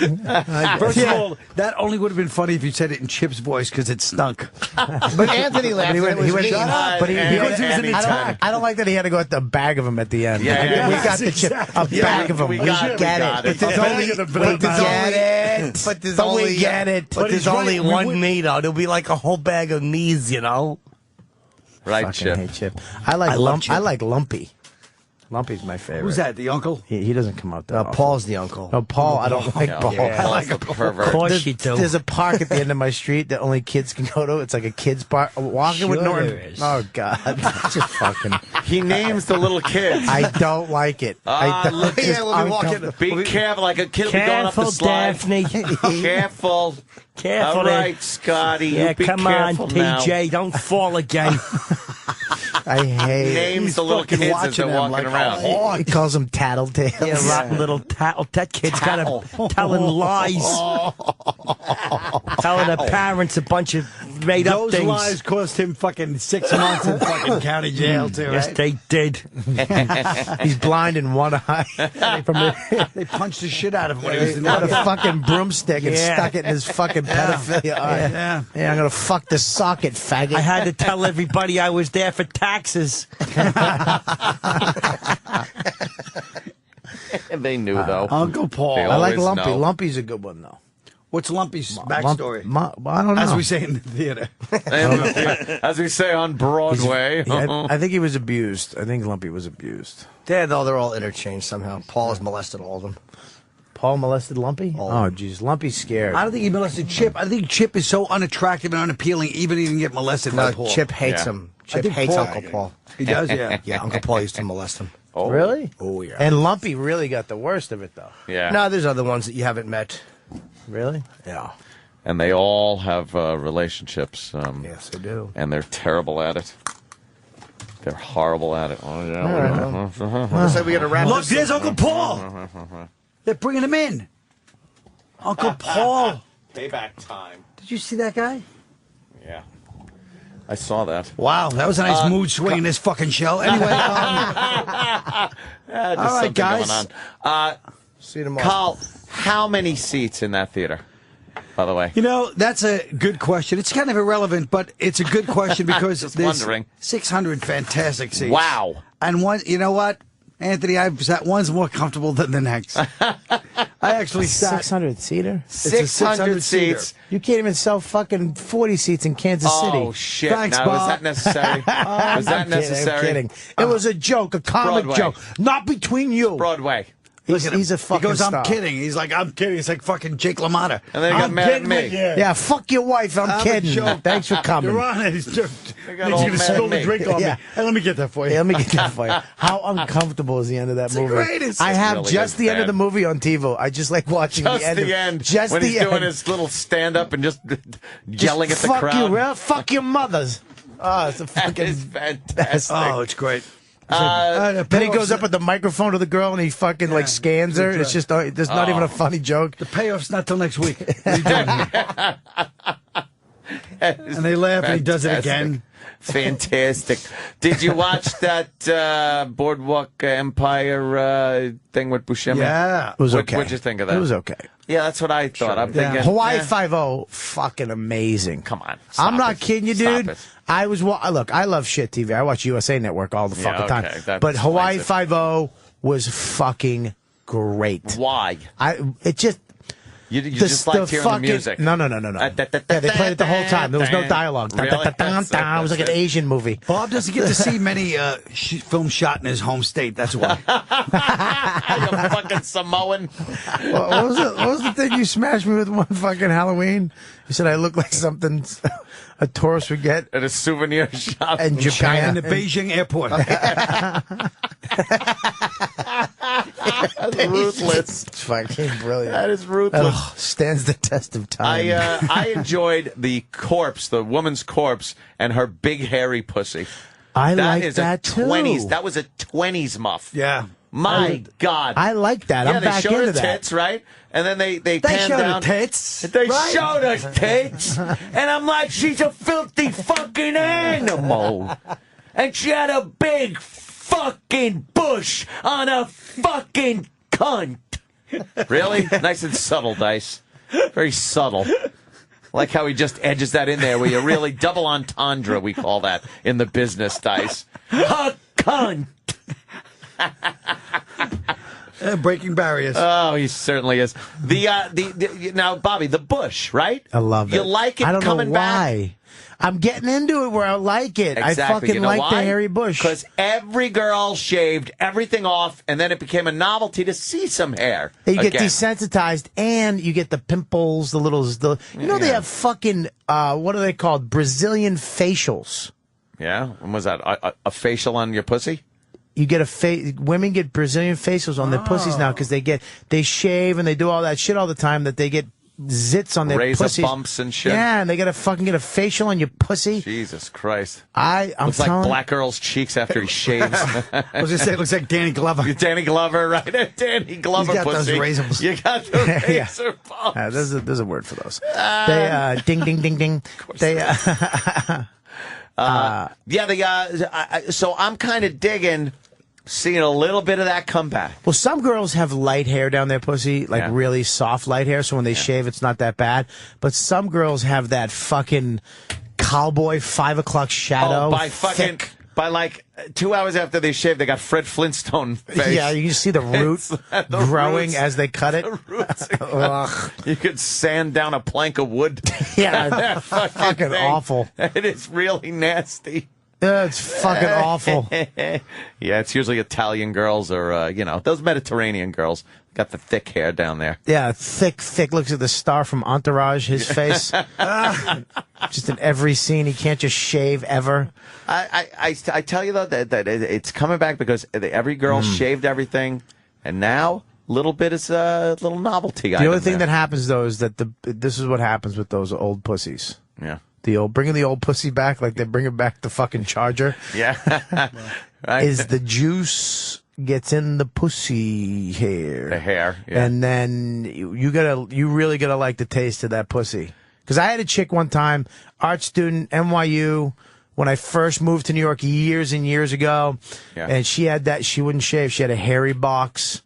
First of all, that only would have been funny if you said it in Chip's voice because it stunk. But Anthony laughed. He and went, it he was went, mean. but he, Because he it was an attack. I don't like that he had to go at the bag of him at the end. Yeah, Like, yeah, we yeah. got the chip, a bag of him. we We got get it. it. But there's only, But there's only, we get it. But there's he's right. only We one would- me, though. There'll be like a whole bag of me's, you know? Right, Fucking Chip. hate Chip. I like love Chip. I like Lumpy. Lumpy's my favorite. Who's that, the uncle? He doesn't come out that often. Paul's the uncle. No, Paul. I don't like Paul. I like a pervert. Of course There's, you do. there's a park at the end of my street that only kids can go to. It's like a kids park. Walking with Sure Norton. there is. Oh God, just fucking. He names the little kids. I don't like it. I don't, look, it's just yeah, we'll be walking- uncomfortable. Be careful, like a kid will be going up the Careful, slide. Daphne. Careful. Careful All there. right, Scotty. Yeah, you be come on, careful now. TJ. Don't fall again. I hate. Names the little fucking kids as watching they're them walking like, around. oh, He calls them tattletales. Yeah, rotten little tattle. That kid's got to telling lies. Telling the parents a bunch of made up Those things. lies cost him fucking 6 months in fucking county jail, too, Yes, right? they did. He's blind in one eye. From the, They punched the shit out of him when he was in got a there. fucking broomstick and Yeah. stuck it in his fucking pedophilia eye. Yeah. Yeah, I'm gonna fuck the socket, faggot. I had to tell everybody I was there for taxes. They knew, though. Uncle Paul. They I like always Lumpy. know. Lumpy's a good one though. What's Lumpy's backstory? I don't know. As we say in the theater. As we say on Broadway. I think he was abused. I think Lumpy was abused. They're all interchanged somehow. Paul has molested all of them. Paul molested Lumpy? Oh, jeez. Lumpy's scared. I don't think he molested Chip. I think Chip is so unattractive and unappealing, even he didn't get molested by Paul. Chip hates him. Chip hates Uncle Paul. He does, yeah. Yeah, Uncle Paul used to molest him. Oh. Really? Oh, yeah. And Lumpy really got the worst of it, though. Yeah. No, there's other ones that you haven't met. Really? Yeah. And they all have relationships. Yes, they do. And they're terrible at it. They're horrible at it. Oh, yeah. Looks like we got to wrap Look, this there's up. Uncle Paul. They're bringing him in. Uncle Paul. Payback time. Did you see that guy? Yeah. I saw that. Wow, that was a nice mood swing in this fucking show. Anyway, All right, guys. See you tomorrow. Carl, how many seats in that theater, by the way? You know, that's a good question. It's kind of irrelevant, but it's a good question because Just there's wondering. 600 fantastic seats. Wow. And one, you know what, Anthony, one's more comfortable than the next. I actually sat. 600 seater? It's a 600 seater. seats. You can't even sell fucking 40 seats in Kansas City. Oh, shit. Thanks, now, Bob. was that necessary? Was that necessary? I'm kidding. It was a joke, a comic Broadway. joke. Not between you. Broadway. He's a fucking He goes, star. I'm kidding. He's like, I'm kidding. It's like fucking Jake LaMotta. And then he got I'm mad at kidding me. with you. Yeah, fuck your wife. I'm I'm a kidding. joke. Thanks for coming. You're on it. He's got all going to mad spill at the me. drink on Yeah. me. Hey, let me get that for you. Hey, let me get that for you. How uncomfortable is the end of that movie? greatest. I have Really just is the end of bad. the movie on TiVo. I just like watching Just the end. the end. Just when the he's end. doing his little stand-up and just yelling at the fuck crowd. you, bro. Fuck your mothers. Oh, it's a That fucking is fantastic. Oh, it's great. Then he goes up with the microphone to the girl and he fucking like scans her. It's just there's not even a funny joke. The payoff's not till next week. What are you doing here? And they laugh and he does it again. Fantastic. Did you watch that Boardwalk Empire thing with Buscemi? Yeah. It was okay. What'd you think of that? It was okay. Yeah, that's what I thought. I'm thinking Hawaii eh, 5-0, fucking amazing. Come on. I'm stop not it. kidding you, Stop dude. it. I was look. I love shit TV. I watch USA Network all the Yeah, fucking okay, time. that But Hawaii explains 5-0 was fucking great. Why? It just. You just liked hearing the music. No. Yeah, they played it the whole time. There was no dialogue. Really? It was like an Asian movie. Bob doesn't get to see many films shot in his home state. That's why. You fucking Samoan. What was the thing you smashed me with one fucking Halloween? You said I look like something a tourist would get At a souvenir shop in Japan. In the Beijing airport. That's ruthless. It's fucking brilliant. That is ruthless. Oh, stands the test of time. I enjoyed the corpse, the woman's corpse, and her big hairy pussy. I That like is that a too. 20s. That was a 20s muff. Yeah. My God. I like that. Yeah, I'm back they showed into her that. tits, right? And then they They panned showed down. the tits. They right? showed her tits. And I'm like, she's a filthy fucking animal. And she had a big fucking bush on a fucking cunt. Really? Nice and subtle, Dice. Very subtle. Like how he just edges that in there where you really double entendre, we call that in the business, Dice. A cunt. Breaking barriers. Oh, he certainly is. Now, Bobby, the bush, right? I love it. You like it I don't coming know why. I'm getting into it where I like it. Exactly. I fucking You know like why? the hairy bush. Because every girl shaved everything off, and then it became a novelty to see some hair. You get again. desensitized, and you get the pimples, they have fucking what are they called? Brazilian facials. Yeah? When was that? A facial on your pussy? You get women get Brazilian facials on their pussies now because they shave and they do all that shit all the time that they get zits on their Razor pussies. bumps and shit. Yeah, and they gotta fucking get a facial on your pussy. Jesus Christ. I'm Looks like telling Black Girl's cheeks after he shaves. I was going to say, it looks like Danny Glover. Danny Glover, right? Danny Glover He's got pussy. those razors. You got the Yeah. razor bumps. There's a word for those. They ding ding ding ding. They so I'm kind of digging seeing a little bit of that come back. Well, some girls have light hair down their pussy, like really soft light hair, so when they shave, it's not that bad. But some girls have that fucking cowboy 5 o'clock shadow. Oh, by fucking thick. By like 2 hours after they shaved, they got Fred Flintstone face. Yeah, you see the root The growing roots. as they cut it. Ugh. You could sand down a plank of wood. Yeah, That fucking thing. awful. It is really nasty. Yeah, it's fucking awful. Yeah, it's usually Italian girls or, those Mediterranean girls. Got the thick hair down there. Yeah, thick. Looks at the star from Entourage, his face. Just in every scene. He can't just shave ever. I tell you, though, that it's coming back because every girl shaved everything. And now, little bit is a little novelty. The only thing that happens, though, is that this is what happens with those old pussies. Yeah. Bringing the old pussy back like they bring it back the fucking Charger. Yeah. Right. Is the juice gets in the pussy hair. The hair, yeah. And then you really gotta like the taste of that pussy. Because I had a chick one time, art student, NYU, when I first moved to New York years and years ago. Yeah. And she wouldn't shave. She had a hairy box.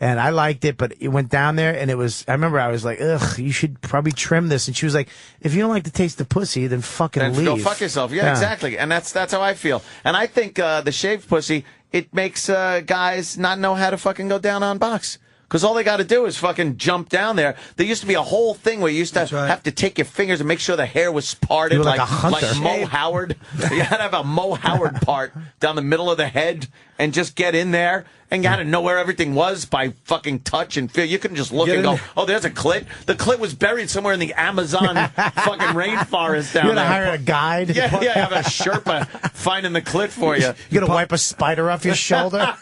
And I liked it, but it went down there, and I remember I was like, ugh, you should probably trim this. And she was like, if you don't like the taste of pussy, then fucking Then leave. go fuck yourself. Yeah, exactly. And that's how I feel. And I think the shaved pussy, it makes guys not know how to fucking go down on box. Because all they got to do is fucking jump down there. There used to be a whole thing where you used to have to take your fingers and make sure the hair was parted. You were like a hunter. Like Mo Howard. You had to have a Mo Howard part down the middle of the head and just get in there. And you had to know where everything was by fucking touch and feel. You couldn't just look and go, oh, there's a clit. The clit was buried somewhere in the Amazon fucking rainforest down You there. gotta hire a guide. Yeah, have a Sherpa finding the clit for you. You gotta wipe a spider off your shoulder.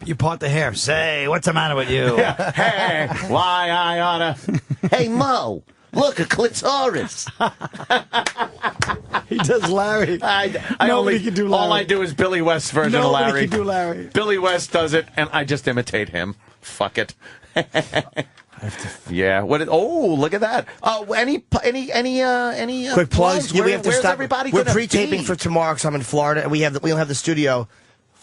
You part the hair. Say, what's the matter with you? Hey, why I oughta. Hey, Mo, look, a clitoris. He does Larry. Nobody can do Larry. All I do is Billy West's version of Larry. Nobody can do Larry. Billy West does it, and I just imitate him. Fuck it. Yeah. Look at that. Any Quick plugs. Where, We have to where's stop. everybody We're gonna pre-taping be? for tomorrow because I'm in Florida, and we don't have the studio.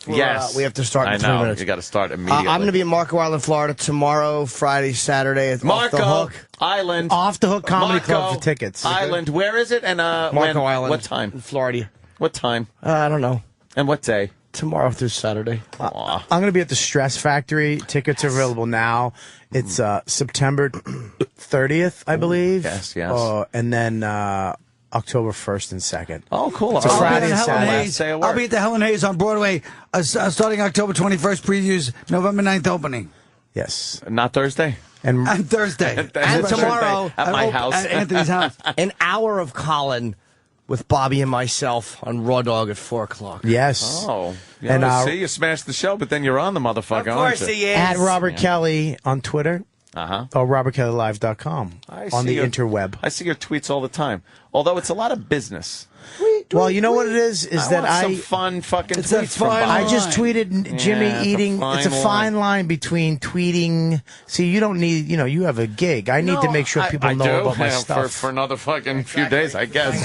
Yes. We have to start in I 3 know. minutes. You got to start immediately. I'm going to be in Marco Island, Florida tomorrow, Friday, Saturday. At Off the Marco Hook. Island. Off the Hook Comedy Marco Club for tickets. Island. Where is it? And Marco Island. What time? In Florida. What time? I don't know. And what day? Tomorrow through Saturday. Aw. I'm going to be at the Stress Factory. Tickets are available now. It's September 30th, I believe. Yes. And then October 1st and 2nd. Oh, cool. It's a Friday and Helen Saturday. Hayes. Say a word. I'll be at the Helen Hayes on Broadway starting October 21st. Previews November 9th opening. Yes. Not Thursday? And Thursday. And tomorrow at my house. At Anthony's house. An hour of Colin with Bobby and myself on Raw Dog at 4 o'clock. Yes. Oh. And, see, you smashed the show, but then you're on the motherfucker, Of course aren't you? he is. At Robert Kelly on Twitter. Or RobertKellyLive.com on the interweb. I see your tweets all the time. Although it's a lot of business. Well, you know what it is that want some fun fucking It's a tweets from fine Bob. I just tweeted Jimmy Yeah, eating. it's It's a a fine fine line between tweeting. See, you don't need. You have a gig. I need to make sure people I know do. about my Yeah, stuff. for another fucking few days, I guess.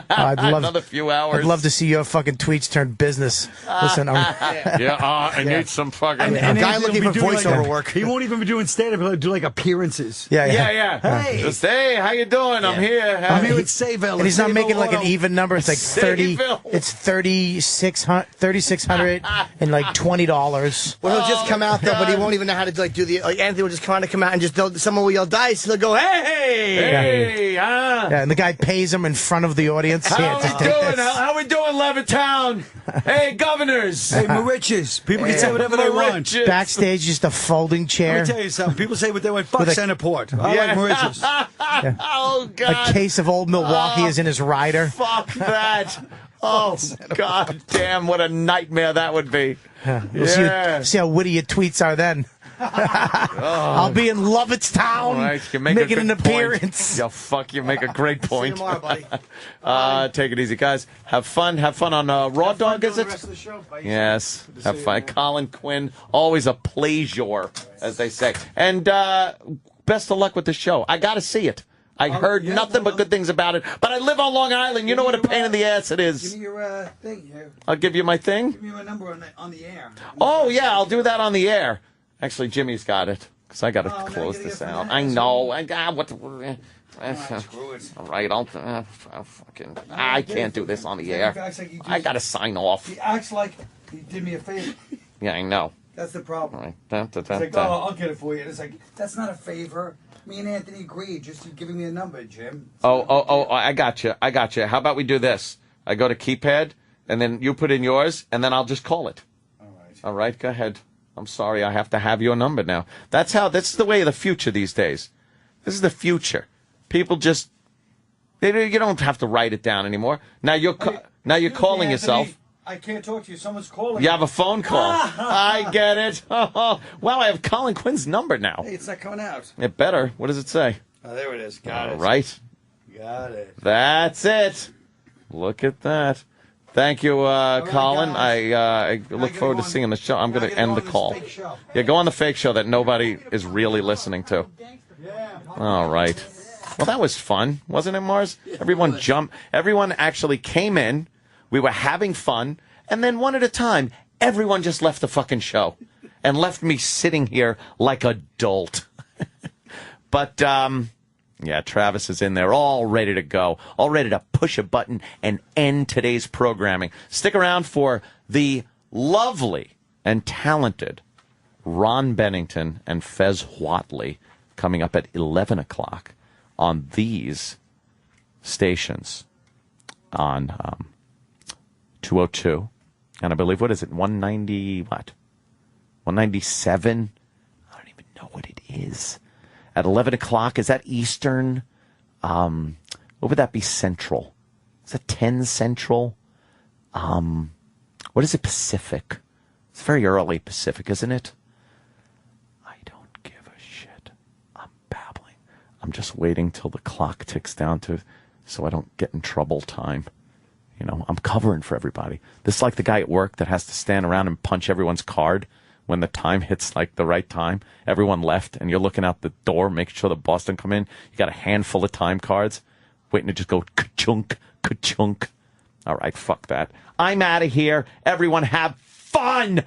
I'd love another few hours. I'd love to see your fucking tweets turn business. Listen, I need some fucking. A guy looking for voiceover work. He won't even be doing stand-up. He'll do like appearances. Yeah. Hey. Just, hey, how you doing? I'm here. I'm here with Sayville. and he's not making like an Auto. even number. It's like 30. Sayville. It's 3,600 and like $20. Well, he'll just come out there, but he won't even know how to do the. Anthony will just kind of come out and someone will yell dice, and they'll go, hey! Hey, Yeah, and the guy pays him in front of the audience. How we doing? How we doing, Levittown? Hey, governors. Hey, Mauritius. People can say whatever they want. Mauritius. Backstage, just a folding chair. Let me tell you something. People say what they want. Fuck With a- Centerport. I like Mauritius. Oh, God. A case of Old Milwaukee is in his rider. Fuck that. Oh, God damn, what a nightmare that would be. We'll see how witty your tweets are then. I'll be in Lovettstown All right, you make making a an good point. appearance. Yeah, fuck, you make a great See you point. tomorrow, buddy. Take it easy, guys. Have fun on Raw Dog, is it? Yes, have fun. Colin Quinn, always a pleasure, as they say. And best of luck with the show. I got to see it. I heard nothing but good things about it. But I live on Long Island. You know what a pain in the ass it is. Give me your thing here. I'll give you my thing. Give me my number on the air. Oh, yeah, I'll do that on the air. Actually, Jimmy's got it, because I got to close this out. I know. Screw it. All right, I'll fucking. I can't do this on the air. I gotta sign off. He acts like he did me a favor. Yeah, I know. That's the problem. All right. It's like, I'll get it for you. And it's like, that's not a favor. Me and Anthony agreed. Just giving me a number, Jim. I got you. How about we do this? I go to keypad, and then you put in yours, and then I'll just call it. All right, go ahead. I'm sorry, I have to have your number now. That's the way of the future these days. This is the future. People just, you don't have to write it down anymore. Now you're calling yourself. I can't talk to you. Someone's calling. You have a phone call. I get it. Well, I have Colin Quinn's number now. Hey, it's not coming out. It better. What does it say? Oh, there it is. Got it. All right. Got it. That's it. Look at that. Thank you, Colin. I look forward to seeing the show. I'm going to end the call. Yeah, go on the fake show that nobody is really listening to. All right. Well, that was fun, wasn't it, Mars? Everyone jumped. Everyone actually came in. We were having fun. And then one at a time, everyone just left the fucking show and left me sitting here like a dolt. But, yeah, Travis is in there, all ready to go, all ready to push a button and end today's programming. Stick around for the lovely and talented Ron Bennington and Fez Whatley coming up at 11 o'clock on these stations on 202. And I believe, what is it, 190, what? 197? I don't even know what it is. At 11 o'clock, is that Eastern? What would that be, Central? Is that 10 Central? What is it, Pacific? It's very early Pacific, isn't it? I don't give a shit. I'm babbling. I'm just waiting till the clock ticks down so I don't get in trouble time. You know, I'm covering for everybody. This is like the guy at work that has to stand around and punch everyone's card when the time hits like the right time. Everyone left, and you're looking out the door, making sure the boss doesn't come in. You got a handful of time cards, waiting to just go ka-chunk, ka-chunk. All right, fuck that. I'm out of here. Everyone have fun.